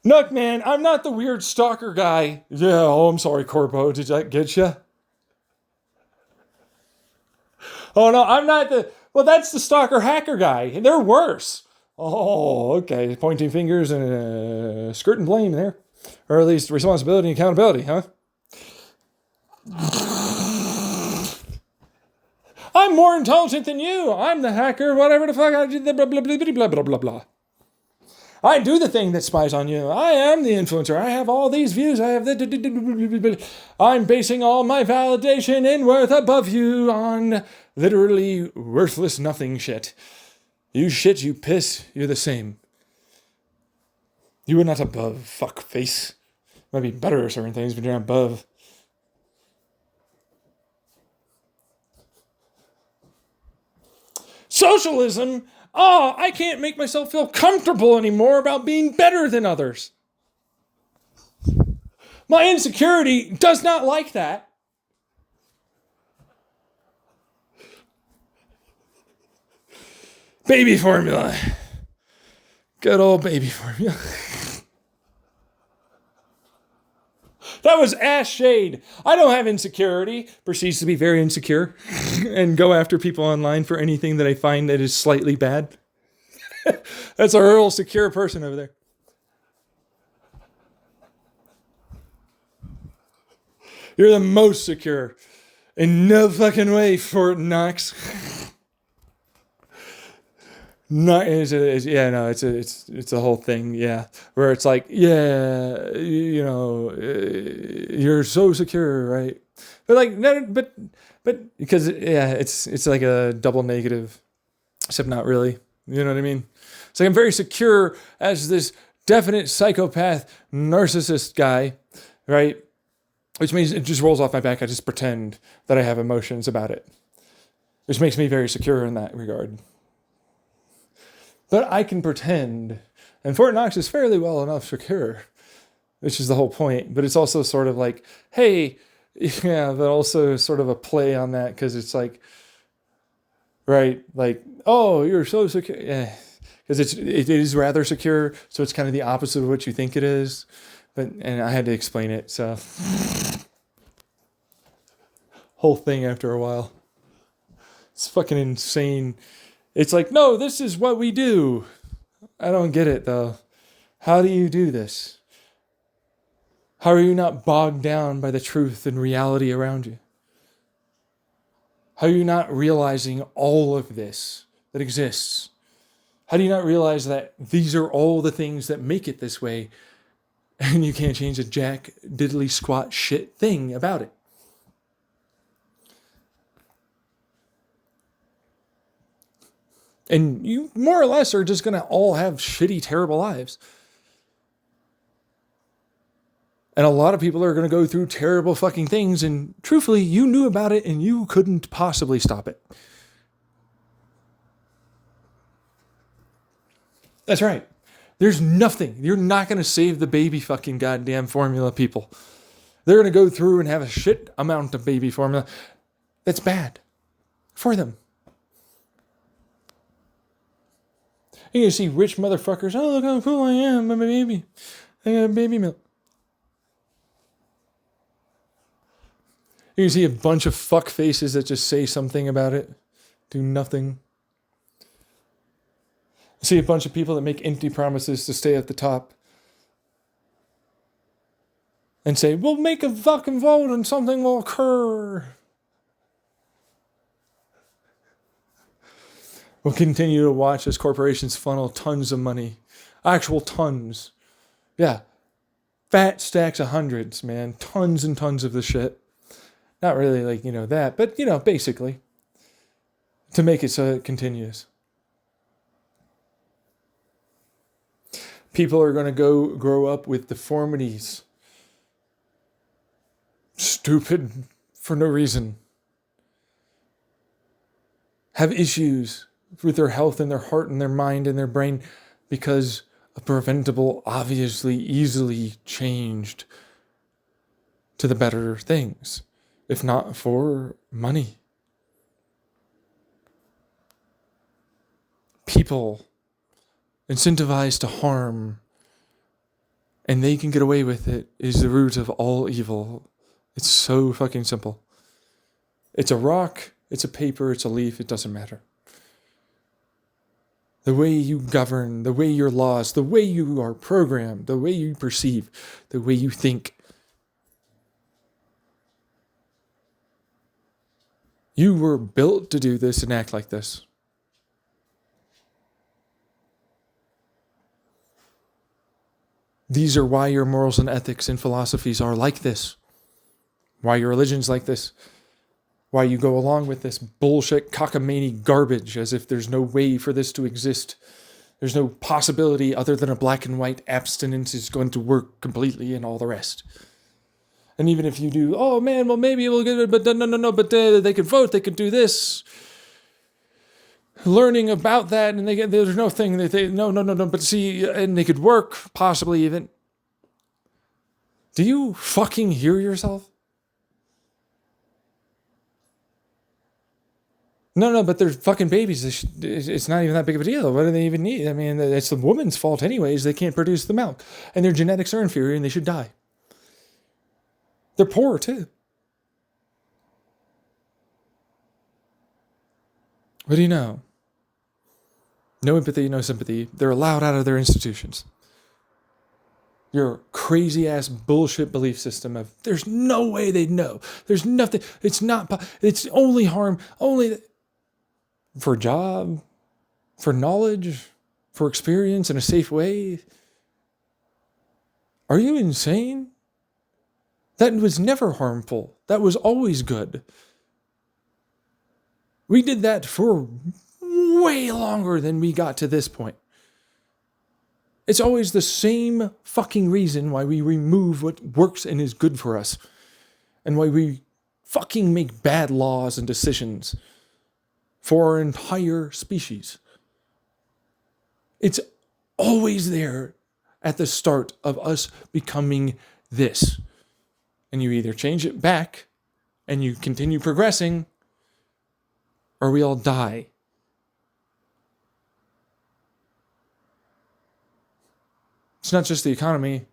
Look, man, I'm not the weird stalker guy. Yeah, I'm sorry, Corpo. Did that get you? Oh, no, I'm not the... Well, that's the stalker hacker guy. They're worse. Oh, okay. Pointing fingers and skirting blame there. Or at least responsibility and accountability, huh? I'm more intelligent than you. I'm the hacker, whatever the fuck I did, blah, blah, blah, blah, blah, blah, blah. I do the thing that spies on you. I am the influencer. I have all these views. I have the... I'm basing all my validation and worth above you on literally worthless nothing shit. You shit, you piss, you're the same. You are not above, fuck face. Might be better at certain things, but you're not above. Socialism? Oh, I can't make myself feel comfortable anymore about being better than others. My insecurity does not like that. Baby formula. Good old baby formula. That was ass shade. I don't have insecurity. Proceeds to be very insecure and go after people online for anything that I find that is slightly bad. That's a real secure person over there. You're the most secure. In no fucking way, Fort Knox. No, it's a whole thing, yeah, where it's like, yeah, you're so secure, right? But like, no, but because it's like a double negative, except not really. You know what I mean? It's like I'm very secure as this definite psychopath, narcissist guy, right? Which means it just rolls off my back. I just pretend that I have emotions about it, which makes me very secure in that regard. But I can pretend, and Fort Knox is fairly well enough secure, which is the whole point. But it's also sort of like, hey, yeah, but also sort of a play on that because it's like, right, like, oh, you're so secure, yeah, because it is rather secure, so it's kind of the opposite of what you think it is. And I had to explain it, so whole thing after a while, it's fucking insane. It's like, no, this is what we do. I don't get it, though. How do you do this? How are you not bogged down by the truth and reality around you? How are you not realizing all of this that exists? How do you not realize that these are all the things that make it this way, and you can't change a jack diddly squat shit thing about it? And you more or less are just going to all have shitty, terrible lives. And a lot of people are going to go through terrible fucking things, and truthfully, you knew about it and you couldn't possibly stop it. That's right. There's nothing. You're not going to save the baby fucking goddamn formula, people. They're going to go through and have a shit amount of baby formula. That's bad for them. And you see rich motherfuckers, oh, look how cool I am, I'm a baby. I got baby milk. You see a bunch of fuck faces that just say something about it, do nothing. You see a bunch of people that make empty promises to stay at the top and say, we'll make a fucking vote and something will occur. We'll continue to watch as corporations funnel tons of money. Actual tons. Yeah. Fat stacks of hundreds, man. Tons and tons of the shit. Not really like, that, but, basically. To make it so it continues. People are going to grow up with deformities. Stupid for no reason. Have issues with their health and their heart and their mind and their brain because of preventable, obviously, easily changed to the better things, if not for money. People incentivized to harm, and they can get away with it, is the root of all evil. It's so fucking simple. It's a rock, it's a paper, it's a leaf, it doesn't matter. The way you govern, the way your laws, the way you are programmed, the way you perceive, the way you think. You were built to do this and act like this. These are why your morals and ethics and philosophies are like this. Why your religion's like this. Why you go along with this bullshit cockamamie garbage as if there's no way for this to exist. There's no possibility other than a black and white abstinence is going to work completely and all the rest. And even if you do, oh man, well maybe we'll get it, but no, but they could vote, they could do this. Learning about that, and there's no thing that no, but see, and they could work, possibly even. Do you fucking hear yourself? No, but they're fucking babies. It's not even that big of a deal. What do they even need? I mean, it's the woman's fault anyways. They can't produce the milk. And their genetics are inferior and they should die. They're poor too. What do you know? No empathy, no sympathy. They're allowed out of their institutions. Your crazy ass bullshit belief system of there's no way they'd know. There's nothing. It's only harm, only for a job, for knowledge, for experience in a safe way. Are you insane? That was never harmful. That was always good. We did that for way longer than we got to this point. It's always the same fucking reason why we remove what works and is good for us. And why we fucking make bad laws and decisions for our entire species. It's always there at the start of us becoming this. And you either change it back and you continue progressing, or we all die. It's not just the economy,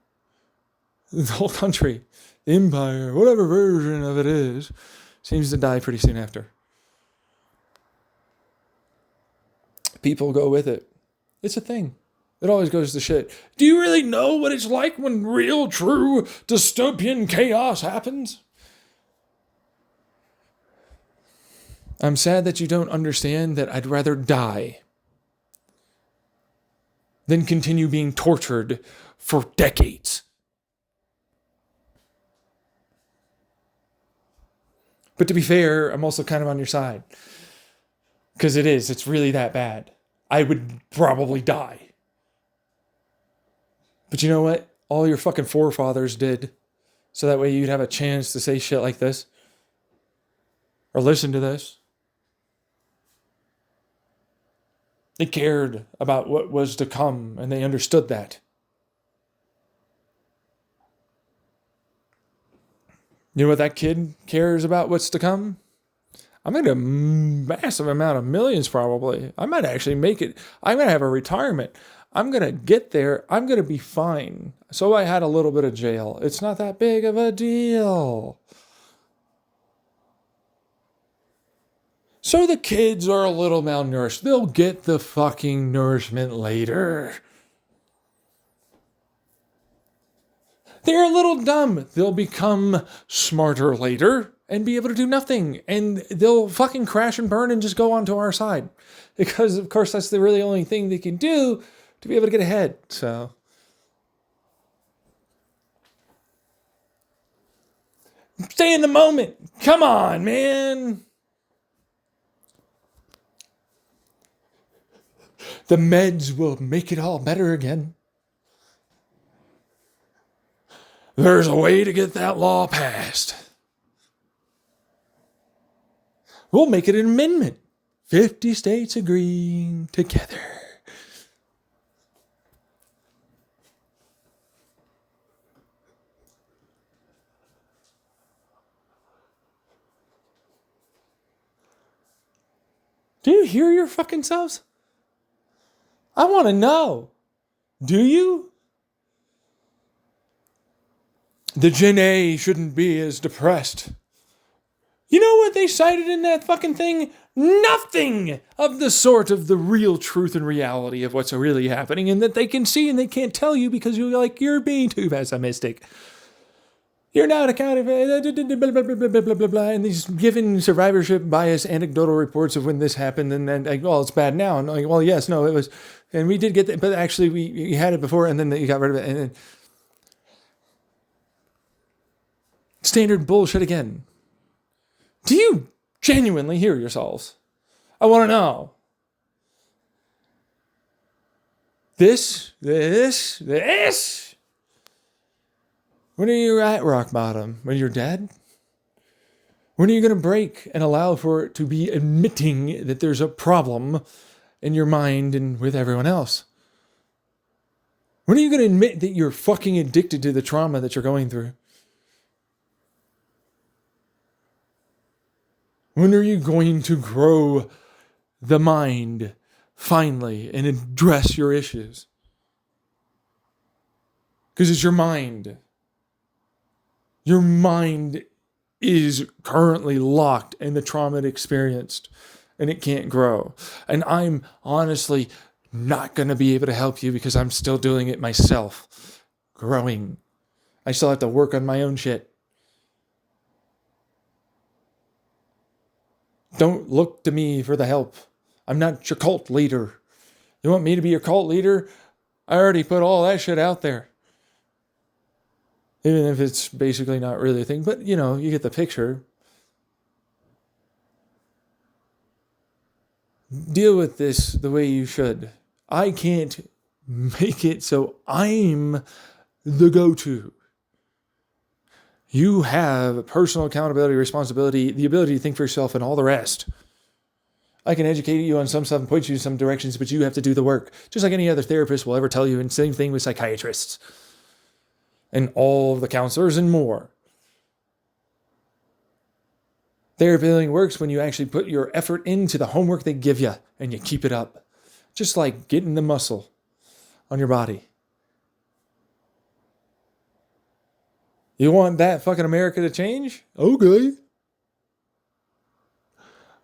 the whole country, the empire, whatever version of it is, seems to die pretty soon after. People go with it. It's a thing. It always goes to shit. Do you really know what it's like when real, true dystopian chaos happens? I'm sad that you don't understand that I'd rather die than continue being tortured for decades. But to be fair, I'm also kind of on your side. Because it's really that bad. I would probably die. But you know what? All your fucking forefathers did. So that way you'd have a chance to say shit like this. Or listen to this. They cared about what was to come, and they understood that. You know what that kid cares about what's to come? I'm going to a massive amount of millions probably. I might actually make it. I'm going to have a retirement. I'm going to get there. I'm going to be fine. So I had a little bit of jail. It's not that big of a deal. So the kids are a little malnourished. They'll get the fucking nourishment later. They're a little dumb. They'll become smarter later and be able to do nothing. And they'll fucking crash and burn and just go onto our side. Because, of course, that's the really only thing they can do to be able to get ahead. So, stay in the moment. Come on, man. The meds will make it all better again. There's a way to get that law passed. We'll make it an amendment. 50 states agreeing together. Do you hear your fucking selves? I want to know. Do you? The Gen A shouldn't be as depressed. You know what they cited in that fucking thing? Nothing of the sort of the real truth and reality of what's really happening, and that they can see and they can't tell you because you're being too pessimistic. You're not accounting for blah, blah, blah, blah, blah, blah, blah, and these given survivorship bias anecdotal reports of when this happened, and then like, well, it's bad now, and like, well, yes, no, it was, and we did get that, but actually we had it before, and then you got rid of it, and then standard bullshit again. Do you genuinely hear yourselves? I want to know. This. When are you at rock bottom? When you're dead? When are you going to break and allow for it to be admitting that there's a problem in your mind and with everyone else? When are you going to admit that you're fucking addicted to the trauma that you're going through? When are you going to grow the mind finally and address your issues? Because it's your mind. Your mind is currently locked in the trauma it experienced, and it can't grow. And I'm honestly not going to be able to help you because I'm still doing it myself. Growing. I still have to work on my own shit. Don't look to me for the help. I'm not your cult leader. You want me to be your cult leader? I already put all that shit out there. Even if it's basically not really a thing. But, you know, you get the picture. Deal with this the way you should. I can't make it so I'm the go-to. You have personal accountability, responsibility, the ability to think for yourself, and all the rest. I can educate you on some stuff and point you in some directions, but you have to do the work. Just like any other therapist will ever tell you, and same thing with psychiatrists. And all the counselors and more. Therapy only works when you actually put your effort into the homework they give you, and you keep it up. Just like getting the muscle on your body. You want that fucking America to change? Okay.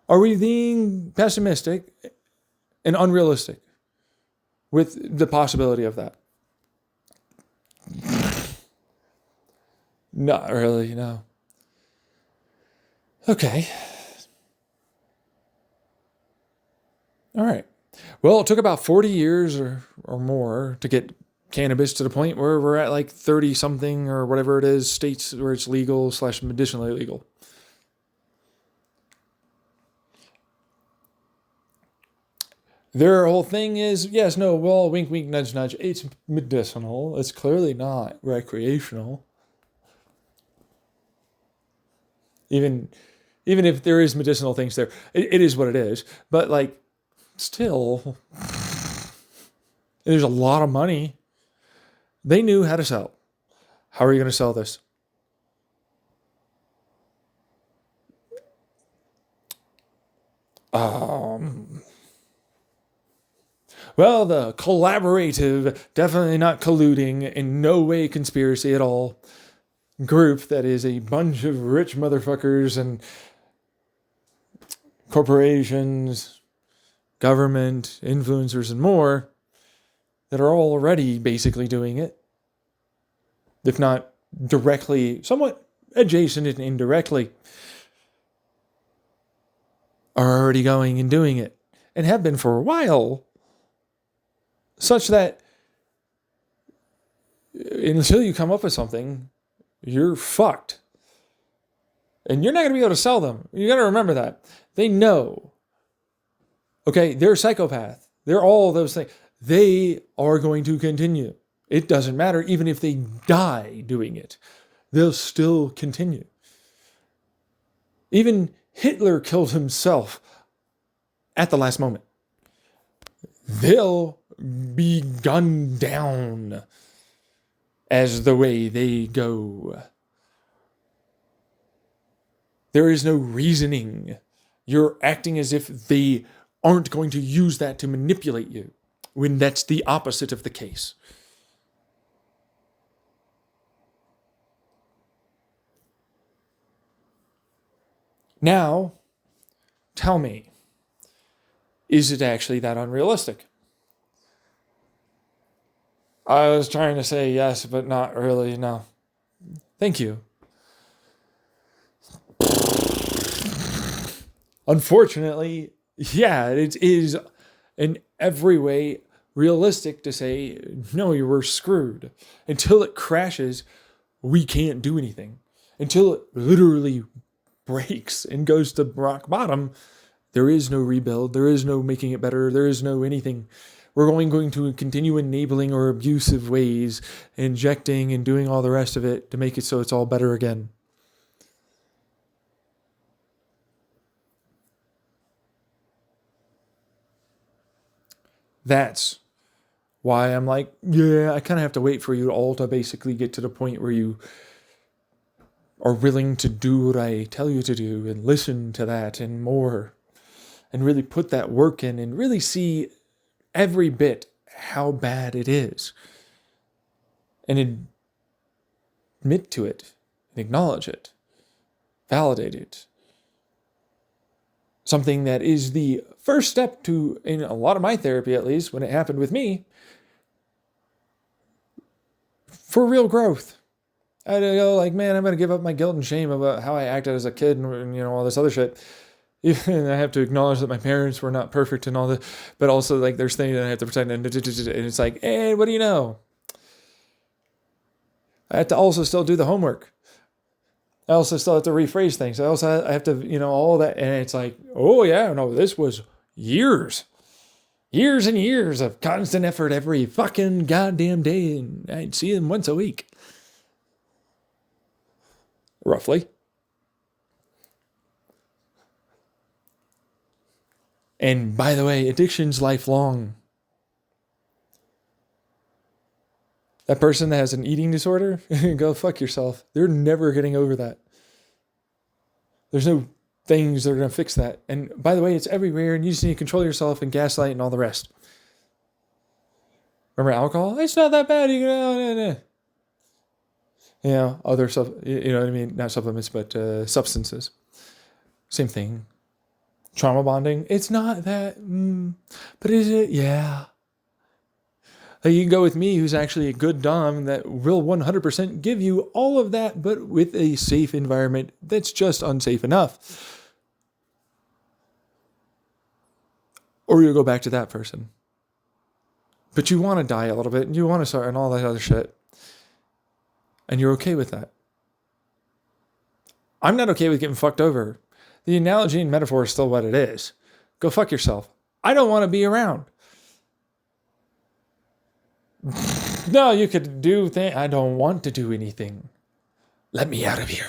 Are we being pessimistic and unrealistic? with the possibility of that. Not really, no. Okay. All right. Well, it took about 40 years or more to get cannabis to the point where we're at like 30 something or whatever it is, states where it's legal / medicinally legal. Their whole thing is, yes, no, well, wink, wink, nudge, nudge. It's medicinal. It's clearly not recreational. Even if there is medicinal things there, it is what it is. But like, still, there's a lot of money. They knew how to sell. How are you going to sell this? Well, the collaborative, definitely not colluding, in no way conspiracy at all, group that is a bunch of rich motherfuckers and corporations, government, influencers, and more that are already basically doing it, if not directly, somewhat adjacent and indirectly, are already going and doing it, and have been for a while, such that until you come up with something, you're fucked. And you're not going to be able to sell them. You got to remember that. They know. Okay, they're a psychopath. They're all those things. They are going to continue. It doesn't matter, even if they die doing it. They'll still continue. Even Hitler killed himself at the last moment. They'll be gunned down as the way they go. There is no reasoning. You're acting as if they aren't going to use that to manipulate you, when that's the opposite of the case. Now, tell me, is it actually that unrealistic? I was trying to say yes, but not really, no. Thank you. Unfortunately, yeah, it is in every way realistic to say, no, you were screwed. Until it crashes, we can't do anything. Until it literally breaks and goes to rock bottom, there is no rebuild. There is no making it better. There is no anything. We're going to continue enabling or abusive ways, injecting and doing all the rest of it to make it so it's all better again. That's why I'm like, yeah, I kind of have to wait for you all to basically get to the point where you are willing to do what I tell you to do and listen to that and more, and really put that work in and really see every bit how bad it is and admit to it and acknowledge it, validate it. Something that is the first step to, in a lot of my therapy at least, when it happened with me, for real growth. I had to go like, man, I'm going to give up my guilt and shame about how I acted as a kid and all this other shit. Even I have to acknowledge that my parents were not perfect and all that, but also like there's things that I have to pretend, and it's like, hey, what do you know? I have to also still do the homework. I also still have to rephrase things. I have to, all that. And it's like, oh yeah, no, this was years and years of constant effort every fucking goddamn day. And I'd see them once a week. Roughly. And by the way, addiction's lifelong. That person that has an eating disorder, go fuck yourself. They're never getting over that. There's no things that are going to fix that. And by the way, it's everywhere, and you just need to control yourself and gaslight and all the rest. Remember alcohol? It's not that bad. Other stuff, you know what I mean? Not supplements, but substances. Same thing. Trauma bonding. It's not that, but is it? Yeah. Like you can go with me, who's actually a good dom that will 100% give you all of that, but with a safe environment that's just unsafe enough. Or you'll go back to that person. But you want to die a little bit, and you want to start and all that other shit. And you're okay with that. I'm not okay with getting fucked over. The analogy and metaphor is still what it is. Go fuck yourself. I don't want to be around. No, you could do things. I don't want to do anything. Let me out of here.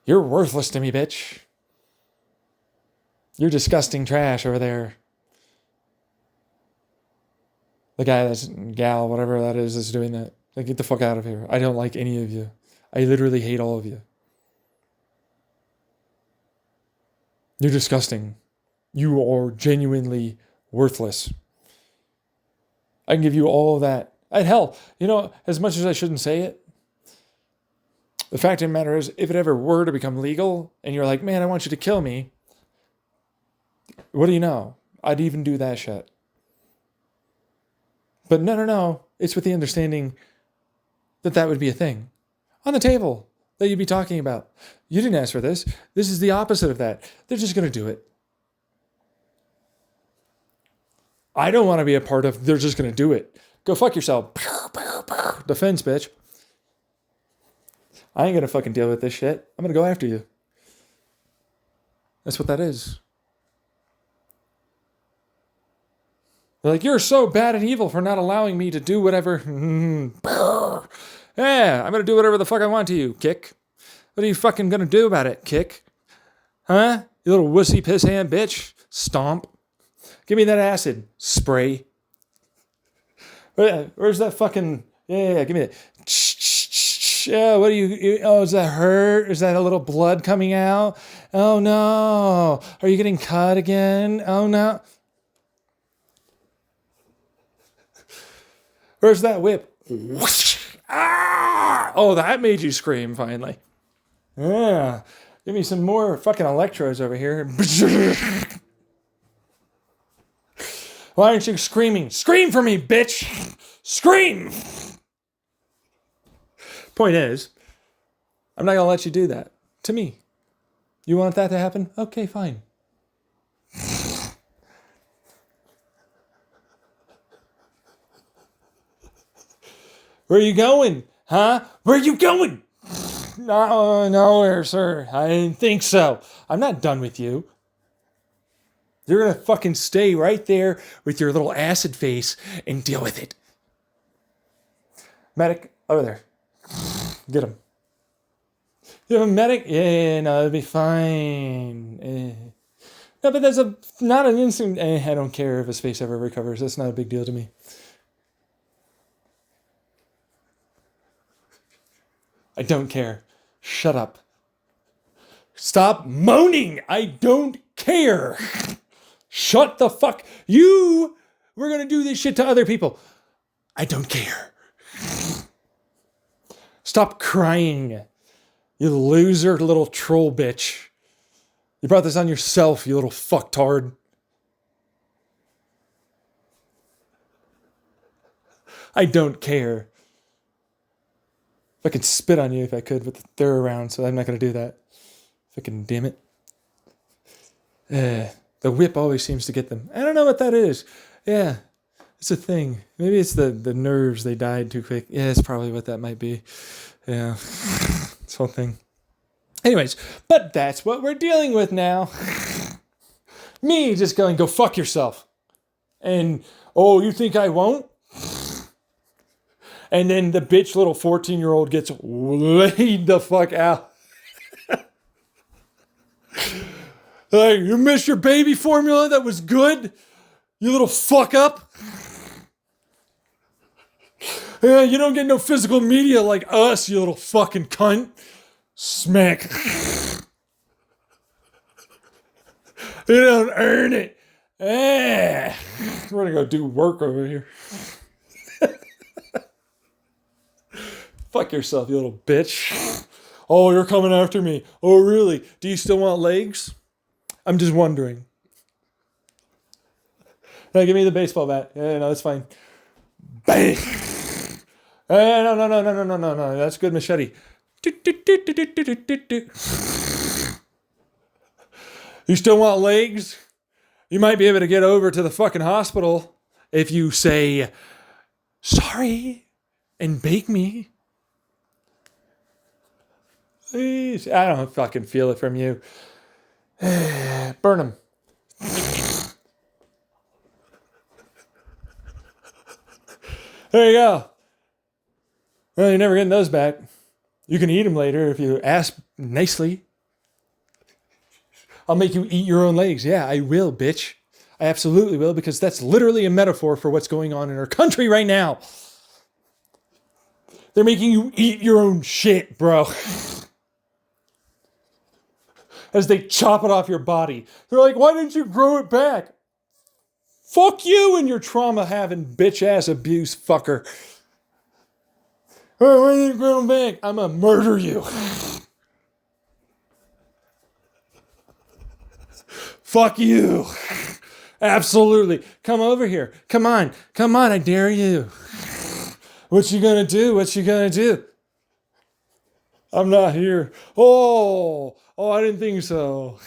You're worthless to me, bitch. You're disgusting trash over there. The guy that's gal, whatever that is doing that. Like, get the fuck out of here. I don't like any of you. I literally hate all of you. You're disgusting. You are genuinely worthless. I can give you all of that. And hell, as much as I shouldn't say it, the fact of the matter is, if it ever were to become legal, and you're like, man, I want you to kill me, what do you know? I'd even do that shit. But no. It's with the understanding that would be a thing. On the table that you'd be talking about. You didn't ask for this. This is the opposite of that. They're just going to do it. I don't want to be a part of, they're just going to do it. Go fuck yourself. Defense, bitch. I ain't going to fucking deal with this shit. I'm going to go after you. That's what that is. They're like, you're so bad and evil for not allowing me to do whatever. Yeah, I'm going to do whatever the fuck I want to you, kick. What are you fucking going to do about it, kick? Huh? You little wussy piss hand bitch. Stomp. Give me that acid. Spray. Where's that fucking... Yeah, give me that. Yeah, what do you... Oh, does that hurt? Is that a little blood coming out? Oh, no. Are you getting cut again? Oh, no. Where's that whip? Ah! Oh, that made you scream, finally. Yeah. Give me some more fucking electrodes over here. Why aren't you screaming? Scream for me, bitch! Scream! Point is, I'm not going to let you do that. To me. You want that to happen? Okay, fine. Where are you going? Huh? Where are you going? No, nowhere, sir. I didn't think so. I'm not done with you. You're going to fucking stay right there with your little acid face and deal with it. Medic, over there. Get him. You have a medic? Yeah, no, it'll be fine. No, but that's not an instant... I don't care if his face ever recovers. That's not a big deal to me. I don't care. Shut up. Stop moaning. I don't care. Shut the fuck. We're going to do this shit to other people. I don't care. Stop crying. You loser little troll bitch. You brought this on yourself, you little fucktard. I don't care. I could spit on you if I could, but they're around, so I'm not going to do that. Fucking damn it. The whip always seems to get them. I don't know what that is. Yeah, it's a thing. Maybe it's the nerves, they died too quick. Yeah, it's probably what that might be. Yeah, this whole thing. Anyways, but that's what we're dealing with now. Me just going, go fuck yourself. And, oh, you think I won't? And then the bitch little 14-year-old gets laid the fuck out. Like, you missed your baby formula that was good? You little fuck up. Yeah, you don't get no physical media like us, you little fucking cunt. Smack. You don't earn it. We're gonna go do work over here. Fuck yourself, you little bitch. Oh, you're coming after me. Oh, really? Do you still want legs? I'm just wondering. No, give me the baseball bat. Yeah, no, that's fine. Bang! No, no, no, no, no, no, no, no. That's good machete. You still want legs? You might be able to get over to the fucking hospital if you say, sorry, and bake me. Please. I don't fucking feel it from you. Burn them. There you go. Well, you're never getting those back. You can eat them later if you ask nicely. I'll make you eat your own legs. Yeah, I will, bitch. I absolutely will, because that's literally a metaphor for what's going on in our country right now. They're making you eat your own shit, bro. As they chop it off your body. They're like, why didn't you grow it back? Fuck you and your trauma-having bitch-ass abuse fucker. Oh, why didn't you grow it back? I'm gonna murder you. Fuck you. Absolutely. Come over here. Come on. Come on, I dare you. What you gonna do? What you gonna do? I'm not here. Oh, I didn't think so.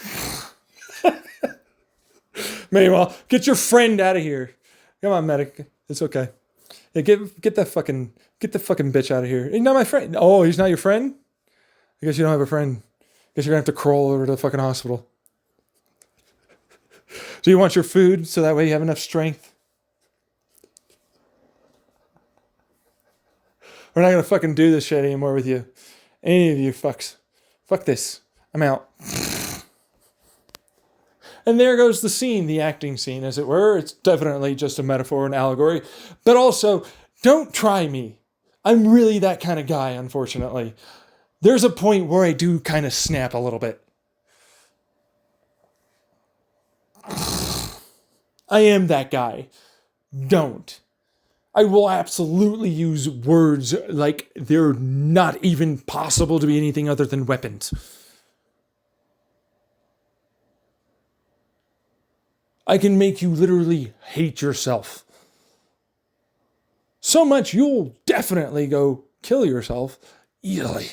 Meanwhile, get your friend out of here. Come on, medic. It's okay. Yeah, get the fucking bitch out of here. He's not my friend. Oh, he's not your friend? I guess you don't have a friend. I guess you're gonna have to crawl over to the fucking hospital. Do you want your food so that way you have enough strength? We're not gonna fucking do this shit anymore with you. Any of you fucks. Fuck this. I'm out. And there goes the scene, the acting scene, as it were. It's definitely just a metaphor and allegory. But also, don't try me. I'm really that kind of guy, unfortunately. There's a point where I do kind of snap a little bit. I am that guy. Don't. I will absolutely use words like they're not even possible to be anything other than weapons. I can make you literally hate yourself. So much you'll definitely go kill yourself easily.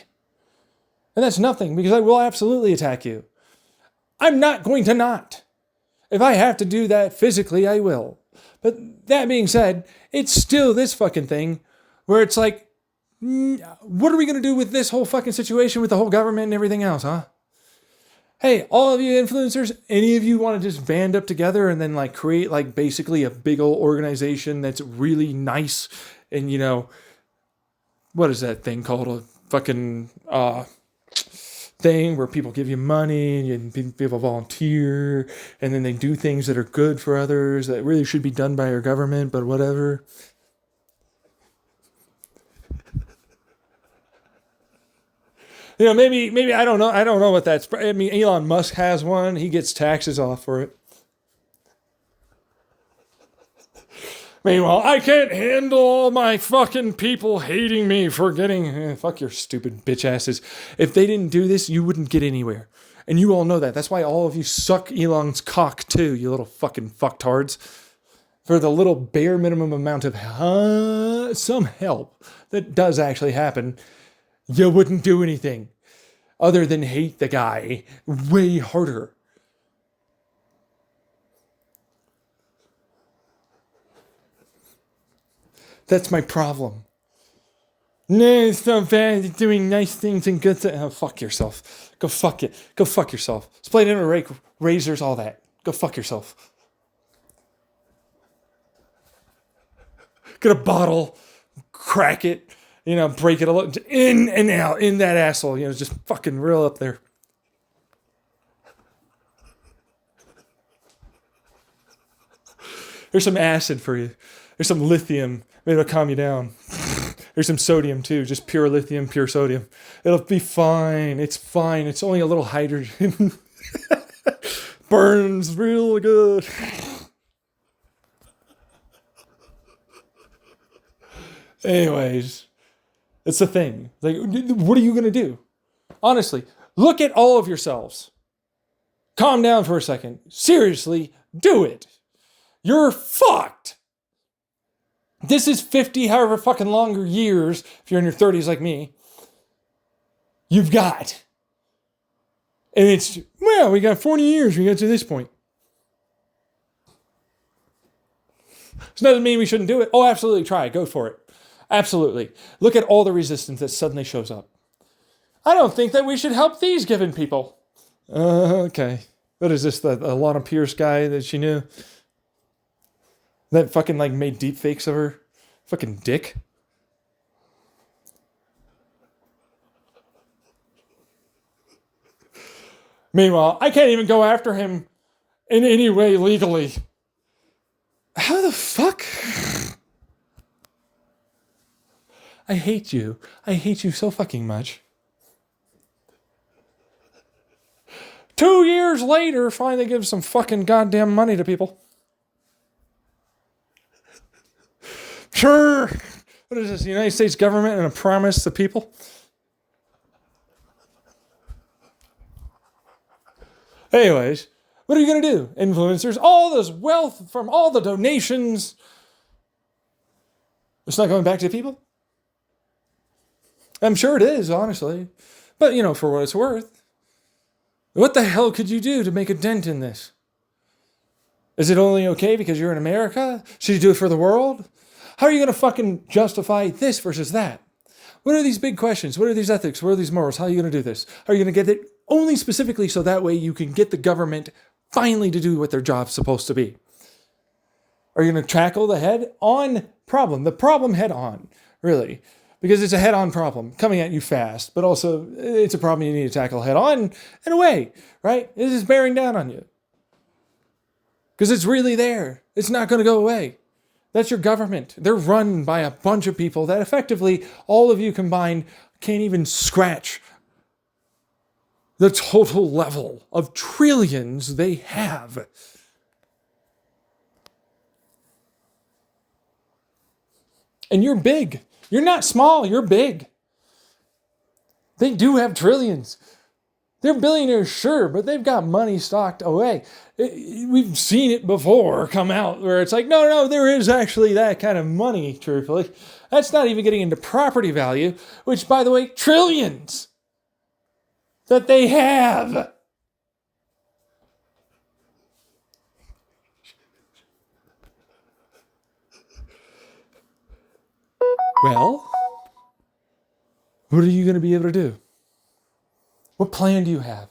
And that's nothing, because I will absolutely attack you. I'm not going to not. If I have to do that physically, I will. But that being said, it's still this fucking thing where it's like, what are we going to do with this whole fucking situation with the whole government and everything else, huh? Hey, all of you influencers, any of you want to just band up together and then like create like basically a big old organization that's really nice and, you know, what is that thing called? A fucking thing where people give you money and people volunteer and then they do things that are good for others that really should be done by our government, but whatever. You know, maybe I don't know what that's. I mean, Elon Musk has one. He gets taxes off for it. Meanwhile, I can't handle all my fucking people hating me for getting. Fuck your stupid bitch asses. If they didn't do this, you wouldn't get anywhere. And you all know that. That's why all of you suck Elon's cock too, you little fucking fucktards. For the little bare minimum amount of some help that does actually happen, you wouldn't do anything other than hate the guy way harder. That's my problem. No, it's not bad at doing nice things and good things. Oh, fuck yourself. Go fuck it. Go fuck yourself. Split in a rake, razors, all that. Go fuck yourself. Get a bottle, crack it, you know, break it a little, in and out, in that asshole, you know, just fucking real up there. There's some acid for you. There's some lithium. Maybe it'll calm you down. There's some sodium too, just pure lithium, pure sodium. It'll be fine. It's fine. It's only a little hydrogen. Burns real good. Anyways, it's the thing. Like, what are you going to do? Honestly, look at all of yourselves. Calm down for a second. Seriously, do it. you're fucked. This is 50, however fucking longer years, if you're in your 30s like me, you've got. And it's, well, we got 40 years, we got to this point. It doesn't mean we shouldn't do it. Oh, absolutely, try it. Go for it. Absolutely. Look at all the resistance that suddenly shows up. I don't think that we should help these given people. Okay. What is this, the Alana Pierce guy that she knew? That fucking like made deep fakes of her? Fucking dick. Meanwhile, I can't even go after him in any way legally. How the fuck? I hate you. I hate you so fucking much. 2 years later, finally give some fucking goddamn money to people. Sure. What is this? The United States government and a promise to people? Anyways, what are you going to do? Influencers, all this wealth from all the donations. It's not going back to people? I'm sure it is, honestly. But, you know, for what it's worth. What the hell could you do to make a dent in this? Is it only okay because you're in America? Should you do it for the world? How are you going to fucking justify this versus that? What are these big questions? What are these ethics? What are these morals? How are you going to do this? How are you going to get it only specifically so that way you can get the government finally to do what their job's supposed to be? Are you going to tackle the head-on problem? The problem head-on, really. Because it's a head-on problem coming at you fast, but also it's a problem you need to tackle head-on in a way, right? It is bearing down on you. Because it's really there. It's not going to go away. That's your government. They're run by a bunch of people that effectively, all of you combined, can't even scratch the total level of trillions they have. And you're big. You're not small, you're big. They do have trillions. They're billionaires, sure, but they've got money stocked away. We've seen it before come out where it's like, no, there is actually that kind of money, truthfully. That's not even getting into property value, which, by the way, trillions that they have. Well, what are you going to be able to do? What plan do you have?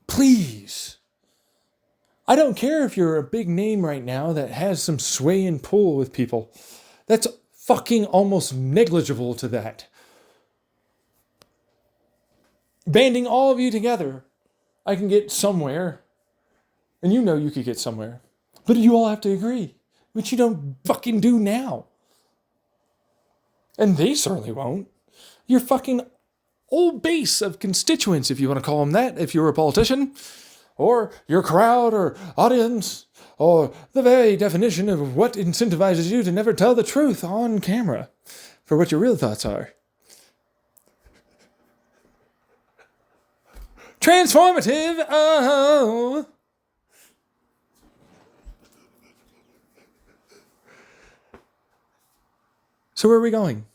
Please. I don't care if you're a big name right now that has some sway and pull with people. That's fucking almost negligible to that. Banding all of you together, I can get somewhere. And you know you could get somewhere. But you all have to agree. Which you don't fucking do now. And they certainly won't. Your fucking old base of constituents, if you want to call them that, if you're a politician, or your crowd or audience, or the very definition of what incentivizes you to never tell the truth on camera for what your real thoughts are. Transformative, oh. So where are we going?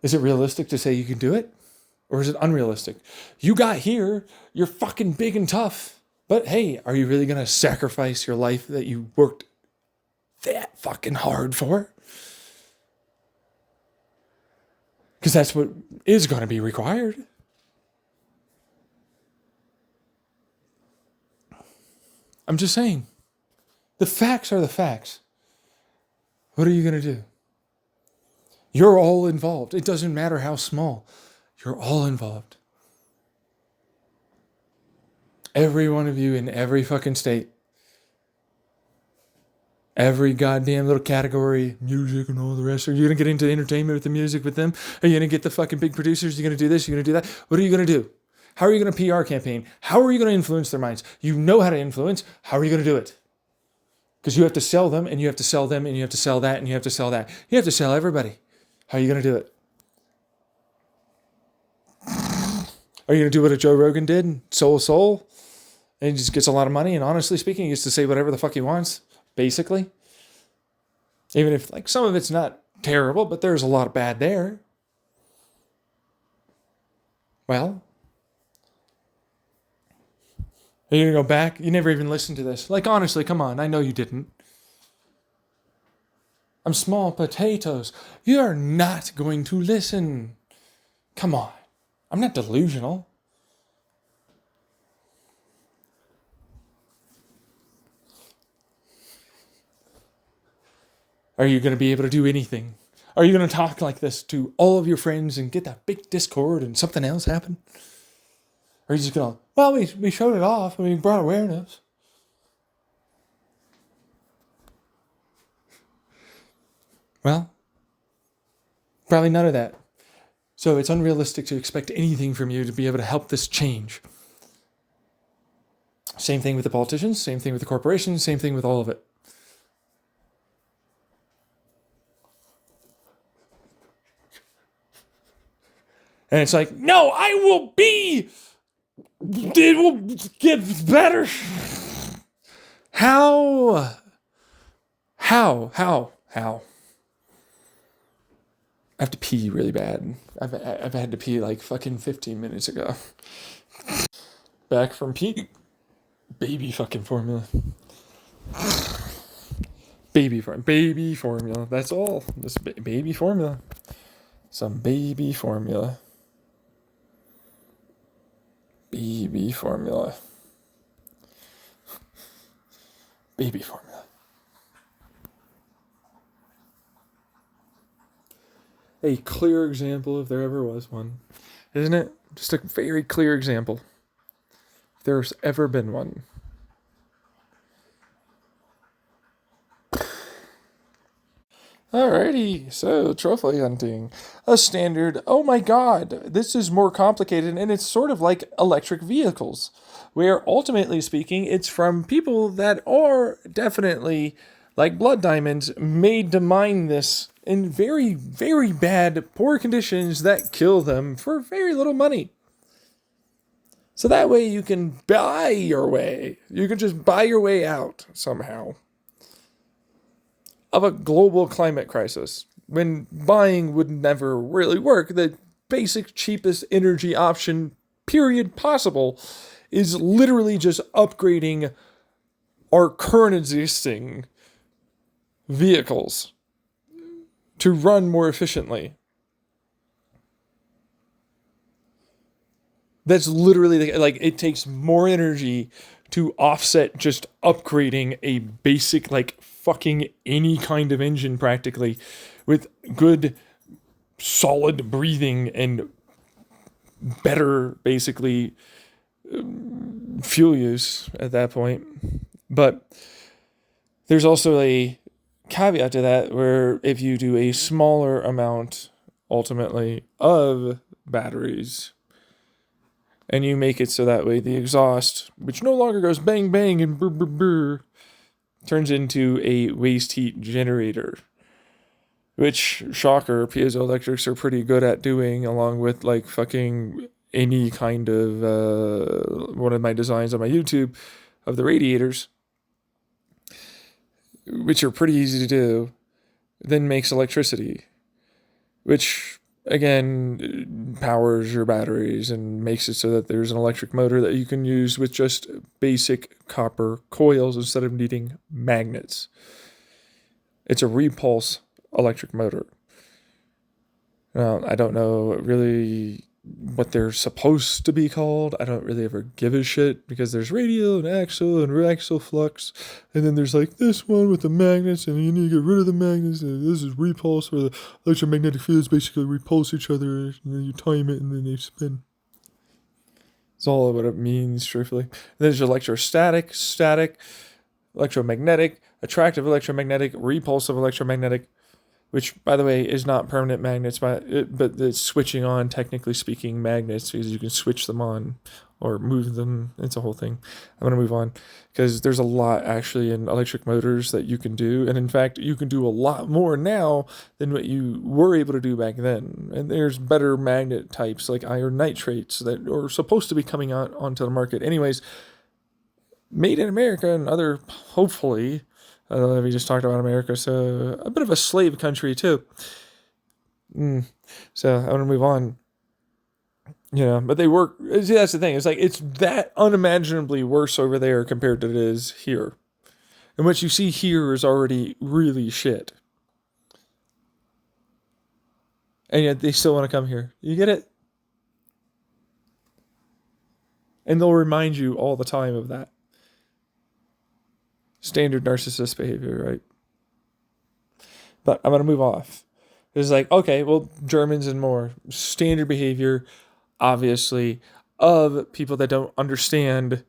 Is it realistic to say you can do it? Or is it unrealistic? You got here, you're fucking big and tough. But hey, are you really going to sacrifice your life that you worked that fucking hard for? Because that's what is going to be required. I'm just saying. The facts are the facts. What are you going to do? You're all involved. It doesn't matter how small. You're all involved. Every one of you in every fucking state. Every goddamn little category, music and all the rest. Are you going to get into entertainment with the music with them? Are you going to get the fucking big producers? Are you going to do this? Are you going to do that? What are you going to do? How are you going to PR campaign? How are you going to influence their minds? You know how to influence. How are you going to do it? Because you have to sell them, and you have to sell them, and you have to sell that, and you have to sell that. You have to sell everybody. How are you going to do it? Are you going to do what a Joe Rogan did? Soul? And he just gets a lot of money, and honestly speaking, he gets to say whatever the fuck he wants, basically. Even if, like, some of it's not terrible, but there's a lot of bad there. Well, are you going to go back? You never even listened to this. Like, honestly, come on. I know you didn't. I'm small potatoes. You are not going to listen. Come on. I'm not delusional. Are you going to be able to do anything? Are you going to talk like this to all of your friends and get that big discord and something else happen? Or are you just going to, well, we showed it off and we brought awareness. Well, probably none of that. So it's unrealistic to expect anything from you to be able to help this change. Same thing with the politicians, same thing with the corporations, same thing with all of it. And it's like, no, it will get better. How? I have to pee really bad. I've had to pee like fucking 15 minutes ago. Back from pee. Baby fucking formula. Baby formula. That's all. Just baby formula. Some baby formula. Baby formula. Baby formula. A clear example, if there ever was one. Isn't it? Just a very clear example. If there's ever been one. Alrighty, so trophy hunting. A standard, oh my god, this is more complicated, and it's sort of like electric vehicles, where ultimately speaking, it's from people that are definitely, like blood diamonds, made to mine this in very, very bad, poor conditions that kill them for very little money. So that way you can buy your way. You can just buy your way out somehow of a global climate crisis, when buying would never really work. The basic, cheapest energy option, period, possible, is literally just upgrading our current existing vehicles to run more efficiently. That's literally, like, it takes more energy to offset just upgrading a basic, like, fucking any kind of engine practically with good, solid breathing and better, basically, fuel use at that point. But there's also a caveat to that, where if you do a smaller amount, ultimately, of batteries, and you make it so that way the exhaust, which no longer goes bang bang and brr brr brr, turns into a waste heat generator, which, shocker, piezoelectrics are pretty good at doing, along with like fucking any kind of one of my designs on my YouTube of the radiators, which are pretty easy to do, then makes electricity, which again powers your batteries and makes it so that there's an electric motor that you can use with just basic copper coils instead of needing magnets. It's a repulse electric motor. Now, I don't know really what they're supposed to be called. I don't really ever give a shit, because there's radial and axial flux, and then there's like this one with the magnets, and you need to get rid of the magnets, and this is repulse, where the electromagnetic fields basically repulse each other, and then you time it and then they spin. That's all what it means, truthfully. And then there's electrostatic, static, electromagnetic, attractive electromagnetic, repulsive electromagnetic, which, by the way, is not permanent magnets, but it's switching on, technically speaking, magnets, because you can switch them on or move them. It's a whole thing. I'm going to move on, because there's a lot actually in electric motors that you can do. And in fact, you can do a lot more now than what you were able to do back then. And there's better magnet types like iron nitrates that are supposed to be coming out onto the market. Anyways, made in America and other, hopefully, we just talked about America, so a bit of a slave country too. So I want to move on. But they work. See, that's the thing. It's like it's that unimaginably worse over there compared to it is here. And what you see here is already really shit. And yet they still want to come here. You get it? And they'll remind you all the time of that. Standard narcissist behavior, right? But I'm going to move off. It's like, okay, well, Germans and more. Standard behavior, obviously, of people that don't understand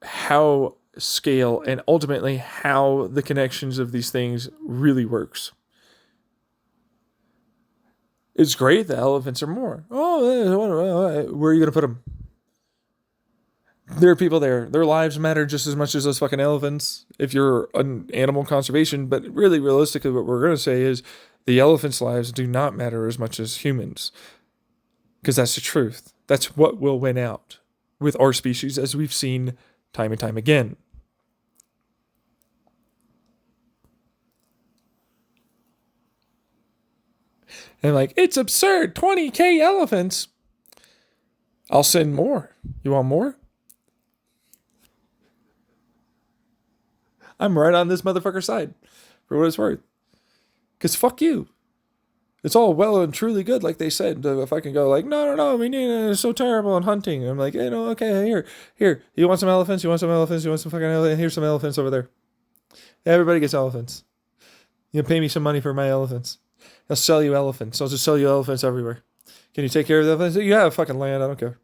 how scale and ultimately how the connections of these things really works. It's great the elephants are more. Oh, where are you going to put them? There are people there. Their lives matter just as much as those fucking elephants if you're an animal conservation. But really, realistically, what we're going to say is the elephants' lives do not matter as much as humans. Because that's the truth. That's what will win out with our species, as we've seen time and time again. And like, it's absurd. 20K elephants. I'll send more. You want more? I'm right on this motherfucker's side for what it's worth. Because fuck you. It's all well and truly good, like they said. If I can go like, no, we need it. It's so terrible in hunting. I'm like, okay, here. You want some elephants? You want some elephants? You want some fucking elephants? Here's some elephants over there. Everybody gets elephants. You pay me some money for my elephants. I'll sell you elephants. I'll just sell you elephants everywhere. Can you take care of the elephants? You have fucking land. I don't care.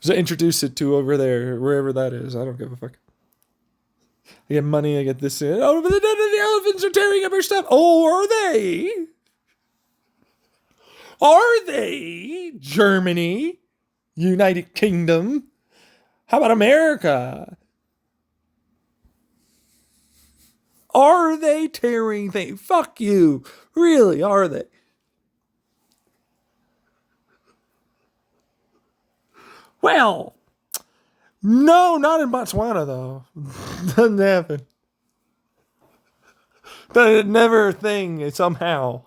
Just introduce it to over there, wherever that is. I don't give a fuck. I get money. I get this. Oh, but the elephants are tearing up our stuff. Oh, are they? Are they? Germany, United Kingdom. How about America? Are they tearing things? Fuck you. Really, are they? Well, no, not in Botswana, though. Doesn't happen. But never a thing, somehow.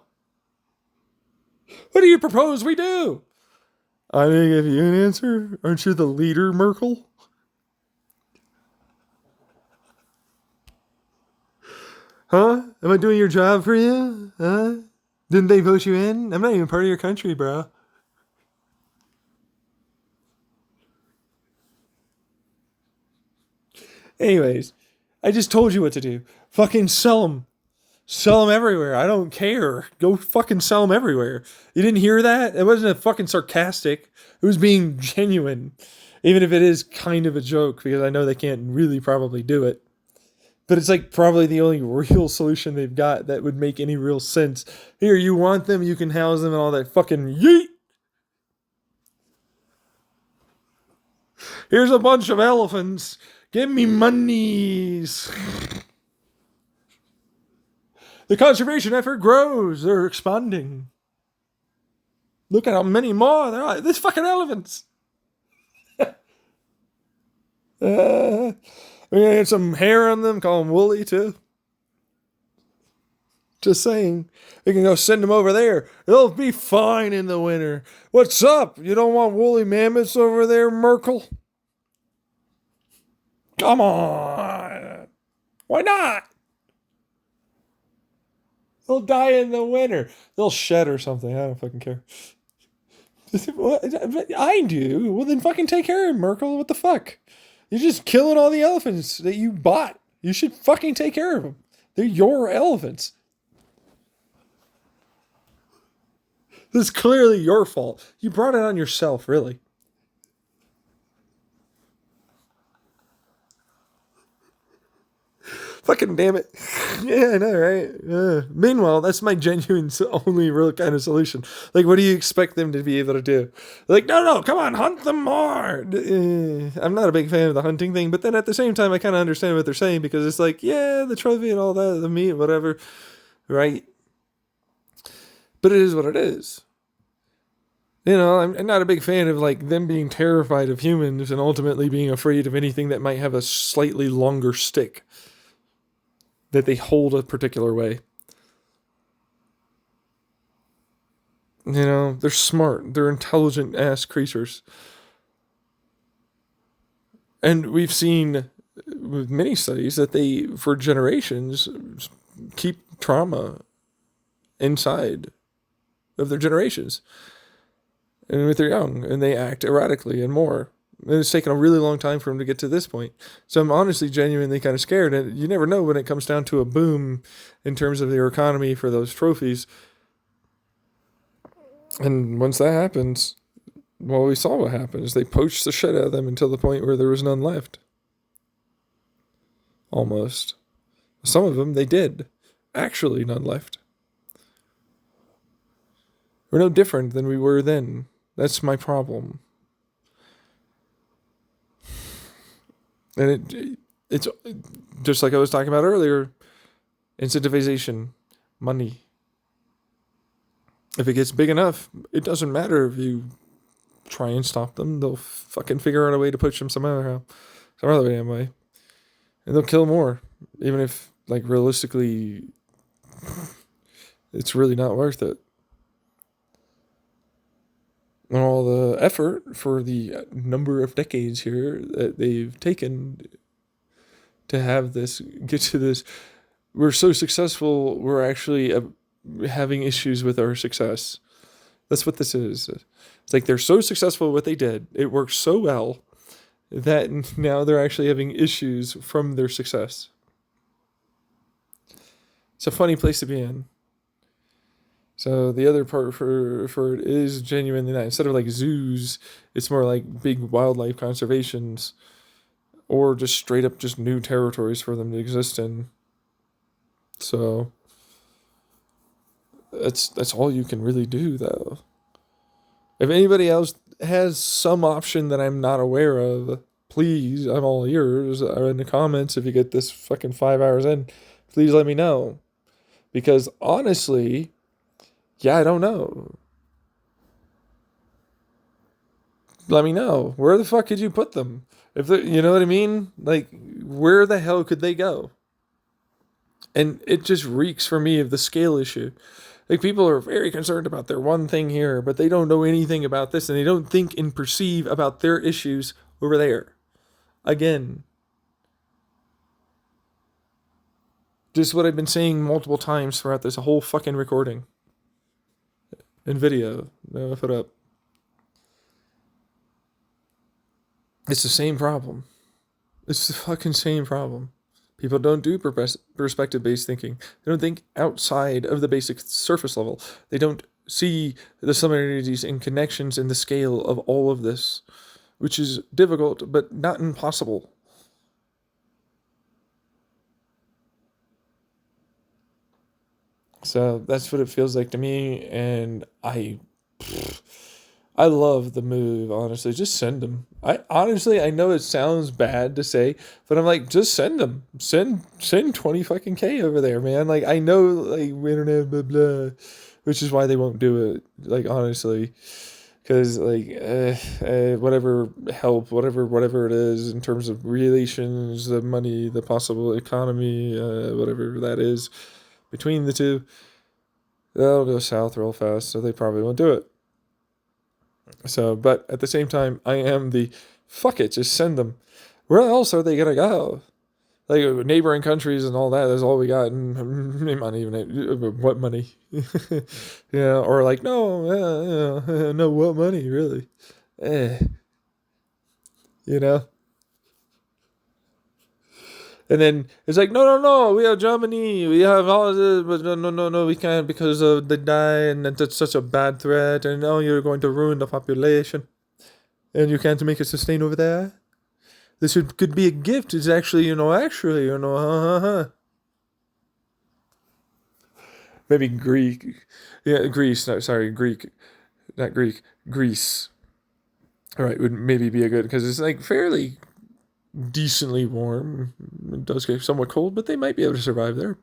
What do you propose we do? I didn't give you an answer. Aren't you the leader, Merkel? Huh? Am I doing your job for you? Huh? Didn't they vote you in? I'm not even part of your country, bro. Anyways, I just told you what to do. Fucking sell them. Sell them everywhere. I don't care. Go fucking sell them everywhere. You didn't hear that? It wasn't a fucking sarcastic. It was being genuine. Even if it is kind of a joke, because I know they can't really probably do it. But it's like probably the only real solution they've got that would make any real sense. Here, you want them, you can house them and all that fucking yeet. Here's a bunch of elephants. Give me monies. The conservation effort grows. They're expanding. Look at how many more there are. There's fucking elephants. We're gonna get some hair on them, call them woolly too. Just saying. We can go send them over there. They'll be fine in the winter. What's up? You don't want woolly mammoths over there, Merkel? Come on. Why not? They'll die in the winter. They'll shed or something. I don't fucking care. I do. Well, then fucking take care of them, Merkel. What the fuck? You're just killing all the elephants that you bought. You should fucking take care of them. They're your elephants. This is clearly your fault. You brought it on yourself, really. Fucking damn it. Yeah, I know, right? Meanwhile, that's my genuine only real kind of solution. Like, what do you expect them to be able to do? Like, no, come on, hunt them more. I'm not a big fan of the hunting thing, but then at the same time, I kind of understand what they're saying because it's like, yeah, the trophy and all that, the meat, whatever, right? But it is what it is. I'm not a big fan of like them being terrified of humans and ultimately being afraid of anything that might have a slightly longer stick that they hold a particular way. They're smart. They're intelligent ass creatures. And we've seen with many studies that they, for generations, keep trauma inside of their generations. And when they're young, and they act erratically and more. And it's taken a really long time for them to get to this point. So I'm honestly genuinely kind of scared. And you never know when it comes down to a boom in terms of their economy for those trophies. And once that happens, well, we saw what happens. They poached the shit out of them until the point where there was none left. Almost. Some of them, they did. Actually, none left. We're no different than we were then. That's my problem. And it's just like I was talking about earlier, incentivization, money. If it gets big enough, it doesn't matter if you try and stop them. They'll fucking figure out a way to push them some other damn way. And they'll kill more. Even if, like, realistically, it's really not worth it. And all the effort for the number of decades here that they've taken to have this, get to this. We're so successful, we're actually having issues with our success. That's what this is. It's like they're so successful at what they did. It worked so well that now they're actually having issues from their success. It's a funny place to be in. So the other part for it is genuinely that instead of like zoos, it's more like big wildlife conservations or just straight up just new territories for them to exist in. So that's all you can really do, though. If anybody else has some option that I'm not aware of, please, I'm all ears. In the comments, if you get this fucking 5 hours in, please let me know. Because honestly, yeah, I don't know. Let me know. Where the fuck could you put them? You know what I mean? Like, where the hell could they go? And it just reeks for me of the scale issue. Like, people are very concerned about their one thing here, but they don't know anything about this, and they don't think and perceive about their issues over there. Again, just what I've been saying multiple times throughout this whole fucking recording and video. I'll put up. It's the same problem. It's the fucking same problem. People don't do perspective-based thinking. They don't think outside of the basic surface level. They don't see the similarities and connections in the scale of all of this, which is difficult, but not impossible. So that's what it feels like to me, and I love the move, honestly. Just send them. I know it sounds bad to say, but I'm like, just send them. Send 20 fucking K over there, man. Like, I know, like, internet, blah, blah, which is why they won't do it, like, honestly. Because, like, whatever help, whatever it is in terms of relations, the money, the possible economy, whatever that is between the two, that'll go south real fast, so they probably won't do it. So, but at the same time, I am fuck it, just send them. Where else are they gonna go? Like, neighboring countries and all that, that's all we got. And not even, what money? Yeah, or like, no, no, what money, really? You know? And then it's like, no, we have Germany, we have all this, but no, we can't because of they die, and that's such a bad threat, and now you're going to ruin the population, and you can't make it sustain over there. This could be a gift. It's actually, maybe Greek, yeah, Greece. No, sorry, Greek, not Greek, Greece. All right, would maybe be a good because it's like fairly decently warm. It does get somewhat cold, but they might be able to survive there.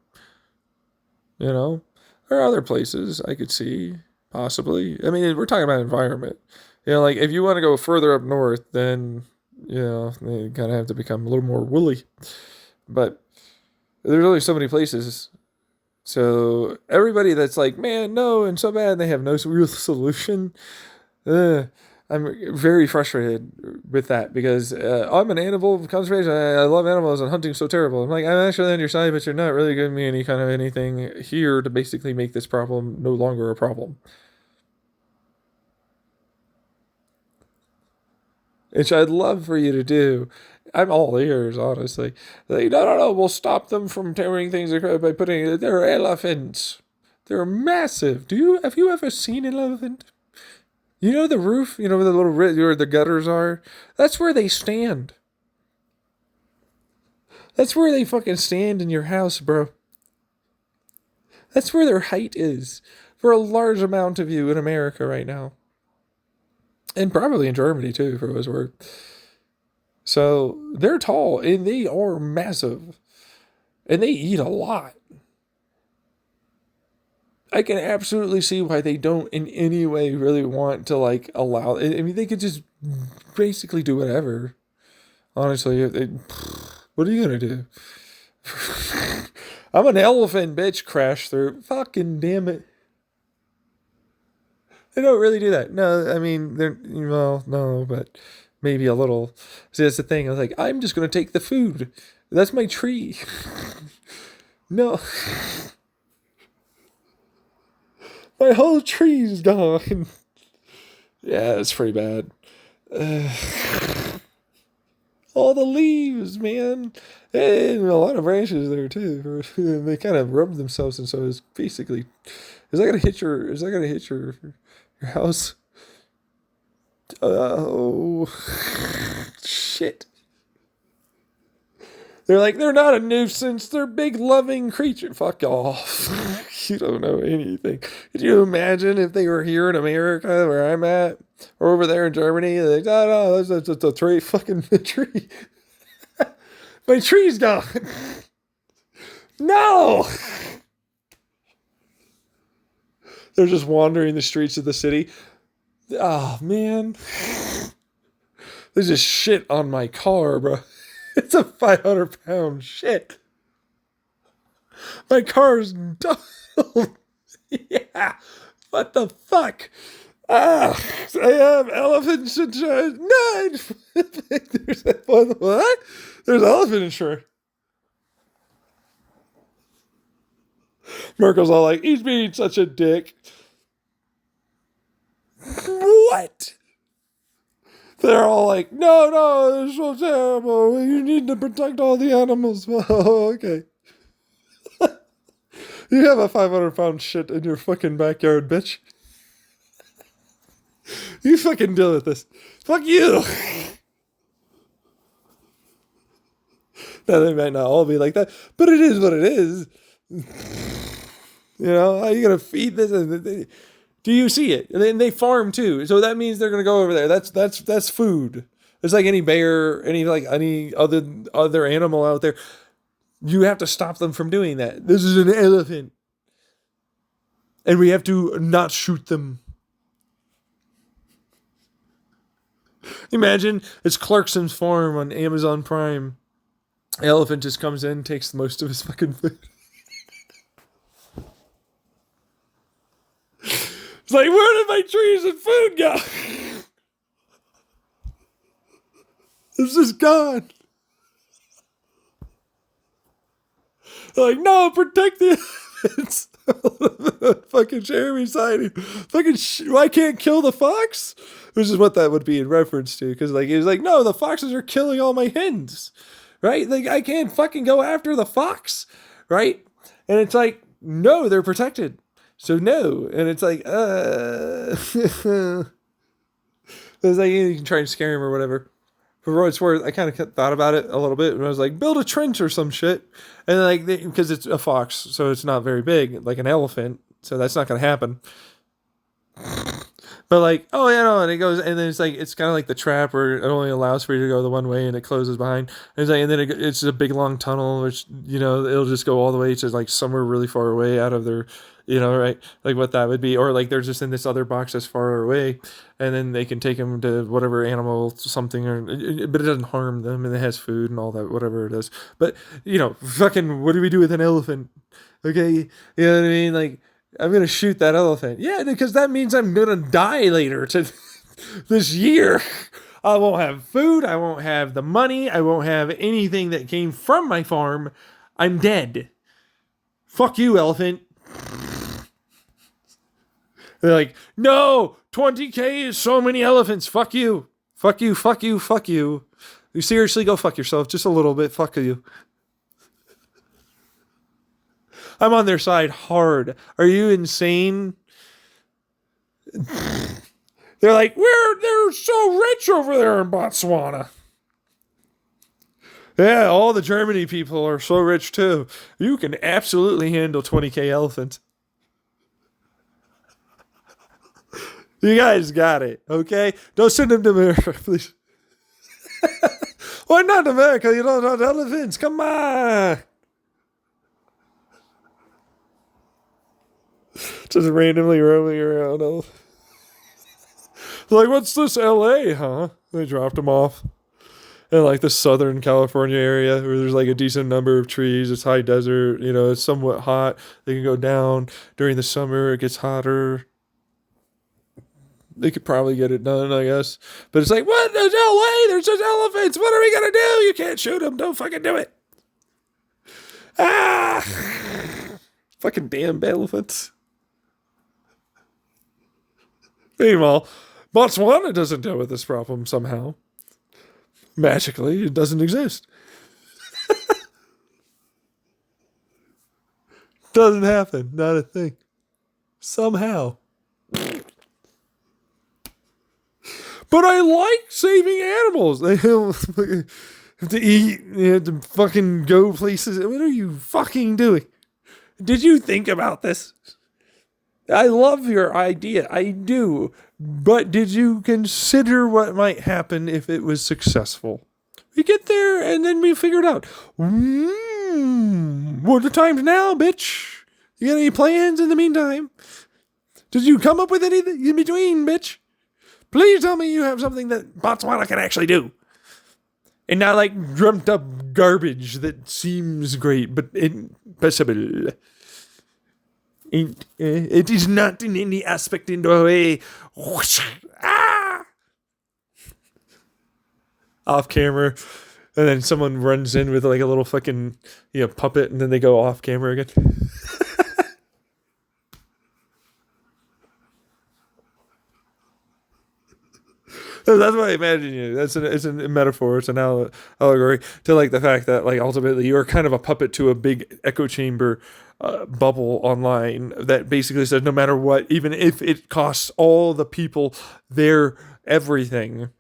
There are other places I could see Possibly. I mean, we're talking about environment. Like if you want to go further up north, then they kind of have to become a little more woolly. But there's only so many places. So everybody that's like, man, no, and so bad, they have no real solution. Uh, I'm very frustrated with that because I'm an animal conservation. I love animals and hunting's so terrible. I'm like, I'm actually on your side, but you're not really giving me any kind of anything here to basically make this problem no longer a problem. Which I'd love for you to do. I'm all ears, honestly. Like, no, no, no, we'll stop them from tearing things across by putting. They're elephants. They're massive. Have you ever seen an elephant? You know the roof. You know where the where the gutters are. That's where they stand. That's where they fucking stand in your house, bro. That's where their height is for a large amount of you in America right now, and probably in Germany too, for what it's worth. So they're tall and they are massive and they eat a lot. I can absolutely see why they don't in any way really want to like allow. I mean, they could just basically do whatever. Honestly, what are you gonna do? I'm an elephant, bitch. Crash through. Fucking damn it. They don't really do that. No, I mean, no, but maybe a little. See, that's the thing. I was like, I'm just gonna take the food. That's my tree. No, my whole tree's gone. Yeah, it's pretty bad. All the leaves, man, and a lot of branches there too. They kind of rub themselves, and so it's basically. Is that gonna hit your? Is that gonna hit your house? Oh, shit. They're like, they're not a nuisance. They're big, loving creatures. Fuck off. You don't know anything. Could you imagine if they were here in America, where I'm at, or over there in Germany? They're like, no, that's a tree. Fucking tree. My tree's gone. No. They're just wandering the streets of the city. Oh, man. There's just shit on my car, bro. It's a 500-pound shit. My car's done. Yeah. What the fuck? I have elephant insurance. No. What? There's elephant insurance. Merkel's all like, he's being such a dick. What? They're all like, no, they're so terrible. You need to protect all the animals. Oh, okay. You have a 500-pound shit in your fucking backyard, bitch. You fucking deal with this. Fuck you. Now, they might not all be like that, but it is what it is. How are you going to feed this? Do you see it? And then they farm too. So that means they're going to go over there. That's food. It's like any bear, any other animal out there. You have to stop them from doing that. This is an elephant. And we have to not shoot them. Imagine it's Clarkson's farm on Amazon Prime. Elephant just comes in, takes most of his fucking food. It's like, where did my trees and food go? It's just gone. They're like, no, protect the elephants. Fucking Jeremy siding. I can't kill the fox? Which is what that would be in reference to. Because he was like, no, the foxes are killing all my hens. Right? Like, I can't fucking go after the fox. Right? And it's like, no, they're protected. So no. And it's like, it's like, you can try and scare him or whatever. For what it's worth, I kind of thought about it a little bit, and I was like, build a trench or some shit. And because it's a fox, so it's not very big, like an elephant, so that's not going to happen. But and it goes, and then it's kind of like the trap where it only allows for you to go the one way, and it closes behind. And then it's a big long tunnel, which it'll just go all the way to somewhere really far away out of their Right? Like what that would be, or like they're just in this other box that's far away, and then they can take them to whatever animal something, but it doesn't harm them, and it has food and all that, whatever it is. But fucking, what do we do with an elephant? Okay, you know what I mean? Like, I'm gonna shoot that elephant. Yeah, because that means I'm gonna die later to this year. I won't have food. I won't have the money. I won't have anything that came from my farm. I'm dead. Fuck you, elephant. They're like, no, 20K is so many elephants. Fuck you. Fuck you, fuck you, fuck you. You seriously go fuck yourself just a little bit. Fuck you. I'm on their side hard. Are you insane? They're like, they're so rich over there in Botswana. Yeah, all the Germany people are so rich too. You can absolutely handle 20K elephants. You guys got it, okay? Don't send them to America, please. Why not America? You don't have elephants. Come on. Just randomly roaming around. Like, what's this LA, huh? They dropped them off in like the Southern California area where there's like a decent number of trees. It's high desert, it's somewhat hot. They can go down during the summer. It gets hotter. They could probably get it done, I guess. But it's like, what? There's LA. There's just elephants. What are we going to do? You can't shoot them. Don't fucking do it. Ah! Fucking damn elephants. Meanwhile, Botswana doesn't deal with this problem somehow. Magically, it doesn't exist. Doesn't happen. Not a thing. Somehow. But I like saving animals. They have to eat. They have to fucking go places. What are you fucking doing? Did you think about this? I love your idea. I do. But did you consider what might happen if it was successful? We get there and then we figure it out. What are the times now, bitch? You got any plans in the meantime? Did you come up with anything in between, bitch? Please tell me you have something that Botswana can actually do. And not like dreamt up garbage that seems great, but impossible. It is not in any aspect in a way. Off camera. And then someone runs in with like a little fucking puppet, and then they go off camera again. That's what I imagine. It's a metaphor. It's an allegory to like the fact that like ultimately you are kind of a puppet to a big echo chamber bubble online that basically says no matter what, even if it costs all the people their everything,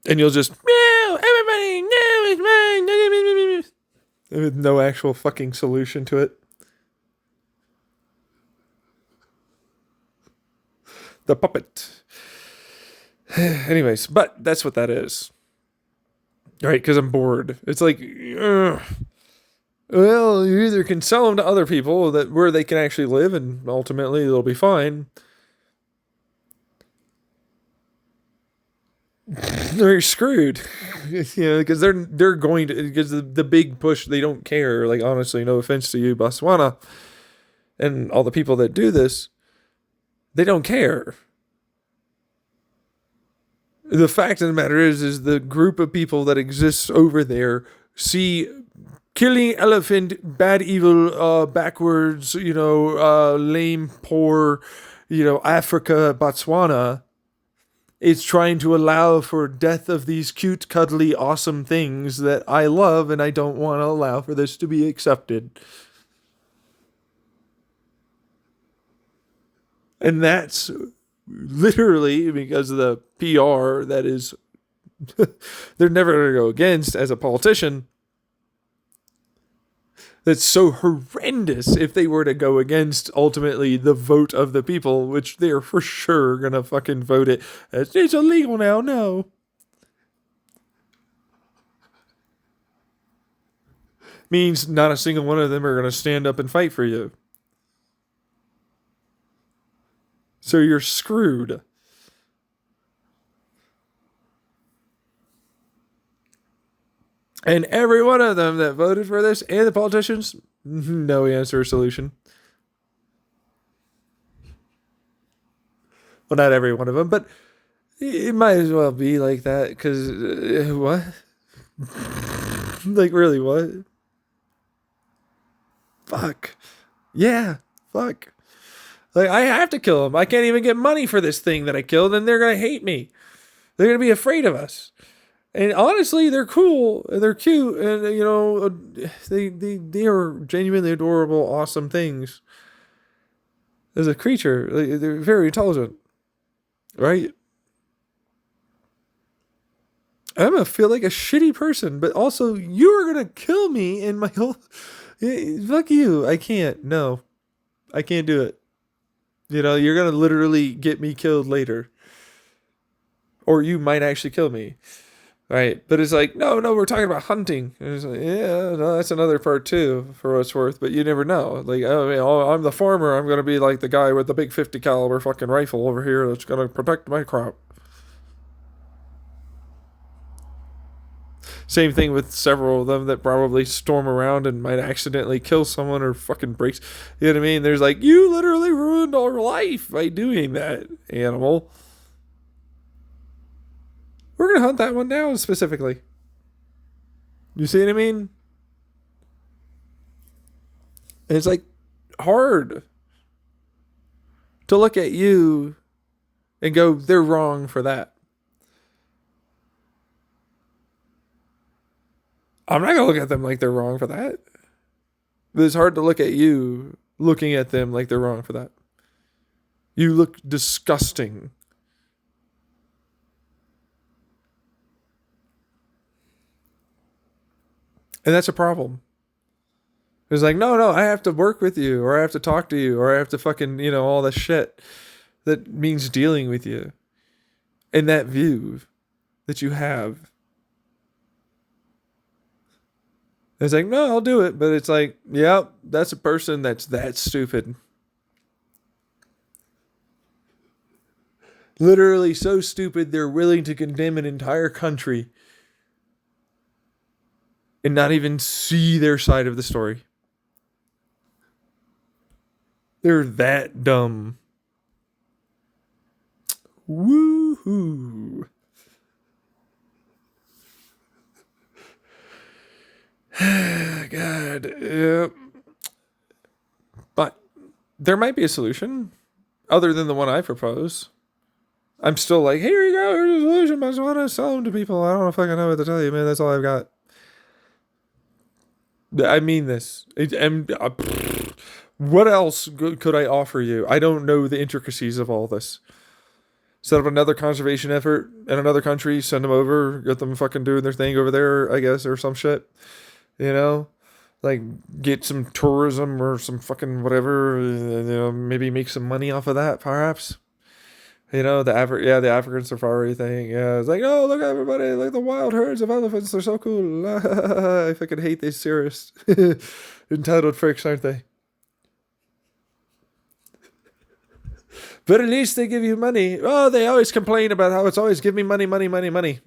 and you'll just everybody, no, it's mine, with no actual fucking solution to it. The puppet. Anyways, but that's what that is. Right? Because I'm bored. It's like, well, you either can sell them to other people where they can actually live and ultimately they'll be fine. They're screwed. Because they're going to, because the big push, they don't care. Like, honestly, no offense to you, Botswana, and all the people that do this. They don't care. The fact of the matter is the group of people that exists over there see killing elephant, bad, evil, backwards, lame, poor, Africa, Botswana. It's trying to allow for death of these cute, cuddly, awesome things that I love, and I don't want to allow for this to be accepted. And that's literally because of the PR that is, they're never going to go against as a politician. That's so horrendous if they were to go against ultimately the vote of the people, which they're for sure going to fucking vote it as it's illegal now. means not a single one of them are going to stand up and fight for you. So you're screwed. And every one of them that voted for this, and the politicians, no answer or solution. Well, not every one of them, but it might as well be like that, because what? Like, really, what? Fuck. Yeah, fuck. Like, I have to kill them. I can't even get money for this thing that I killed, and they're going to hate me. They're going to be afraid of us. And honestly, they're cool, and they're cute, and, they are genuinely adorable, awesome things. As a creature, they're very intelligent. Right? I'm going to feel like a shitty person, but also, you are going to kill me in my whole... Fuck you. I can't. No. I can't do it. You're going to literally get me killed later. Or you might actually kill me. Right? But it's like, no, we're talking about hunting. And it's like, yeah, no, that's another part too, for what it's worth. But you never know. Like, I'm the farmer. I'm going to be like the guy with the big 50 caliber fucking rifle over here that's going to protect my crop. Same thing with several of them that probably storm around and might accidentally kill someone or fucking breaks. You know what I mean? There's like, you literally ruined our life by doing that, animal. We're going to hunt that one down specifically. You see what I mean? And it's like hard to look at you and go, they're wrong for that. I'm not going to look at them like they're wrong for that. But it's hard to look at you looking at them like they're wrong for that. You look disgusting. And that's a problem. It's like, no, I have to work with you, or I have to talk to you, or I have to fucking, all the shit that means dealing with you. And that view that you have. It's like, no, I'll do it. But it's like, yeah, that's a person that's that stupid. Literally so stupid, they're willing to condemn an entire country and not even see their side of the story. They're that dumb. Woohoo. God. But there might be a solution other than the one I propose. I'm still like, here you go, here's a solution. I just want to sell them to people. I don't know if I can know what to tell you, man. That's all I've got. I mean this. What else could I offer you? I don't know the intricacies of all this. Set up another conservation effort in another country, send them over, get them fucking doing their thing over there, I guess, or some shit. Like get some tourism or some fucking whatever, maybe make some money off of that, perhaps. The African safari thing. Yeah, it's like, oh, look, everybody, like the wild herds of elephants. They're so cool. I fucking hate these serious entitled freaks, aren't they? But at least they give you money. Oh, they always complain about how it's always give me money, money, money, money.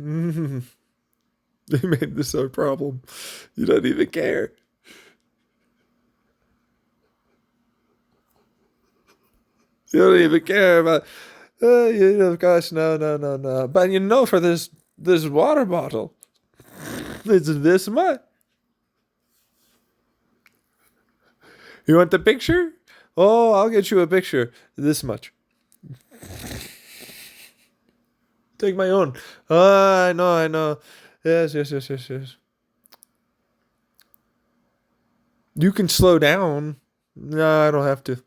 They made this a problem. You don't even care. You don't even care about... gosh, no. But for this water bottle, it's this much. You want the picture? Oh, I'll get you a picture. This much. Take my own. I know. Yes. You can slow down. No, I don't have to.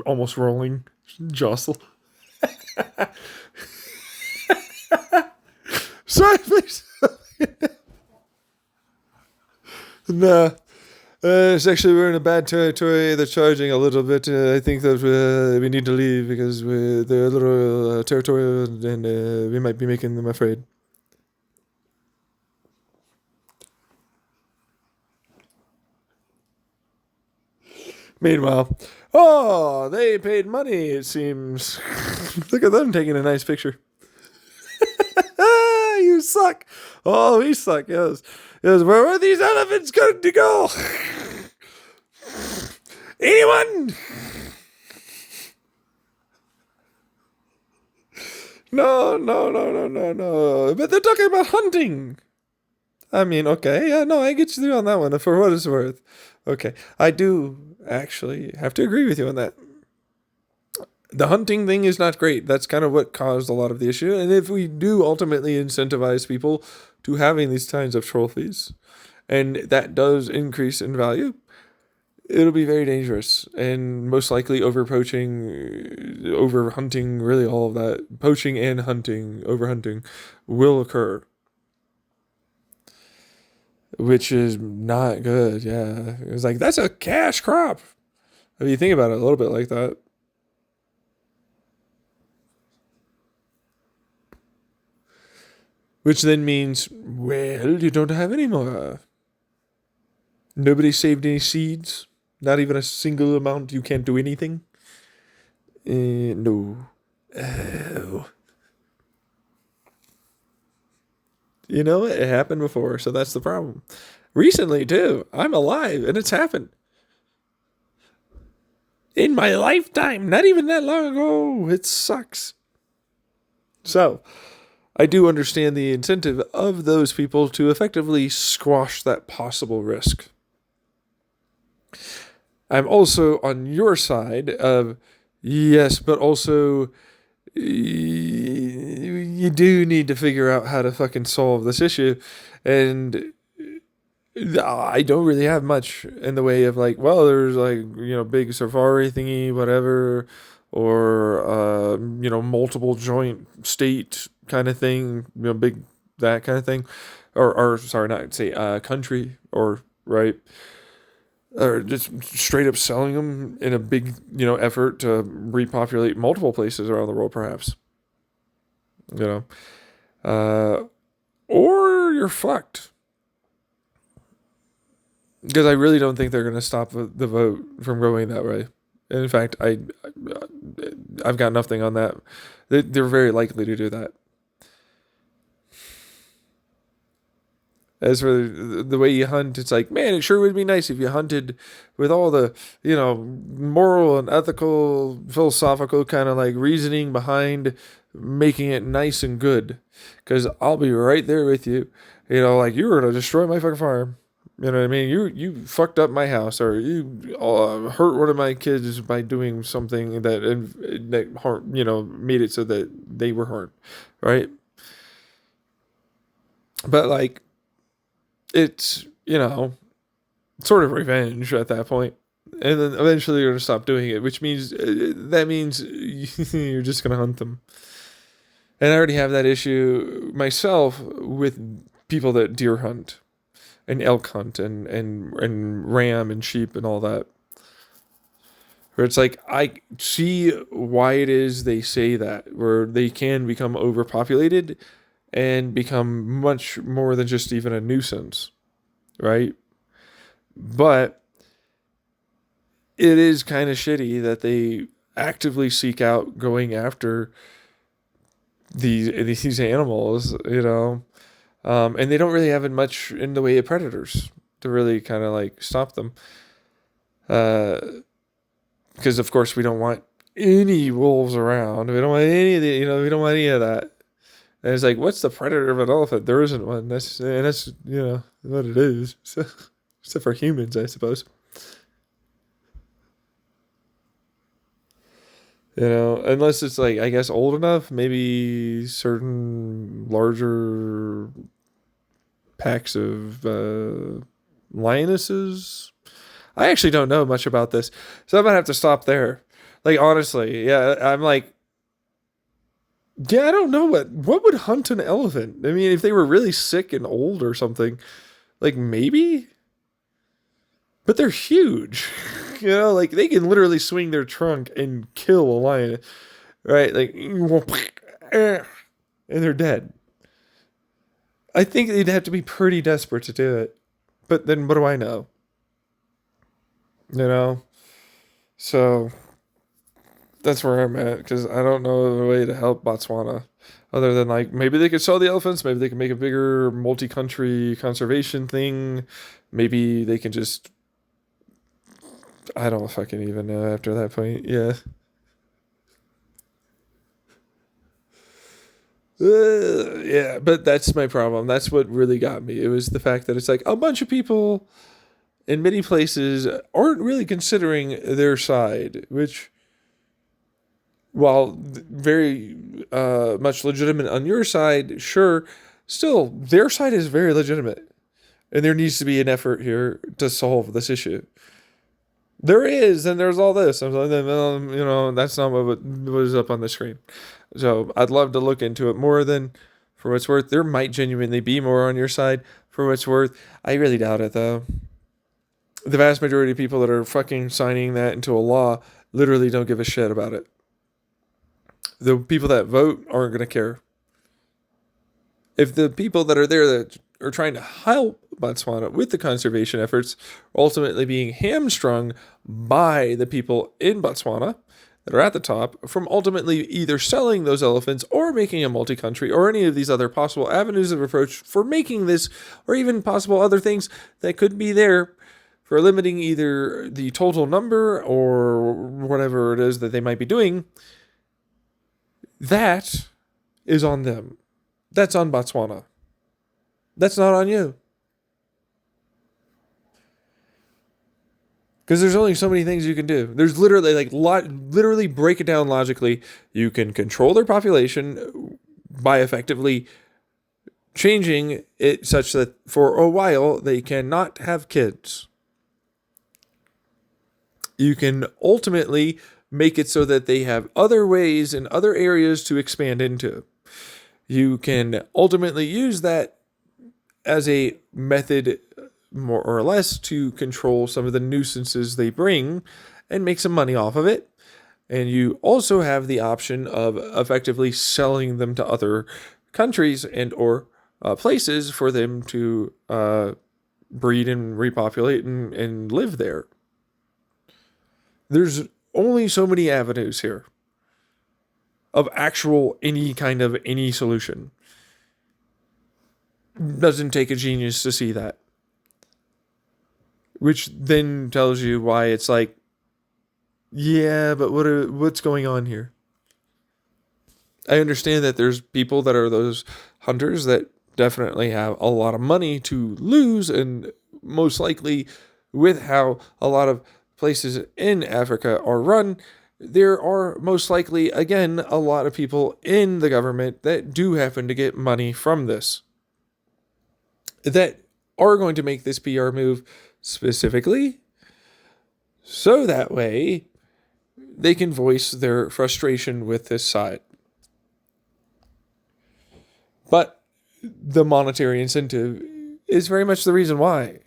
Almost rolling. Jostle. Sorry, please. Nah. It's actually, we're in a bad territory. They're charging a little bit. I think that we need to leave because they're a little territorial and we might be making them afraid. Meanwhile, oh, they paid money, it seems. Look at them taking a nice picture. You suck. Oh, we suck. Yes. Yes. Where are these elephants going to go? Anyone? No, no, no, no, no, no. But they're talking about hunting. I mean, okay. Yeah, no, I get you on that one for what it's worth. Okay. I do actually have to agree with you on that. The hunting thing is not great. That's kind of what caused a lot of the issue. And if we do ultimately incentivize people to having these kinds of trophies, and that does increase in value, it'll be very dangerous and most likely over poaching, over hunting, really all of that. Poaching and hunting, over hunting will occur, which is not good. Yeah. It's like, that's a cash crop. If you think about it a little bit like that. Which then means, well, you don't have any more. Nobody saved any seeds. Not even a single amount. You can't do anything. No. Oh. You know, it happened before, so that's the problem. Recently, too. I'm alive, and it's happened. In my lifetime. Not even that long ago. It sucks. So, I do understand the incentive of those people to effectively squash that possible risk. I'm also on your side of, yes, but also you do need to figure out how to fucking solve this issue. And I don't really have much in the way of like, well, there's like, big safari thingy, whatever, or, multiple joint state kind of thing, big, that kind of thing. Or sorry, not say, country, or, right. Or just straight up selling them in a big, effort to repopulate multiple places around the world, perhaps. Or you're fucked. Because I really don't think they're going to stop the vote from going that way. And in fact, I've got nothing on that. They're very likely to do that. As for the way you hunt, it's like, man, it sure would be nice if you hunted with all the, moral and ethical, philosophical kind of like reasoning behind making it nice and good. Because I'll be right there with you. Like you were going to destroy my fucking farm. You know what I mean? You fucked up my house, or you hurt one of my kids by doing something that harm, made it so that they were harmed, right? But like, it's, sort of revenge at that point. And then eventually you're going to stop doing it, which means that means you're just going to hunt them. And I already have that issue myself with people that deer hunt and elk hunt and ram and sheep and all that. Where it's like, I see why it is they say that, where they can become overpopulated and become much more than just even a nuisance, right? But it is kind of shitty that they actively seek out going after these animals, and they don't really have much in the way of predators to really kind of like stop them. Because of course we don't want any wolves around. We don't want any of the, we don't want any of that. And it's like, what's the predator of an elephant? There isn't one. That's what it is. So, except for humans, I suppose. Unless it's like, I guess, old enough, maybe certain larger packs of lionesses. I actually don't know much about this, so I'm gonna have to stop there. Like, honestly, yeah, I'm like, yeah, I don't know what would hunt an elephant. I mean, if they were really sick and old or something, like maybe, but they're huge. Like they can literally swing their trunk and kill a lion, right? Like, and they're dead. I think they'd have to be pretty desperate to do it. But then what do I know? So that's where I'm at, because I don't know of a way to help Botswana other than like maybe they could sell the elephants, maybe they can make a bigger multi-country conservation thing, maybe they can just, I don't fucking even know after that point. Yeah. Yeah, but that's my problem. That's what really got me. It was the fact that it's like a bunch of people in many places aren't really considering their side, which, while very much legitimate on your side, sure, still, their side is very legitimate. And there needs to be an effort here to solve this issue. There is, and there's all this. I'm like, that's not what was up on the screen. So I'd love to look into it more than, for what's worth. There might genuinely be more on your side, for what's worth. I really doubt it, though. The vast majority of people that are fucking signing that into a law literally don't give a shit about it. The people that vote aren't going to care. If the people that are there that are trying to help Botswana with the conservation efforts are ultimately being hamstrung by the people in Botswana that are at the top from ultimately either selling those elephants or making a multi-country or any of these other possible avenues of approach for making this, or even possible other things that could be there for limiting either the total number or whatever it is that they might be doing, that is on them. That's on Botswana. That's not on you. Because there's only so many things you can do. There's literally, literally break it down logically. You can control their population by effectively changing it such that for a while they cannot have kids. You can ultimately make it so that they have other ways and other areas to expand into. You can ultimately use that as a method, more or less, to control some of the nuisances they bring and make some money off of it. And you also have the option of effectively selling them to other countries and or places for them to breed and repopulate and live there. There's only so many avenues here of actual any solution. Doesn't take a genius to see that. Which then tells you why it's like, yeah, but what's going on here? I understand that there's people that are those hunters that definitely have a lot of money to lose, and most likely with how a lot of places in Africa are run, there are most likely, again, a lot of people in the government that do happen to get money from this, that are going to make this PR move specifically so that way they can voice their frustration with this side. But the monetary incentive is very much the reason why.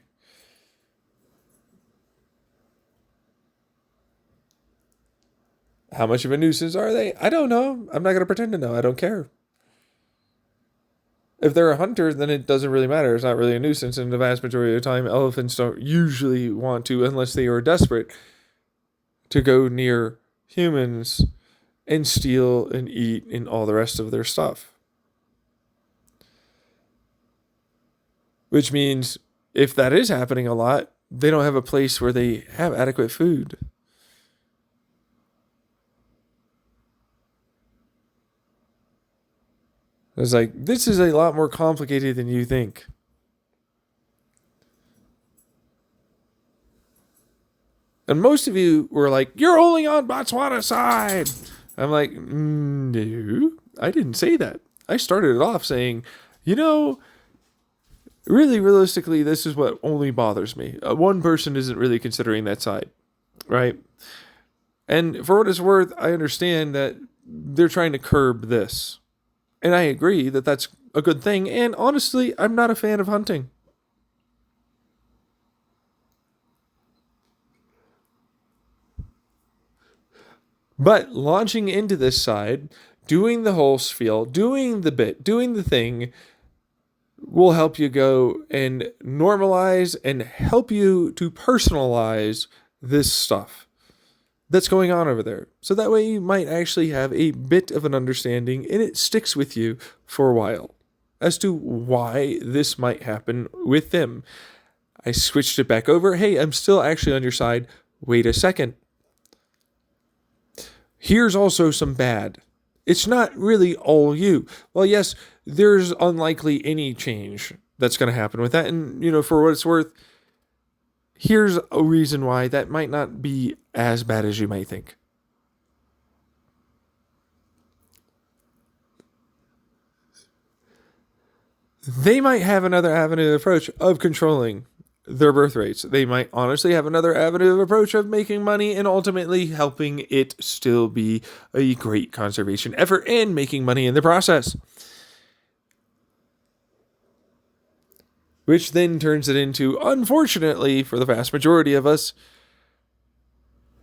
How much of a nuisance are they? I don't know. I'm not going to pretend to know. I don't care. If they're a hunter, then it doesn't really matter. It's not really a nuisance. And the vast majority of the time, elephants don't usually want to, unless they are desperate, to go near humans and steal and eat and all the rest of their stuff. Which means if that is happening a lot, they don't have a place where they have adequate food. It's like, this is a lot more complicated than you think. And most of you were like, you're only on Botswana's side. I'm like, no, I didn't say that. I started it off saying, really realistically, this is what only bothers me. One person isn't really considering that side, right? And for what it's worth, I understand that they're trying to curb this. And I agree that that's a good thing. And honestly, I'm not a fan of hunting. But launching into this side, doing the whole spiel, doing the bit, doing the thing, will help you go and normalize and help you to personalize this stuff. that's going on over there. So that way you might actually have a bit of an understanding and it sticks with you for a while as to why this might happen with them. I switched it back over. Hey, I'm still actually on your side. Wait a second. Here's also some bad. It's not really all you. Well, yes, there's unlikely any change that's going to happen with that. And, for what it's worth, here's a reason why that might not be as bad as you might think. They might have another avenue of approach of controlling their birth rates. They might honestly have another avenue of approach of making money and ultimately helping it still be a great conservation effort and making money in the process. Which then turns it into, unfortunately, for the vast majority of us,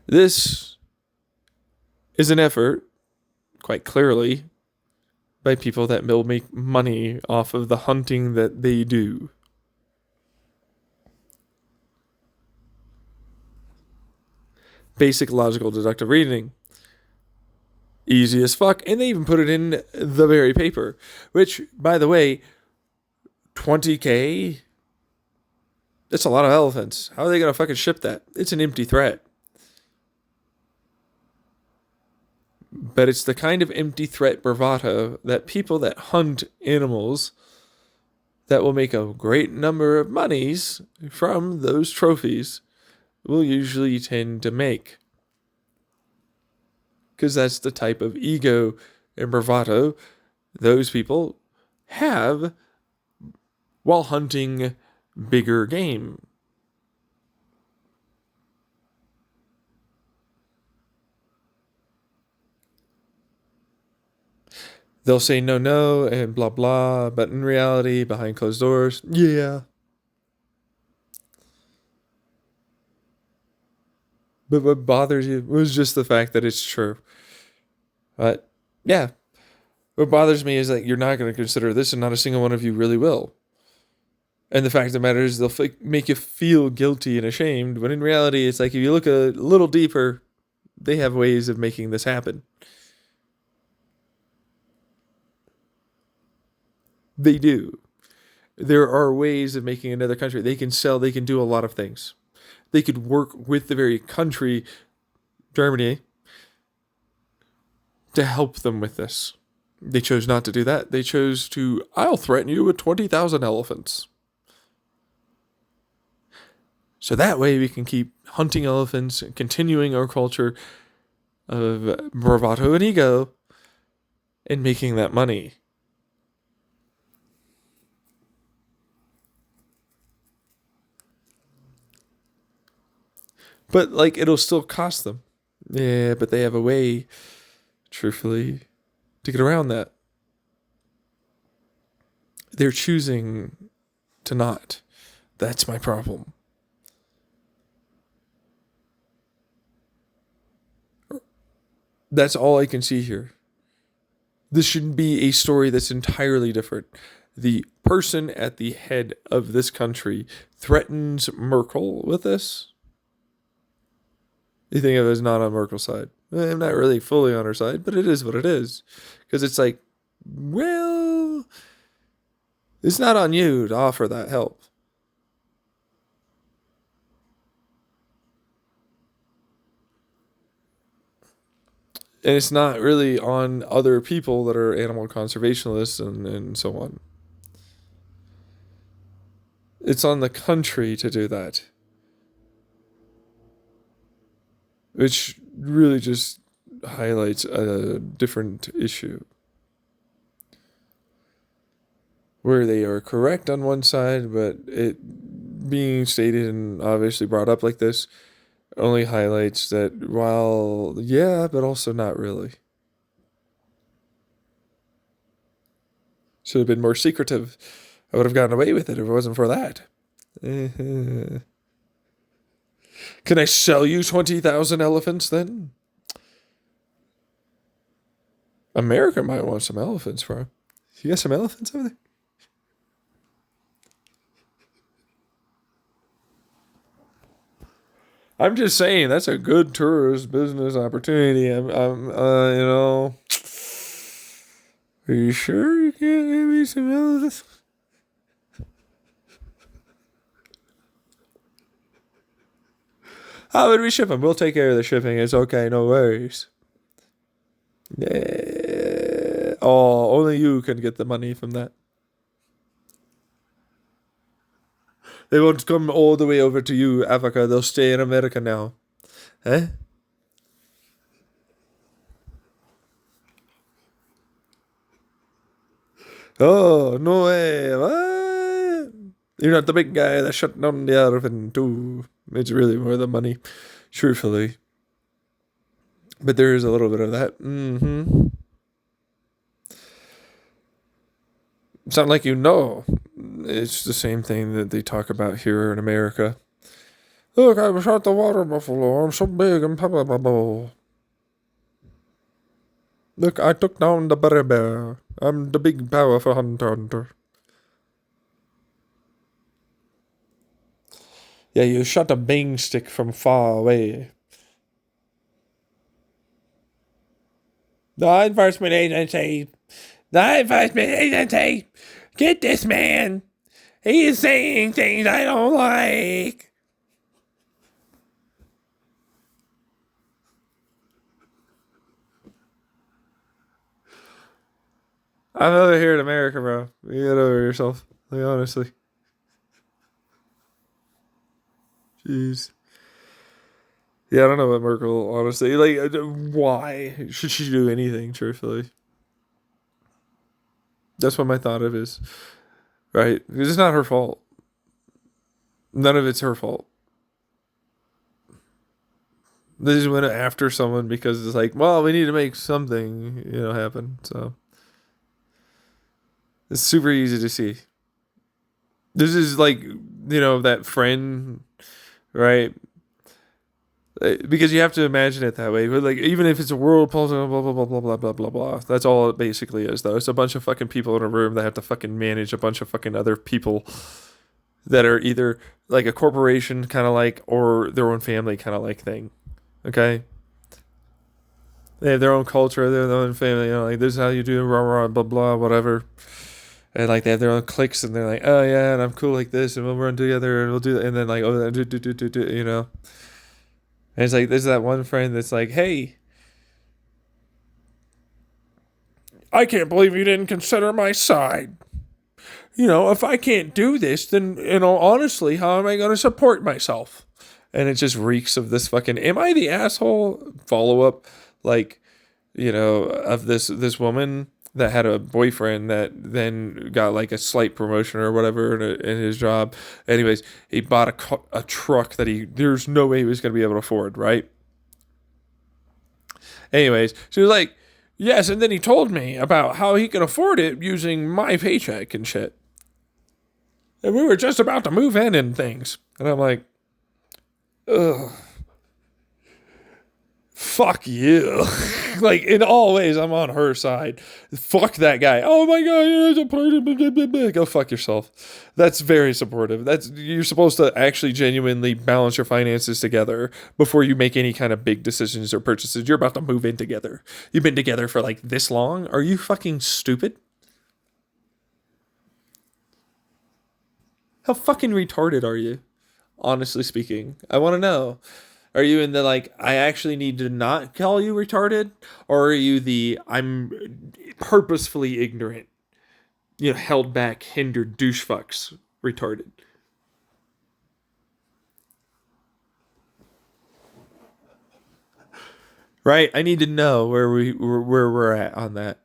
this is an effort, quite clearly, by people that will make money off of the hunting that they do. Basic logical deductive reasoning. Easy as fuck. And they even put it in the very paper. Which, by the way, 20K? That's a lot of elephants. How are they going to fucking ship that? It's an empty threat. But it's the kind of empty threat bravado that people that hunt animals that will make a great number of monies from those trophies will usually tend to make. Because that's the type of ego and bravado those people have while hunting bigger game. They'll say no, and blah, blah, but in reality, behind closed doors, yeah. But what bothers you was just the fact that it's true. But, yeah. What bothers me is that you're not going to consider this and not a single one of you really will. And the fact of the matter is they'll make you feel guilty and ashamed, when in reality, it's like if you look a little deeper, they have ways of making this happen. They do. There are ways of making another country. They can sell, they can do a lot of things. They could work with the very country, Germany, to help them with this. They chose not to do that. They chose to, I'll threaten you with 20,000 elephants. So that way we can keep hunting elephants and continuing our culture of bravado and ego and making that money. But, it'll still cost them. Yeah, but they have a way, truthfully, to get around that. They're choosing to not. That's my problem. That's all I can see here. This should be a story that's entirely different. The person at the head of this country threatens Merkel with this. You think of it as not on Merkel's side. I'm not really fully on her side, but it is what it is. Because it's like, well, it's not on you to offer that help. And it's not really on other people that are animal conservationists and so on. It's on the country to do that. Which really just highlights a different issue. Where they are correct on one side, but it being stated and obviously brought up like this only highlights that while, yeah, but also not really. Should have been more secretive. I would have gotten away with it if it wasn't for that. Can I sell you 20,000 elephants then? America might want some elephants, bro. You got some elephants over there? I'm just saying that's a good tourist business opportunity. Are you sure you can't give me some of this? How would we ship them? We'll take care of the shipping. It's okay, no worries. Yeah. Oh, only you can get the money from that. They won't come all the way over to you, Africa. They'll stay in America now. Eh? Oh, no way. What? You're not the big guy that shut down the other thing, too. It's really more the money, truthfully. But there is a little bit of that. Mm-hmm. Sound like you know. It's the same thing that they talk about here in America. Look, I shot the water buffalo. I'm so big and blah. Look, I took down the bear bear. I'm the big powerful hunter. Yeah, you shot a bang stick from far away. The enforcement agency. The enforcement agency. Get this man. He is saying things I don't like. I'm over here in America, bro. You get over yourself. Like, honestly. Jeez. Yeah, I don't know what Merkel, honestly. Like, why should she do anything, truthfully? That's what my thought of is. Right? Because it's not her fault. None of it's her fault. They just went after someone because it's like, well, we need to make something, happen. So it's super easy to see. This is like, that friend, right? Because you have to imagine it that way. But like, even if it's a world policy, blah blah blah blah blah blah blah blah. That's all it basically is, though. It's a bunch of fucking people in a room that have to fucking manage a bunch of fucking other people that are either like a corporation kind of like, or their own family kind of like thing. Okay. They have their own culture, their own family. Like this is how you do, rah rah blah blah whatever. And like they have their own cliques, and they're like, oh yeah, and I'm cool like this, and we'll run together, and we'll do that, and then like, oh, do. And it's like there's that one friend that's like, hey, I can't believe you didn't consider my side. If I can't do this, then honestly, how am I going to support myself? And it just reeks of this fucking, am I the asshole follow up, like, of this woman that had a boyfriend that then got like a slight promotion or whatever in his job. Anyways, he bought a truck that there's no way he was going to be able to afford, right? Anyways, she was like, yes, and then he told me about how he can afford it using my paycheck and shit. And we were just about to move in and things. And I'm like, ugh. Fuck you. Like, in all ways, I'm on her side. Fuck that guy. Oh my god, go fuck yourself. That's very supportive. You're supposed to actually genuinely balance your finances together before you make any kind of big decisions or purchases. You're about to move in together. You've been together for like this long. Are you fucking stupid? How fucking retarded are you? Honestly speaking, I want to know. Are you in the like, I actually need to not call you retarded? Or are you the, I'm purposefully ignorant, held back, hindered douche fucks retarded? Right? I need to know where we're at on that.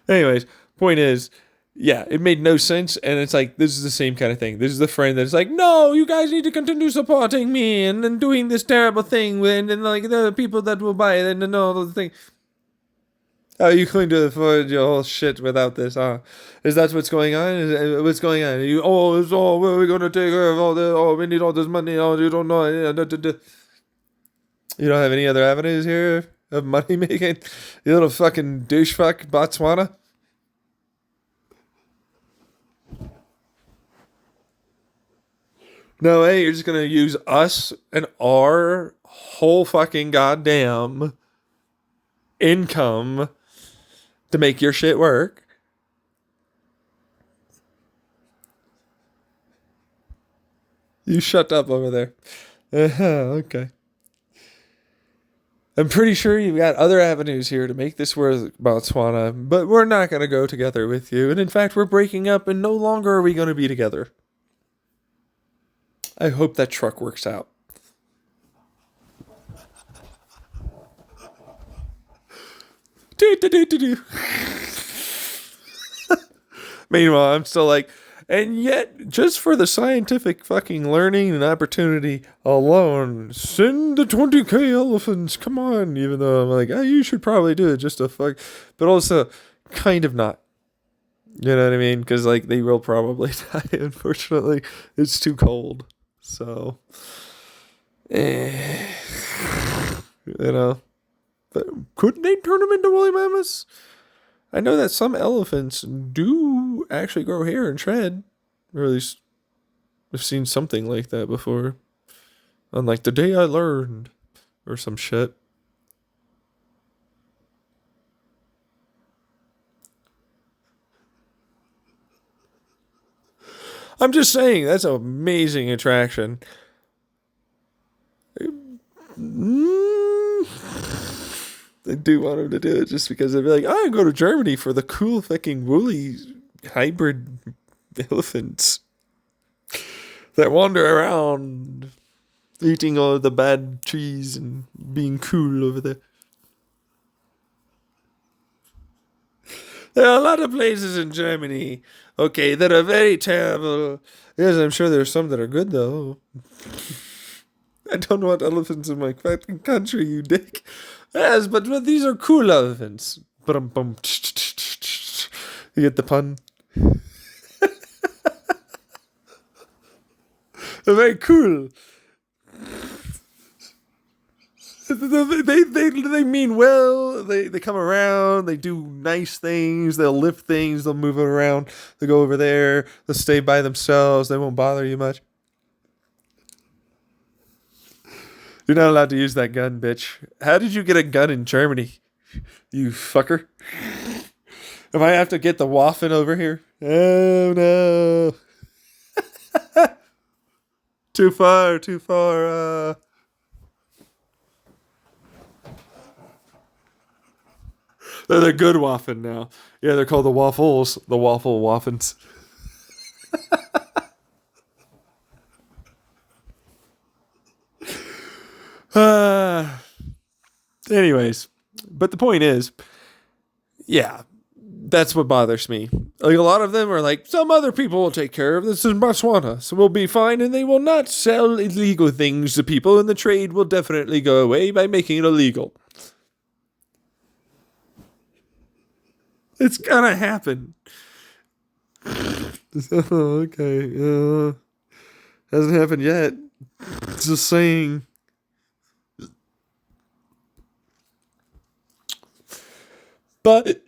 Anyways, point is, yeah, it made no sense, and it's like this is the same kind of thing. This is the friend that's like, no, you guys need to continue supporting me and doing this terrible thing, and like the people that will buy it and all the thing. Oh, you going to afford your whole shit without this, huh? Is that what's going on? What's going on? It's all, where are we going to take care of all this? Oh, we need all this money. Oh, you don't know. You don't have any other avenues here of money making? You little fucking douche fuck, Botswana? No way, you're just gonna use us and our whole fucking goddamn income to make your shit work. You shut up over there. Okay. I'm pretty sure you've got other avenues here to make this worth Botswana, but we're not going to go together with you. And in fact, we're breaking up and no longer are we going to be together. I hope that truck works out. Meanwhile, I'm still like, and yet, just for the scientific fucking learning and opportunity alone, send the 20k elephants. Come on. Even though I'm like, oh, you should probably do it just to fuck. But also, kind of not. You know what I mean? Because, like, they will probably die, unfortunately. It's too cold. So, you know. But couldn't they turn them into woolly mammoths? I know that some elephants do actually grow hair and shed. Or at least I've seen something like that before. On like the day I learned. Or some shit. I'm just saying, that's an amazing attraction. I do want him to do it just because they'd be like, I go to Germany for the cool fucking woolly hybrid elephants that wander around eating all of the bad trees and being cool over there. There are a lot of places in Germany, okay, that are very terrible. Yes, I'm sure there's some that are good, though. I don't want elephants in my fucking country, you dick. Yes, but these are cool elephants. Bum. You get the pun? They're very cool. They mean well. They come around. They do nice things. They'll lift things. They'll move it around. They'll go over there. They'll stay by themselves. They won't bother you much. You're not allowed to use that gun, bitch. How did you get a gun in Germany? You fucker. If I have to get the Waffen over here? Oh, no. Too far. They're the good Waffen now. Yeah, they're called the Waffles. The Waffle Waffens. Anyways, but the point is, yeah, that's what bothers me. Like, a lot of them are like, some other people will take care of this in Botswana, so we'll be fine, and they will not sell illegal things to people, and the trade will definitely go away by making it illegal. It's gonna happen. Okay. Hasn't happened yet. Just saying. But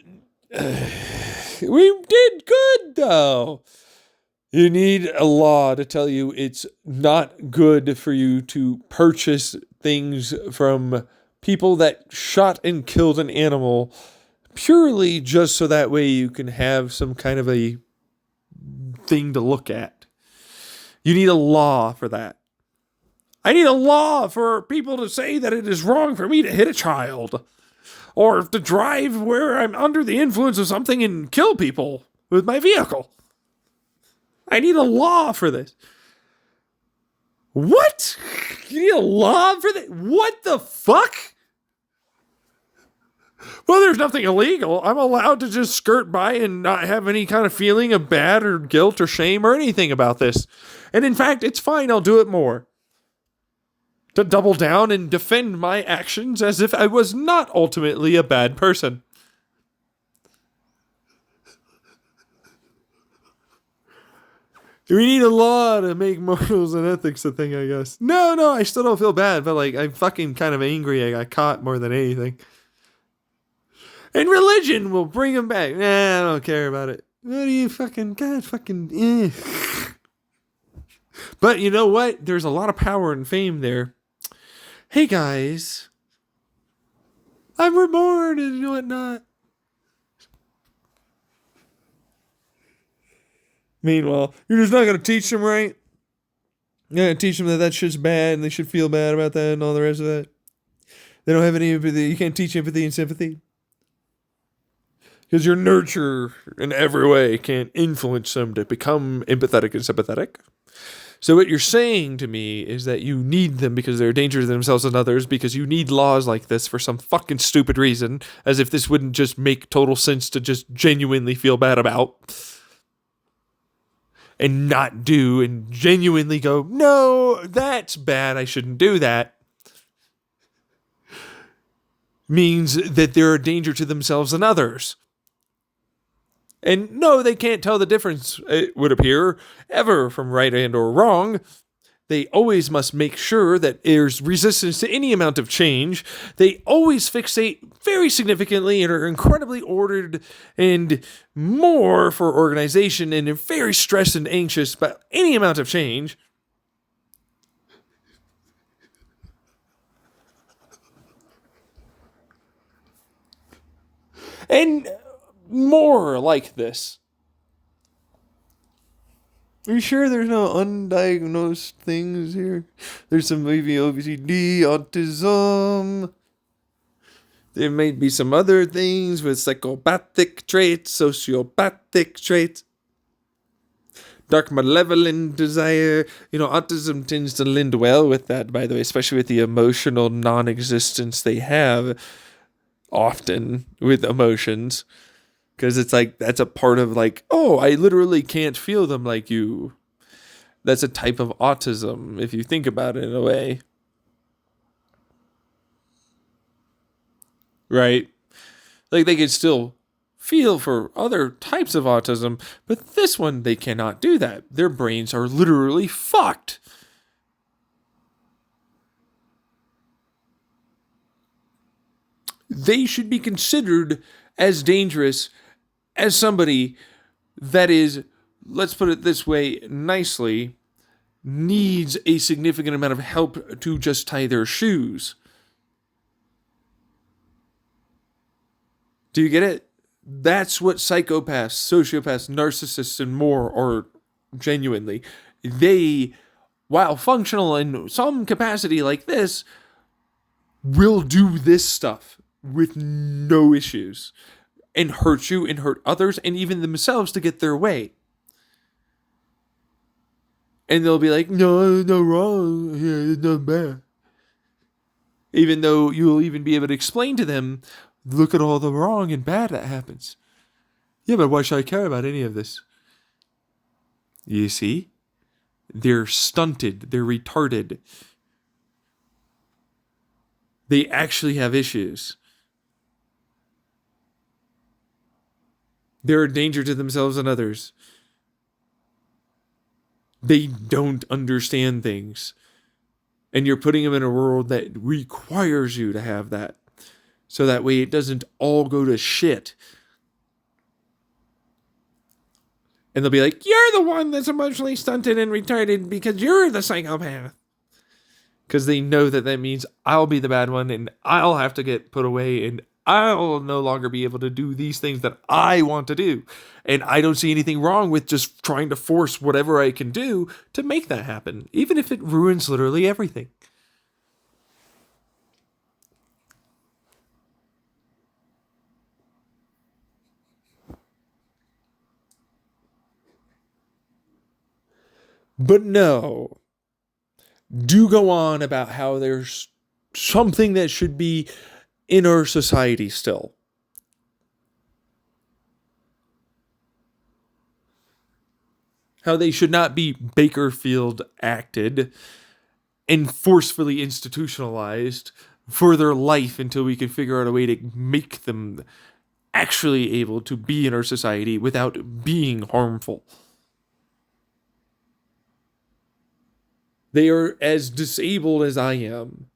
we did good, though. You need a law to tell you it's not good for you to purchase things from people that shot and killed an animal purely just so that way you can have some kind of a thing to look at. You need a law for that. I need a law for people to say that it is wrong for me to hit a child. Or to drive where I'm under the influence of something and kill people with my vehicle. I need a law for this. What? You need a law for that? What the fuck? Well, there's nothing illegal. I'm allowed to just skirt by and not have any kind of feeling of bad or guilt or shame or anything about this. And in fact, it's fine. I'll do it more. To double down and defend my actions as if I was not ultimately a bad person. We need a law to make morals and ethics a thing, I guess. No, I still don't feel bad, but like, I'm fucking kind of angry I got caught more than anything. And religion will bring him back. Nah, I don't care about it. What do you fucking, God, fucking, But you know what? There's a lot of power and fame there. Hey guys, I'm reborn and whatnot. Meanwhile, you're just not going to teach them right. You're going to teach them that shit's bad and they should feel bad about that and all the rest of that. They don't have any empathy. You can't teach empathy and sympathy. Because your nurture in every way can influence them to become empathetic and sympathetic. So what you're saying to me is that you need them because they're a danger to themselves and others, because you need laws like this for some fucking stupid reason, as if this wouldn't just make total sense to just genuinely feel bad about. And not do, and genuinely go, no, that's bad, I shouldn't do that. Means that they're a danger to themselves and others. And no, they can't tell the difference, it would appear, ever from right and or wrong. They always must make sure that there's resistance to any amount of change. They always fixate very significantly and are incredibly ordered and more for organization and are very stressed and anxious about any amount of change. And more like this. Are you sure there's no undiagnosed things here? There's some maybe OCD, autism. There may be some other things with psychopathic traits, sociopathic traits, dark malevolent desire. Autism tends to lend well with that, by the way, especially with the emotional non-existence they have often with emotions. Because it's like, that's a part of like, oh, I literally can't feel them like you. That's a type of autism, if you think about it in a way. Right? Like, they can still feel for other types of autism, but this one, they cannot do that. Their brains are literally fucked. They should be considered as dangerous as somebody that is, let's put it this way nicely, needs a significant amount of help to just tie their shoes. Do you get it? That's what psychopaths, sociopaths, narcissists, and more are genuinely. They, while functional in some capacity like this, will do this stuff with no issues. And hurt you and hurt others and even themselves to get their way. And they'll be like, no, no wrong. Yeah, it's not bad. Even though you'll even be able to explain to them, look at all the wrong and bad that happens. Yeah, but why should I care about any of this? You see? They're stunted. They're retarded. They actually have issues. They're a danger to themselves and others. They don't understand things. And you're putting them in a world that requires you to have that. So that way it doesn't all go to shit. And they'll be like, you're the one that's emotionally stunted and retarded because you're the psychopath. Because they know that means I'll be the bad one and I'll have to get put away and I'll no longer be able to do these things that I want to do. And I don't see anything wrong with just trying to force whatever I can do to make that happen, even if it ruins literally everything. But no, do go on about how there's something that should be in our society still. How they should not be Bakerfield acted and forcefully institutionalized for their life until we can figure out a way to make them actually able to be in our society without being harmful. They are as disabled as I am.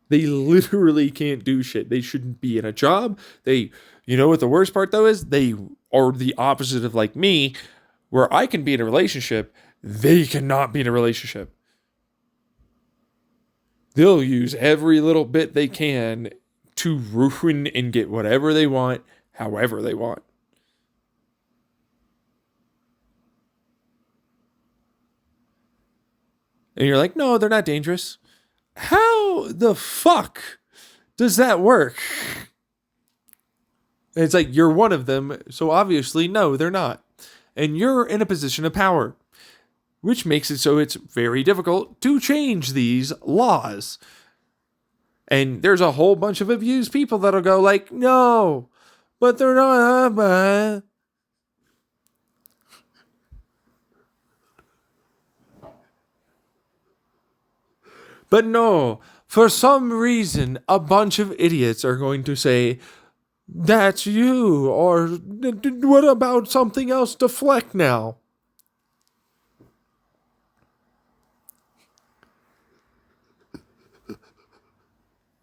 They literally can't do shit. They shouldn't be in a job. You know what the worst part though is? They are the opposite of like me, where I can be in a relationship, they cannot be in a relationship. They'll use every little bit they can to ruin and get whatever they want, however they want. And you're like, no, they're not dangerous. How the fuck does that work? And it's like, you're one of them, so obviously, no, they're not. And you're in a position of power, which makes it so it's very difficult to change these laws. And there's a whole bunch of abused people that'll go like, no, but they're not. But no, for some reason, a bunch of idiots are going to say, that's you, or what about something else? Deflect now.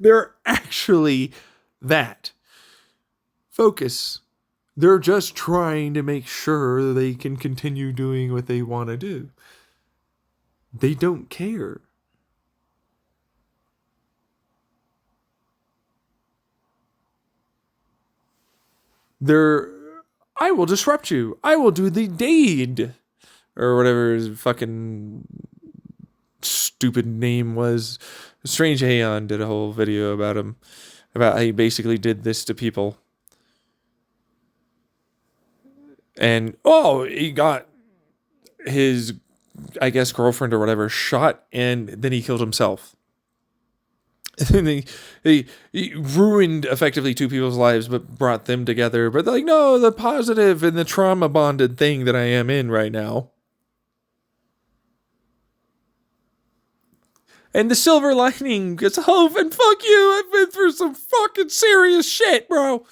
They're actually that. Focus. They're just trying to make sure they can continue doing what they want to do. They don't care. I will disrupt you. I will do the deed. Or whatever his fucking stupid name was. Strange Aeon did a whole video about him. About how he basically did this to people. And, he got his, I guess, girlfriend or whatever shot, and then he killed himself. And he ruined effectively two people's lives, but brought them together. But they're like, no, the positive and the trauma bonded thing that I am in right now. And the silver lining gets hope, and fuck you, I've been through some fucking serious shit, bro.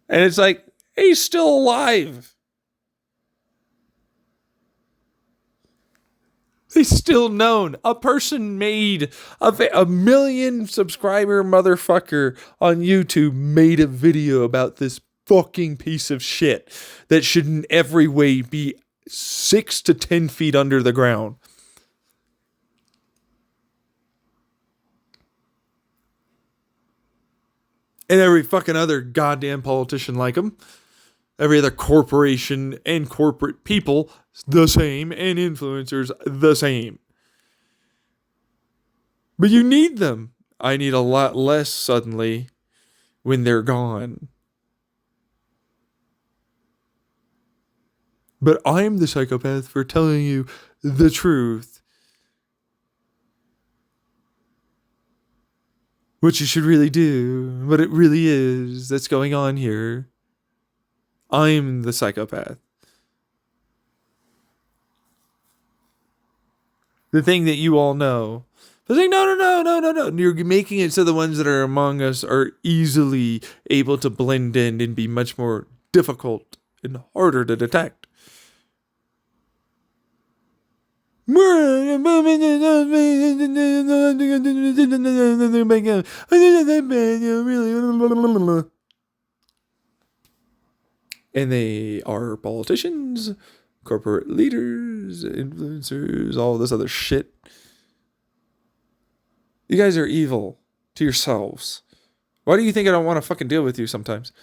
And it's like, he's still alive. He's still known. A person made a million subscriber motherfucker on YouTube made a video about this fucking piece of shit that should in every way be 6 to 10 feet under the ground. And every fucking other goddamn politician like him. Every other corporation and corporate people, the same. And influencers, the same. But you need them. I need a lot less suddenly when they're gone. But I'm the psychopath for telling you the truth. What you should really do, what it really is that's going on here. I'm the psychopath. The thing that you all know. But like, no. You're making it so the ones that are among us are easily able to blend in and be much more difficult and harder to detect. And they are politicians, corporate leaders, influencers, all this other shit. You guys are evil to yourselves. Why do you think I don't want to fucking deal with you sometimes?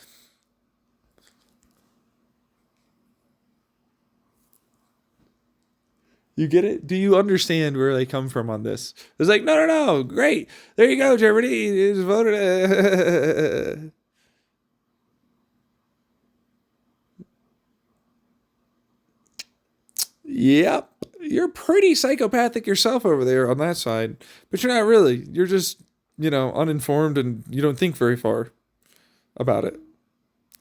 You get it? Do you understand where they come from on this? It's like, no, great. There you go, Germany. You just voted. Yep. You're pretty psychopathic yourself over there on that side. But you're not really. You're just, uninformed and you don't think very far about it.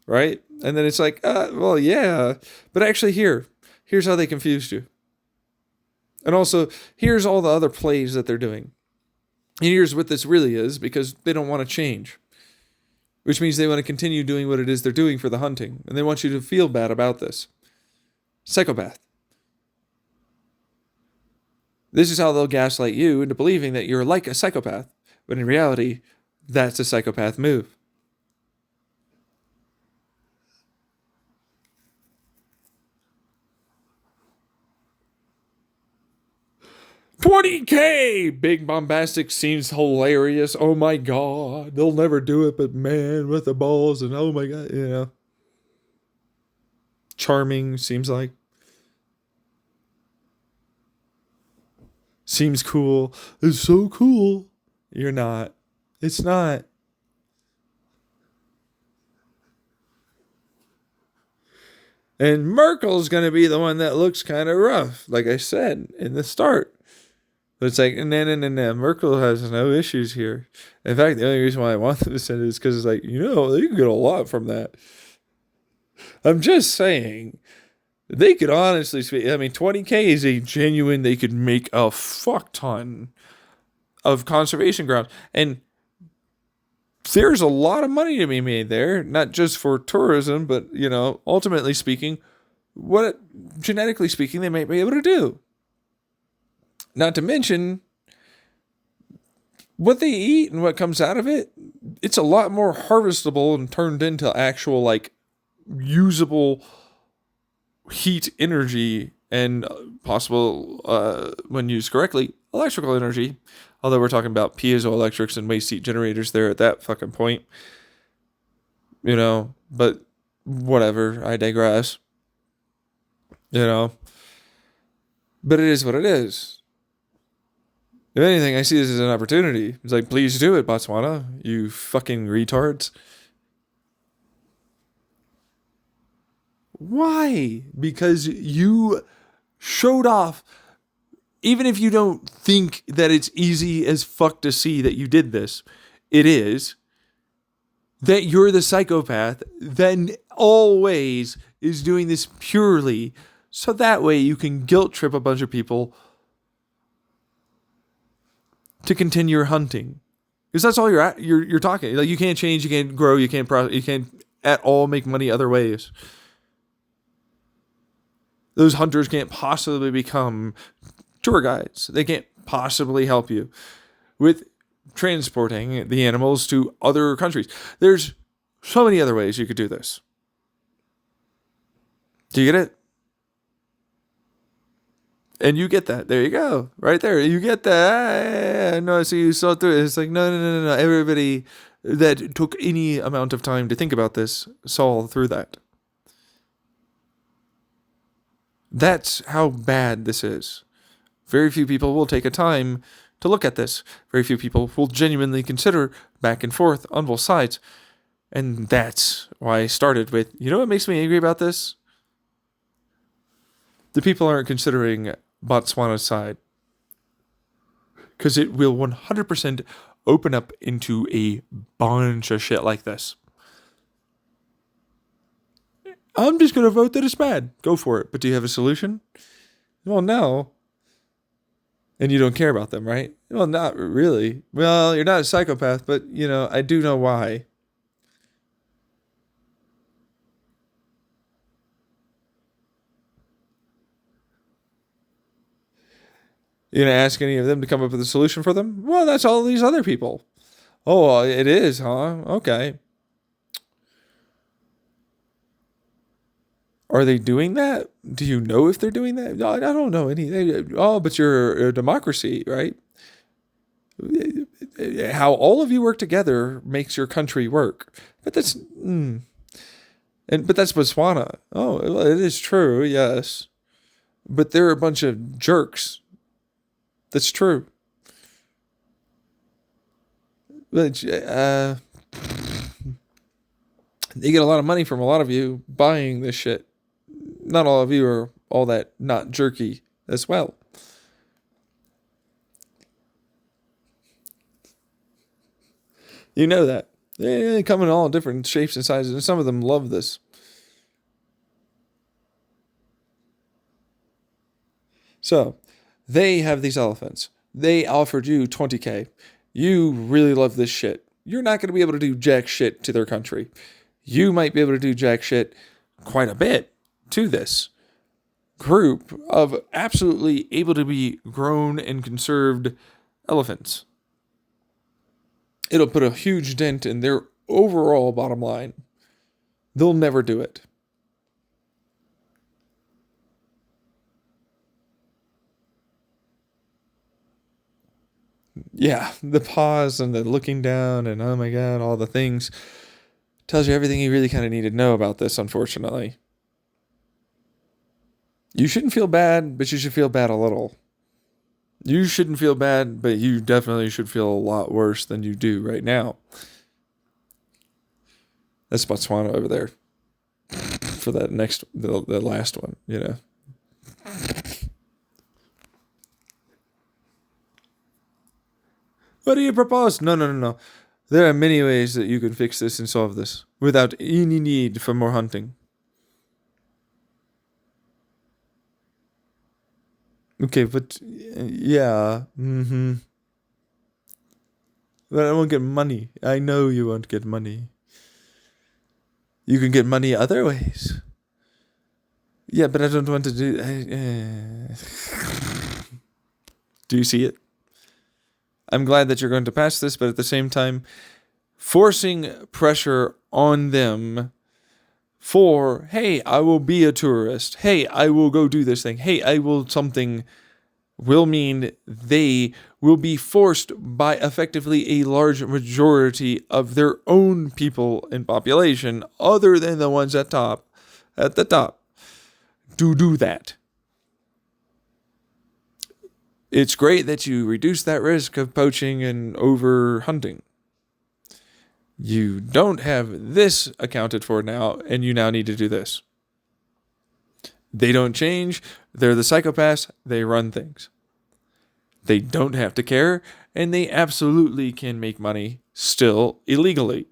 Right? And then it's like, well, yeah. But actually here's how they confused you. And also, here's all the other plays that they're doing. And here's what this really is, because they don't want to change. Which means they want to continue doing what it is they're doing for the hunting. And they want you to feel bad about this. Psychopath. This is how they'll gaslight you into believing that you're like a psychopath. But in reality, that's a psychopath move. 20K! Big bombastic seems hilarious. Oh my god. They'll never do it, but man, with the balls and oh my god, Charming seems like. Seems cool. It's so cool. You're not. It's not. And Merkel's going to be the one that looks kind of rough, like I said in the start. But it's like, no. Merkel has no issues here. In fact, the only reason why I want them to send it is because it's like, they can get a lot from that. I'm just saying, they could honestly speak. I mean, 20K is a genuine, they could make a fuck ton of conservation grounds. And there's a lot of money to be made there, not just for tourism, but, ultimately speaking, genetically speaking, they might be able to do. Not to mention what they eat and what comes out of it. It's a lot more harvestable and turned into actual, usable heat energy and possible, when used correctly, electrical energy. Although we're talking about piezoelectrics and waste heat generators there at that fucking point. But whatever, I digress. But it is what it is. If anything, I see this as an opportunity. It's like, please do it, Botswana, you fucking retards. Why? Because you showed off. Even if you don't think that it's easy as fuck to see that you did this, it is. That you're the psychopath, then always is doing this purely so that way you can guilt trip a bunch of people to continue your hunting. Because that's all you're talking. Like, you can't change, you can't grow, you can't at all make money other ways. Those hunters can't possibly become tour guides. They can't possibly help you with transporting the animals to other countries. There's so many other ways you could do this. Do you get it? And you get that. There you go. Right there. You get that. No, so you saw through it. It's like, no. Everybody that took any amount of time to think about this saw through that. That's how bad this is. Very few people will take a time to look at this. Very few people will genuinely consider back and forth on both sides. And that's why I started with, what makes me angry about this? The people aren't considering Botswana's side. Because it will 100% open up into a bunch of shit like this. I'm just going to vote that it's bad. Go for it. But do you have a solution? Well, no. And you don't care about them, right? Well, not really. Well, you're not a psychopath, but, I do know why. You gonna ask any of them to come up with a solution for them? Well, that's all these other people. Oh, it is, huh? Okay. Are they doing that? Do you know if they're doing that? No, I don't know any. But you're a democracy, right? How all of you work together makes your country work. But that's but that's Botswana. Oh, it is true, yes. But they're a bunch of jerks. That's true. But they get a lot of money from a lot of you buying this shit. Not all of you are all that not jerky as well. You know that. They come in all different shapes and sizes, and some of them love this. So, they have these elephants. They offered you 20K. You really love this shit. You're not going to be able to do jack shit to their country. You might be able to do jack shit quite a bit to this group of absolutely able to be grown and conserved elephants. It'll put a huge dent in their overall bottom line. They'll never do it. Yeah, the pause and the looking down and oh my God, all the things tells you everything you really kind of need to know about this, unfortunately. You shouldn't feel bad, but you should feel bad a little. You shouldn't feel bad, but you definitely should feel a lot worse than you do right now. That's Botswana over there for that the last one, you know. What do you propose? No, no, no, no. There are many ways that you can fix this and solve this without any need for more hunting. Okay, but yeah, But I won't get money. I know you won't get money. You can get money other ways. Yeah, but I don't want to do. Do you see it? I'm glad that you're going to pass this, but at the same time, forcing pressure on them for, hey, I will be a tourist. Hey, I will go do this thing. Hey, I will something will mean they will be forced by effectively a large majority of their own people and population, other than the ones at the top, to do that. It's great that you reduce that risk of poaching and over hunting. You don't have this accounted for now, and you now need to do this. They don't change. They're the psychopaths. They run things. They don't have to care, and they absolutely can make money still illegally.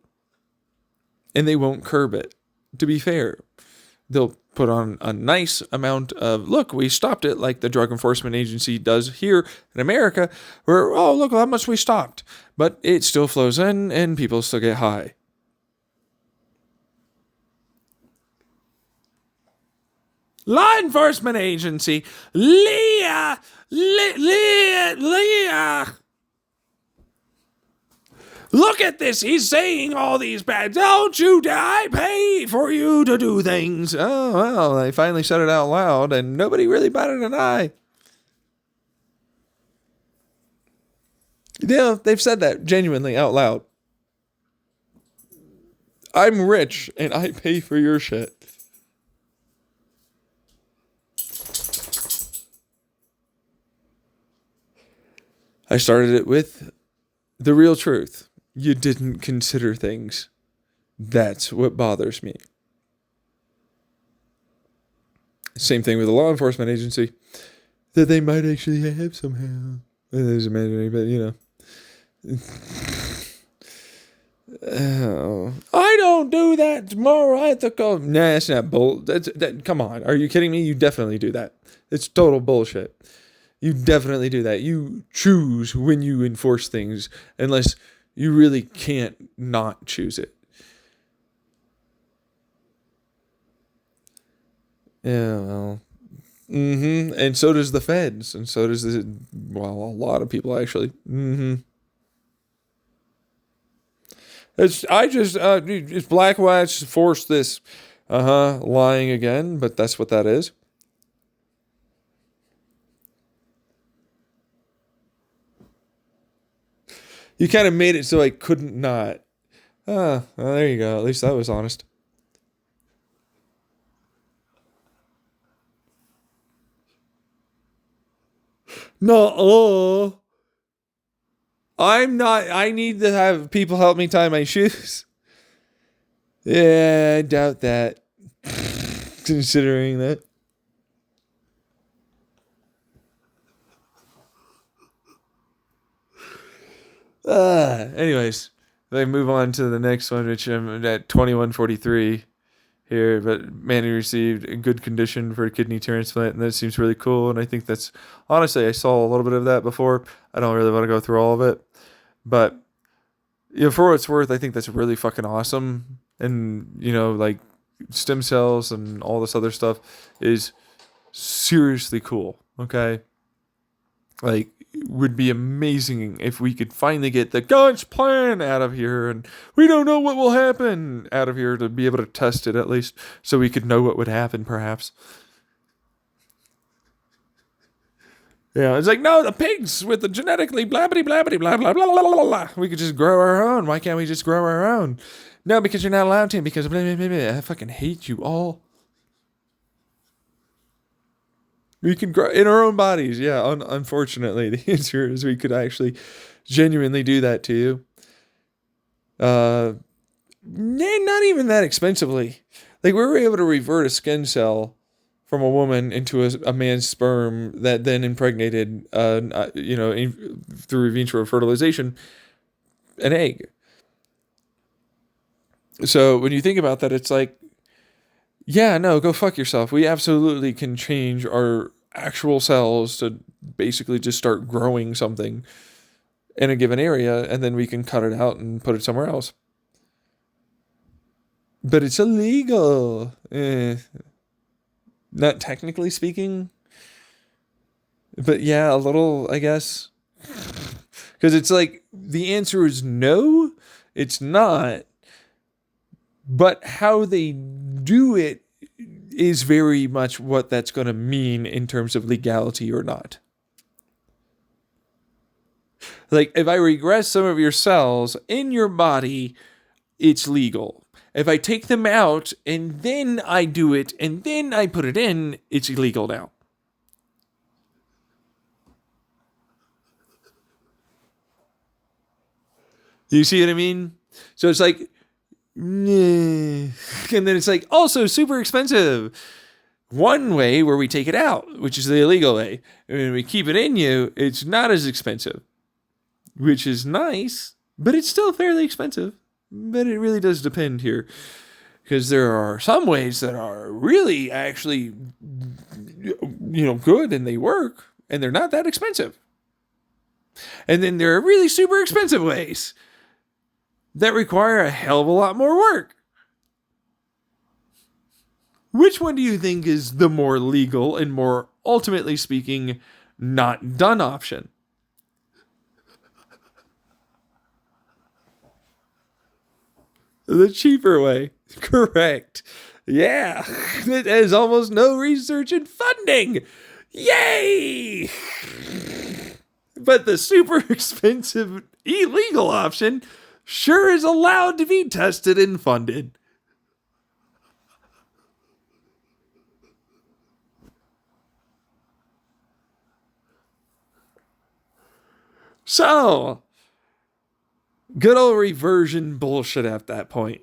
And they won't curb it, to be fair. They'll put on a nice amount of, look, we stopped it, like the Drug Enforcement Agency does here in America, where, oh, look how much we stopped. But it still flows in, and people still get high. Law Enforcement Agency, Leah. Look at this. He's saying all these bad. Don't you die. Pay for you to do things. Oh, well, they finally said it out loud, and nobody really batted an eye. Yeah, they've said that genuinely out loud. I'm rich, and I pay for your shit. I started it with the real truth. You didn't consider things. That's what bothers me. Same thing with the law enforcement agency. That they might actually have somehow. There's imaginary, but you know. Oh, I don't do that. More ethical. Nah, that's not bull. Come on. Are you kidding me? You definitely do that. It's total bullshit. You definitely do that. You choose when you enforce things unless you really can't not choose it. Yeah, well. And so does the feds. And so does a lot of people actually. It's black whites force this. Lying again, but that's what that is. You kind of made it so I couldn't not. Well, there you go. At least that was honest. No, I'm not. I need to have people help me tie my shoes. Yeah, I doubt that. Considering that. Anyways, they move on to the next one, which I'm at 2143 here. But Manny received in good condition for a kidney transplant, and that seems really cool. And I think that's honestly, I saw a little bit of that before. I don't really want to go through all of it, but for what it's worth, I think that's really fucking awesome. And like stem cells and all this other stuff is seriously cool. Okay, like would be amazing if we could finally get the Gunch plan out of here, and we don't know what will happen out of here to be able to test it at least so we could know what would happen perhaps. Yeah, it's like, no, the pigs with the genetically blabbity blabbity blah blah blah blah blah blah. We could just grow our own. Why can't we just grow our own? No, because you're not allowed to. Because blah, blah, blah, blah. I fucking hate you all. We can grow in our own bodies. Yeah, unfortunately, the answer is we could actually genuinely do that to you. Not even that expensively. Like, we were able to revert a skin cell from a woman into a man's sperm that then impregnated, through in vitro fertilization, an egg. So when you think about that, it's like, yeah, no, go fuck yourself. We absolutely can change our actual cells to basically just start growing something in a given area, and then we can cut it out and put it somewhere else. But it's illegal. Not technically speaking. But yeah, a little, I guess. Because it's like, the answer is no, it's not. But how they do it is very much what that's going to mean in terms of legality or not. Like, if I regress some of your cells in your body, it's legal. If I take them out and then I do it and then I put it in, it's illegal now. You see what I mean? So it's like, and then it's like, also super expensive. One way where we take it out, which is the illegal way. And when we keep it in you, it's not as expensive, which is nice, but it's still fairly expensive. But it really does depend here, because there are some ways that are really actually, good and they work and they're not that expensive. And then there are really super expensive ways that require a hell of a lot more work. Which one do you think is the more legal and more, ultimately speaking, not done option? The cheaper way. Correct. Yeah. It has almost no research and funding. Yay! But the super expensive illegal option sure is allowed to be tested and funded. So, good old reversion bullshit at that point.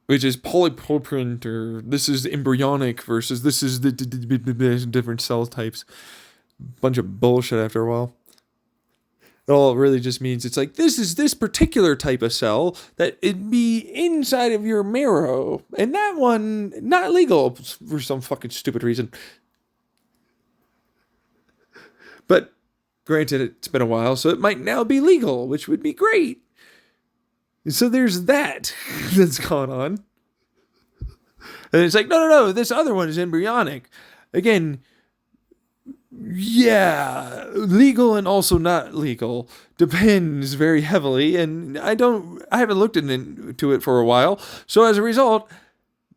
Which is polypropylene, or this is embryonic versus this is the different cell types. Bunch of bullshit after a while. It all really just means it's like, this is this particular type of cell that it'd be inside of your marrow. And that one, not legal for some fucking stupid reason. But granted, it's been a while, so it might now be legal, which would be great. So there's that that's gone on. And it's like, no, this other one is embryonic. Again, yeah, legal and also not legal depends very heavily. And I haven't looked into it for a while. So as a result,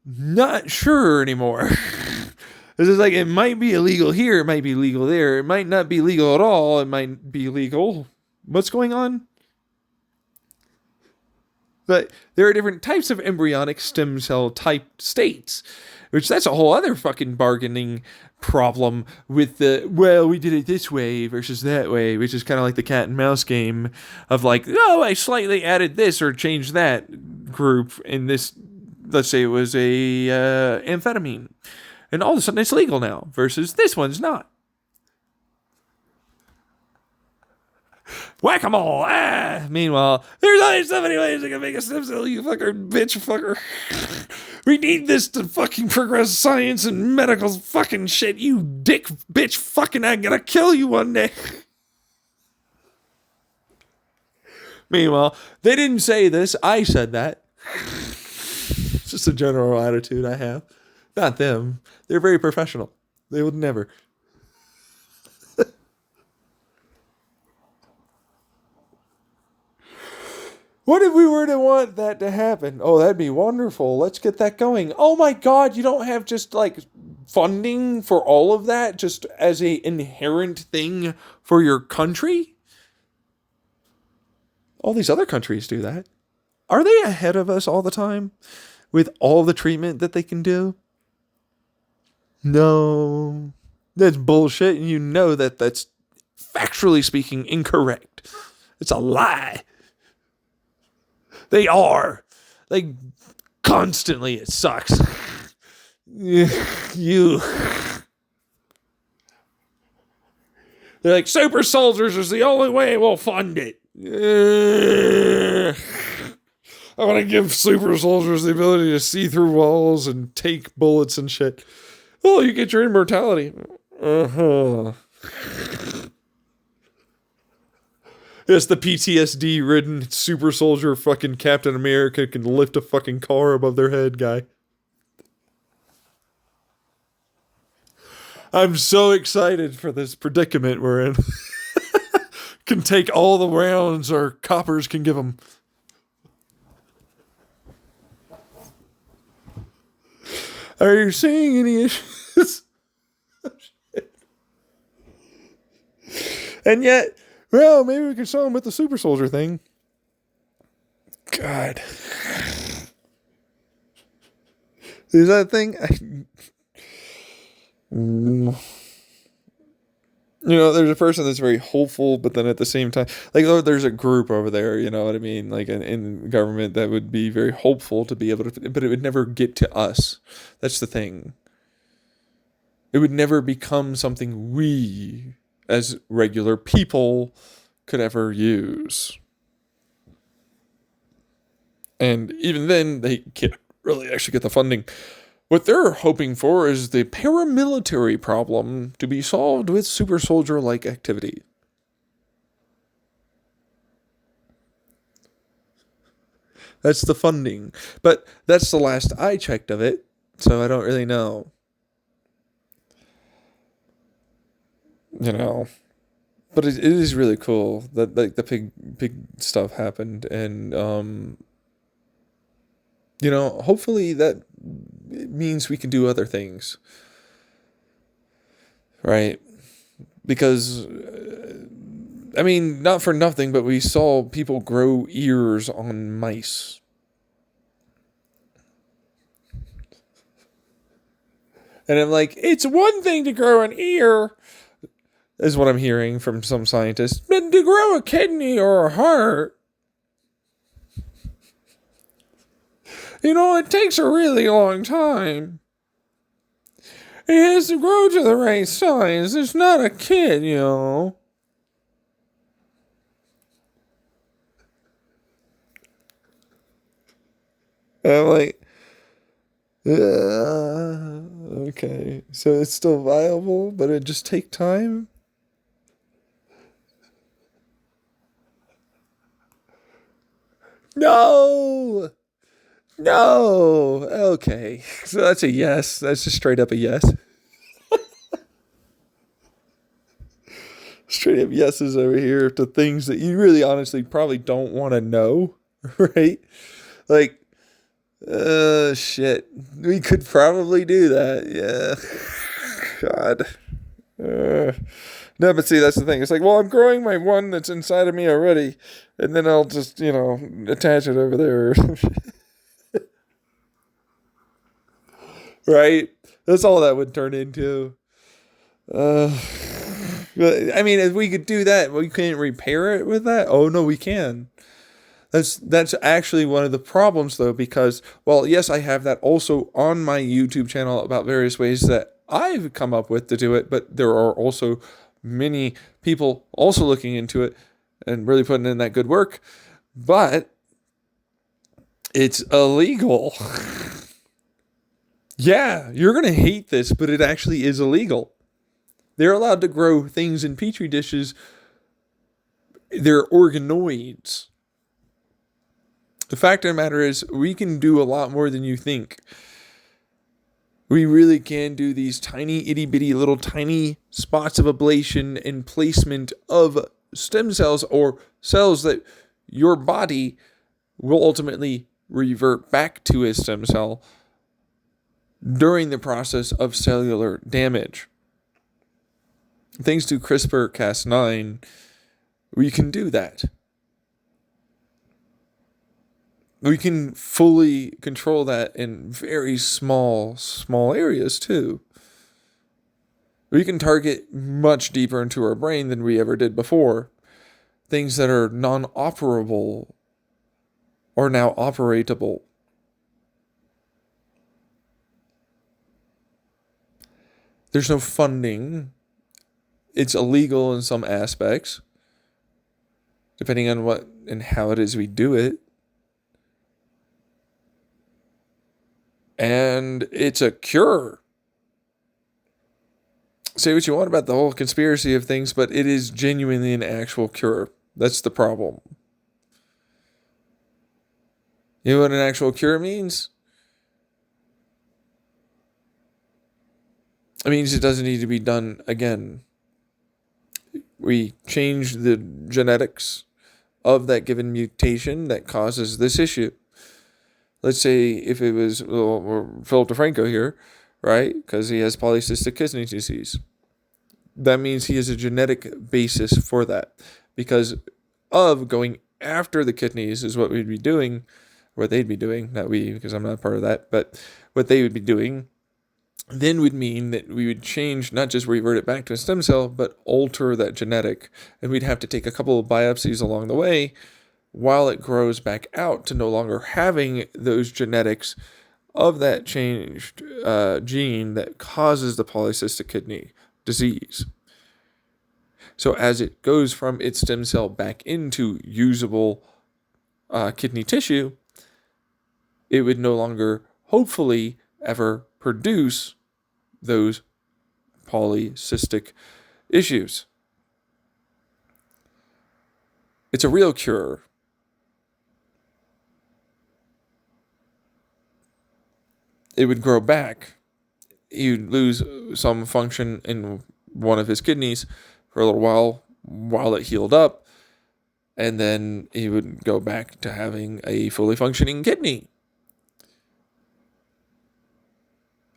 not sure anymore. It's just like, it might be illegal here, it might be legal there. It might not be legal at all, it might be legal. What's going on? But there are different types of embryonic stem cell type states, which that's a whole other fucking bargaining problem with we did it this way versus that way, which is kind of like the cat and mouse game of like, I slightly added this or changed that group in this, let's say it was a amphetamine, and all of a sudden it's legal now versus this one's not. Whack-a-mole! Meanwhile, there's only so many ways I can make a stem cell, you fucker. We need this to fucking progress science and medical fucking shit, you dick bitch fucking, I'm gonna kill you one day. Meanwhile, they didn't say this, I said that. It's just a general attitude I have. Not them. They're very professional. They would never. What if we were to want that to happen? Oh, that'd be wonderful. Let's get that going. Oh my God, you don't have just like funding for all of that just as a inherent thing for your country? All these other countries do that. Are they ahead of us all the time with all the treatment that they can do? No. That's bullshit, and you know that that's factually speaking incorrect. It's a lie. They are. Like, constantly it sucks. You. They're like, super soldiers is the only way we'll fund it. I want to give super soldiers the ability to see through walls and take bullets and shit. Oh, you get your immortality. Uh-huh. Yes, the PTSD-ridden super soldier fucking Captain America can lift a fucking car above their head guy. I'm so excited for this predicament we're in. Can take all the rounds our coppers can give them. Are you seeing any issues? And yet, well, maybe we can solve them with the super soldier thing. God. Is that a thing? You know, there's a person that's very hopeful, but then at the same time, like, there's a group over there, you know what I mean? Like, in government that would be very hopeful to be able to, but it would never get to us. That's the thing. It would never become something we, as regular people, could ever use. And even then, they can't really actually get the funding. What they're hoping for is the paramilitary problem to be solved with super soldier-like activity. That's the funding. But that's the last I checked of it, so I don't really know. You know. But it is really cool that, like, the big stuff happened, and you know, hopefully that means we can do other things, right? Because I mean, not for nothing, but we saw people grow ears on mice. And I'm like, it's one thing to grow an ear, is what I'm hearing from some scientists. But to grow a kidney or a heart, you know, it takes a really long time. It has to grow to the right size. It's not a kid, you know. And I'm like, okay. So it's still viable, but it just take time? No! No! Okay. So that's a yes. That's just straight up a yes. Straight up yeses over here to things that you really honestly probably don't want to know, right? Like, shit. We could probably do that. Yeah. God. No, but see, that's the thing. It's like, well, I'm growing my one that's inside of me already, and then I'll just, you know, attach it over there. Right? That's all that would turn into. I mean, if we could do that, we can't repair it with that. Oh no, we can. That's actually one of the problems, though, because, well, yes, I have that also on my YouTube channel about various ways that I've come up with to do it, but there are also many people also looking into it and really putting in that good work, but it's illegal. Yeah, you're going to hate this, but it actually is illegal. They're allowed to grow things in petri dishes. They're organoids. The fact of the matter is, we can do a lot more than you think. We really can do these tiny, itty-bitty, little tiny spots of ablation and placement of stem cells or cells that your body will ultimately revert back to a stem cell during the process of cellular damage. Thanks to CRISPR-Cas9, we can do that. We can fully control that in very small areas too. We can target much deeper into our brain than we ever did before. Things that are non-operable are now operatable. There's no funding. It's illegal in some aspects, depending on what and how it is we do it. And it's a cure. Say what you want about the whole conspiracy of things, but it is genuinely an actual cure. That's the problem. You know what an actual cure means? It means it doesn't need to be done again. We change the genetics of that given mutation that causes this issue. Let's say if it was Philip DeFranco here, right? Because he has polycystic kidney disease. That means he has a genetic basis for that. Because of going after the kidneys is what we'd be doing, what they'd be doing, not we, because I'm not part of that, but what they would be doing, then would mean that we would change, not just revert it back to a stem cell, but alter that genetic. And we'd have to take a couple of biopsies along the way while it grows back out to no longer having those genetics of that changed gene that causes the polycystic kidney disease. So as it goes from its stem cell back into usable kidney tissue, it would no longer, hopefully, ever produce those polycystic issues. It's a real cure. It would grow back. You'd lose some function in one of his kidneys for a little while it healed up, and then he would go back to having a fully functioning kidney.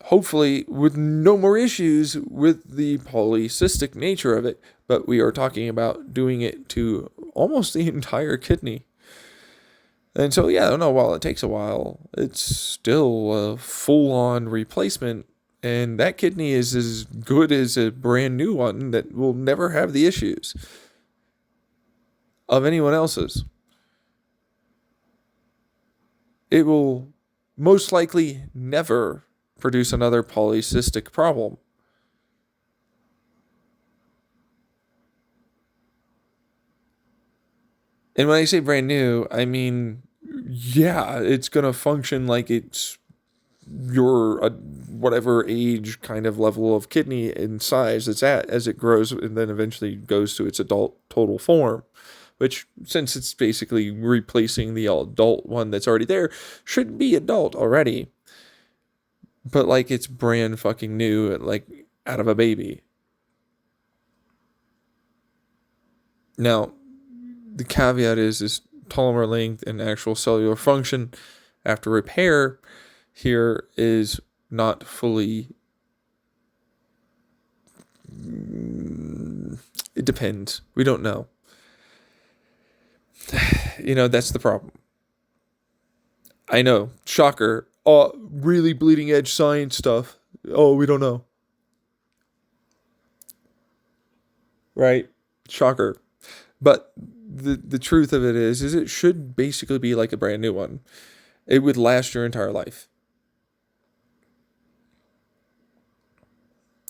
Hopefully with no more issues with the polycystic nature of it, but we are talking about doing it to almost the entire kidney. And so, yeah, I don't know, while it takes a while, it's still a full-on replacement, and that kidney is as good as a brand new one that will never have the issues of anyone else's. It will most likely never produce another polycystic problem. And when I say brand new, I mean, yeah, it's going to function like it's your whatever age kind of level of kidney in size it's at as it grows and then eventually goes to its adult total form, which, since it's basically replacing the adult one that's already there, should be adult already. But like it's brand fucking new, like out of a baby. Now, the caveat is telomere length and actual cellular function after repair here is not fully. It depends. We don't know. That's the problem. I know. Shocker. Oh, really bleeding edge science stuff. Oh, we don't know. Right? Shocker. But the truth of it is it should basically be like a brand new one. It would last your entire life.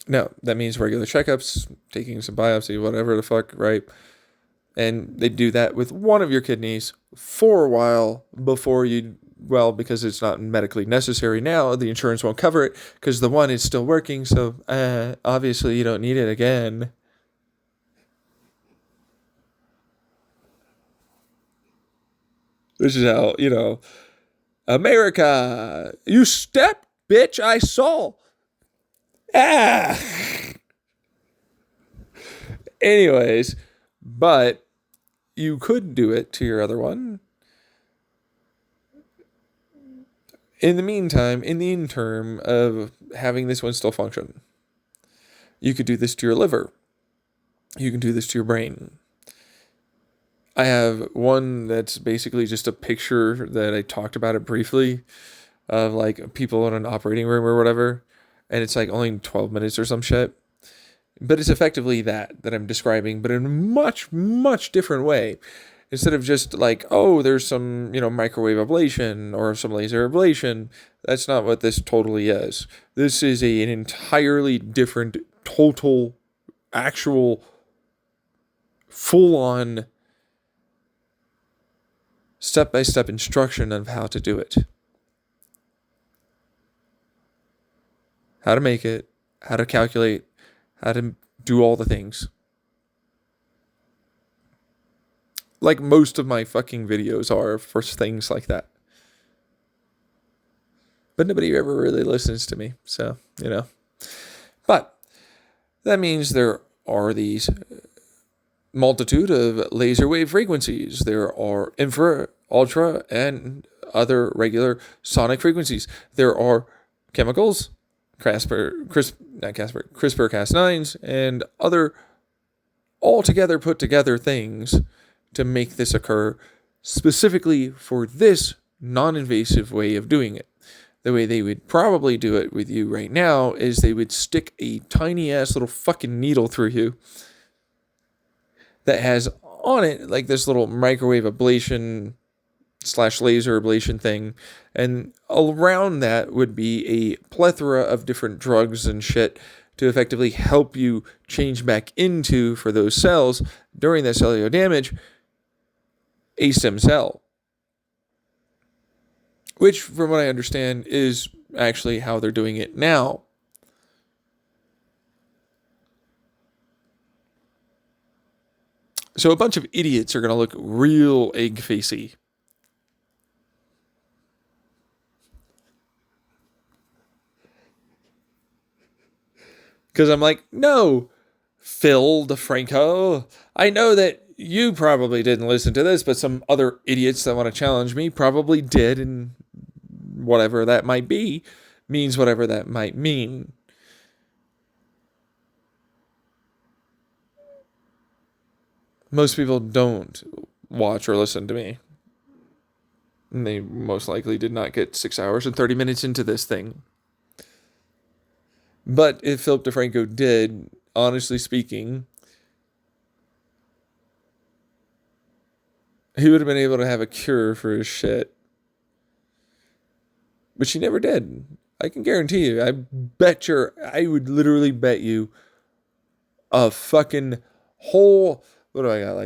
Now, that means regular checkups, taking some biopsy, whatever the fuck, right? And they do that with one of your kidneys for a while before because it's not medically necessary now. The insurance won't cover it because the one is still working. So obviously you don't need it again. This is how, America, you step, bitch, I saw. Anyways, but you could do it to your other one. In the meantime, in the interim of having this one still function, you could do this to your liver. You can do this to your brain. I have one that's basically just a picture that I talked about it briefly of like people in an operating room or whatever. And it's like only 12 minutes or some shit. But it's effectively that I'm describing, but in a much, much different way. Instead of just like, oh, there's some, microwave ablation or some laser ablation. That's not what this totally is. This is an entirely different, total, actual, full-on, step-by-step instruction of how to do it. How to make it, how to calculate, how to do all the things. Like most of my fucking videos are for things like that. But nobody ever really listens to me, so, But that means there are these multitude of laser wave frequencies. There are infra, ultra, and other regular sonic frequencies. There are chemicals, CRISPR-Cas9s, and other altogether put together things to make this occur specifically for this non-invasive way of doing it. The way they would probably do it with you right now is they would stick a tiny ass little fucking needle through you that has on it like this little microwave ablation / laser ablation thing. And around that would be a plethora of different drugs and shit to effectively help you change back into, for those cells during that cellular damage, a stem cell. Which, from what I understand, is actually how they're doing it now. So a bunch of idiots are going to look real egg-facey. Because I'm like, no, Phil DeFranco, I know that you probably didn't listen to this, but some other idiots that want to challenge me probably did, and whatever that might be means whatever that might mean. Most people don't watch or listen to me. And they most likely did not get 6 hours and 30 minutes into this thing. But if Philip DeFranco did, honestly speaking, he would have been able to have a cure for his shit. But she never did. I can guarantee you. I would literally bet you a fucking whole, what do I got?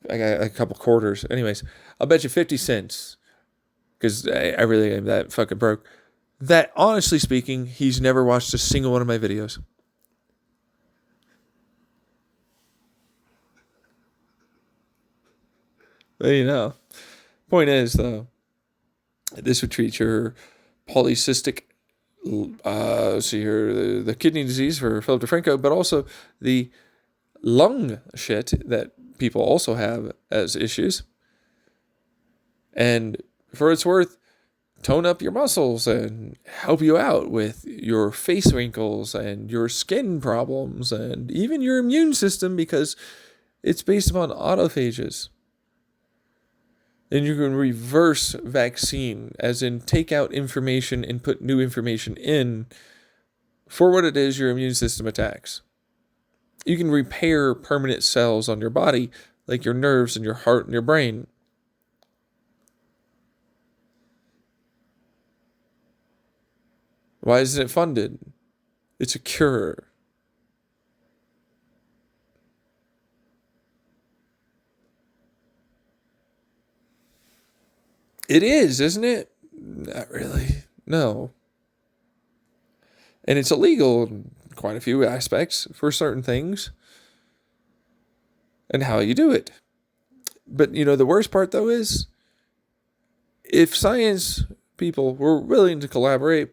I got a couple quarters. Anyways, I'll bet you 50 cents. Because I really am that fucking broke. That, honestly speaking, he's never watched a single one of my videos. But point is, though, this would treat your polycystic, the kidney disease for Philip DeFranco, but also the lung shit that people also have as issues. And for its worth, tone up your muscles and help you out with your face wrinkles and your skin problems and even your immune system, because it's based upon autophages. And you can reverse vaccine, as in take out information and put new information in for what it is your immune system attacks. You can repair permanent cells on your body, like your nerves and your heart and your brain. Why isn't it funded? It's a cure. It is, isn't it? Not really. No. And it's illegal in quite a few aspects for certain things. And how you do it. But, the worst part, though, is if science people were willing to collaborate,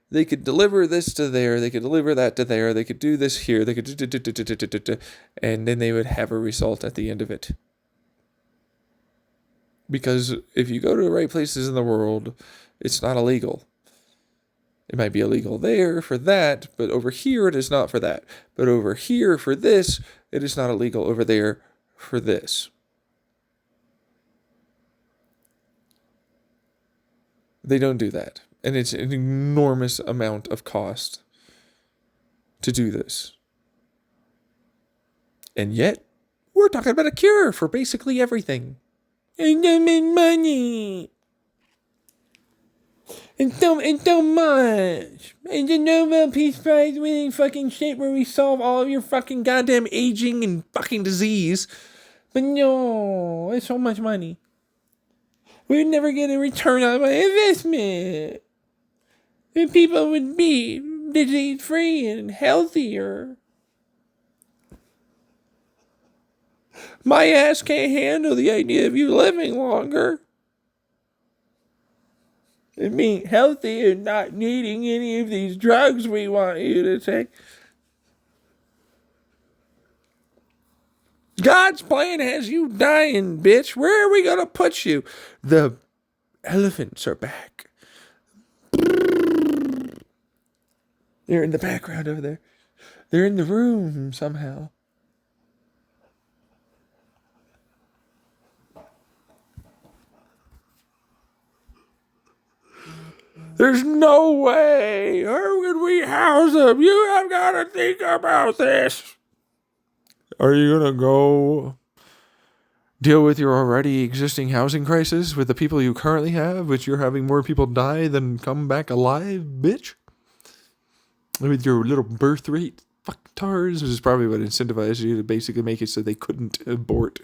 they could deliver this to there, they could deliver that to there, they could do this here, they could do, and then they would have a result at the end of it. Because if you go to the right places in the world, it's not illegal. It might be illegal there for that, but over here it is not for that. But over here for this, it is not illegal over there for this. They don't do that. And it's an enormous amount of cost to do this. And yet, we're talking about a cure for basically everything. And don't make money. And so much. And the Nobel Peace Prize winning fucking shit where we solve all of your fucking goddamn aging and fucking disease. But no, it's so much money. We'd never get a return on my investment. And people would be disease free and healthier. My ass can't handle the idea of you living longer. And being healthy and not needing any of these drugs we want you to take. God's plan has you dying, bitch. Where are we going to put you? The elephants are back. They're in the background over there. They're in the room somehow. There's no way. How could we house them? You have got to think about this. Are you going to go deal with your already existing housing crisis with the people you currently have, which you're having more people die than come back alive, bitch? With your little birth rate fucktars, which is probably what incentivized you to basically make it so they couldn't abort.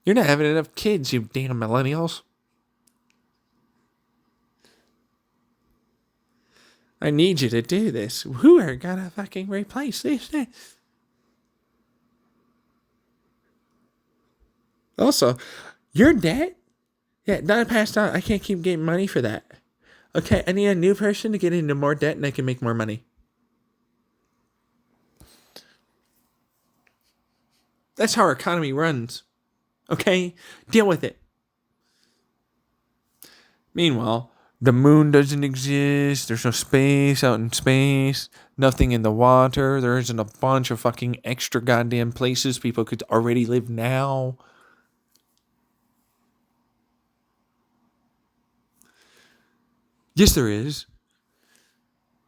You're not having enough kids, you damn millennials. I need you to do this. Who are gonna fucking replace this? Also, your debt? Yeah, not passed on. I can't keep getting money for that. Okay, I need a new person to get into more debt and I can make more money. That's how our economy runs. Okay? Deal with it. Meanwhile, the moon doesn't exist. There's no space out in space. Nothing in the water. There isn't a bunch of fucking extra goddamn places people could already live now. Yes, there is.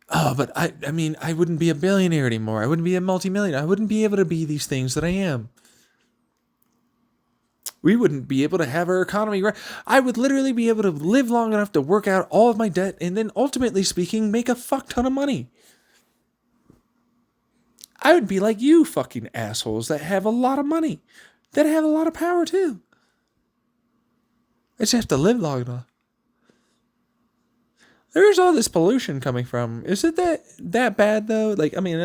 Oh, but I mean, I wouldn't be a billionaire anymore. I wouldn't be a multimillionaire. I wouldn't be able to be these things that I am. We wouldn't be able to have our economy right. I would literally be able to live long enough to work out all of my debt and then, ultimately speaking, make a fuck ton of money. I would be like you fucking assholes that have a lot of money, that have a lot of power too. I just have to live long enough. Where's all this pollution coming from? Is it that bad though? Like, I mean,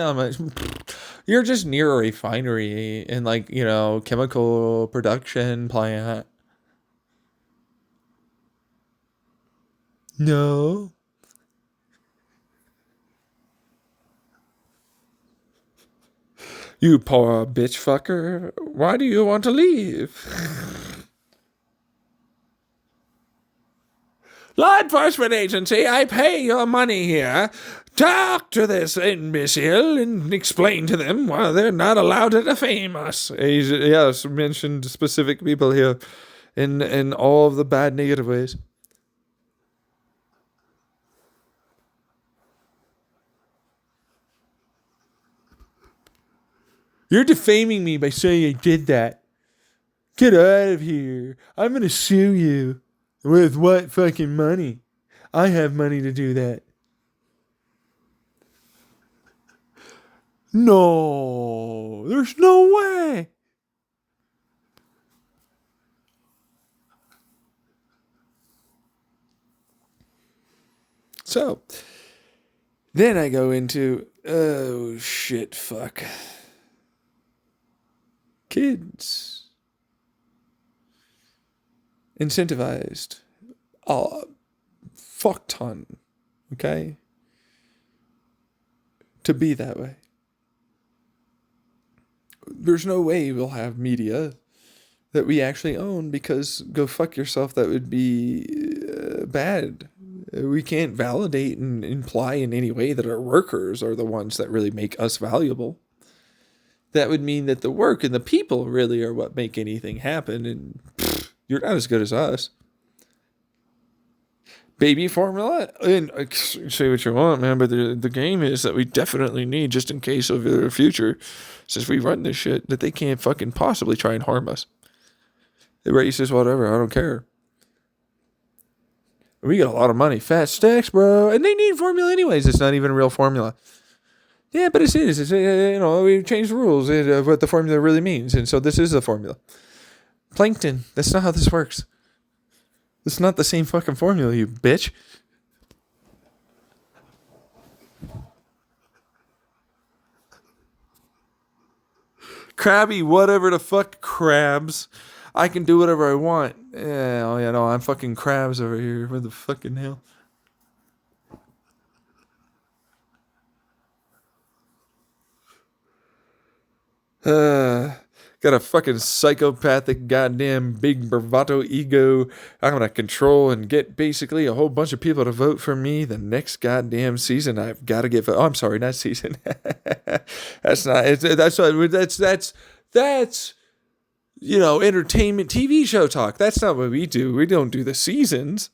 you're just near a refinery and like, you know, chemical production plant. No. You poor bitch fucker. Why do you want to leave? Law enforcement agency, I pay your money here. Talk to this imbecile and explain to them why they're not allowed to defame us. Yes, mentioned specific people here in all of the bad negative ways. You're defaming me by saying I did that. Get out of here. I'm going to sue you. With what fucking money? I have money to do that. No, there's no way. So, then I go into, oh shit, fuck. Kids. Incentivized a fuck ton, okay, to be that way. There's no way we'll have media that we actually own because go fuck yourself, that would be bad. We can't validate and imply in any way that our workers are the ones that really make us valuable. That would mean that the work and the people really are what make anything happen, and you're not as good as us. Baby formula, and say what you want, man, but the game is that we definitely need, just in case of the future, since we run this shit, that they can't fucking possibly try and harm us. The racist, whatever, I don't care. We got a lot of money, fat stacks, bro, and they need formula anyways. It's not even a real formula. Yeah, but it is. It's, we changed the rules of what the formula really means, and so this is the formula. Plankton. That's not how this works. It's not the same fucking formula, you bitch. Krabby, whatever the fuck, crabs. I can do whatever I want. Yeah, oh yeah, no, I'm fucking crabs over here. What the fucking hell? Got a fucking psychopathic goddamn big bravado ego. I'm gonna control and get basically a whole bunch of people to vote for me the next goddamn season. I've got to get. Oh, I'm sorry, not season. That's not. That's entertainment TV show talk. That's not what we do. We don't do the seasons.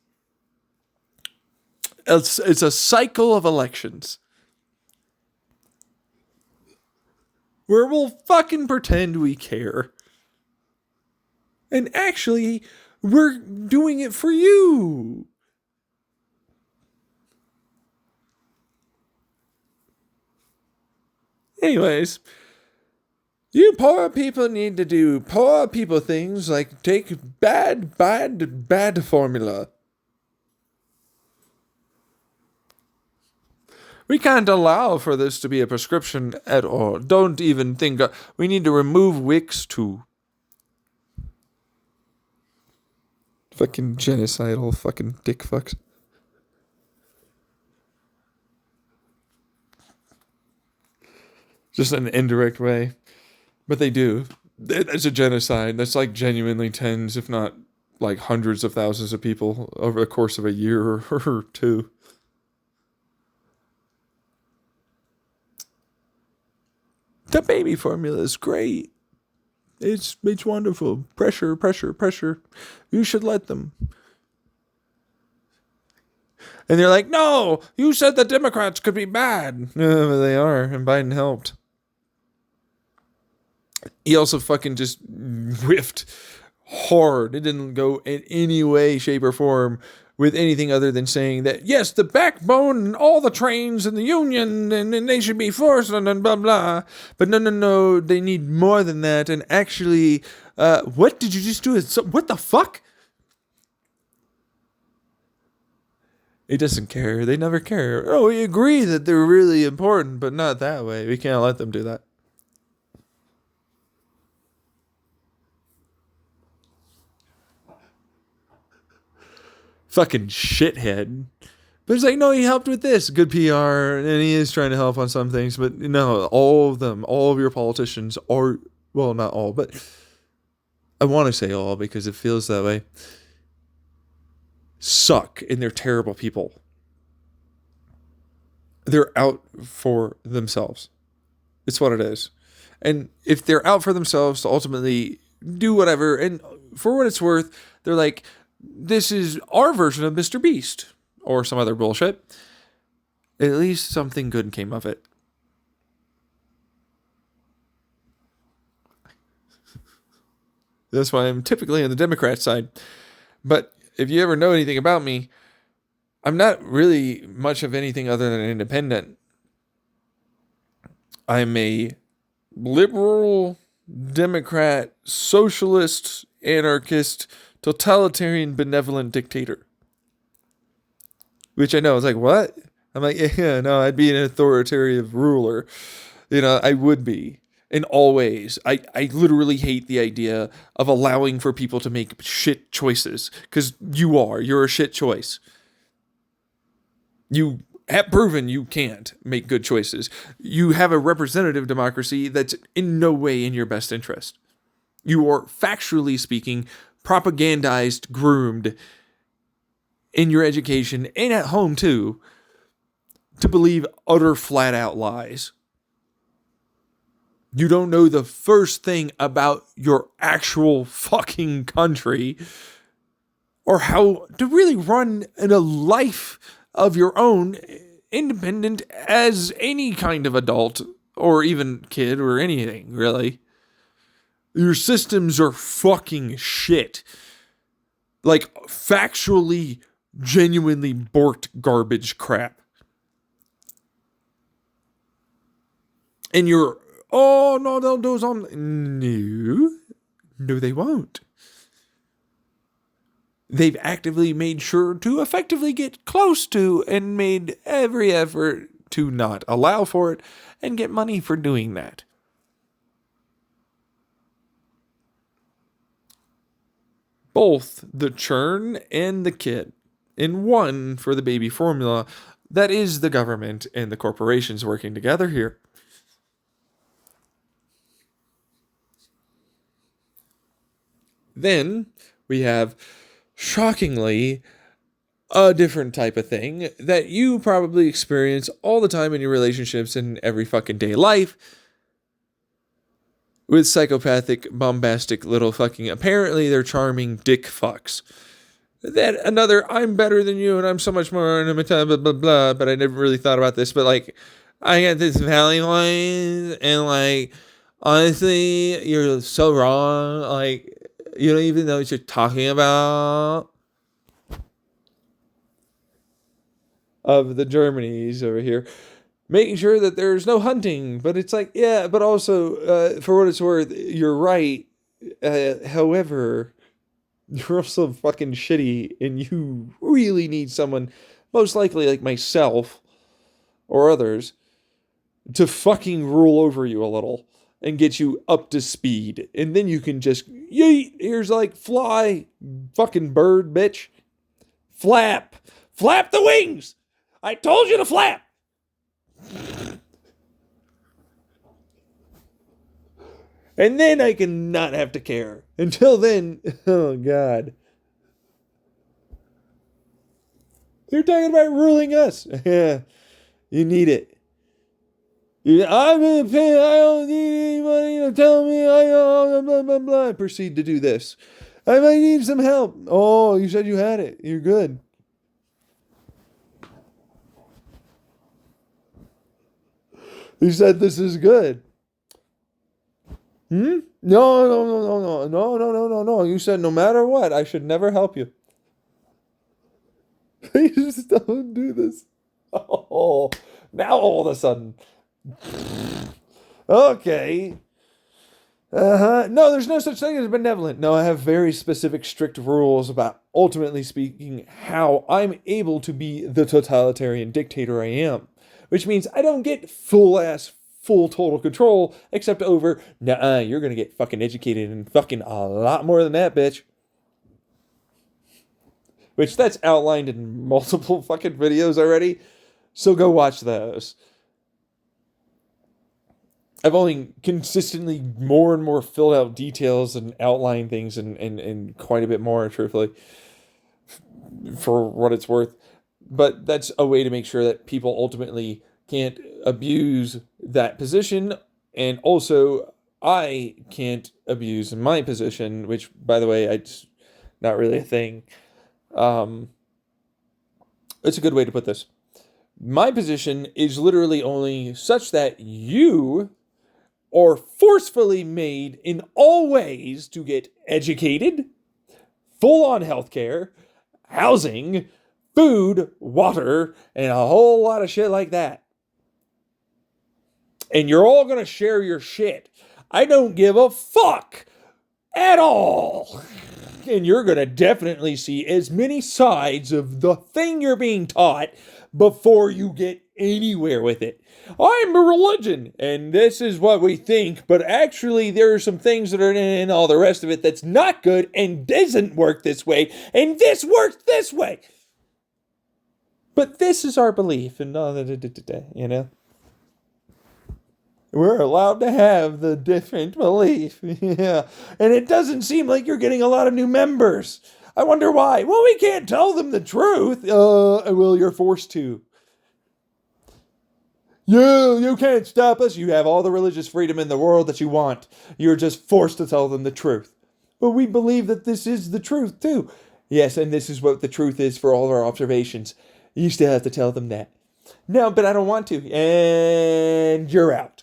It's a cycle of elections. Where we'll fucking pretend we care. And actually, we're doing it for you. Anyways, you poor people need to do poor people things like take bad formula. We can't allow for this to be a prescription at all. Don't even think. We need to remove Wicks too. Fucking genocidal fucking dick fucks. Just an indirect way. But they do. It's a genocide. That's like genuinely tens, if not like hundreds of thousands of people over the course of a year or two. The baby formula is great. It's wonderful. Pressure. You should let them. And they're like, no, you said the Democrats could be bad. No, they are, and Biden helped. He also fucking just whiffed hard. It didn't go in any way, shape, or form with anything other than saying that, yes, the backbone and all the trains and the union and they should be forced and blah, blah. But no, they need more than that. And actually, what did you just do? What the fuck? It doesn't care. They never care. Oh, we agree that they're really important, but not that way. We can't let them do that. Fucking shithead. But it's like, no, he helped with this. Good PR, and he is trying to help on some things, but no, all of them, all of your politicians are, well, not all, but I want to say all because it feels that way, suck, and they're terrible people. They're out for themselves. It's what it is. And if they're out for themselves to ultimately do whatever, and for what it's worth, they're like, this is our version of Mr. Beast or some other bullshit. At least something good came of it. That's why I'm typically on the Democrat side. But if you ever know anything about me, I'm not really much of anything other than an independent. I'm a liberal, Democrat, socialist, anarchist, totalitarian, benevolent dictator. Which I know is like, what? I'm like, yeah, no, I'd be an authoritarian ruler. I would be. In all ways. I literally hate the idea of allowing for people to make shit choices. Because you're a shit choice. You have proven you can't make good choices. You have a representative democracy that's in no way in your best interest. You are, factually speaking, propagandized, groomed, in your education and at home too to believe utter flat out lies. You don't know the first thing about your actual fucking country or how to really run a life of your own, independent as any kind of adult or even kid or anything, really. Your systems are fucking shit. Like, factually, genuinely borked garbage crap. And you're, oh, no, they'll do something. No, they won't. They've actively made sure to effectively get close to and made every effort to not allow for it and get money for doing that. Both the churn and the kit, in one for the baby formula, that is the government and the corporations working together here. Then we have, shockingly, a different type of thing that you probably experience all the time in your relationships and every fucking day life with psychopathic, bombastic little fucking, apparently they're charming dick fucks. That another, I'm better than you and I'm so much more, and I'm blah, blah, blah, but I never really thought about this, but like, I got this valley line, and like, honestly, you're so wrong, like, you don't even know what you're talking about. Of the Germanys over here, making sure that there's no hunting, but it's like, yeah, but also, for what it's worth, you're right. However, you're also fucking shitty, and you really need someone, most likely like myself or others, to fucking rule over you a little and get you up to speed. And then you can just, yeet, here's like, fly, fucking bird, bitch. Flap the wings. I told you to flap. And then I can not have to care. Until then, oh God. You're talking about ruling us. Yeah, you need it. I'm in pain. I don't need anybody to tell me. I blah, blah, blah. I proceed to do this. I might need some help. Oh, you said you had it. You're good. You said this is good. No. You said no matter what, I should never help you. Please don't do this. Oh, now all of a sudden. Okay. No, there's no such thing as benevolent. No, I have very specific, strict rules about, ultimately speaking, how I'm able to be the totalitarian dictator I am. Which means I don't get full total control, except over, you're gonna get fucking educated and fucking a lot more than that, bitch. Which that's outlined in multiple fucking videos already. So go watch those. I've only consistently more and more filled out details and outlined things and quite a bit more, truthfully, for what it's worth. But that's a way to make sure that people ultimately can't abuse that position. And also, I can't abuse my position, which, by the way, it's not really a thing. It's a good way to put this. My position is literally only such that you are forcefully made in all ways to get educated, full-on healthcare, housing, food, water, and a whole lot of shit like that. And you're all going to share your shit. I don't give a fuck at all. And you're going to definitely see as many sides of the thing you're being taught before you get anywhere with it. I'm a religion, and this is what we think, but actually there are some things that are in all the rest of it that's not good and doesn't work this way, and this works this way. But this is our belief, and you know? We're allowed to have the different belief. Yeah. And it doesn't seem like you're getting a lot of new members. I wonder why. Well, we can't tell them the truth. Well, you're forced to. You can't stop us. You have all the religious freedom in the world that you want. You're just forced to tell them the truth. But we believe that this is the truth too. Yes, and this is what the truth is for all our observations. You still have to tell them that. No, but I don't want to. And you're out.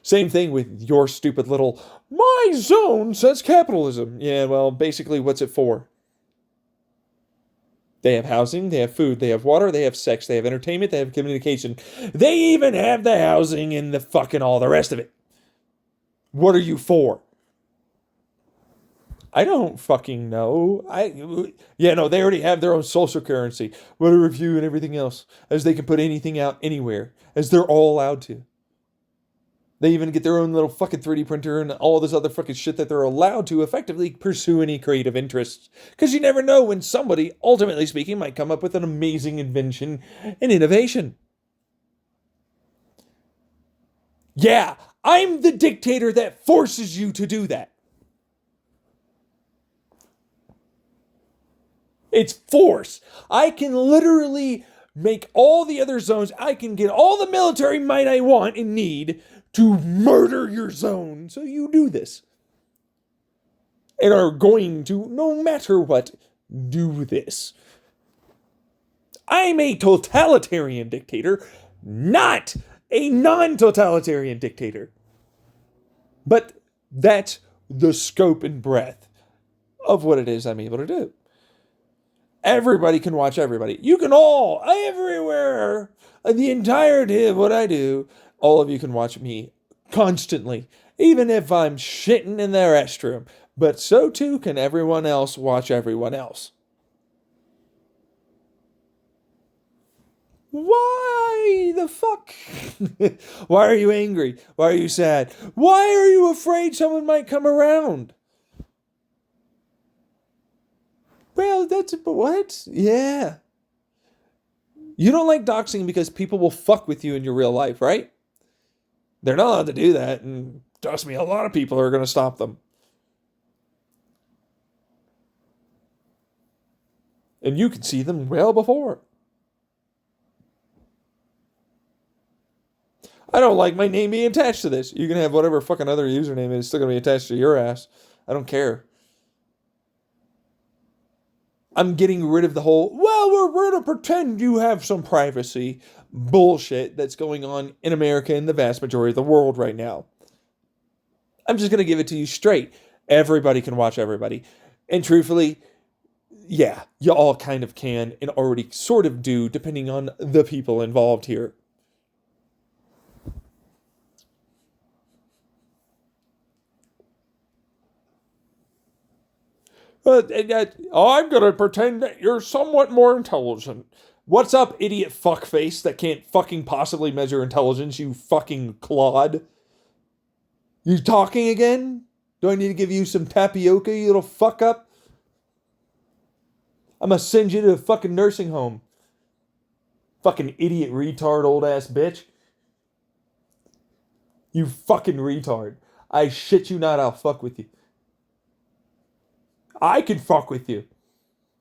Same thing with your stupid little, my zone says capitalism. Yeah, well, basically, what's it for? They have housing, they have food, they have water, they have sex, they have entertainment, they have communication. They even have the housing and the fucking all the rest of it. What are you for? I don't fucking know. They already have their own social currency, water review and everything else, as they can put anything out anywhere, as they're all allowed to. They even get their own little fucking 3D printer and all this other fucking shit that they're allowed to effectively pursue any creative interests. Because you never know when somebody, ultimately speaking, might come up with an amazing invention and innovation. Yeah, I'm the dictator that forces you to do that. It's force. I can literally make all the other zones, I can get all the military might I want and need to murder your zone. So you do this. And are going to, no matter what, do this. I'm a totalitarian dictator, not a non-totalitarian dictator. But that's the scope and breadth of what it is I'm able to do. Everybody can watch everybody. You can all, everywhere, the entirety of what I do, all of you can watch me constantly, even if I'm shitting in the restroom. But so too can everyone else watch everyone else. Why the fuck? Why are you angry? Why are you sad? Why are you afraid someone might come around? Well, that's what? Yeah. You don't like doxing because people will fuck with you in your real life, right? They're not allowed to do that, and trust me, a lot of people are going to stop them. And you can see them well before. I don't like my name being attached to this. You can have whatever fucking other username is still going to be attached to your ass. I don't care. I'm getting rid of the whole, well, we're going to pretend you have some privacy bullshit that's going on in America and the vast majority of the world right now. I'm just going to give it to you straight. Everybody can watch everybody. And truthfully, yeah, you all kind of can and already sort of do, depending on the people involved here. I'm going to pretend that you're somewhat more intelligent. What's up, idiot fuckface that can't fucking possibly measure intelligence, you fucking clod? You talking again? Do I need to give you some tapioca, you little fuck up? I'm going to send you to a fucking nursing home. Fucking idiot retard old ass bitch. You fucking retard. I shit you not, I'll fuck with you. I can fuck with you.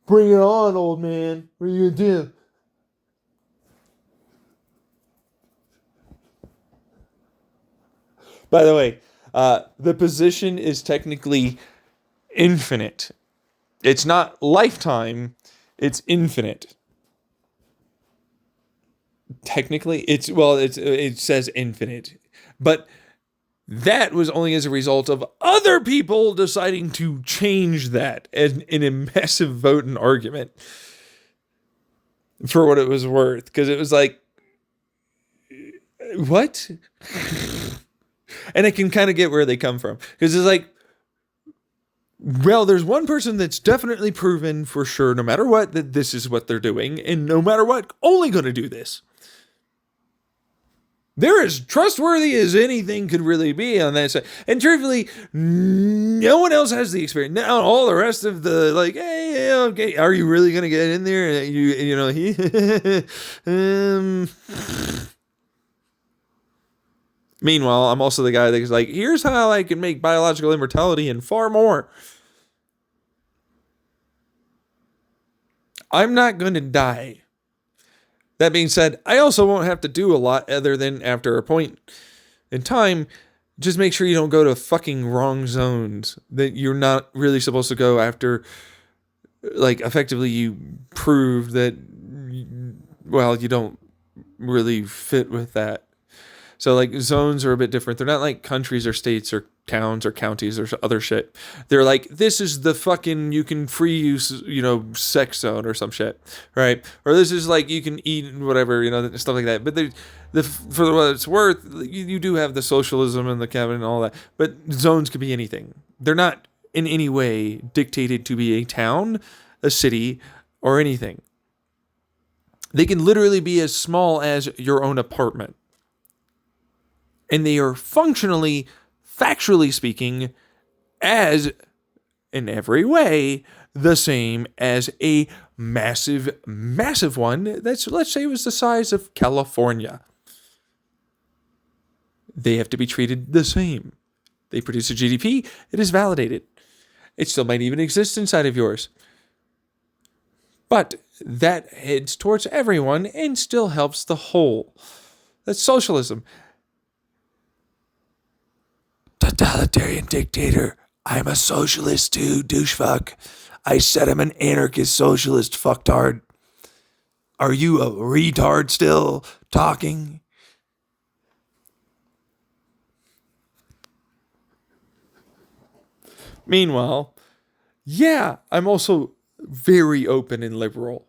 Bring it on, old man. What are you gonna do? By the way, the position is technically infinite. It's not lifetime, it's infinite. Technically, it says infinite. But that was only as a result of other people deciding to change that in a massive vote and argument for what it was worth. Because it was like, what? And I can kind of get where they come from. Because it's like, well, there's one person that's definitely proven for sure, no matter what, that this is what they're doing. And no matter what, only going to do this. They're as trustworthy as anything could really be on that side. And truthfully, no one else has the experience. Now, all the rest of the, like, hey, okay, are you really going to get in there? Meanwhile, I'm also the guy that's like, here's how I can make biological immortality and far more. I'm not going to die. That being said, I also won't have to do a lot other than after a point in time, just make sure you don't go to fucking wrong zones that you're not really supposed to go after. Like, effectively, you prove that, well, you don't really fit with that. So, like, zones are a bit different. They're not like countries or states or towns or counties or other shit. They're like, this is the fucking, you can free use, sex zone or some shit, right? Or this is like, you can eat whatever, stuff like that. But for what it's worth, you do have the socialism and the cabinet and all that. But zones could be anything. They're not in any way dictated to be a town, a city, or anything. They can literally be as small as your own apartment. And they are functionally, factually speaking, as, in every way, the same as a massive, massive one that's, let's say, was the size of California. They have to be treated the same. They produce a GDP, it is validated. It still might even exist inside of yours. But that heads towards everyone and still helps the whole. That's socialism. Totalitarian dictator. I'm a socialist too, douchefuck. I said I'm an anarchist socialist, fucktard. Are you a retard still talking? Meanwhile, yeah, I'm also very open and liberal.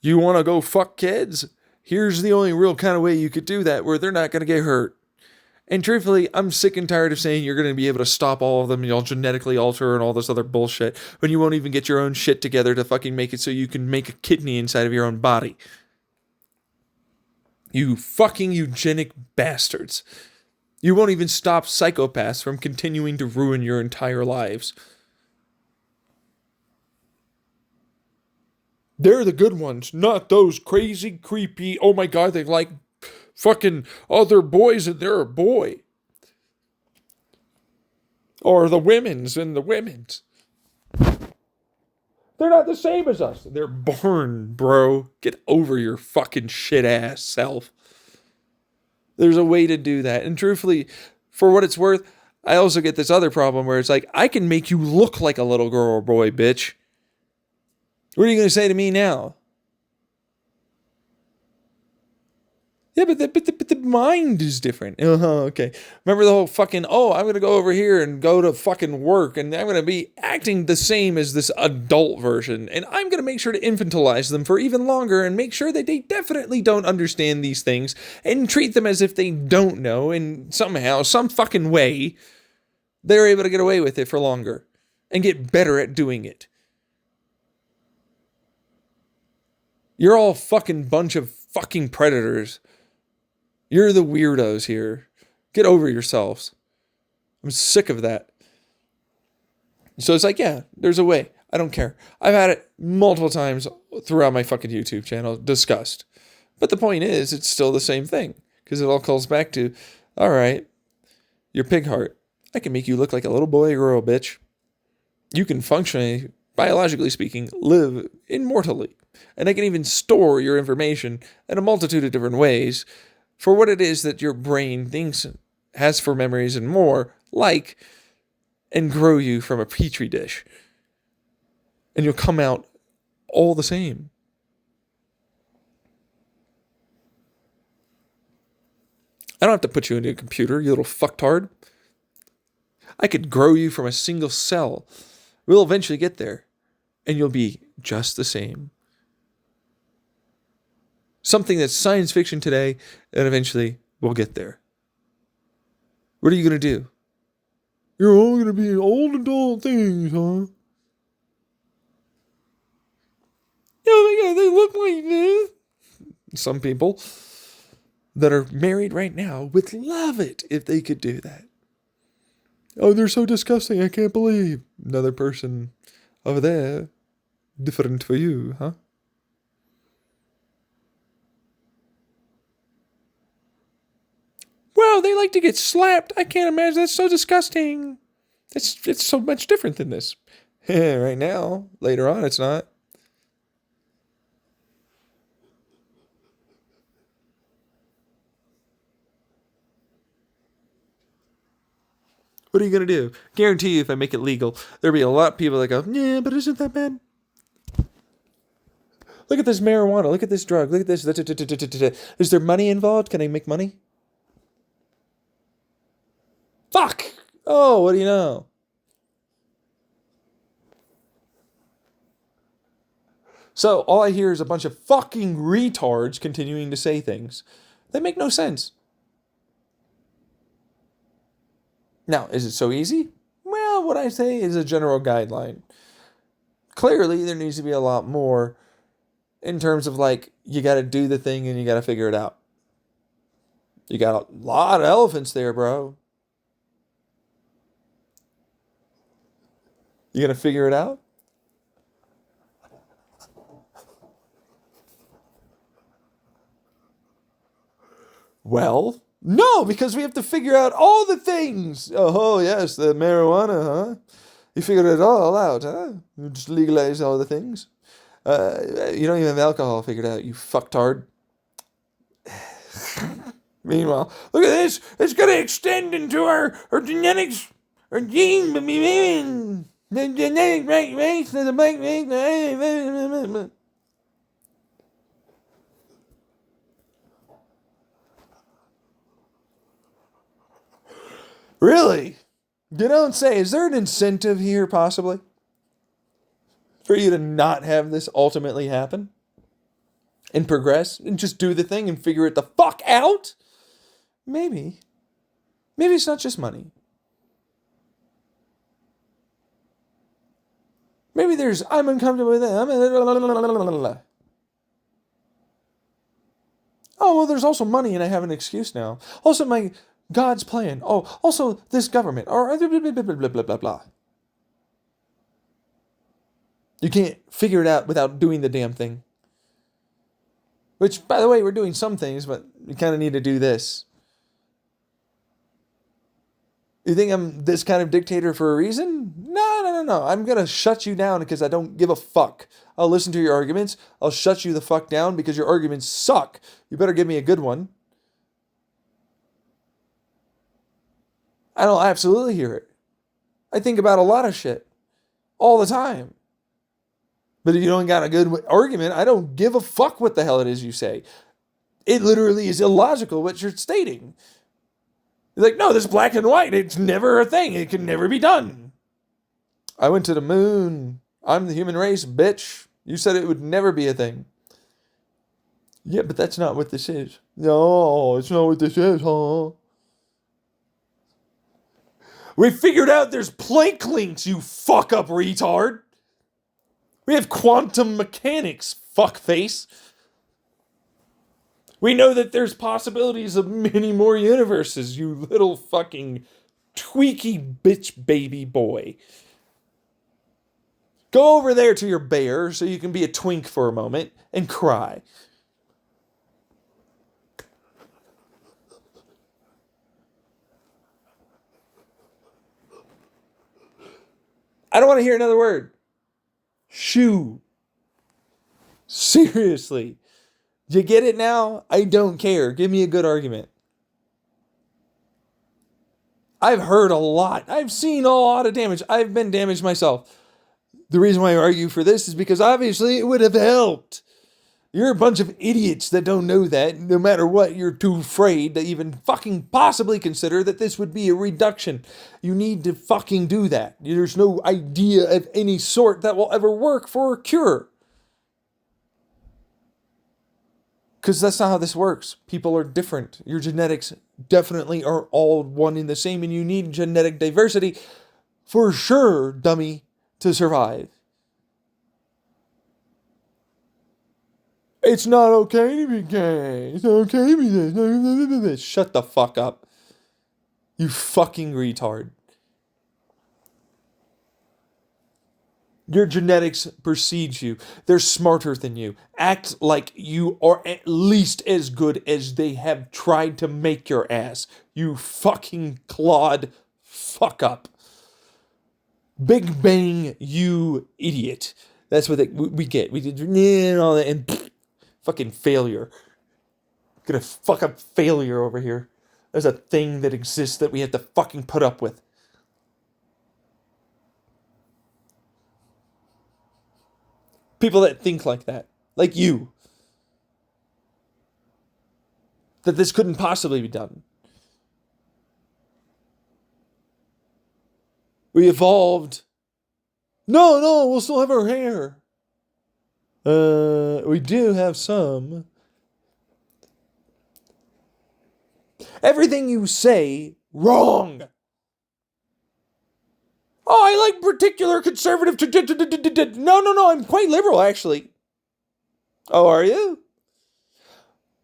You want to go fuck kids? Here's the only real kind of way you could do that where they're not going to get hurt. And truthfully, I'm sick and tired of saying you're going to be able to stop all of them, you'll genetically alter and all this other bullshit, when you won't even get your own shit together to fucking make it so you can make a kidney inside of your own body. You fucking eugenic bastards. You won't even stop psychopaths from continuing to ruin your entire lives. They're the good ones, not those crazy, creepy, oh my god, they like fucking other boys and they're a boy. Or the women's and the women's. They're not the same as us. They're born, bro. Get over your fucking shit ass self. There's a way to do that. And truthfully, for what it's worth, I also get this other problem where it's like, I can make you look like a little girl or boy, bitch. What are you going to say to me now? Yeah, but the mind is different. Okay. Remember the whole fucking, I'm going to go over here and go to fucking work and I'm going to be acting the same as this adult version. And I'm going to make sure to infantilize them for even longer and make sure that they definitely don't understand these things and treat them as if they don't know. And somehow, some fucking way, they're able to get away with it for longer and get better at doing it. You're all fucking bunch of fucking predators. You're the weirdos here. Get over yourselves. I'm sick of that. So it's like, yeah, there's a way. I don't care. I've had it multiple times throughout my fucking YouTube channel discussed. But the point is, it's still the same thing. Because it all calls back to, all right, your pig heart. I can make you look like a little boy or girl, bitch. You can functionally, biologically speaking, live immortally. And I can even store your information in a multitude of different ways for what it is that your brain thinks has for memories and more, and grow you from a petri dish. And you'll come out all the same. I don't have to put you into a computer, you little fucktard. I could grow you from a single cell. We'll eventually get there. And you'll be just the same. Something that's science fiction today, and eventually we'll get there. What are you going to do? You're all going to be old adult things, huh? Oh my god, they look like this. Some people that are married right now would love it if they could do that. Oh, they're so disgusting, I can't believe. Another person over there, different for you, huh? Well, no, they like to get slapped. I can't imagine. That's so disgusting. It's so much different than this. Right now, later on, it's not. What are you going to do? Guarantee you, if I make it legal, there'll be a lot of people that go, yeah, but isn't that bad? Look at this marijuana. Look at this drug. Look at this. Is there money involved? Can I make money? Fuck! Oh, what do you know? So all I hear is a bunch of fucking retards continuing to say things that make no sense. Now, is it so easy? Well, what I say is a general guideline. Clearly, there needs to be a lot more in terms of like, you got to do the thing and you got to figure it out. You got a lot of elephants there, bro. You going to figure it out? Well, no, because we have to figure out all the things. Oh, yes, the marijuana, huh? You figured it all out, huh? You just legalize all the things. You don't even have alcohol figured out, you fucktard. Meanwhile, look at this. It's going to extend into our genetics, our gene, the genetic race, the black race. Really? You don't say. Is there an incentive here, possibly, for you to not have this ultimately happen and progress and just do the thing and figure it the fuck out? Maybe. Maybe it's not just money. Maybe there's, I'm uncomfortable with it. Oh, well, there's also money and I have an excuse now. Also, my God's plan. Oh, also this government. Or blah, blah, blah, blah, blah, blah, blah. You can't figure it out without doing the damn thing. Which, by the way, we're doing some things, but you kind of need to do this. You think I'm this kind of dictator for a reason? No. I'm going to shut you down because I don't give a fuck. I'll listen to your arguments. I'll shut you the fuck down because your arguments suck. You better give me a good one. I'll absolutely hear it. I think about a lot of shit all the time. But if you don't got a good argument, I don't give a fuck what the hell it is you say. It literally is illogical what you're stating. You're like, no, this black and white. It's never a thing. It can never be done. I went to the moon. I'm the human race, bitch. You said it would never be a thing. Yeah, but that's not what this is. No, it's not what this is, huh? We figured out there's Planck links, you fuck up retard. We have quantum mechanics, fuckface. We know that there's possibilities of many more universes, you little fucking tweaky bitch baby boy. Go over there to your bear so you can be a twink for a moment and cry. I don't want to hear another word. Shoo. Seriously. You get it now? I don't care. Give me a good argument. I've heard a lot. I've seen a lot of damage. I've been damaged myself. The reason why I argue for this is because obviously it would have helped. You're a bunch of idiots that don't know that. No matter what, you're too afraid to even fucking possibly consider that this would be a reduction. You need to fucking do that. There's no idea of any sort that will ever work for a cure. Because that's not how this works. People are different. Your genetics definitely are all one and the same, and you need genetic diversity for sure, dummy, to survive. It's not okay to be gay. It's not okay to be this. Shut the fuck up. You fucking retard. Your genetics precedes you. They're smarter than you. Act like you are at least as good as they have tried to make your ass. You fucking clawed fuck up. Big Bang, you idiot. That's what we get. We did and all that, and fucking failure. Gonna fuck up failure over here. There's a thing that exists that we have to fucking put up with. People that think like that. Like you. That this couldn't possibly be done. We evolved. No, we'll still have our hair. We do have some. Everything you say, wrong. Oh, I like particular conservative. No, I'm quite liberal, actually. Oh, are you?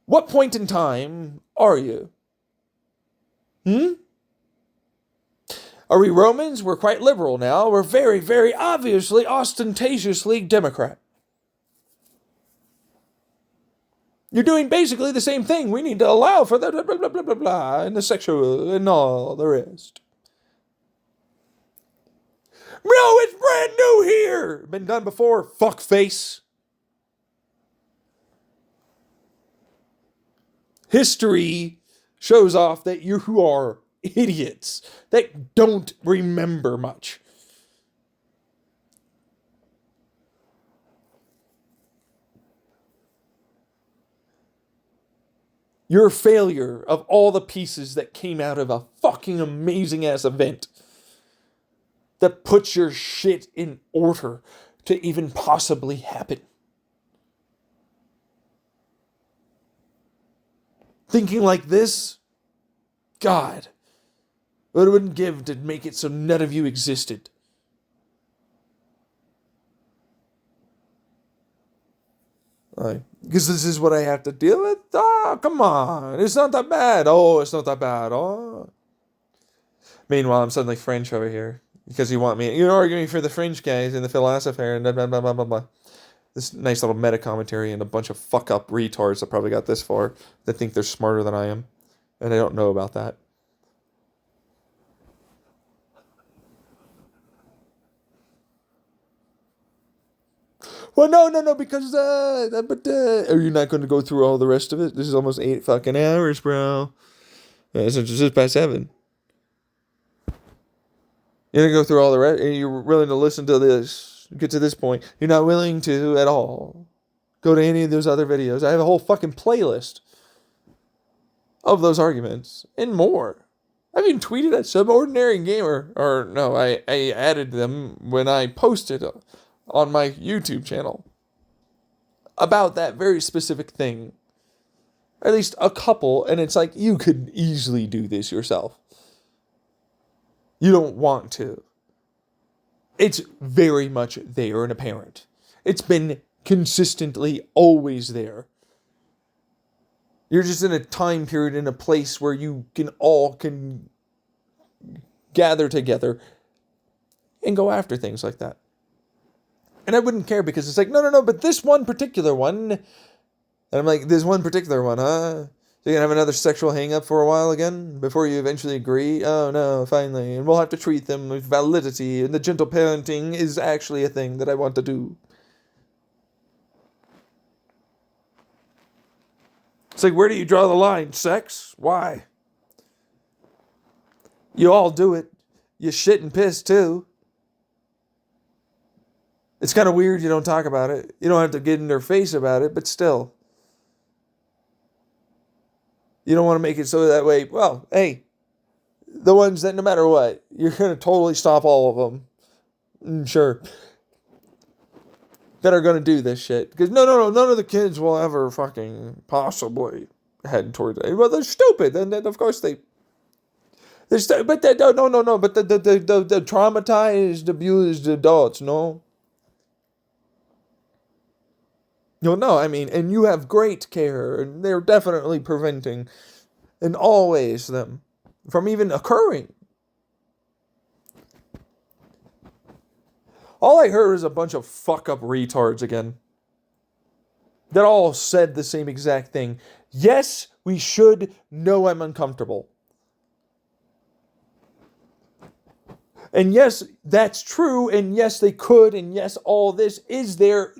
What point in time are you? Are we Romans? We're quite liberal now. We're very, very obviously, ostentatiously Democrat. You're doing basically the same thing. We need to allow for the blah, blah, blah, blah, blah, blah, and the sexual and all the rest. No, it's brand new here. Been done before, fuckface. History shows off that you are idiots that don't remember much. You're a failure of all the pieces that came out of a fucking amazing ass event that puts your shit in order to even possibly happen. Thinking like this, God, what it wouldn't give to make it so none of you existed. Because this is what I have to deal with? Oh, come on. It's not that bad. Oh, it's not that bad. Oh. Meanwhile, I'm suddenly French over here. Because you want me. You're arguing for the French guys and the philosopher and blah, blah, blah, blah, blah, blah. This nice little meta commentary and a bunch of fuck up retards that probably got this far that think they're smarter than I am. And I don't know about that. Well, no, because, are you not going to go through all the rest of it? This is almost 8 fucking hours, bro. Yeah, it's just past 7. You're going to go through all the rest, and you're willing to listen to this, get to this point. You're not willing to at all go to any of those other videos. I have a whole fucking playlist of those arguments and more. I've even tweeted at some ordinary gamer, or no, I added them when I posted on my YouTube channel about that very specific thing. Or at least a couple, and it's like, you could easily do this yourself. You don't want to. It's very much there and apparent. It's been consistently always there. You're just in a time period, in a place where you can gather together and go after things like that. And I wouldn't care because it's like, no, but this one particular one. And I'm like, this one particular one, huh? So you're going to have another sexual hang-up for a while again before you eventually agree? Oh, no, finally. And we'll have to treat them with validity. And the gentle parenting is actually a thing that I want to do. It's like, where do you draw the line? Sex? Why? You all do it. You shit and piss, too. It's kind of weird you don't talk about it. You don't have to get in their face about it, but still. You don't want to make it so that way, well, hey, the ones that no matter what, you're going to totally stop all of them. Sure. That are going to do this shit. Because no, none of the kids will ever fucking possibly head towards it. Well, they're stupid. And then, of course, they're but they don't, no, but the traumatized, abused adults, no. No, I mean, and you have great care, and they're definitely preventing, and always them, from even occurring. All I heard was a bunch of fuck up retards again. That all said the same exact thing. Yes, we should. No, I'm uncomfortable. And yes, that's true. And yes, they could. And yes, all this is there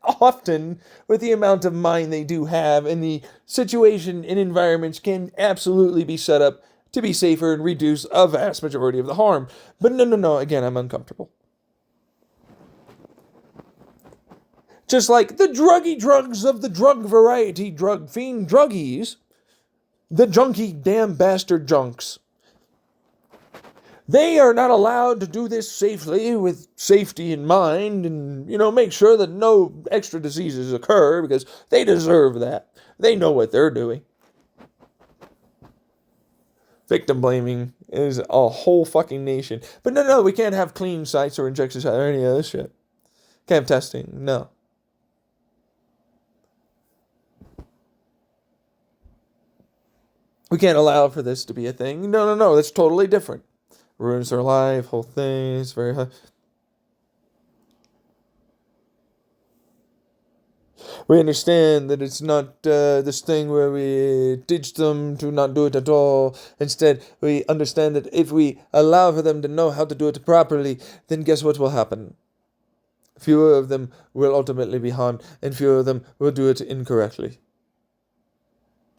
often with the amount of mind they do have. And the situation and environments can absolutely be set up to be safer and reduce a vast majority of the harm. But no. Again, I'm uncomfortable. Just like the druggy drugs of the drug variety drug fiend druggies, the junky damn bastard junks. They are not allowed to do this safely with safety in mind and, make sure that no extra diseases occur because they deserve that. They know what they're doing. Victim blaming is a whole fucking nation. But no, we can't have clean sites or injection sites or any of this shit. Can't have testing. No. We can't allow for this to be a thing. No. That's totally different. Ruins their life, whole thing. It's very high. We understand that it's not this thing where we teach them to not do it at all. Instead, we understand that if we allow for them to know how to do it properly, then guess what will happen? Fewer of them will ultimately be harmed, and fewer of them will do it incorrectly.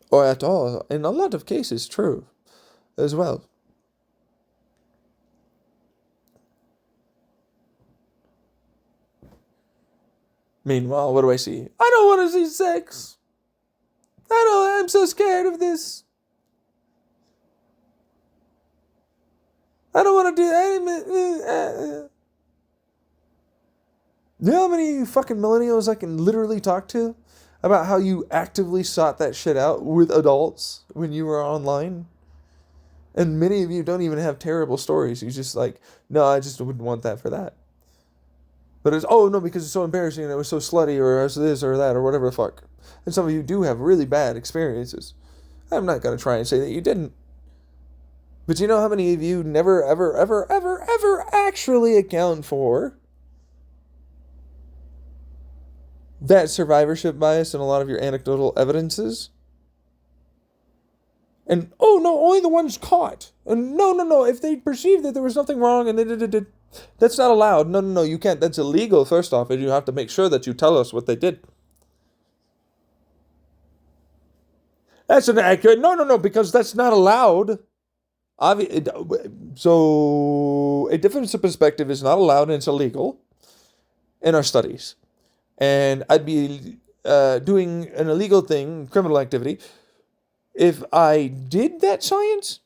Or at all. In a lot of cases, true as well. Meanwhile, what do I see? I don't want to see sex. I'm so scared of this. I don't want to do that. You know how many fucking millennials I can literally talk to about how you actively sought that shit out with adults when you were online? And many of you don't even have terrible stories. You just like, no, I just wouldn't want that for that. But it's, because it's so embarrassing and it was so slutty or it was this or that or whatever the fuck. And some of you do have really bad experiences. I'm not going to try and say that you didn't. But you know how many of you never, ever actually account for that survivorship bias in a lot of your anecdotal evidences? And, only the ones caught. And no, if they perceived that there was nothing wrong and they did. That's not allowed. No, you can't. That's illegal, first off, and you have to make sure that you tell us what they did. That's inaccurate. No, because that's not allowed. So, a difference of perspective is not allowed and it's illegal in our studies. And I'd be doing an illegal thing, criminal activity, if I did that science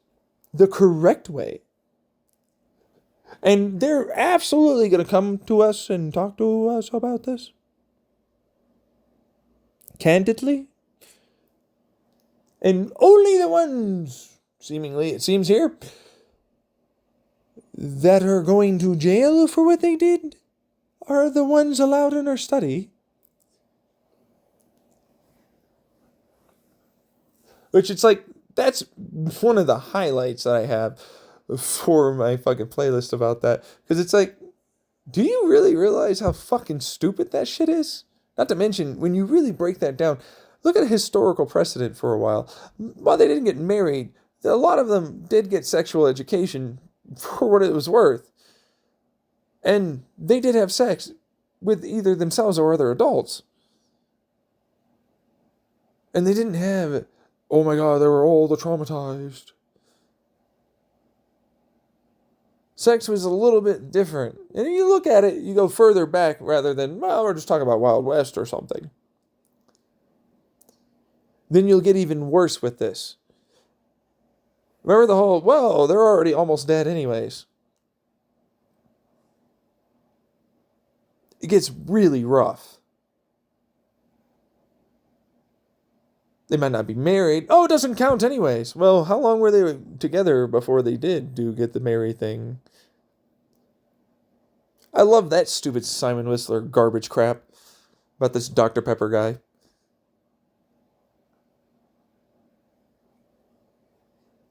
the correct way. And they're absolutely going to come to us and talk to us about this. Candidly. And only the ones, seemingly, it seems here, that are going to jail for what they did are the ones allowed in our study. Which it's like, that's one of the highlights that I have for my fucking playlist about that. Because it's like, do you really realize how fucking stupid that shit is? Not to mention, when you really break that down, look at a historical precedent for a while. While they didn't get married, a lot of them did get sexual education for what it was worth. And they did have sex with either themselves or other adults. And they didn't have, oh my God, they were all the traumatized. Sex was a little bit different. And if you look at it, you go further back rather than, well, we're just talking about Wild West or something. Then you'll get even worse with this. Remember the whole, well, they're already almost dead anyways. It gets really rough. They might not be married. Oh, it doesn't count anyways. Well, how long were they together before they did get the marry thing? I love that stupid Simon Whistler garbage crap about this Dr. Pepper guy.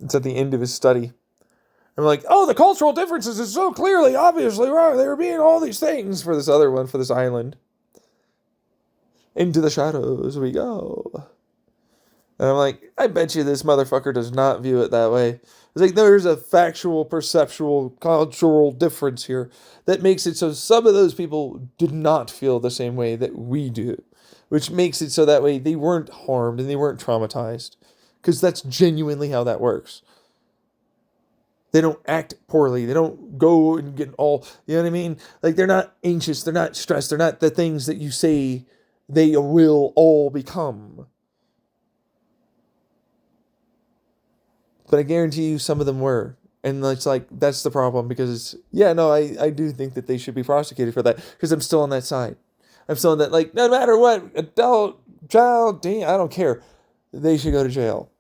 It's at the end of his study. I'm like, oh, the cultural differences is so clearly, obviously wrong. They were being all these things for this other one, for this island. Into the shadows we go. And I'm like, I bet you this motherfucker does not view it that way. It's like there's a factual, perceptual, cultural difference here that makes it so some of those people did not feel the same way that we do, which makes it so that way they weren't harmed and they weren't traumatized, because that's genuinely how that works. They don't act poorly. They don't go and get all, you know what I mean? Like, they're not anxious. They're not stressed. They're not the things that you say they will all become. But I guarantee you some of them were. And it's like, that's the problem, because, I do think that they should be prosecuted for that, because I'm still on that side. I'm still on that, like, no matter what, adult, child, teen, I don't care. They should go to jail.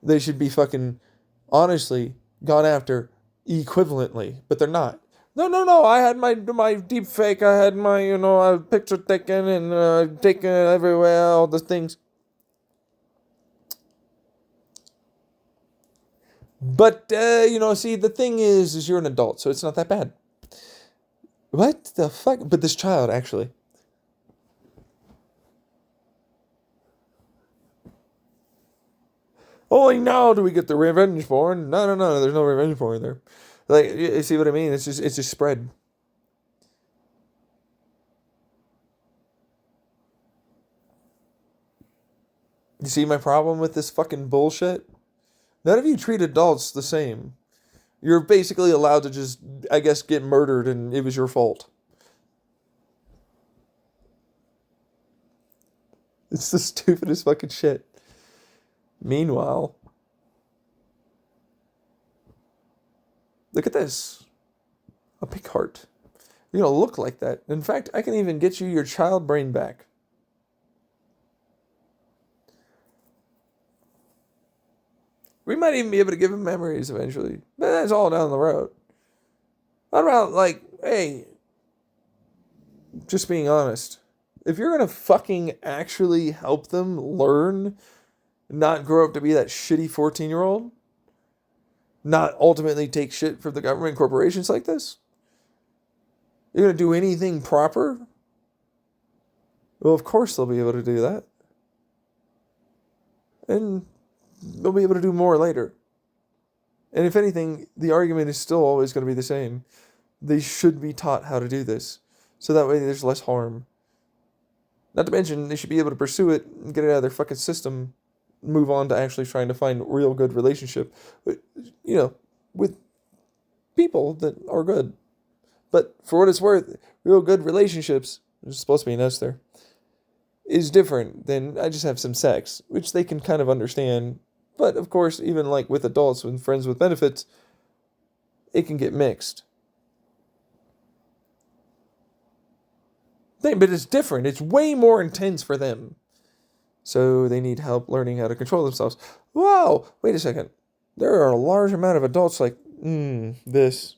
They should be fucking, honestly, gone after equivalently, but they're not. No, I had my deep fake, I had my, picture taken and taken everywhere, all the things. But, see, the thing is you're an adult, so it's not that bad. What the fuck? But this child, actually. Only now do we get the revenge porn. No, there's no revenge porn there. Like, you see what I mean? It's just spread. You see my problem with this fucking bullshit? None of you treat adults the same. You're basically allowed to just, I guess, get murdered and it was your fault. It's the stupidest fucking shit. Meanwhile, look at this. A pig heart. You're going to look like that. In fact, I can even get you your child brain back. We might even be able to give him memories eventually. But that's all down the road. What about, like, hey, just being honest. If you're going to fucking actually help them learn, not grow up to be that shitty 14-year-old, not ultimately take shit from the government and corporations like this, you're going to do anything proper? Well, of course they'll be able to do that. And they'll be able to do more later. And if anything, the argument is still always going to be the same. They should be taught how to do this, so that way there's less harm. Not to mention, they should be able to pursue it and get it out of their fucking system, move on to actually trying to find real good relationship, with people that are good. But for what it's worth, real good relationships, there's supposed to be an S there, is different than I just have some sex, which they can kind of understand. But of course, even like with adults and friends with benefits, it can get mixed. But it's different. It's way more intense for them. So they need help learning how to control themselves. Whoa, wait a second. There are a large amount of adults like, this.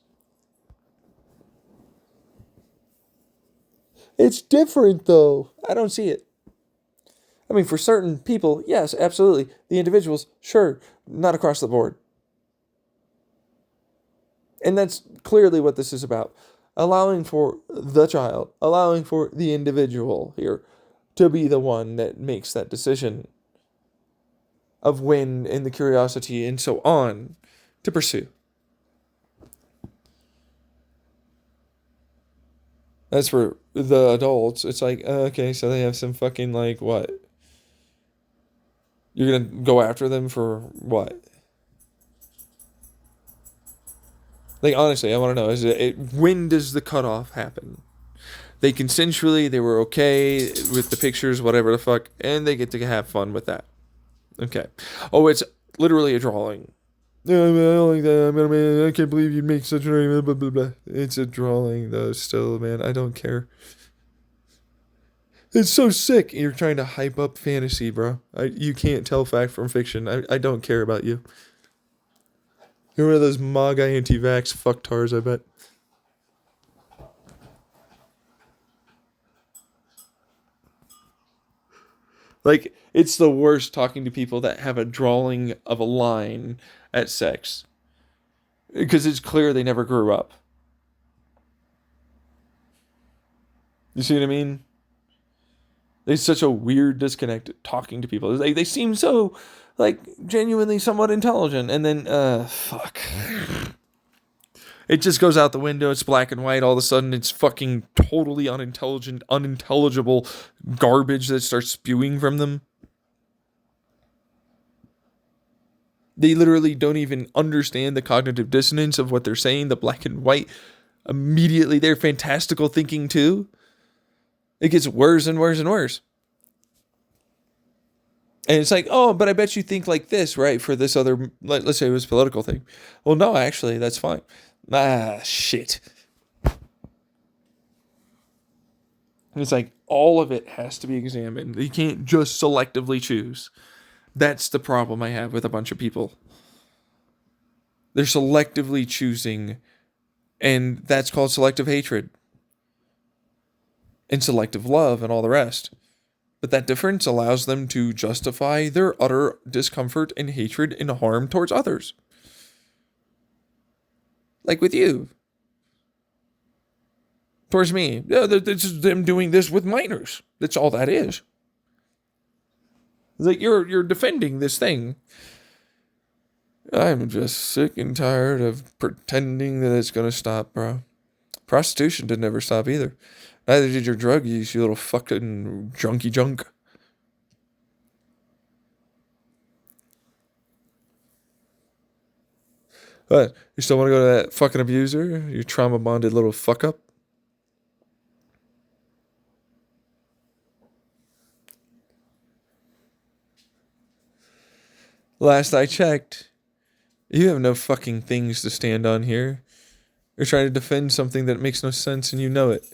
It's different though. I don't see it. I mean, for certain people, yes, absolutely. The individuals, sure, not across the board. And that's clearly what this is about. Allowing for the child, allowing for the individual here to be the one that makes that decision of when and the curiosity and so on to pursue. As for the adults, it's like, okay, so they have some fucking, like, what? You're going to go after them for what? Like, honestly, I want to know, when does the cutoff happen? They consensually, they were okay with the pictures, whatever the fuck, and they get to have fun with that. Okay. Oh, it's literally a drawing. No, I don't like that. Man, I can't believe you'd make such a blah, blah, blah. It's a drawing, though, still, man. I don't care. It's so sick. You're trying to hype up fantasy, bro. You can't tell fact from fiction. I don't care about you. You're one of those MAGA anti-vax fucktards, I bet. Like, it's the worst talking to people that have a drawing of a line at sex. because it's clear they never grew up. You see what I mean? There's such a weird disconnect talking to people. They seem so, like, genuinely somewhat intelligent, and then, fuck. It just goes out the window. It's black and white. All of a sudden, it's fucking totally unintelligible garbage that starts spewing from them. They literally don't even understand the cognitive dissonance of what they're saying. The black and white, immediately, they're fantastical thinking too. It gets worse and worse and worse. And it's like, oh, but I bet you think like this, right? For this other, let's say it was a political thing. Well, no, actually, that's fine. Ah, shit. And it's like, all of it has to be examined. You can't just selectively choose. That's the problem I have with a bunch of people. They're selectively choosing, and that's called selective hatred. And selective love and all the rest. But that difference allows them to justify their utter discomfort and hatred and harm towards others. Like with you. Towards me. Yeah, this is them doing this with minors. That's all that is. It's like you're defending this thing. I'm just sick and tired of pretending that it's going to stop, bro. Prostitution did never stop either. Neither did your drug use, you little fucking junky junk. What? You still want to go to that fucking abuser? You trauma bonded little fuck up? Last I checked, you have no fucking things to stand on here. You're trying to defend something that makes no sense and you know it.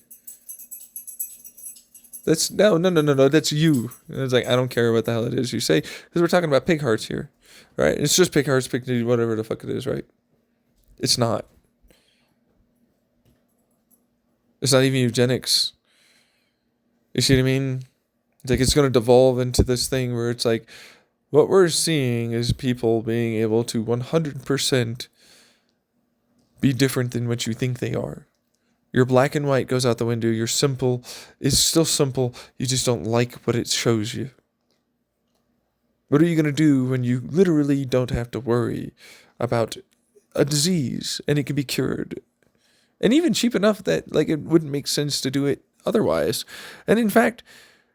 That's no. That's you. And it's like, I don't care what the hell it is you say, because we're talking about pig hearts here, right? It's just pig hearts, whatever the fuck it is, right? It's not. It's not even eugenics. You see what I mean? It's like it's going to devolve into this thing where it's like, what we're seeing is people being able to 100% be different than what you think they are. Your black and white goes out the window. Your simple is still simple. You just don't like what it shows you. What are you going to do when you literally don't have to worry about a disease and it can be cured? And even cheap enough that like it wouldn't make sense to do it otherwise. And in fact,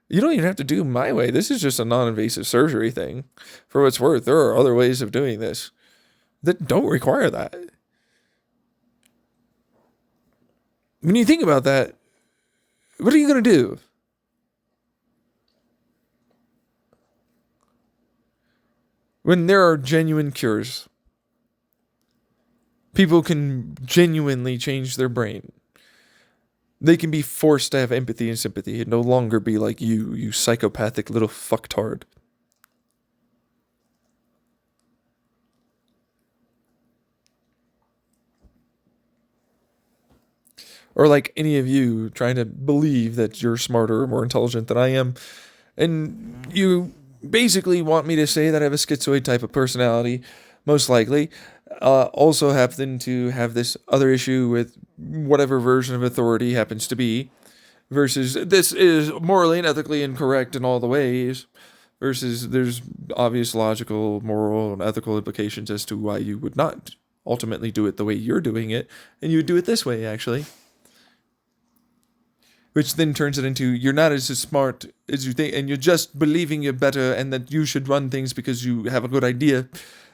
you don't even have to do my way. This is just a non-invasive surgery thing. For what it's worth, there are other ways of doing this that don't require that. When you think about that, what are you going to do? When there are genuine cures, people can genuinely change their brain. They can be forced to have empathy and sympathy and no longer be like you psychopathic little fucktard. Or like any of you trying to believe that you're smarter or more intelligent than I am. And you basically want me to say that I have a schizoid type of personality, most likely. Also happen to have this other issue with whatever version of authority happens to be. Versus this is morally and ethically incorrect in all the ways. Versus there's obvious logical, moral, and ethical implications as to why you would not ultimately do it the way you're doing it. And you would do it this way, actually. Which then turns it into you're not as smart as you think, and you're just believing you're better and that you should run things because you have a good idea.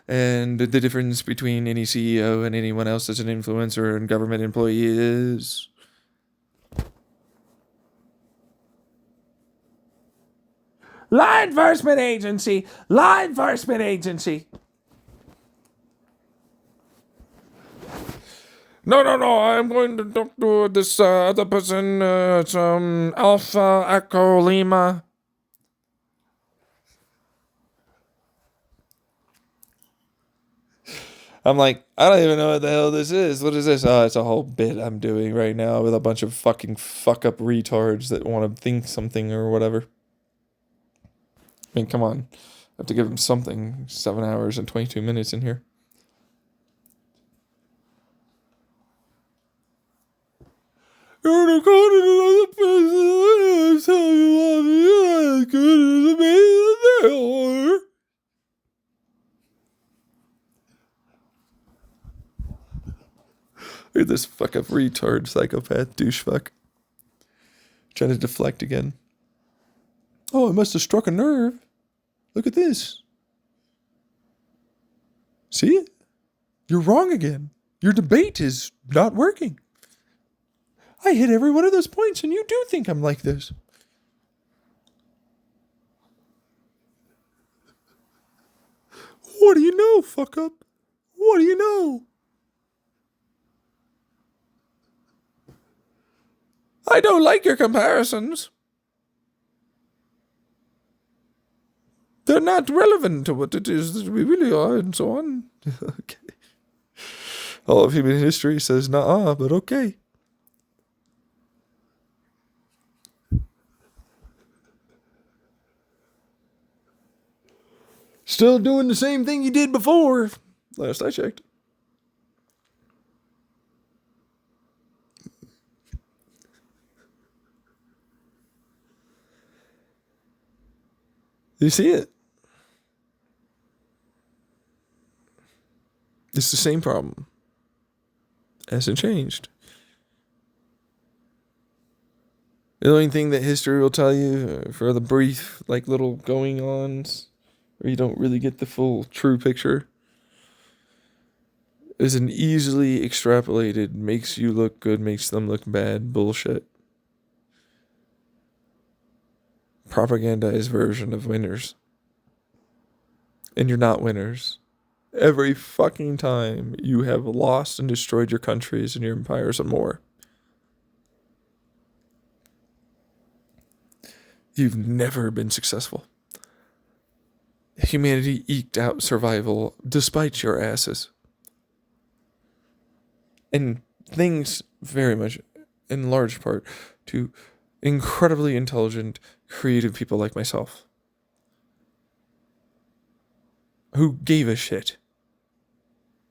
And the difference between any CEO and anyone else as an influencer and government employee is... Law enforcement agency! Law enforcement agency! No, I'm going to talk to this other person. It's Alpha Echo Lima. I'm like, I don't even know what the hell this is. What is this? Oh, it's a whole bit I'm doing right now with a bunch of fucking fuck up retards that want to think something or whatever. I mean, come on. I have to give them something. 7 hours and 22 minutes in here. You're the continent of the president. Tell you what, you're not as good as amazing as they are. Look at this fuck up retard, psychopath, douchefuck. Trying to deflect again. Oh, it must have struck a nerve. Look at this. See it? You're wrong again. Your debate is not working. I hit every one of those points, and you do think I'm like this. What do you know, fuck up? What do you know? I don't like your comparisons. They're not relevant to what it is that we really are, and so on. Okay. All of human history says nah, but okay. Still doing the same thing you did before. Last I checked. You see it? It's the same problem. Hasn't changed. The only thing that history will tell you for the brief, like, little going-ons, where you don't really get the full true picture, is an easily extrapolated, makes you look good, makes them look bad bullshit. Propagandized version of winners. And you're not winners. Every fucking time you have lost and destroyed your countries and your empires and more. You've never been successful. Humanity eked out survival despite your asses. And things very much, in large part, to incredibly intelligent, creative people like myself. Who gave a shit.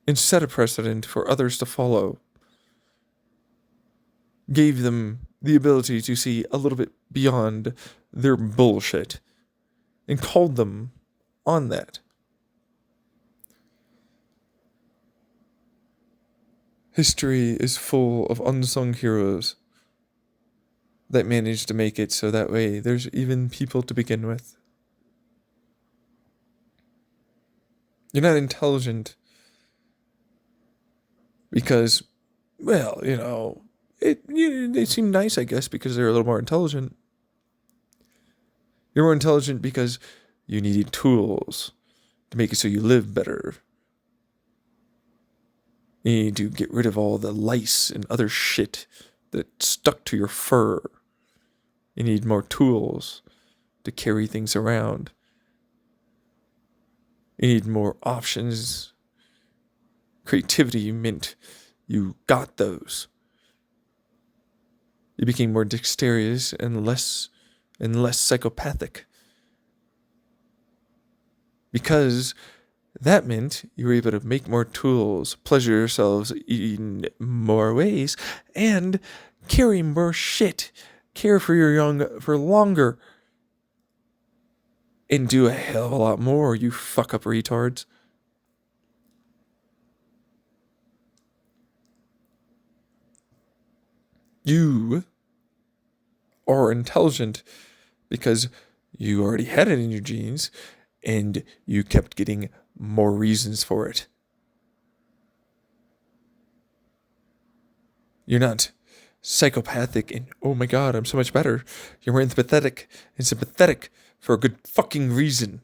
And set a precedent for others to follow. Gave them the ability to see a little bit beyond their bullshit. And called them on that. History is full of unsung heroes that managed to make it so that way there's even people to begin with. You're not intelligent because, well, you know, they seem nice, I guess, because they're a little more intelligent. You're more intelligent because you needed tools to make it so you live better. You need to get rid of all the lice and other shit that stuck to your fur. You need more tools to carry things around. You need more options. Creativity meant you got those. You became more dexterous and less psychopathic. Because that meant you were able to make more tools, pleasure yourselves in more ways, and carry more shit. Care for your young for longer. And do a hell of a lot more, you fuck up retards. You are intelligent because you already had it in your genes and you kept getting more reasons for it. You're not psychopathic and, oh my god, I'm so much better. You're more empathetic and sympathetic for a good fucking reason.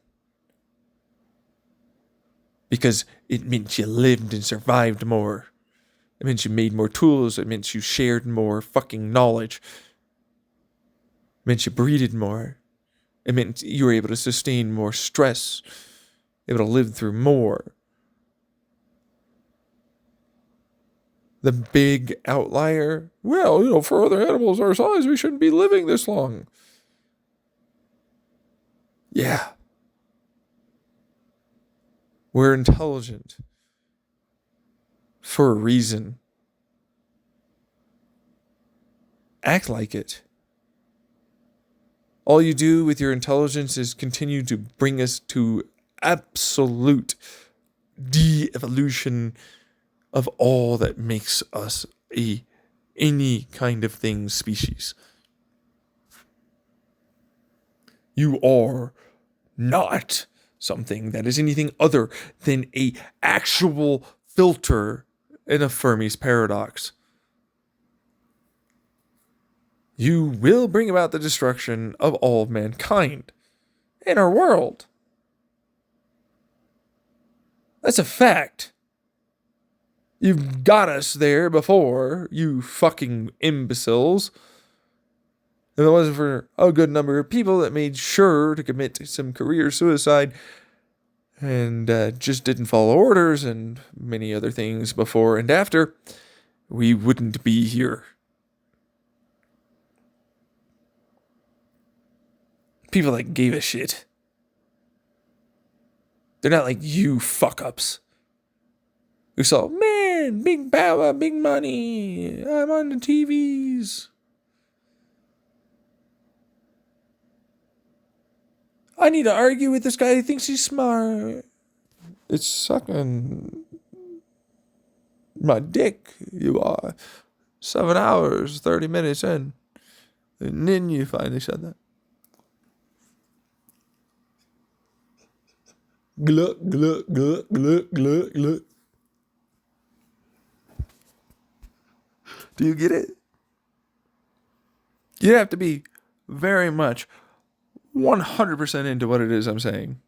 Because it meant you lived and survived more. It meant you made more tools. It meant you shared more fucking knowledge. It meant you breeded more. It meant you were able to sustain more stress. Able to live through more. The big outlier, well, you know, for other animals our size, we shouldn't be living this long. Yeah. We're intelligent. For a reason. act like it. All you do with your intelligence is continue to bring us to absolute de-evolution of all that makes us any kind of thing species. You are not something that is anything other than a actual filter in a Fermi's paradox. You will bring about the destruction of all of mankind in our world. That's a fact. You've got us there before, you fucking imbeciles. If it wasn't for a good number of people that made sure to commit some career suicide and just didn't follow orders and many other things before and after, we wouldn't be here. People that gave a shit. They're not like you fuck-ups who saw, man, big power, big money, I'm on the TVs. I need to argue with this guy who thinks he's smart. It's sucking my dick, you are. 7 hours, 30 minutes in. And then you finally said that. Gluck, gluck, gluck, gluck, gluck, gluck. Do you get it? You have to be very much 100% into what it is I'm saying.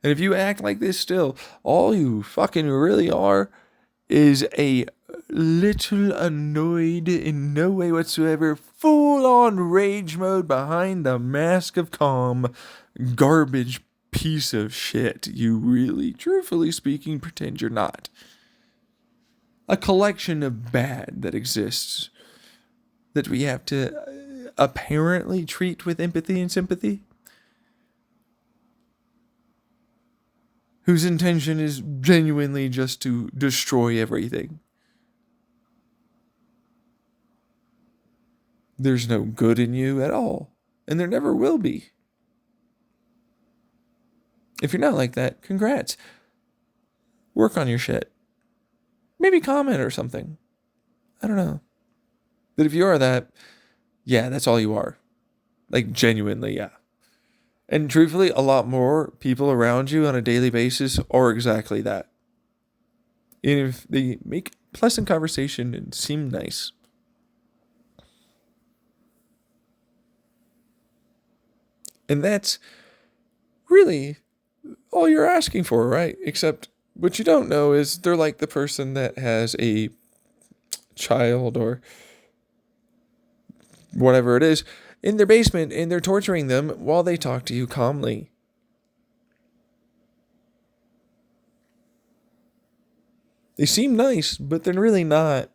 And if you act like this still, all you fucking really are is a little annoyed, in no way whatsoever, full-on rage mode behind the mask of calm, garbage piece of shit. You really, truthfully speaking, pretend you're not. A collection of bad that exists that we have to apparently treat with empathy and sympathy, whose intention is genuinely just to destroy everything. There's no good in you at all, and there never will be. If you're not like that, congrats. Work on your shit. Maybe comment or something. I don't know. But if you are that, yeah, that's all you are. Like, genuinely, yeah. And truthfully, a lot more people around you on a daily basis are exactly that. And if they make pleasant conversation and seem nice. And that's really all you're asking for, right? Except what you don't know is they're like the person that has a child or whatever it is in their basement and they're torturing them while they talk to you calmly. They seem nice, but they're really not.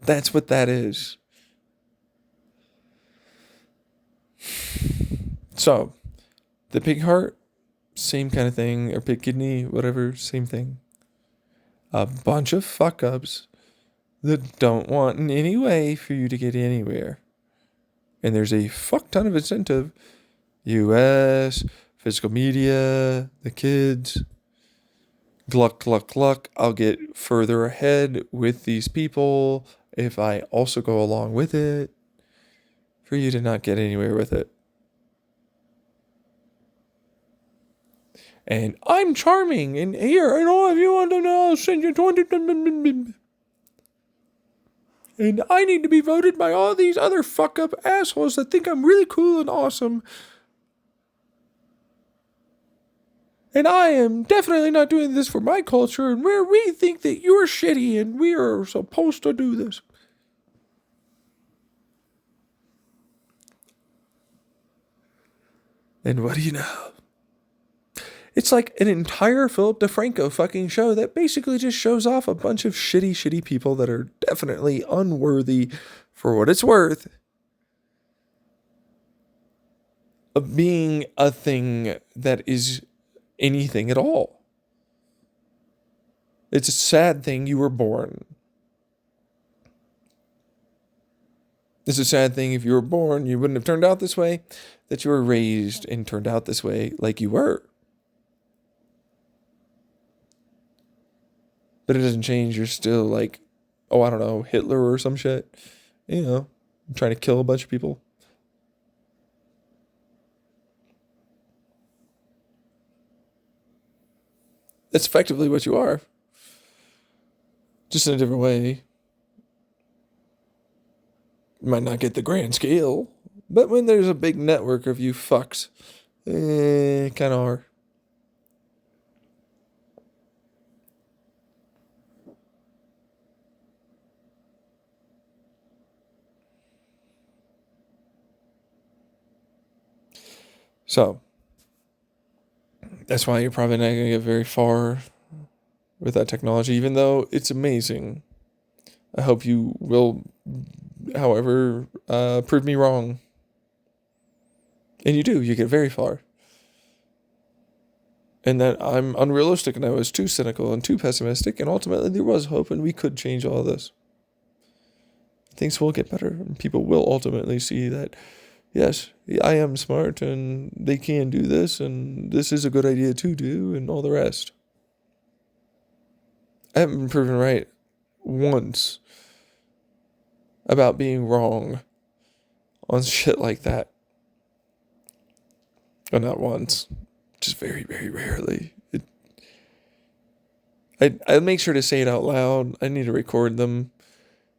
That's what that is. So, the pig heart, same kind of thing, or pig kidney, whatever, same thing. A bunch of fuck-ups that don't want in any way for you to get anywhere. And there's a fuck ton of incentive. US, physical media, the kids. Gluck, gluck, gluck. I'll get further ahead with these people if I also go along with it. For you to not get anywhere with it. And I'm charming, and here, and all of you want to know, I'll send you 20. And I need to be voted by all these other fuck-up assholes that think I'm really cool and awesome. And I am definitely not doing this for my culture, and where we think that you're shitty, and we are supposed to do this. And what do you know? It's like an entire Philip DeFranco fucking show that basically just shows off a bunch of shitty people that are definitely unworthy, for what it's worth, of being a thing that is anything at all. It's a sad thing you were born. It's a sad thing if you were born, you wouldn't have turned out this way, that you were raised and turned out this way like you were. But it doesn't change. You're still like, oh, I don't know, Hitler or some shit. You know, trying to kill a bunch of people. That's effectively what you are. Just in a different way. You might not get the grand scale, but when there's a big network of you fucks, kind of are. So, that's why you're probably not going to get very far with that technology, even though it's amazing. I hope you will, however, prove me wrong. And you do, you get very far. And that I'm unrealistic and I was too cynical and too pessimistic, and ultimately there was hope and we could change all this. Things will get better and people will ultimately see that, yes, I am smart and they can do this and this is a good idea to do and all the rest. I haven't been proven right once about being wrong on shit like that. But not once. Just very, very rarely. I make sure to say it out loud. I need to record them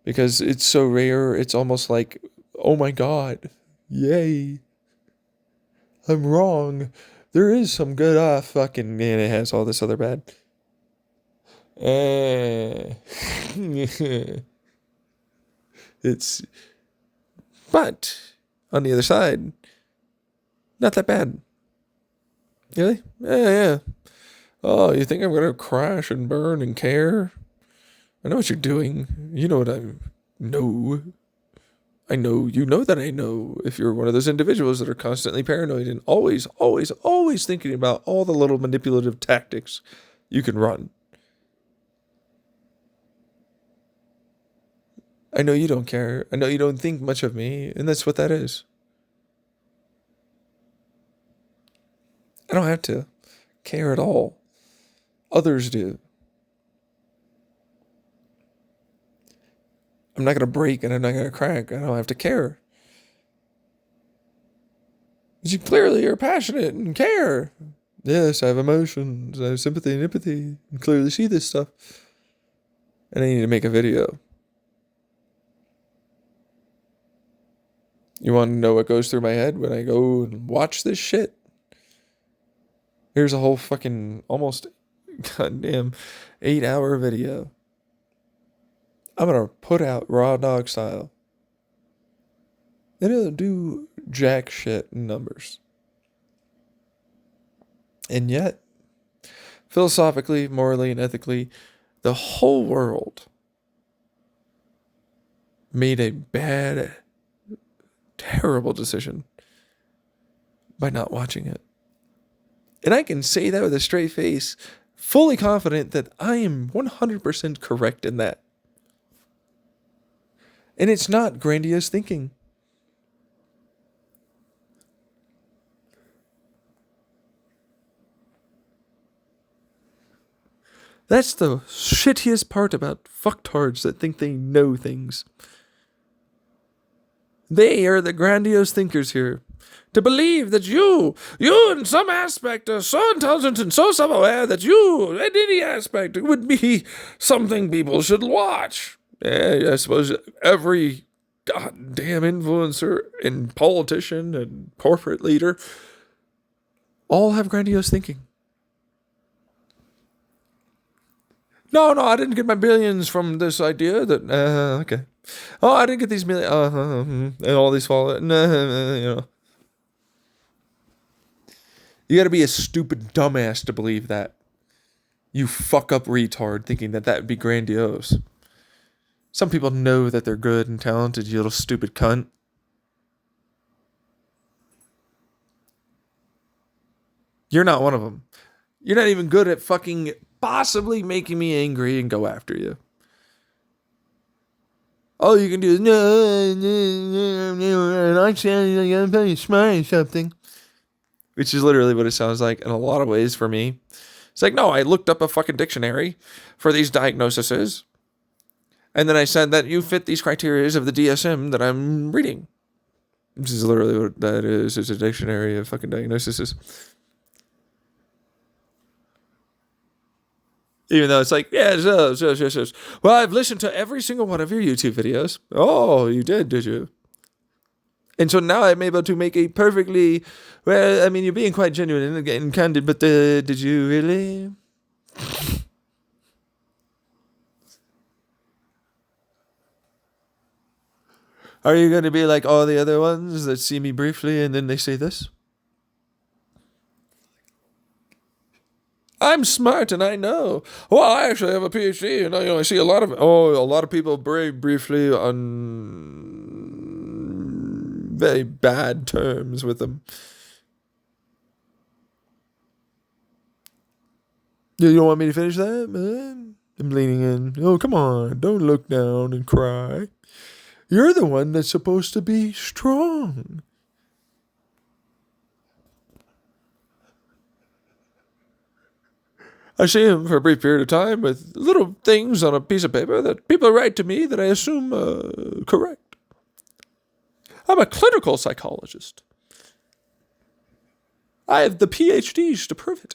because it's so rare. It's almost like, oh my God, yay. I'm wrong. There is some good, fucking, man, it has all this other bad. It's, but on the other side, not that bad. Really? Yeah. Oh, you think I'm going to crash and burn and care? I know what you're doing. You know what I know. I know you know that I know. If you're one of those individuals that are constantly paranoid and always thinking about all the little manipulative tactics you can run. I know you don't care. I know you don't think much of me, and that's what that is. I don't have to care at all. Others do. I'm not going to break and I'm not going to crack. I don't have to care. Because you clearly are passionate and care. Yes, I have emotions. I have sympathy and empathy. And clearly see this stuff. And I need to make a video. You want to know what goes through my head when I go and watch this shit? Here's a whole fucking almost goddamn 8-hour video. I'm going to put out raw dog style. And it'll do jack shit in numbers. And yet, philosophically, morally, and ethically, the whole world made a bad, terrible decision by not watching it. And I can say that with a straight face, fully confident that I am 100% correct in that. And it's not grandiose thinking. That's the shittiest part about fucktards that think they know things. They are the grandiose thinkers here. To believe that you in some aspect are so intelligent and so self-aware that you, in any aspect, would be something people should watch. I suppose every goddamn influencer and politician and corporate leader all have grandiose thinking. No, I didn't get my billions from this idea that, okay. Oh, I didn't get these millions, and all these fall, you know. You gotta be a stupid dumbass to believe that. You fuck up retard thinking that would be grandiose. Some people know that they're good and talented, you little stupid cunt. You're not one of them. You're not even good at fucking possibly making me angry and go after you. All you can do is, no, and I sound like I'm very smart or something. Which is literally what it sounds like in a lot of ways for me. It's like, no, I looked up a fucking dictionary for these diagnoses. And then I said that you fit these criteria of the DSM that I'm reading. Which is literally what that is. It's a dictionary of fucking diagnoses. Even though it's like, yes. Well, I've listened to every single one of your YouTube videos. Oh, you did you? And so now I'm able to make a perfectly, well, I mean, you're being quite genuine and candid, but did you really? Are you going to be like all the other ones that see me briefly and then they say this? I'm smart and I know. Well, I actually have a PhD and I see a lot of people very briefly on very bad terms with them. You don't want me to finish that, man? I'm leaning in. Oh, come on. Don't look down and cry. You're the one that's supposed to be strong. I see him for a brief period of time with little things on a piece of paper that people write to me that I assume correct. I'm a clinical psychologist. I have the PhDs to prove it.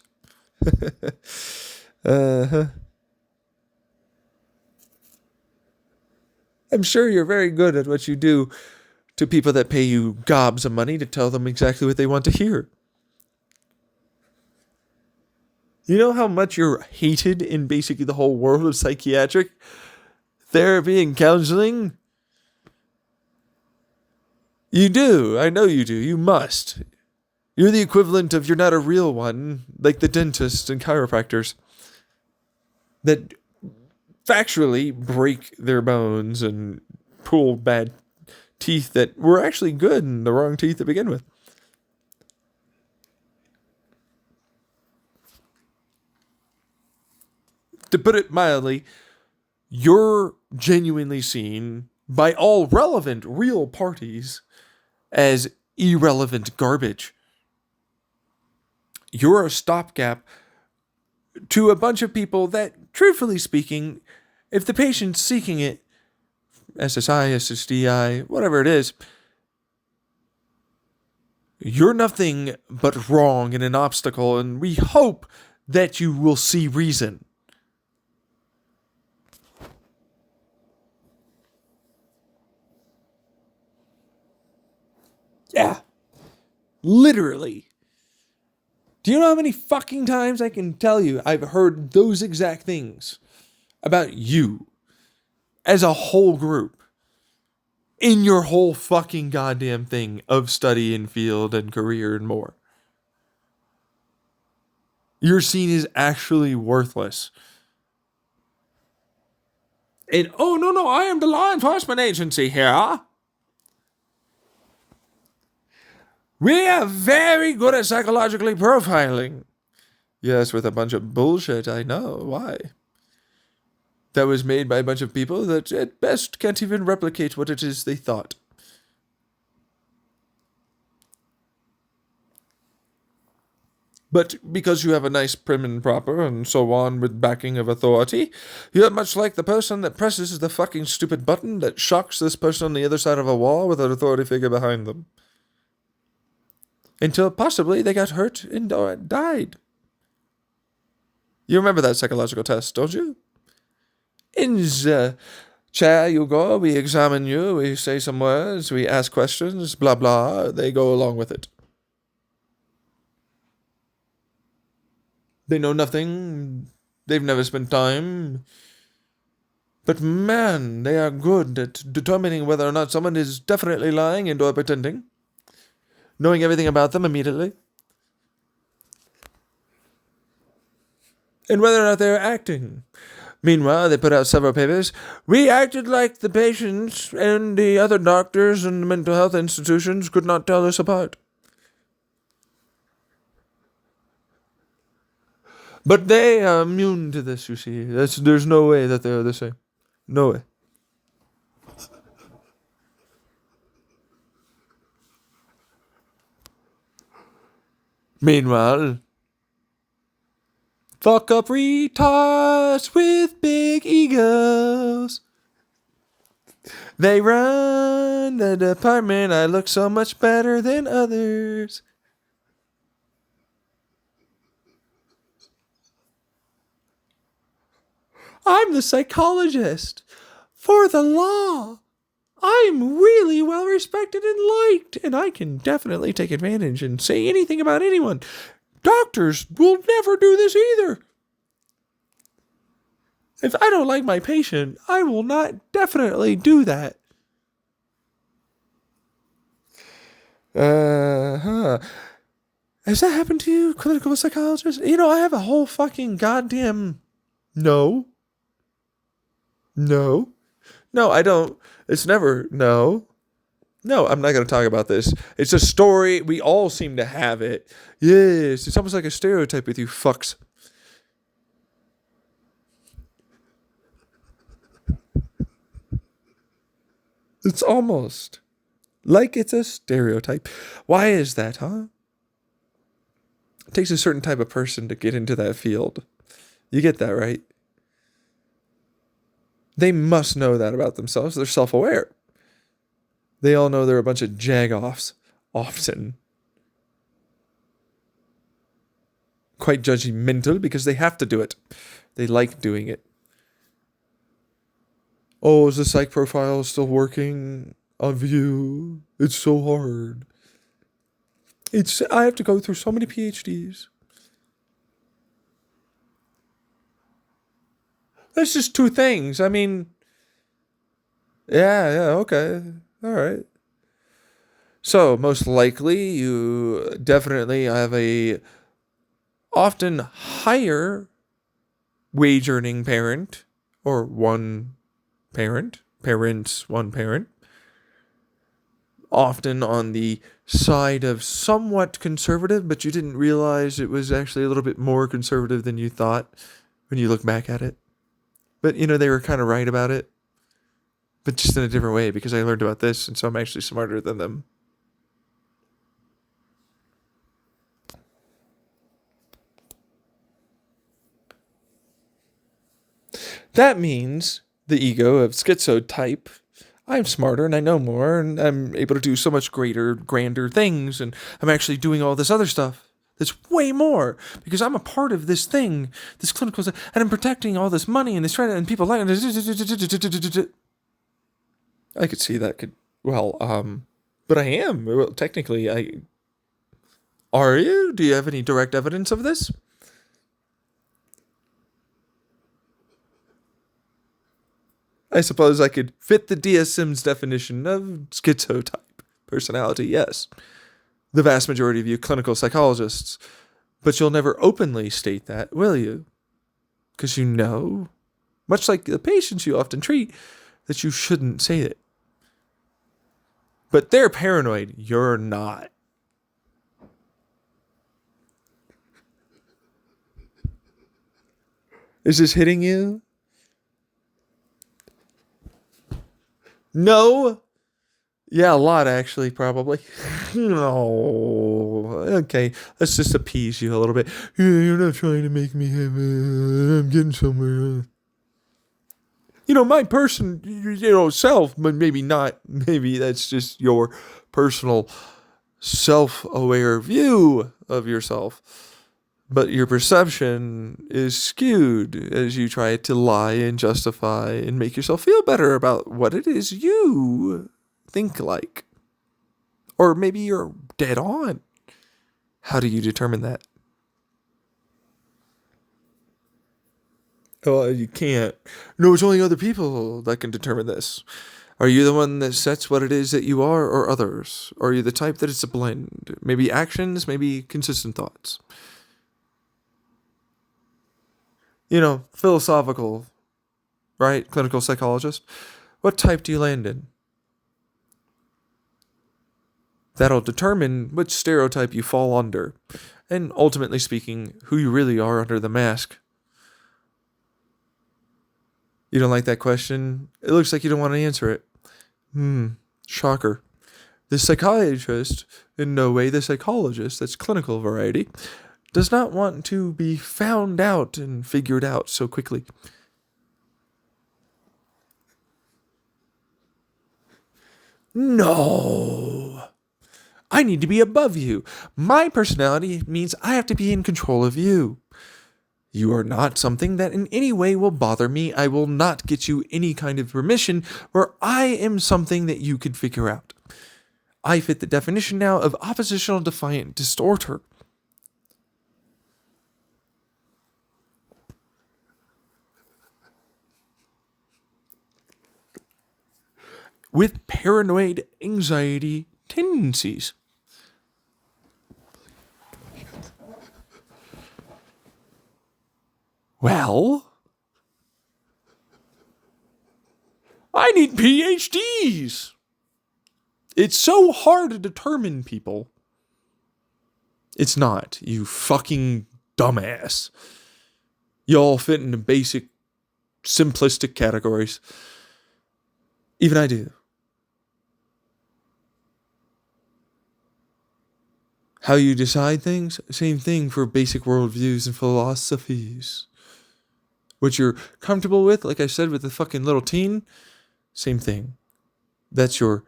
I'm sure you're very good at what you do to people that pay you gobs of money to tell them exactly what they want to hear. You know how much you're hated in basically the whole world of psychiatric therapy and counseling? You do. I know you do. You must. You're the equivalent of you're not a real one, like the dentists and chiropractors that factually break their bones and pull bad teeth that were actually good and the wrong teeth to begin with. To put it mildly, you're genuinely seen by all relevant, real parties as irrelevant garbage. You're a stopgap to a bunch of people that, truthfully speaking, if the patient's seeking it, SSI, SSDI, whatever it is, you're nothing but wrong and an obstacle, and we hope that you will see reason. Yeah. Literally. Do you know how many fucking times I can tell you I've heard those exact things about you as a whole group in your whole fucking goddamn thing of study and field and career and more? You're seen as actually worthless. And, oh, no, I am the law enforcement agency here. We are very good at psychologically profiling. Yes, with a bunch of bullshit, I know. Why? That was made by a bunch of people that at best can't even replicate what it is they thought. But because you have a nice prim and proper and so on with backing of authority, you're much like the person that presses the fucking stupid button that shocks this person on the other side of a wall with an authority figure behind them. Until possibly they got hurt and died. You remember that psychological test, don't you? In the chair you go, we examine you, we say some words, we ask questions, blah blah, they go along with it. They know nothing, they've never spent time. But man, they are good at determining whether or not someone is definitely lying and or pretending. Knowing everything about them immediately. And whether or not they're acting. Meanwhile, they put out several papers. We acted like the patients and the other doctors and the mental health institutions could not tell us apart. But they are immune to this, you see. There's no way that they're the same. No way. Meanwhile, fuck up retards with big egos. They run the department. I look so much better than others. I'm the psychologist for the law. I'm really well respected and liked, and I can definitely take advantage and say anything about anyone. Doctors will never do this either. If I don't like my patient, I will not definitely do that. Has that happened to you, clinical psychologist? You know, I have a whole fucking goddamn... No, I don't. It's never, no, I'm not going to talk about this. It's a story. We all seem to have it. Yes, it's almost like a stereotype with you fucks. It's almost like it's a stereotype. Why is that, huh? It takes a certain type of person to get into that field. You get that, right? They must know that about themselves. They're self-aware. They all know they're a bunch of jag-offs, often. Quite judgmental because they have to do it. They like doing it. Oh, is the psych profile still working on View? It's so hard. I have to go through so many PhDs. That's just two things. I mean, yeah, okay. All right. So, most likely, you definitely have a often higher wage earning parent, or one parent, one parent, often on the side of somewhat conservative, but you didn't realize it was actually a little bit more conservative than you thought when you look back at it. But, you know, they were kind of right about it, but just in a different way because I learned about this, and so I'm actually smarter than them. That means the ego of schizotype. I'm smarter and I know more and I'm able to do so much greater, grander things, and I'm actually doing all this other stuff. That's way more because I'm a part of this thing, this clinical, and I'm protecting all this money and this and people like it. I could see that but I am. Well, technically, are you? Do you have any direct evidence of this? I suppose I could fit the DSM's definition of schizotype personality, yes. The vast majority of you clinical psychologists. But you'll never openly state that, will you? Because you know, much like the patients you often treat, that you shouldn't say it. But they're paranoid. You're not. Is this hitting you? No. Yeah, a lot actually, probably. No. Okay, let's just appease you a little bit. Yeah, you're not trying to make me have I'm getting somewhere. You know, my self, but maybe not. Maybe that's just your personal self-aware view of yourself. But your perception is skewed as you try to lie and justify and make yourself feel better about what it is you think like. Or maybe you're dead on. How do you determine that? Oh, you can't. No, it's only other people that can determine this. Are you the one that sets what it is that you are, or others? Or are you the type that it's a blend? Maybe actions, maybe consistent thoughts. You know, philosophical, right? Clinical psychologist. What type do you land in? That'll determine which stereotype you fall under, and ultimately speaking, who you really are under the mask. You don't like that question? It looks like you don't want to answer it. Shocker. The psychiatrist, in no way the psychologist, that's clinical variety, does not want to be found out and figured out so quickly. No. I need to be above you. My personality means I have to be in control of you. You are not something that in any way will bother me. I will not get you any kind of permission where I am something that you could figure out. I fit the definition now of oppositional defiant distorter. With paranoid anxiety tendencies. Well, I need PhDs. It's so hard to determine people. It's not, you fucking dumbass. You all fit into basic, simplistic categories. Even I do. How you decide things? Same thing for basic worldviews and philosophies. What you're comfortable with, like I said with the fucking little teen, same thing. That's your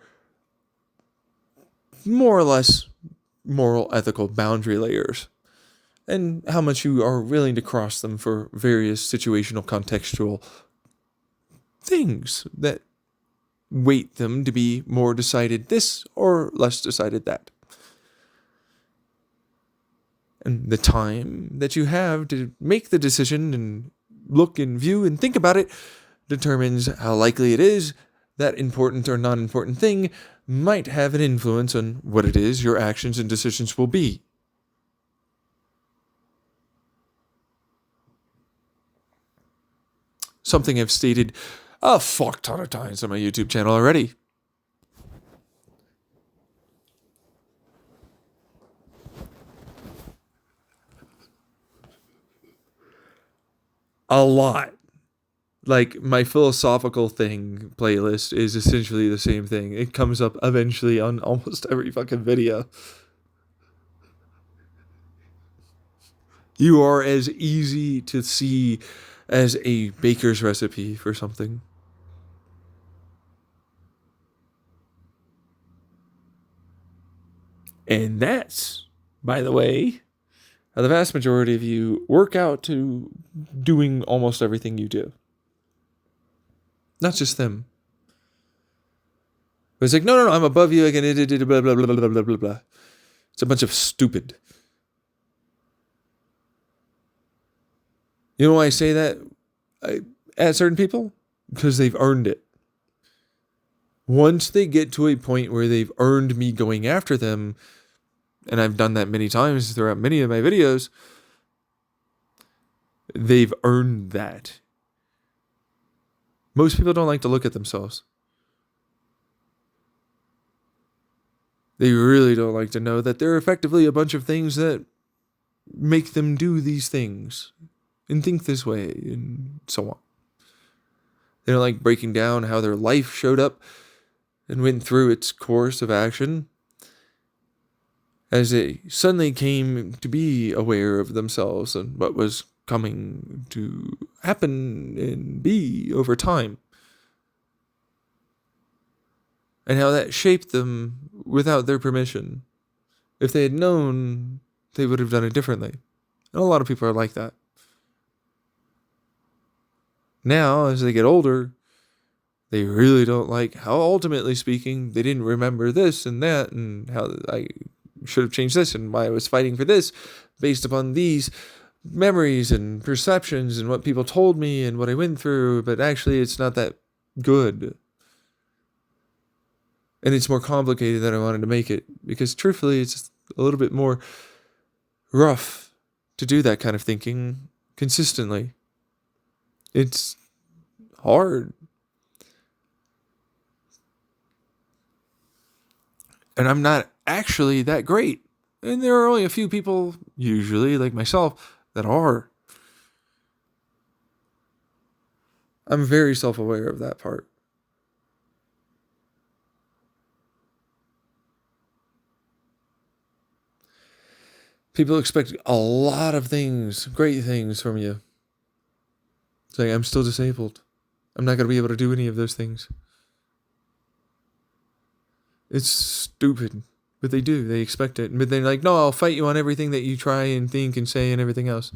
more or less moral, ethical boundary layers. And how much you are willing to cross them for various situational, contextual things that weight them to be more decided this or less decided that. And the time that you have to make the decision and look and view and think about it determines how likely it is that important or non-important thing might have an influence on what it is your actions and decisions will be. Something I've stated a fuck ton of times on my YouTube channel already. A lot. Like, my philosophical thing playlist is essentially the same thing. It comes up eventually on almost every fucking video. You are as easy to see as a baker's recipe for something. And that's, by the way, how the vast majority of you work out to doing almost everything you do. Not just them. But it's like, no, I'm above you. I can blah, blah, blah, blah, blah, blah, blah. It's a bunch of stupid. You know why I say that at certain people? Because they've earned it. Once they get to a point where they've earned me going after them, and I've done that many times throughout many of my videos, they've earned that. Most people don't like to look at themselves. They really don't like to know that they're effectively a bunch of things that make them do these things and think this way and so on. They don't like breaking down how their life showed up and went through its course of action as they suddenly came to be aware of themselves and what was coming to happen and be over time. And how that shaped them without their permission. If they had known, they would have done it differently. And a lot of people are like that. Now, as they get older, they really don't like how, ultimately speaking, they didn't remember this and that, and how I should have changed this, and why I was fighting for this based upon these memories and perceptions and what people told me and what I went through, but actually it's not that good. And it's more complicated than I wanted to make it, because truthfully it's a little bit more rough to do that kind of thinking consistently. It's hard. And I'm not actually that great. And there are only a few people, usually, like myself, that are. I'm very self-aware of that part. People expect a lot of things, great things from you. It's like, I'm still disabled. I'm not going to be able to do any of those things. It's stupid. But they do. They expect it. But they're like, no, I'll fight you on everything that you try and think and say and everything else.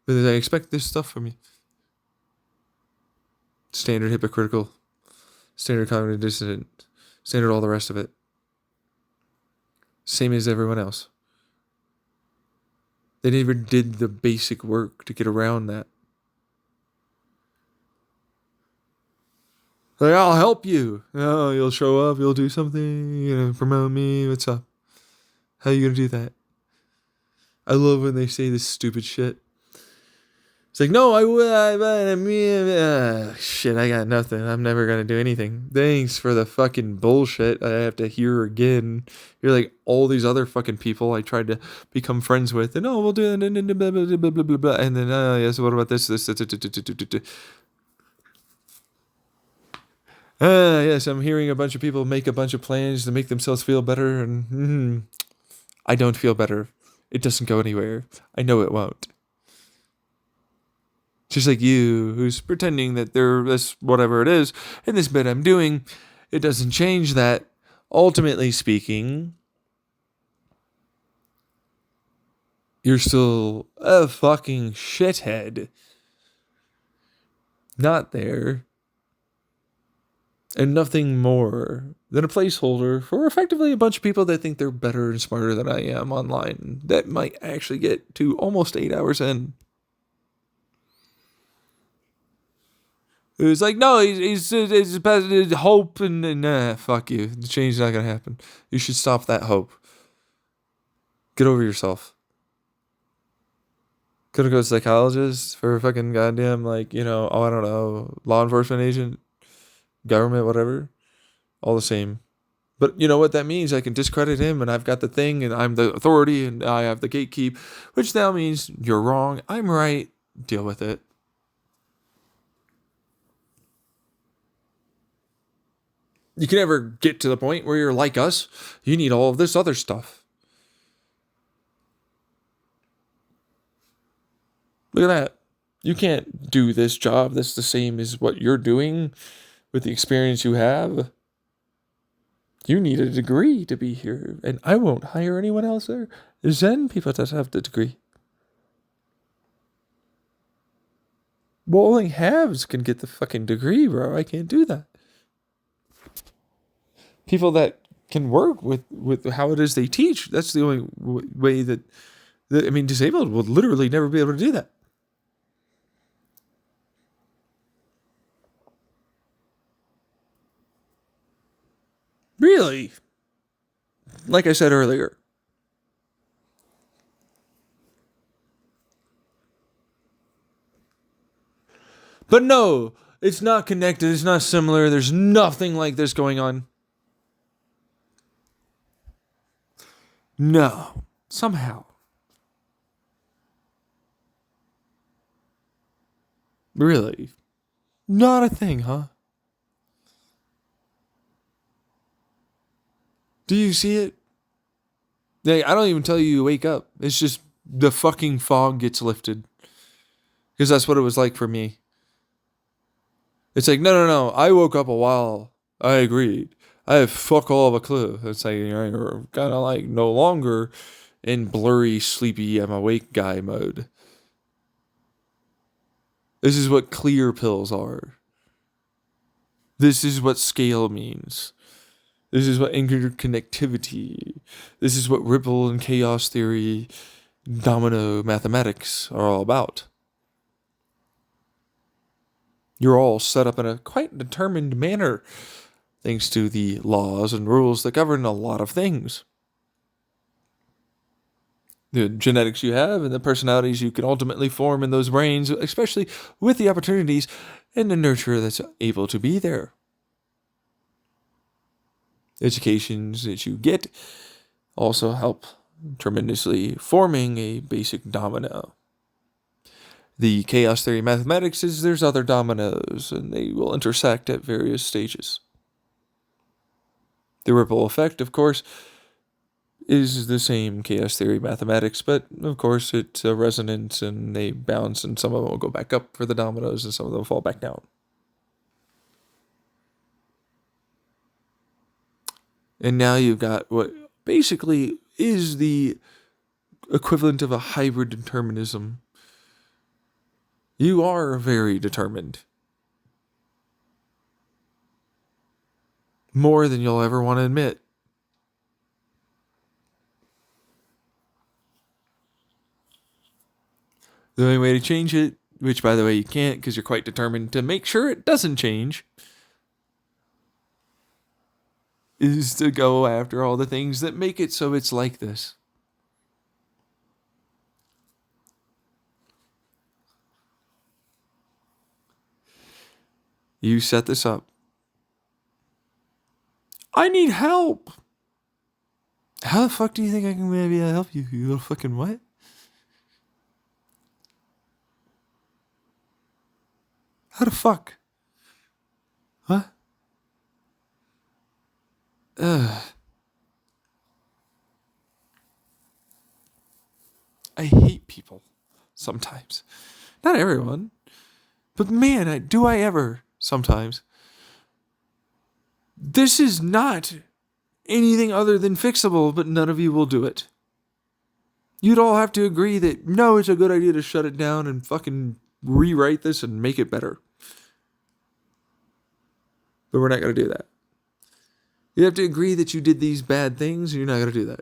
But they expect this stuff from you. Standard hypocritical. Standard cognitive dissonant. Standard all the rest of it. Same as everyone else. They never did the basic work to get around that. Like, I'll help you. Oh, you'll show up. You'll do something. Promote me. What's up? How are you going to do that? I love when they say this stupid shit. It's like, no, I will. Shit, I got nothing. I'm never going to do anything. Thanks for the fucking bullshit I have to hear again. You're like all these other fucking people I tried to become friends with. And, we'll do it. Blah, blah, blah, blah, blah, blah. And then, yes, what about this? Yes, I'm hearing a bunch of people make a bunch of plans to make themselves feel better. And I don't feel better. It doesn't go anywhere. I know it won't. Just like you, who's pretending that they're this, whatever it is, in this bit I'm doing, it doesn't change that. Ultimately speaking, you're still a fucking shithead. Not there. And nothing more than a placeholder for effectively a bunch of people that think they're better and smarter than I am online. That might actually get to almost 8 hours in. It was like, no, he's hope and fuck you. The change is not going to happen. You should stop that hope. Get over yourself. Could have go to a psychologist for a fucking goddamn, I don't know, law enforcement agent, government, whatever. All the same. But you know what that means? I can discredit him and I've got the thing and I'm the authority and I have the gatekeep, which now means you're wrong. I'm right. Deal with it. You can never get to the point where you're like us. You need all of this other stuff. Look at that. You can't do this job that's the same as what you're doing with the experience you have. You need a degree to be here, and I won't hire anyone else there. Zen people that have the degree. Well, only haves can get the fucking degree, bro. I can't do that. People that can work with how it is they teach. That's the only way that disabled will literally never be able to do that. Really? Like I said earlier. But no, it's not connected. It's not similar. There's nothing like this going on. No, somehow. Really? Not a thing, huh? Do you see it? I don't even tell you to wake up. It's just the fucking fog gets lifted. Because that's what it was like for me. It's like, no. I woke up a while. I agreed. I have fuck all of a clue. It's like, you're kind of like no longer in blurry, sleepy, I'm awake guy mode. This is what clear pills are. This is what scale means. This is what interconnectivity. This is what ripple and chaos theory, domino mathematics are all about. You're all set up in a quite determined manner, thanks to the laws and rules that govern a lot of things. The genetics you have and the personalities you can ultimately form in those brains, especially with the opportunities and the nurture that's able to be there. Educations that you get also help tremendously forming a basic domino. The chaos theory of mathematics is there's other dominoes, and they will intersect at various stages. The ripple effect, of course, is the same chaos theory mathematics, but of course it's a resonance and they bounce, and some of them will go back up for the dominoes and some of them will fall back down. And now you've got what basically is the equivalent of a hybrid determinism. You are very determined. More than you'll ever want to admit. The only way to change it, which by the way you can't because you're quite determined to make sure it doesn't change, is to go after all the things that make it so it's like this. You set this up. I need help. How the fuck do you think I can maybe help you? You little fucking what? How the fuck? Huh? Ugh. I hate people sometimes. Not everyone. But man, do I ever sometimes. This is not anything other than fixable, but none of you will do it. You'd all have to agree that, no, it's a good idea to shut it down and fucking rewrite this and make it better. But we're not going to do that. You have to agree that you did these bad things, and you're not going to do that.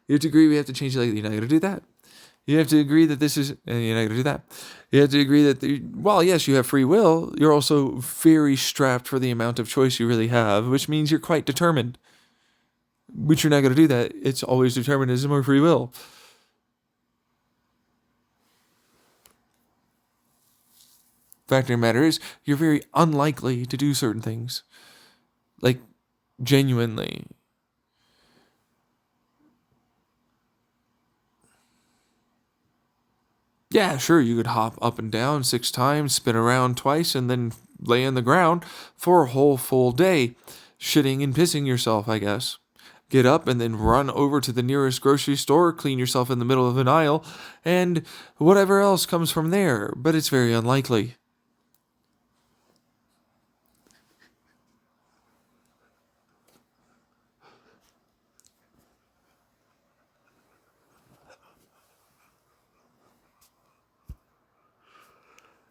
You have to agree we have to change it, like you're not going to do that. You have to agree that this is, and you're not going to do that. You have to agree that, while yes, you have free will, you're also very strapped for the amount of choice you really have, which means you're quite determined. But you're not going to do that. It's always determinism or free will. Fact of the matter is, you're very unlikely to do certain things. Like, genuinely. Yeah, sure, you could hop up and down 6 times, spin around twice, and then lay on the ground for a whole full day, shitting and pissing yourself, I guess. Get up and then run over to the nearest grocery store, clean yourself in the middle of an aisle, and whatever else comes from there, but it's very unlikely.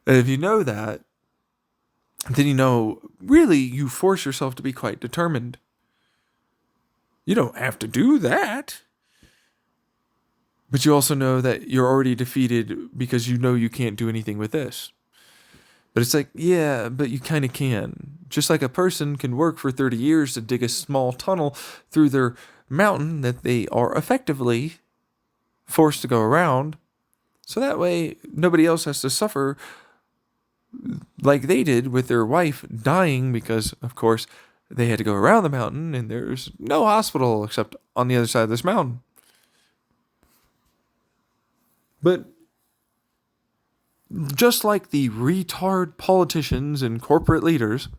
And if you know that, then you know, really, you force yourself to be quite determined. You don't have to do that. But you also know that you're already defeated because you know you can't do anything with this. But it's like, yeah, but you kind of can. Just like a person can work for 30 years to dig a small tunnel through their mountain that they are effectively forced to go around. So that way, nobody else has to suffer like they did with their wife dying because, of course, they had to go around the mountain and there's no hospital except on the other side of this mountain. But just like the retard politicians and corporate leaders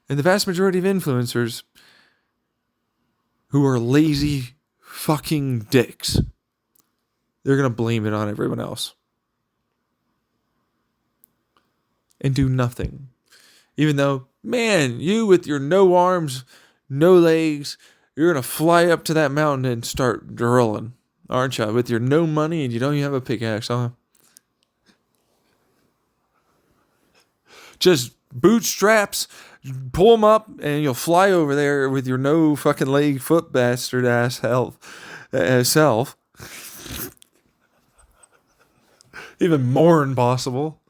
and the vast majority of influencers who are lazy fucking dicks, they're going to blame it on everyone else. And do nothing. Even though, man, you with your no arms, no legs, you're going to fly up to that mountain and start drilling, aren't you? With your no money and you don't even have a pickaxe, huh? Just bootstraps, pull them up, and you'll fly over there with your no fucking leg, foot bastard ass self. Even more impossible.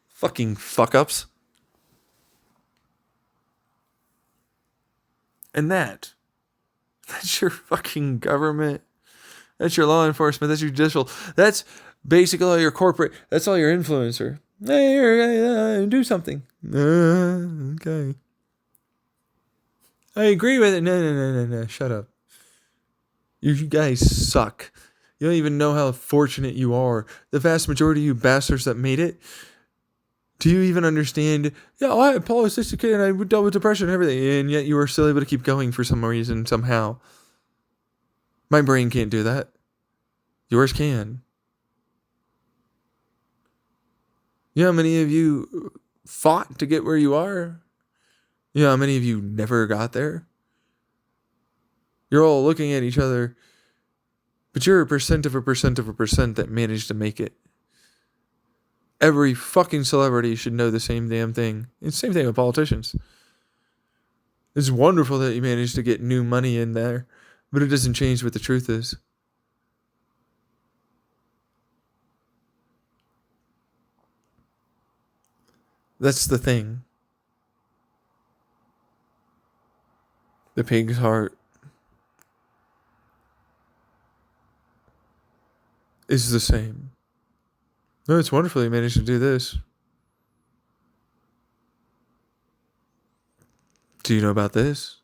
Fucking fuck-ups. And that's your fucking government. That's your law enforcement. That's your judicial. That's basically all your corporate. That's all your influencer. Hey, do something. Okay. I agree with it. No. Shut up. You guys suck. You don't even know how fortunate you are. The vast majority of you bastards that made it, do you even understand? Yeah, I had polycystic kid and I dealt with depression and everything, and yet you were still able to keep going for some reason, somehow. My brain can't do that. Yours can. You know how many of you fought to get where you are? You know how many of you never got there? You're all looking at each other, but you're a percent of a percent of a percent that managed to make it. Every fucking celebrity should know the same damn thing. It's the same thing with politicians. It's wonderful that you managed to get new money in there, but it doesn't change what the truth is. That's the thing. The pig's heart is the same. No, it's wonderful you managed to do this. Do you know about this?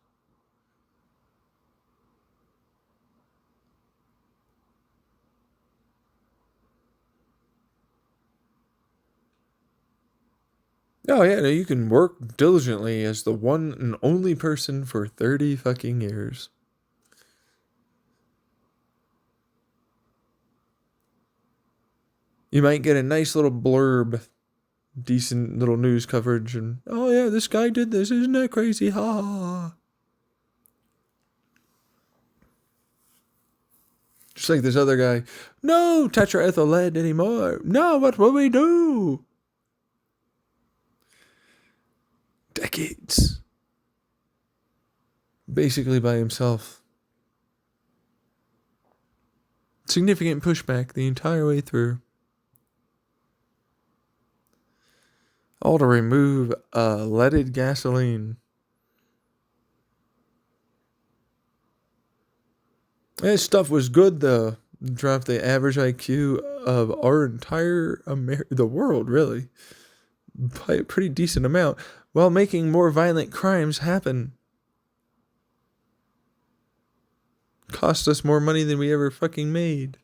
Oh, yeah, no, you can work diligently as the one and only person for 30 fucking years. You might get a nice little blurb, decent little news coverage, and, oh yeah, this guy did this, isn't that crazy? Ha ha ha. Just like this other guy, no tetraethyl lead anymore. No, what will we do? Decades. Basically by himself. Significant pushback the entire way through. All to remove leaded gasoline. This stuff was good though. Dropped the average IQ of our entire the world, really, by a pretty decent amount, while making more violent crimes happen. Cost us more money than we ever fucking made.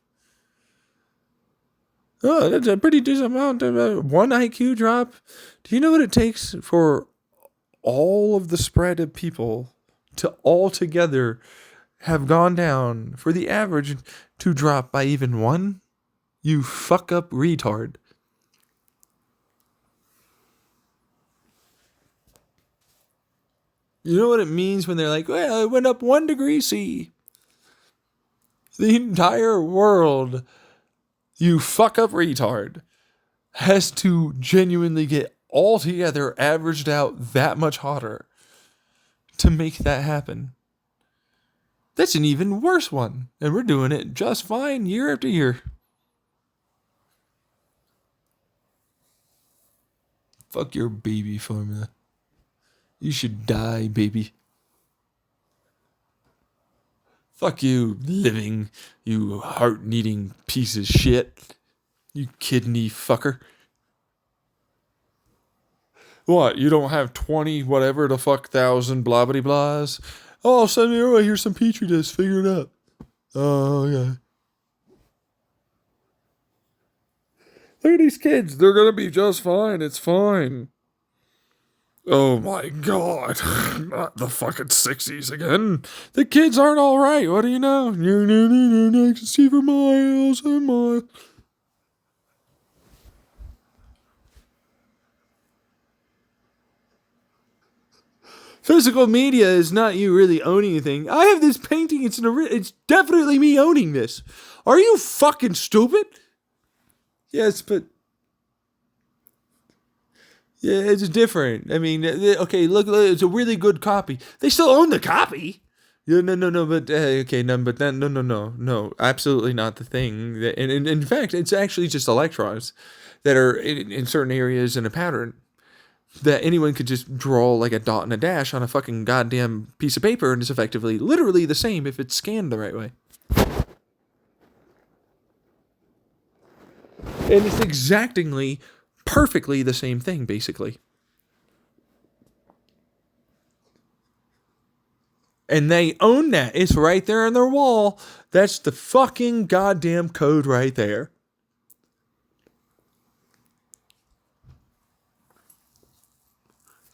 Oh, that's a pretty decent amount of one IQ drop. Do you know what it takes for all of the spread of people to all together have gone down for the average to drop by even one? You fuck up retard. You know what it means when they're like, well, it went up 1 degree C. The entire world, you fuck up retard, has to genuinely get all together averaged out that much hotter to make that happen. That's an even worse one. And we're doing it just fine year after year. Fuck your baby formula. You should die, baby. Fuck you, living, you heart-needing piece of shit. You kidney fucker. What, you don't have 20 whatever the fuck thousand blah blah blahs? Oh, send me over, here's some Petri discs, figure it out. Oh, yeah. Look at these kids, they're gonna be just fine, it's fine. Oh my god, not the fucking 60s again. The kids aren't alright, what do you know? I can see for miles and miles. Physical media is not you really owning anything. I have this painting, it's definitely me owning this. Are you fucking stupid? Yes, but yeah, it's different. I mean, okay, look, it's a really good copy. They still own the copy. Yeah, no, but okay, no, absolutely not the thing. And in fact, it's actually just electrons that are in certain areas in a pattern that anyone could just draw like a dot and a dash on a fucking goddamn piece of paper, and it's effectively, literally the same if it's scanned the right way. And it's exactingly, perfectly the same thing, basically. And they own that. It's right there on their wall. That's the fucking goddamn code right there.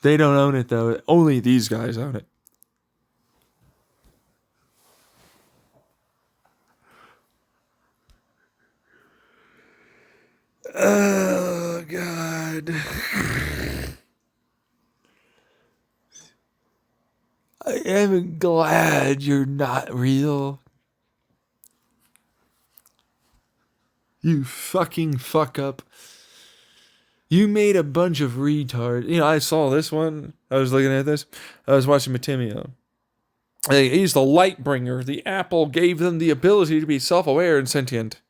They don't own it, though. Only these guys own it. Oh, God. I am glad you're not real. You fucking fuck up. You made a bunch of retards. You know, I saw this one. I was looking at this. I was watching Matimio. He's the light bringer. The apple gave them the ability to be self-aware and sentient.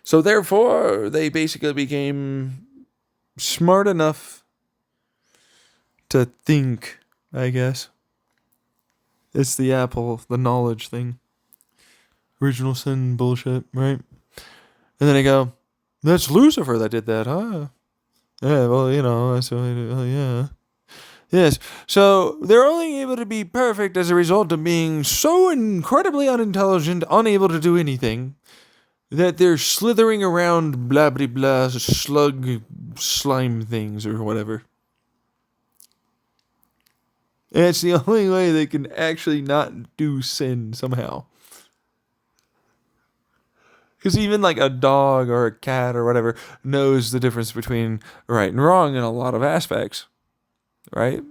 So therefore, they basically became smart enough to think, I guess. It's the apple, the knowledge thing. Original sin bullshit, right? And then I go, that's Lucifer that did that, huh? Yeah, well, you know, that's what I do. Oh, yeah. Yes, so they're only able to be perfect as a result of being so incredibly unintelligent, unable to do anything, that they're slithering around blah blah blah slug slime things or whatever. And it's the only way they can actually not do sin somehow. Because even like a dog or a cat or whatever knows the difference between right and wrong in a lot of aspects, right?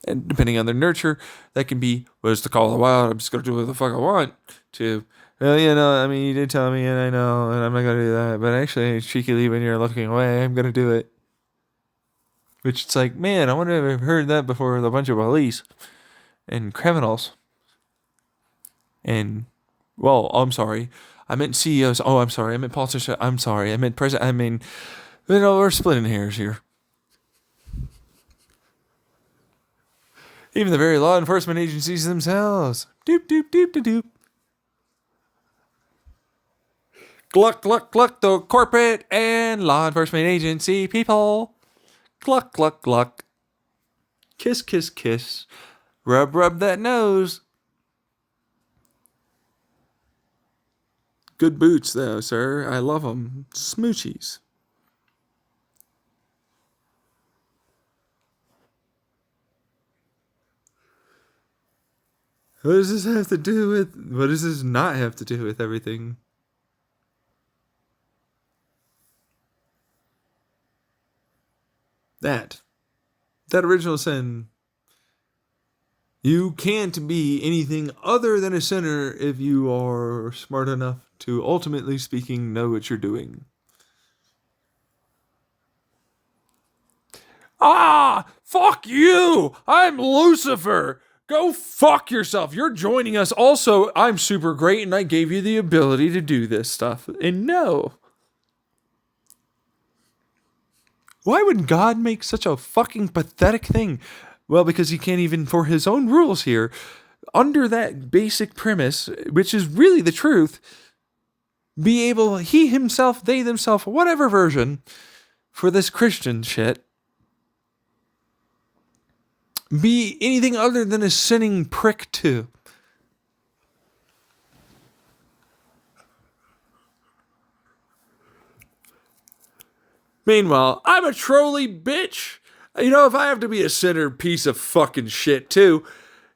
And depending on their nurture, that can be, well, it's the call of the wild, I'm just going to do what the fuck I want, to, well, you know, I mean, you did tell me and I know, and I'm not going to do that, but actually, cheekily, when you're looking away, I'm going to do it. Which it's like, man, I wonder if I've heard that before with a bunch of police and criminals. And, well, I'm sorry. I meant CEOs. Oh, I'm sorry. I meant politicians. I'm sorry. I meant president. I mean, you know, we're splitting hairs here. Even the very law enforcement agencies themselves. Doop, doop, doop, doop, doop. Gluck, gluck, gluck, the corporate and law enforcement agency people. Gluck, gluck, gluck. Kiss, kiss, kiss. Rub, rub that nose. Good boots, though, sir. I love them. Smoochies. What does this have to do with... What does this not have to do with everything? That original sin. You can't be anything other than a sinner if you are smart enough to, ultimately speaking, know what you're doing. Ah, fuck you! I'm Lucifer! Go fuck yourself. You're joining us. Also, I'm super great and I gave you the ability to do this stuff. And no. Why would God make such a fucking pathetic thing? Well, because he can't even, for his own rules here, under that basic premise, which is really the truth, be able, he himself, they themselves, whatever version, for this Christian shit, be anything other than a sinning prick too. Meanwhile, I'm a trolley bitch. You know, if I have to be a sinner piece of fucking shit too,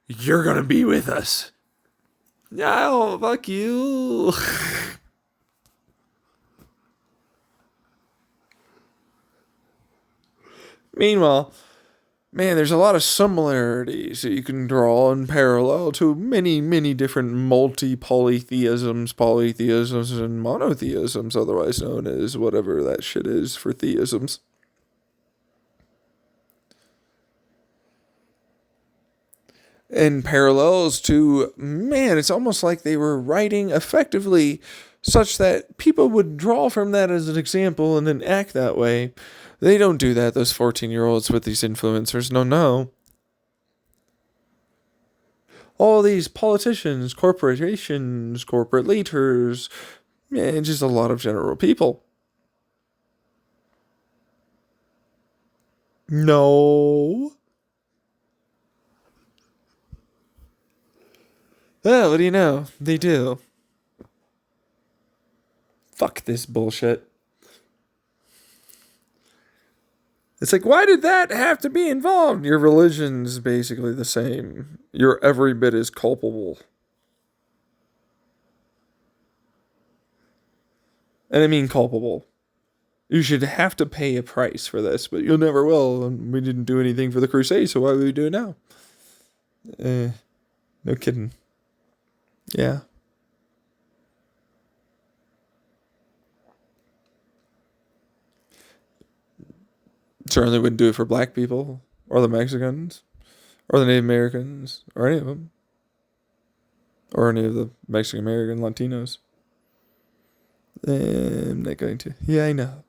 you're gonna be with us. Oh, fuck you. Meanwhile, man, there's a lot of similarities that you can draw in parallel to many, many different polytheisms, and monotheisms, otherwise known as whatever that shit is for theisms. And parallels to, man, it's almost like they were writing effectively such that people would draw from that as an example and then act that way. They don't do that, those 14-year-olds with these influencers. No. All these politicians, corporations, corporate leaders, and just a lot of general people. No. Oh, what do you know? They do. Fuck this bullshit. It's like, why did that have to be involved? Your religion's basically the same. You're every bit as culpable. And I mean culpable. You should have to pay a price for this, but you never will. And we didn't do anything for the crusade, so why would we do it now? No kidding. Yeah. Certainly wouldn't do it for black people, or the Mexicans, or the Native Americans, or any of them. Or any of the Mexican American Latinos. I'm not going to. Yeah, I know.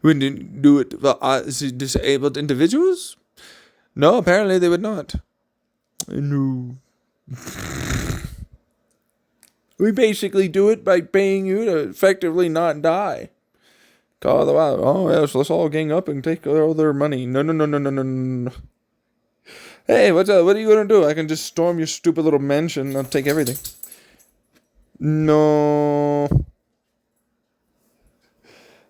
Wouldn't do it for disabled individuals? No, apparently they would not. No. We basically do it by paying you to effectively not die. Call the wow. Oh, yes, let's all gang up and take all their money. No, no, no, no, no, no, no. Hey, what's up? What are you going to do? I can just storm your stupid little mansion. I'll take everything. No.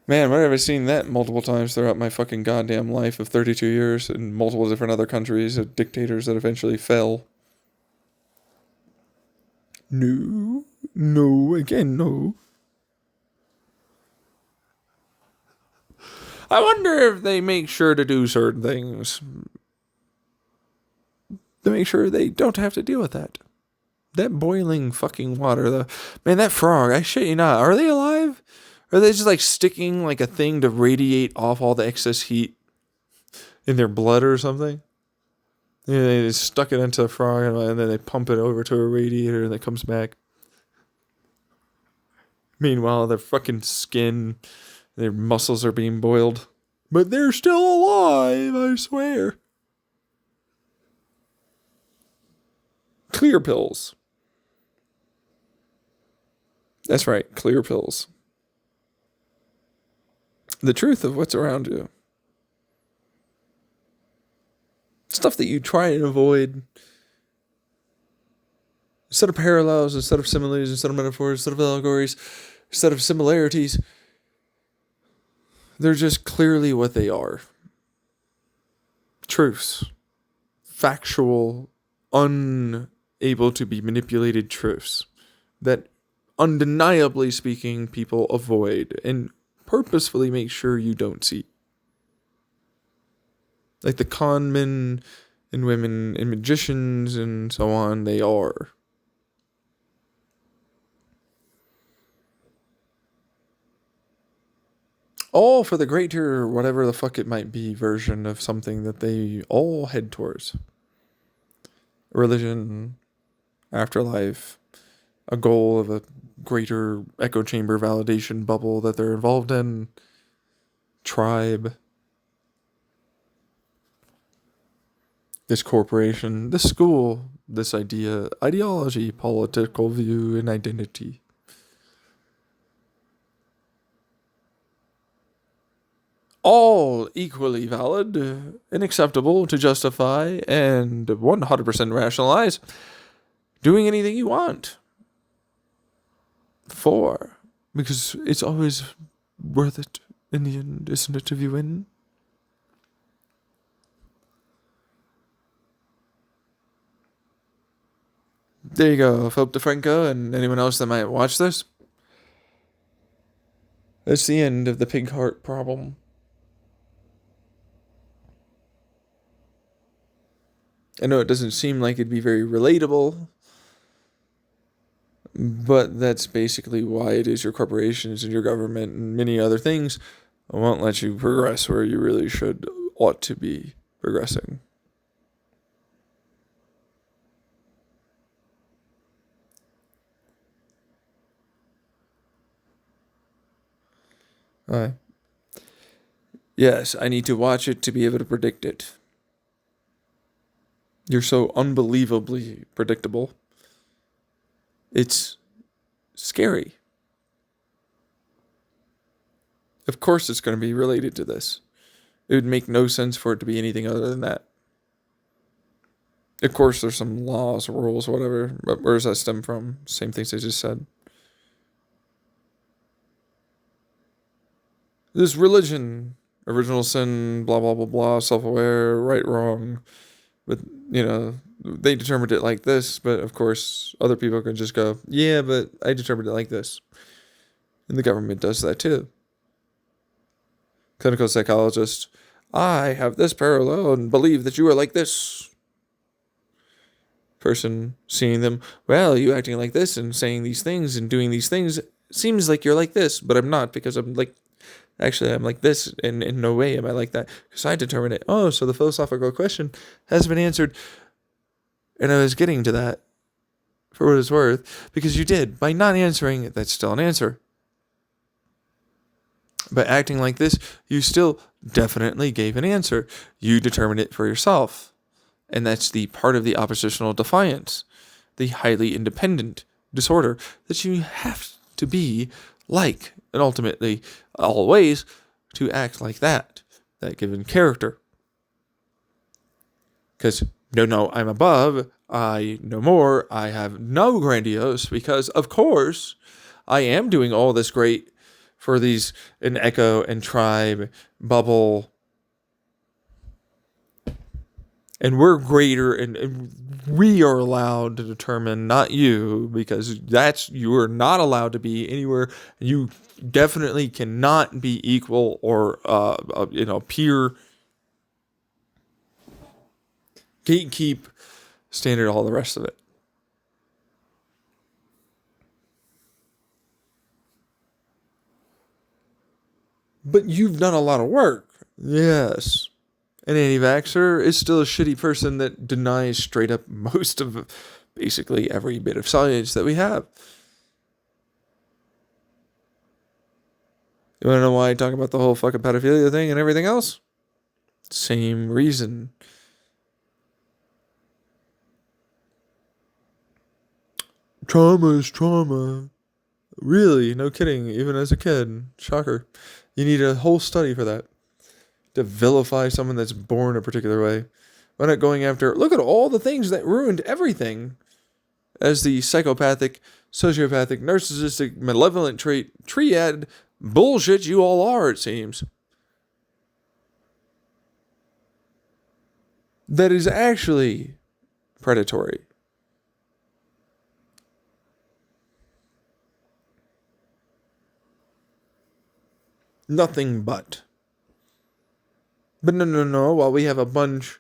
Man, where have I seen that multiple times throughout my fucking goddamn life of 32 years in multiple different other countries of dictators that eventually fell? No. No. Again, no. I wonder if they make sure to do certain things to make sure they don't have to deal with that. That boiling fucking water, man, that frog, I shit you not. Are they alive? Or are they just like sticking like a thing to radiate off all the excess heat in their blood or something? Yeah, they just stuck it into a frog and then they pump it over to a radiator and it comes back. Meanwhile, their fucking skin, their muscles are being boiled. But they're still alive, I swear. Clear pills. That's right, clear pills. The truth of what's around you. Stuff that you try and avoid. Instead of parallels, instead of similes, instead of metaphors, instead of allegories, instead of similarities, they're just clearly what they are. Truths. Factual, unable to be manipulated truths that undeniably speaking people avoid and purposefully make sure you don't see. Like the con men and women and magicians and so on, they are. All for the greater, whatever the fuck it might be, version of something that they all head towards. Religion, afterlife, a goal of a greater echo chamber validation bubble that they're involved in, tribe, this corporation, this school, this idea, ideology, political view, and identity. All equally valid and acceptable to justify and 100% rationalize doing anything you want for. Because it's always worth it in the end, isn't it, if you win? There you go, Philip DeFranco and anyone else that might watch this. That's the end of the pig heart problem. I know it doesn't seem like it'd be very relatable, but that's basically why it is your corporations and your government and many other things won't let you progress where you really ought to be progressing. Yes, I need to watch it to be able to predict it. You're so unbelievably predictable. It's scary. Of course it's going to be related to this. It would make no sense for it to be anything other than that. Of course, there's some laws, rules, whatever, but where does that stem from? Same things I just said. This religion, original sin, blah, blah, blah, blah, self-aware, right, wrong. But, they determined it like this, but of course, other people can just go, yeah, but I determined it like this. And the government does that too. Clinical psychologist, I have this parallel and believe that you are like this. Person seeing them, well, you acting like this and saying these things and doing these things seems like you're like this, but I'm not, because I'm like, actually, I'm like this, and in no way am I like that, because I determine it. Oh, so the philosophical question has been answered. And I was getting to that, for what it's worth, because you did. By not answering, that's still an answer. By acting like this, you still definitely gave an answer. You determined it for yourself. And that's the part of the oppositional defiance, the highly independent disorder that you have to be like, and ultimately, always, to act like that given character. Because, no, I'm above, I know more, I have no grandiose, because, of course, I am doing all this great for these, an echo and tribe, bubble, and we're greater, and we are allowed to determine, not you, because you are not allowed to be anywhere. You definitely cannot be equal or, peer, gatekeep, standard, all the rest of it. But you've done a lot of work. Yes. An anti-vaxxer is still a shitty person that denies straight up most of basically every bit of science that we have. You want to know why I talk about the whole fucking pedophilia thing and everything else? Same reason. Trauma is trauma. Really, no kidding, even as a kid. Shocker. You need a whole study for that. To vilify someone that's born a particular way. Why not going after, look at all the things that ruined everything, as the psychopathic, sociopathic, narcissistic, malevolent triad bullshit you all are, it seems. That is actually predatory. Nothing but. But no. Well, we have a bunch.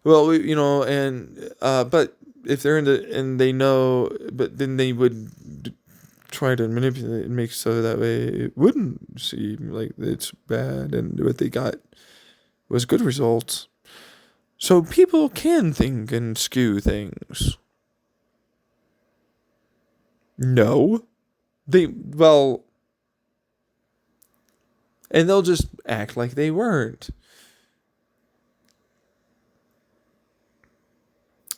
Well, but if they're and they know, but then they would try to manipulate and make so that way it wouldn't seem like it's bad, and what they got was good results. So people can think and skew things. No, and they'll just act like they weren't.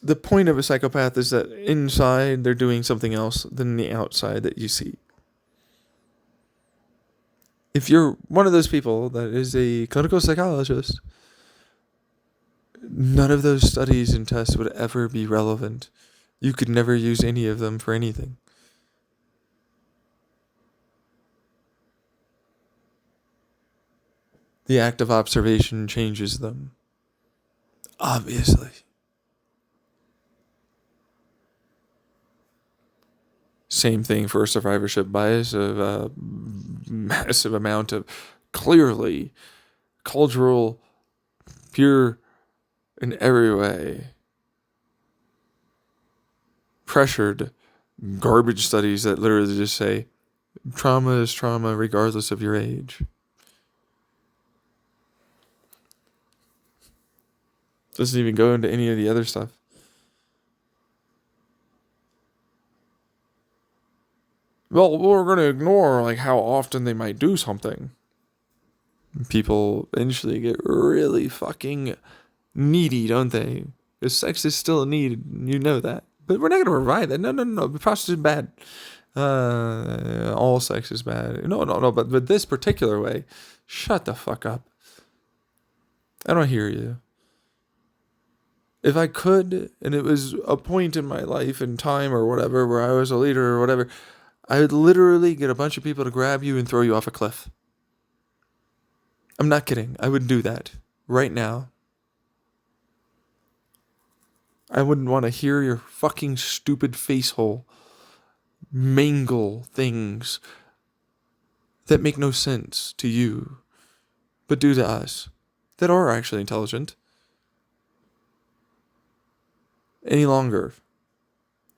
The point of a psychopath is that inside they're doing something else than the outside that you see. If you're one of those people that is a clinical psychologist, none of those studies and tests would ever be relevant. You could never use any of them for anything. The act of observation changes them. Obviously. Same thing for survivorship bias of a massive amount of clearly cultural, pure, in every way, pressured garbage studies that literally just say trauma is trauma regardless of your age. Doesn't even go into any of the other stuff. Well, we're going to ignore like how often they might do something. People eventually get really fucking needy, don't they? Because sex is still a need, you know that. But we're not going to provide that. No. Prostitution is bad. All sex is bad. No. But this particular way, shut the fuck up. I don't hear you. If I could, and it was a point in my life and time or whatever where I was a leader or whatever, I would literally get a bunch of people to grab you and throw you off a cliff. I'm not kidding. I would do that right now. I wouldn't want to hear your fucking stupid face hole mangle things that make no sense to you, but do to us, that are actually intelligent. Any longer.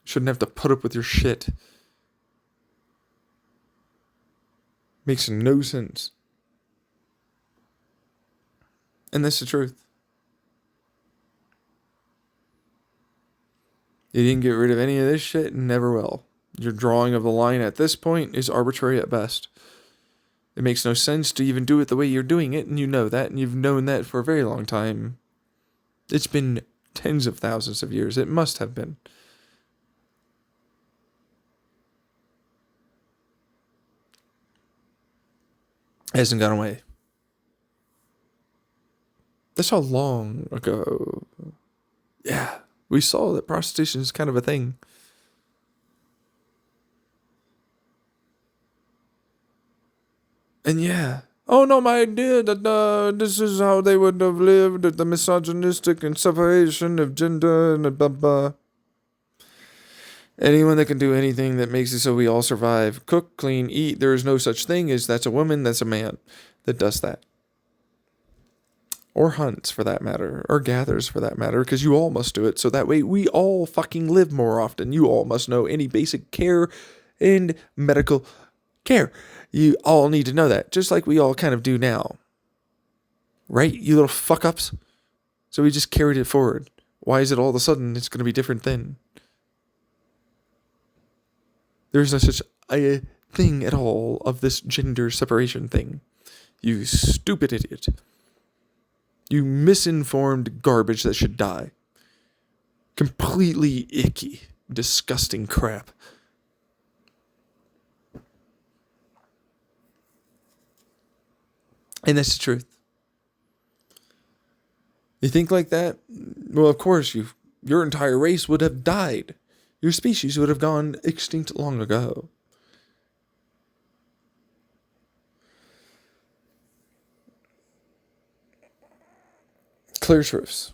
Shouldn't have to put up with your shit. Makes no sense. And that's the truth. You didn't get rid of any of this shit and never will. Your drawing of the line at this point is arbitrary at best. It makes no sense to even do it the way you're doing it, and you know that, and you've known that for a very long time. It's been tens of thousands of years. It must have been. It hasn't gone away. That's how long ago. Yeah, we saw that prostitution is kind of a thing. And yeah. Oh, no, my idea that this is how they would have lived, the misogynistic and separation of gender and blah, blah. Anyone that can do anything that makes it so we all survive, cook, clean, eat, there is no such thing as that's a woman, that's a man that does that. Or hunts, for that matter, or gathers, for that matter, because you all must do it, so that way we all fucking live more often. You all must know any basic care and medical care. You all need to know that, just like we all kind of do now. Right, you little fuck-ups? So we just carried it forward. Why is it all of a sudden it's going to be different then? There's no such a thing at all of this gender separation thing. You stupid idiot. You misinformed garbage that should die. Completely icky, disgusting crap. And that's the truth. You think like that? Well, of course, your entire race would have died. Your species would have gone extinct long ago. Clear truths.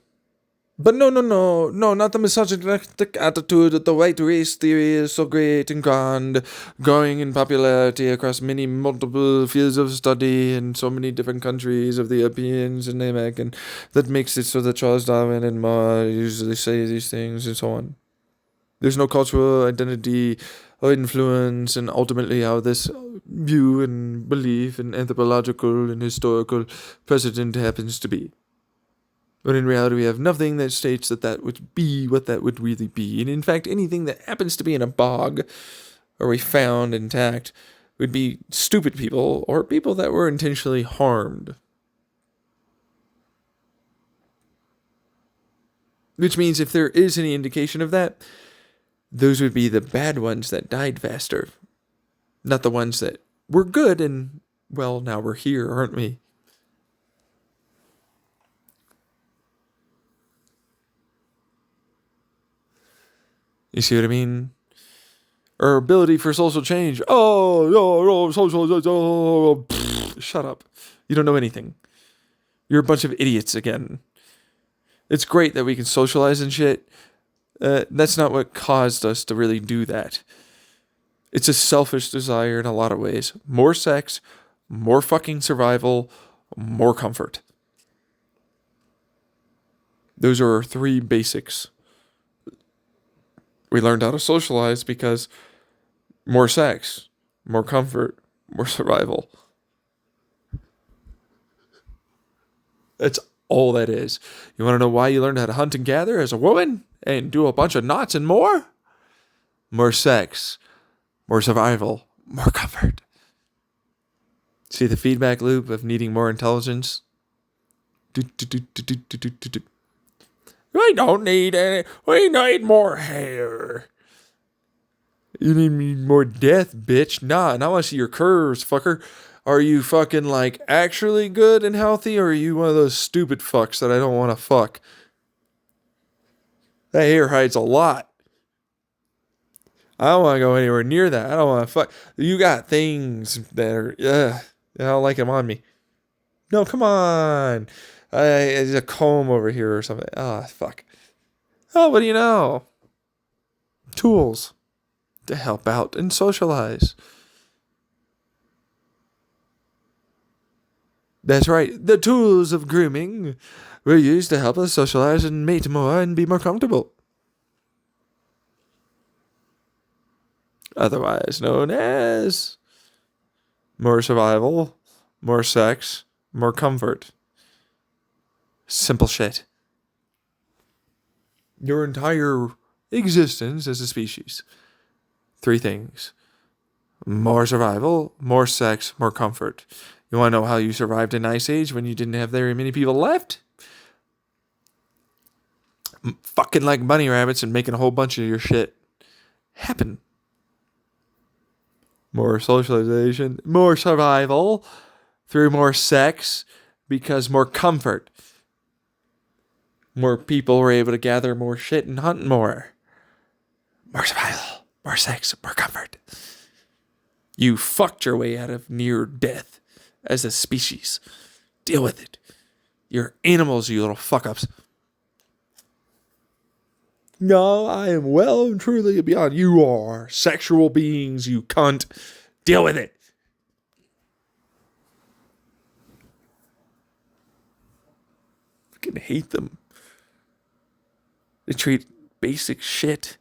But no, not the misogynistic attitude that the white race theory is so great and grand, growing in popularity across many multiple fields of study in so many different countries of the Europeans and AMEC, and that makes it so that Charles Darwin and Ma usually say these things and so on. There's no cultural identity or influence, and ultimately how this view and belief and anthropological and historical precedent happens to be. But in reality, we have nothing that states that would be what that would really be. And in fact, anything that happens to be in a bog, or we found intact, would be stupid people, or people that were intentionally harmed. Which means if there is any indication of that, those would be the bad ones that died faster. Not the ones that were good and, well, now we're here, aren't we? You see what I mean? Or ability for social change. Shut up. You don't know anything. You're a bunch of idiots again. It's great that we can socialize and shit. That's not what caused us to really do that. It's a selfish desire in a lot of ways. More sex, more fucking survival, more comfort. Those are our three basics. We learned how to socialize because more sex, more comfort, more survival. That's all that is. You want to know why you learned how to hunt and gather as a woman and do a bunch of knots and more? More sex, more survival, more comfort. See the feedback loop of needing more intelligence? We don't need any. We need more hair. You need more death, bitch. Nah, and I want to see your curves, fucker. Are you fucking like actually good and healthy, or are you one of those stupid fucks that I don't want to fuck? That hair hides a lot. I don't want to go anywhere near that. I don't want to fuck. You got things that are, I don't like them on me. No, come on. There's a comb over here or something. Oh, fuck. Oh, what do you know? Tools to help out and socialize. That's right. The tools of grooming were used to help us socialize and mate more and be more comfortable. Otherwise known as more survival, more sex, more comfort. Simple shit. Your entire existence as a species. 3 things. More survival, more sex, more comfort. You want to know how you survived an ice age when you didn't have very many people left? Fucking like bunny rabbits and making a whole bunch of your shit happen. More socialization, more survival, through more sex, because more comfort. More people were able to gather more shit and hunt more. More survival, more sex, more comfort. You fucked your way out of near death as a species. Deal with it. You're animals, you little fuck-ups. No, I am well and truly beyond. You are sexual beings, you cunt. Deal with it. I fucking hate them. They treat basic shit.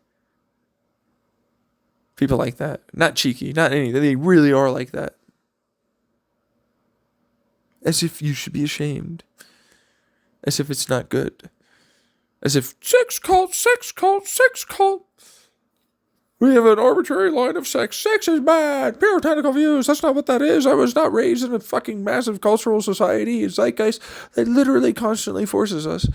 People like that. Not cheeky, not anything. They really are like that. As if you should be ashamed. As if it's not good. As if sex cult, sex cult, sex cult. We have an arbitrary line of sex. Sex is bad. Puritanical views. That's not what that is. I was not raised in a fucking massive cultural society. Zeitgeist that literally constantly forces us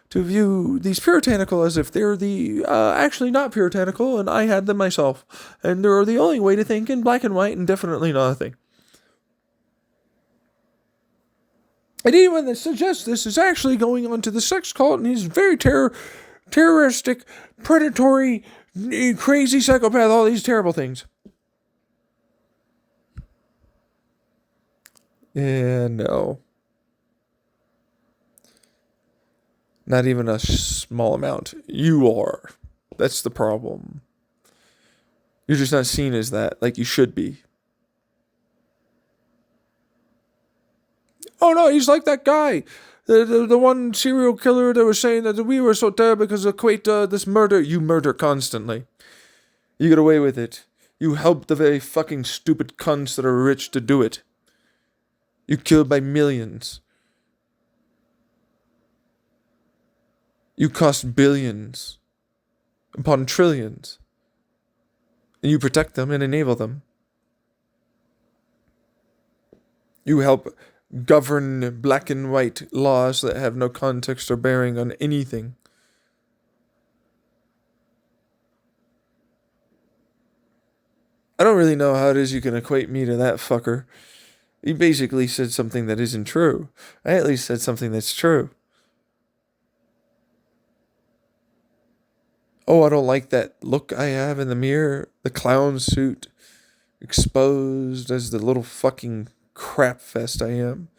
to view these puritanical as if they're the actually not puritanical, and I had them myself. And they're the only way to think in black and white and definitely not a thing. And anyone that suggests this is actually going on to the sex cult, and he's very terroristic, predatory, crazy psychopath, all these terrible things. Yeah, no. Not even a small amount. You are. That's the problem. You're just not seen as that, like you should be. Oh no, he's like that guy. The one serial killer that was saying that we were so terrible because equate this murder. You murder constantly. You get away with it. You help the very fucking stupid cunts that are rich to do it. You kill by millions. You cost billions upon trillions. And you protect them and enable them. You help govern black and white laws that have no context or bearing on anything. I don't really know how it is you can equate me to that fucker. He basically said something that isn't true. I at least said something that's true. Oh, I don't like that look I have in the mirror. The clown suit. Exposed as the little fucking crap fest I am.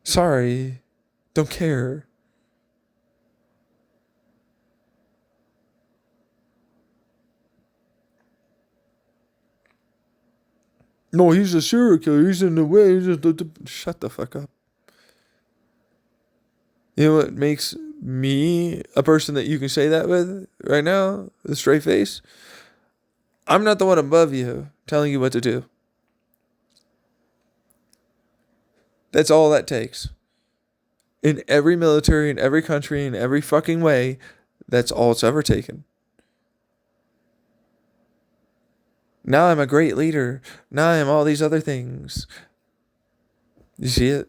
Sorry. Don't care. No, he's a serial killer. He's in the way. Shut the fuck up. You know what makes me a person that you can say that with right now? The straight face? I'm not the one above you telling you what to do. That's all that takes. In every military, in every country, in every fucking way, that's all it's ever taken. Now I'm a great leader. Now I'm all these other things. You see it?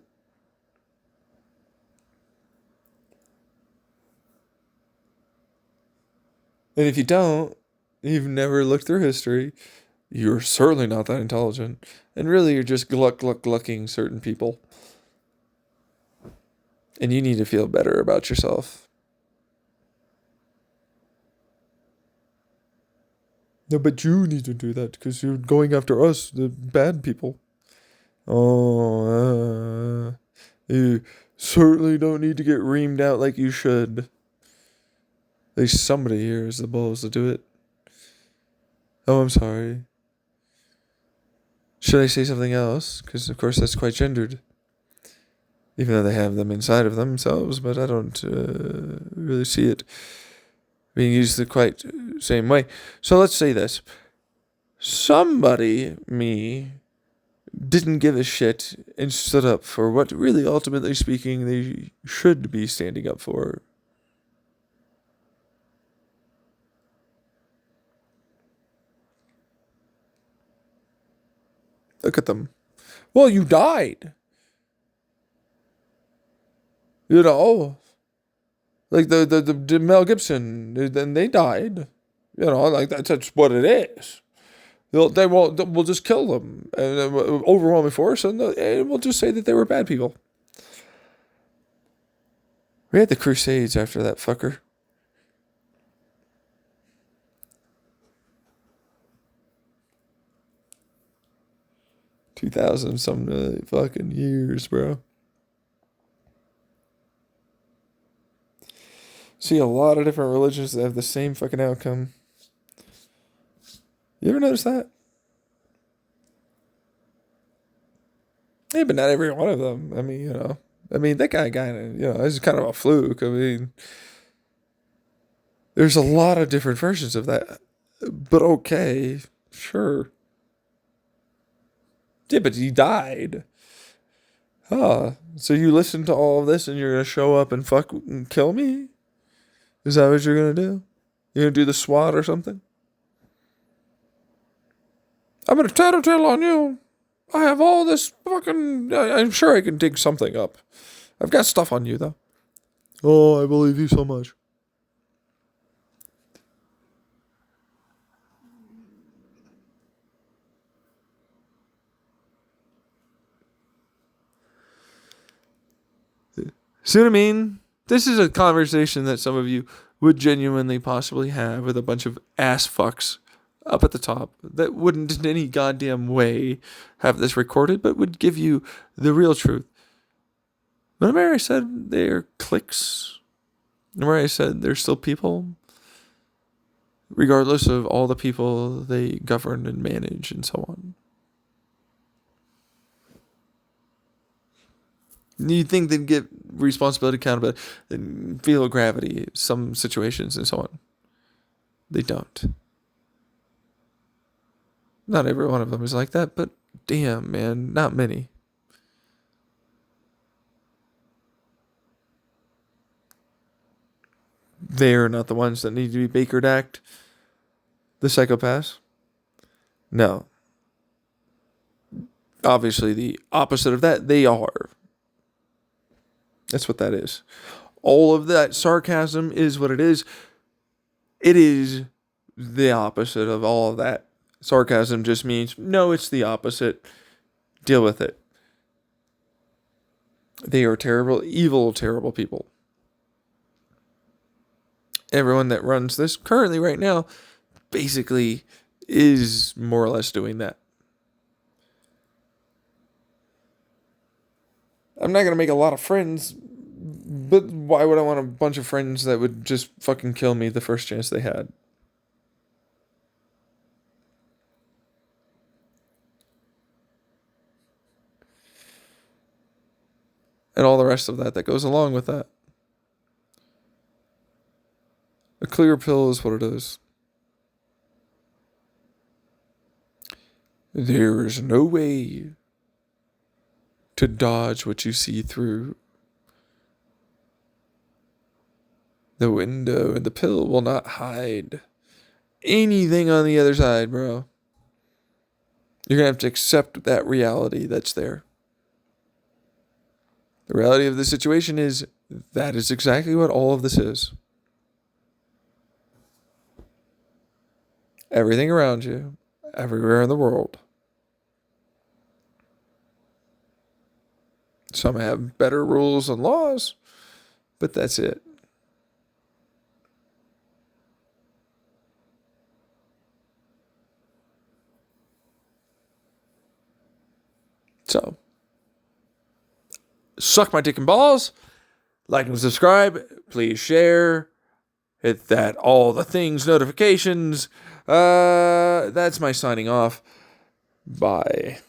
And if you don't, you've never looked through history. you're certainly not that intelligent. And really, you're just glucking certain people. And you need to feel better about yourself. No, but you need to do that because you're going after us, the bad people. Oh, you certainly don't need to get reamed out like you should. At least somebody here has the balls to do it. Oh, I'm sorry. Should I say something else? Because, of course, that's quite gendered. Even though they have them inside of themselves, but I don't really see it being used the quite same way. So let's say this. Somebody, me, didn't give a shit and stood up for what really, ultimately speaking, they should be standing up for. Look at them. Well, you died. You know, like the Mel Gibson, then they died. You know, like that's what it is. We'll just kill them and overwhelming force, and we'll just say that they were bad people. We had the Crusades after that fucker. $2,000 some fucking years, bro. See a lot of different religions that have the same fucking outcome. You ever notice that? Yeah, but not every one of them. I mean, that guy kind of, it's kind of a fluke. I mean, there's a lot of different versions of that. But okay, sure. Yeah, but he died. Huh. So you listen to all of this and you're going to show up and fuck and kill me? Is that what you're going to do? You're going to do the SWAT or something? I'm going to tattletale on you. I have all this fucking... I'm sure I can dig something up. I've got stuff on you, though. Oh, I believe you so much. See what I mean? This is a conversation that some of you would genuinely possibly have with a bunch of ass fucks up at the top that wouldn't in any goddamn way have this recorded, but would give you the real truth. Remember I said they're cliques? Remember I said they're still people? Regardless of all the people they govern and manage and so on. You'd think they'd get responsibility, accountability, and feel gravity in some situations and so on. They don't. Not every one of them is like that, but damn, man, not many. They're not the ones that need to be Bakered Act. The psychopaths? No. Obviously, the opposite of that, they are. That's what that is. All of that sarcasm is what it is. It is the opposite of all of that. Sarcasm just means, no, it's the opposite. Deal with it. They are terrible, evil, terrible people. Everyone that runs this currently right now basically is more or less doing that. I'm not going to make a lot of friends, but why would I want a bunch of friends that would just fucking kill me the first chance they had? And all the rest of that goes along with that. A clear pill is what it is. There is no way to dodge what you see through. The window and the pill will not hide anything on the other side, bro. You're going to have to accept that reality that's there. The reality of the situation is that is exactly what all of this is. Everything around you, everywhere in the world. Some have better rules and laws, but that's it. So, suck my dick and balls. Like and subscribe. Please share. Hit that all the things notifications. That's my signing off. Bye.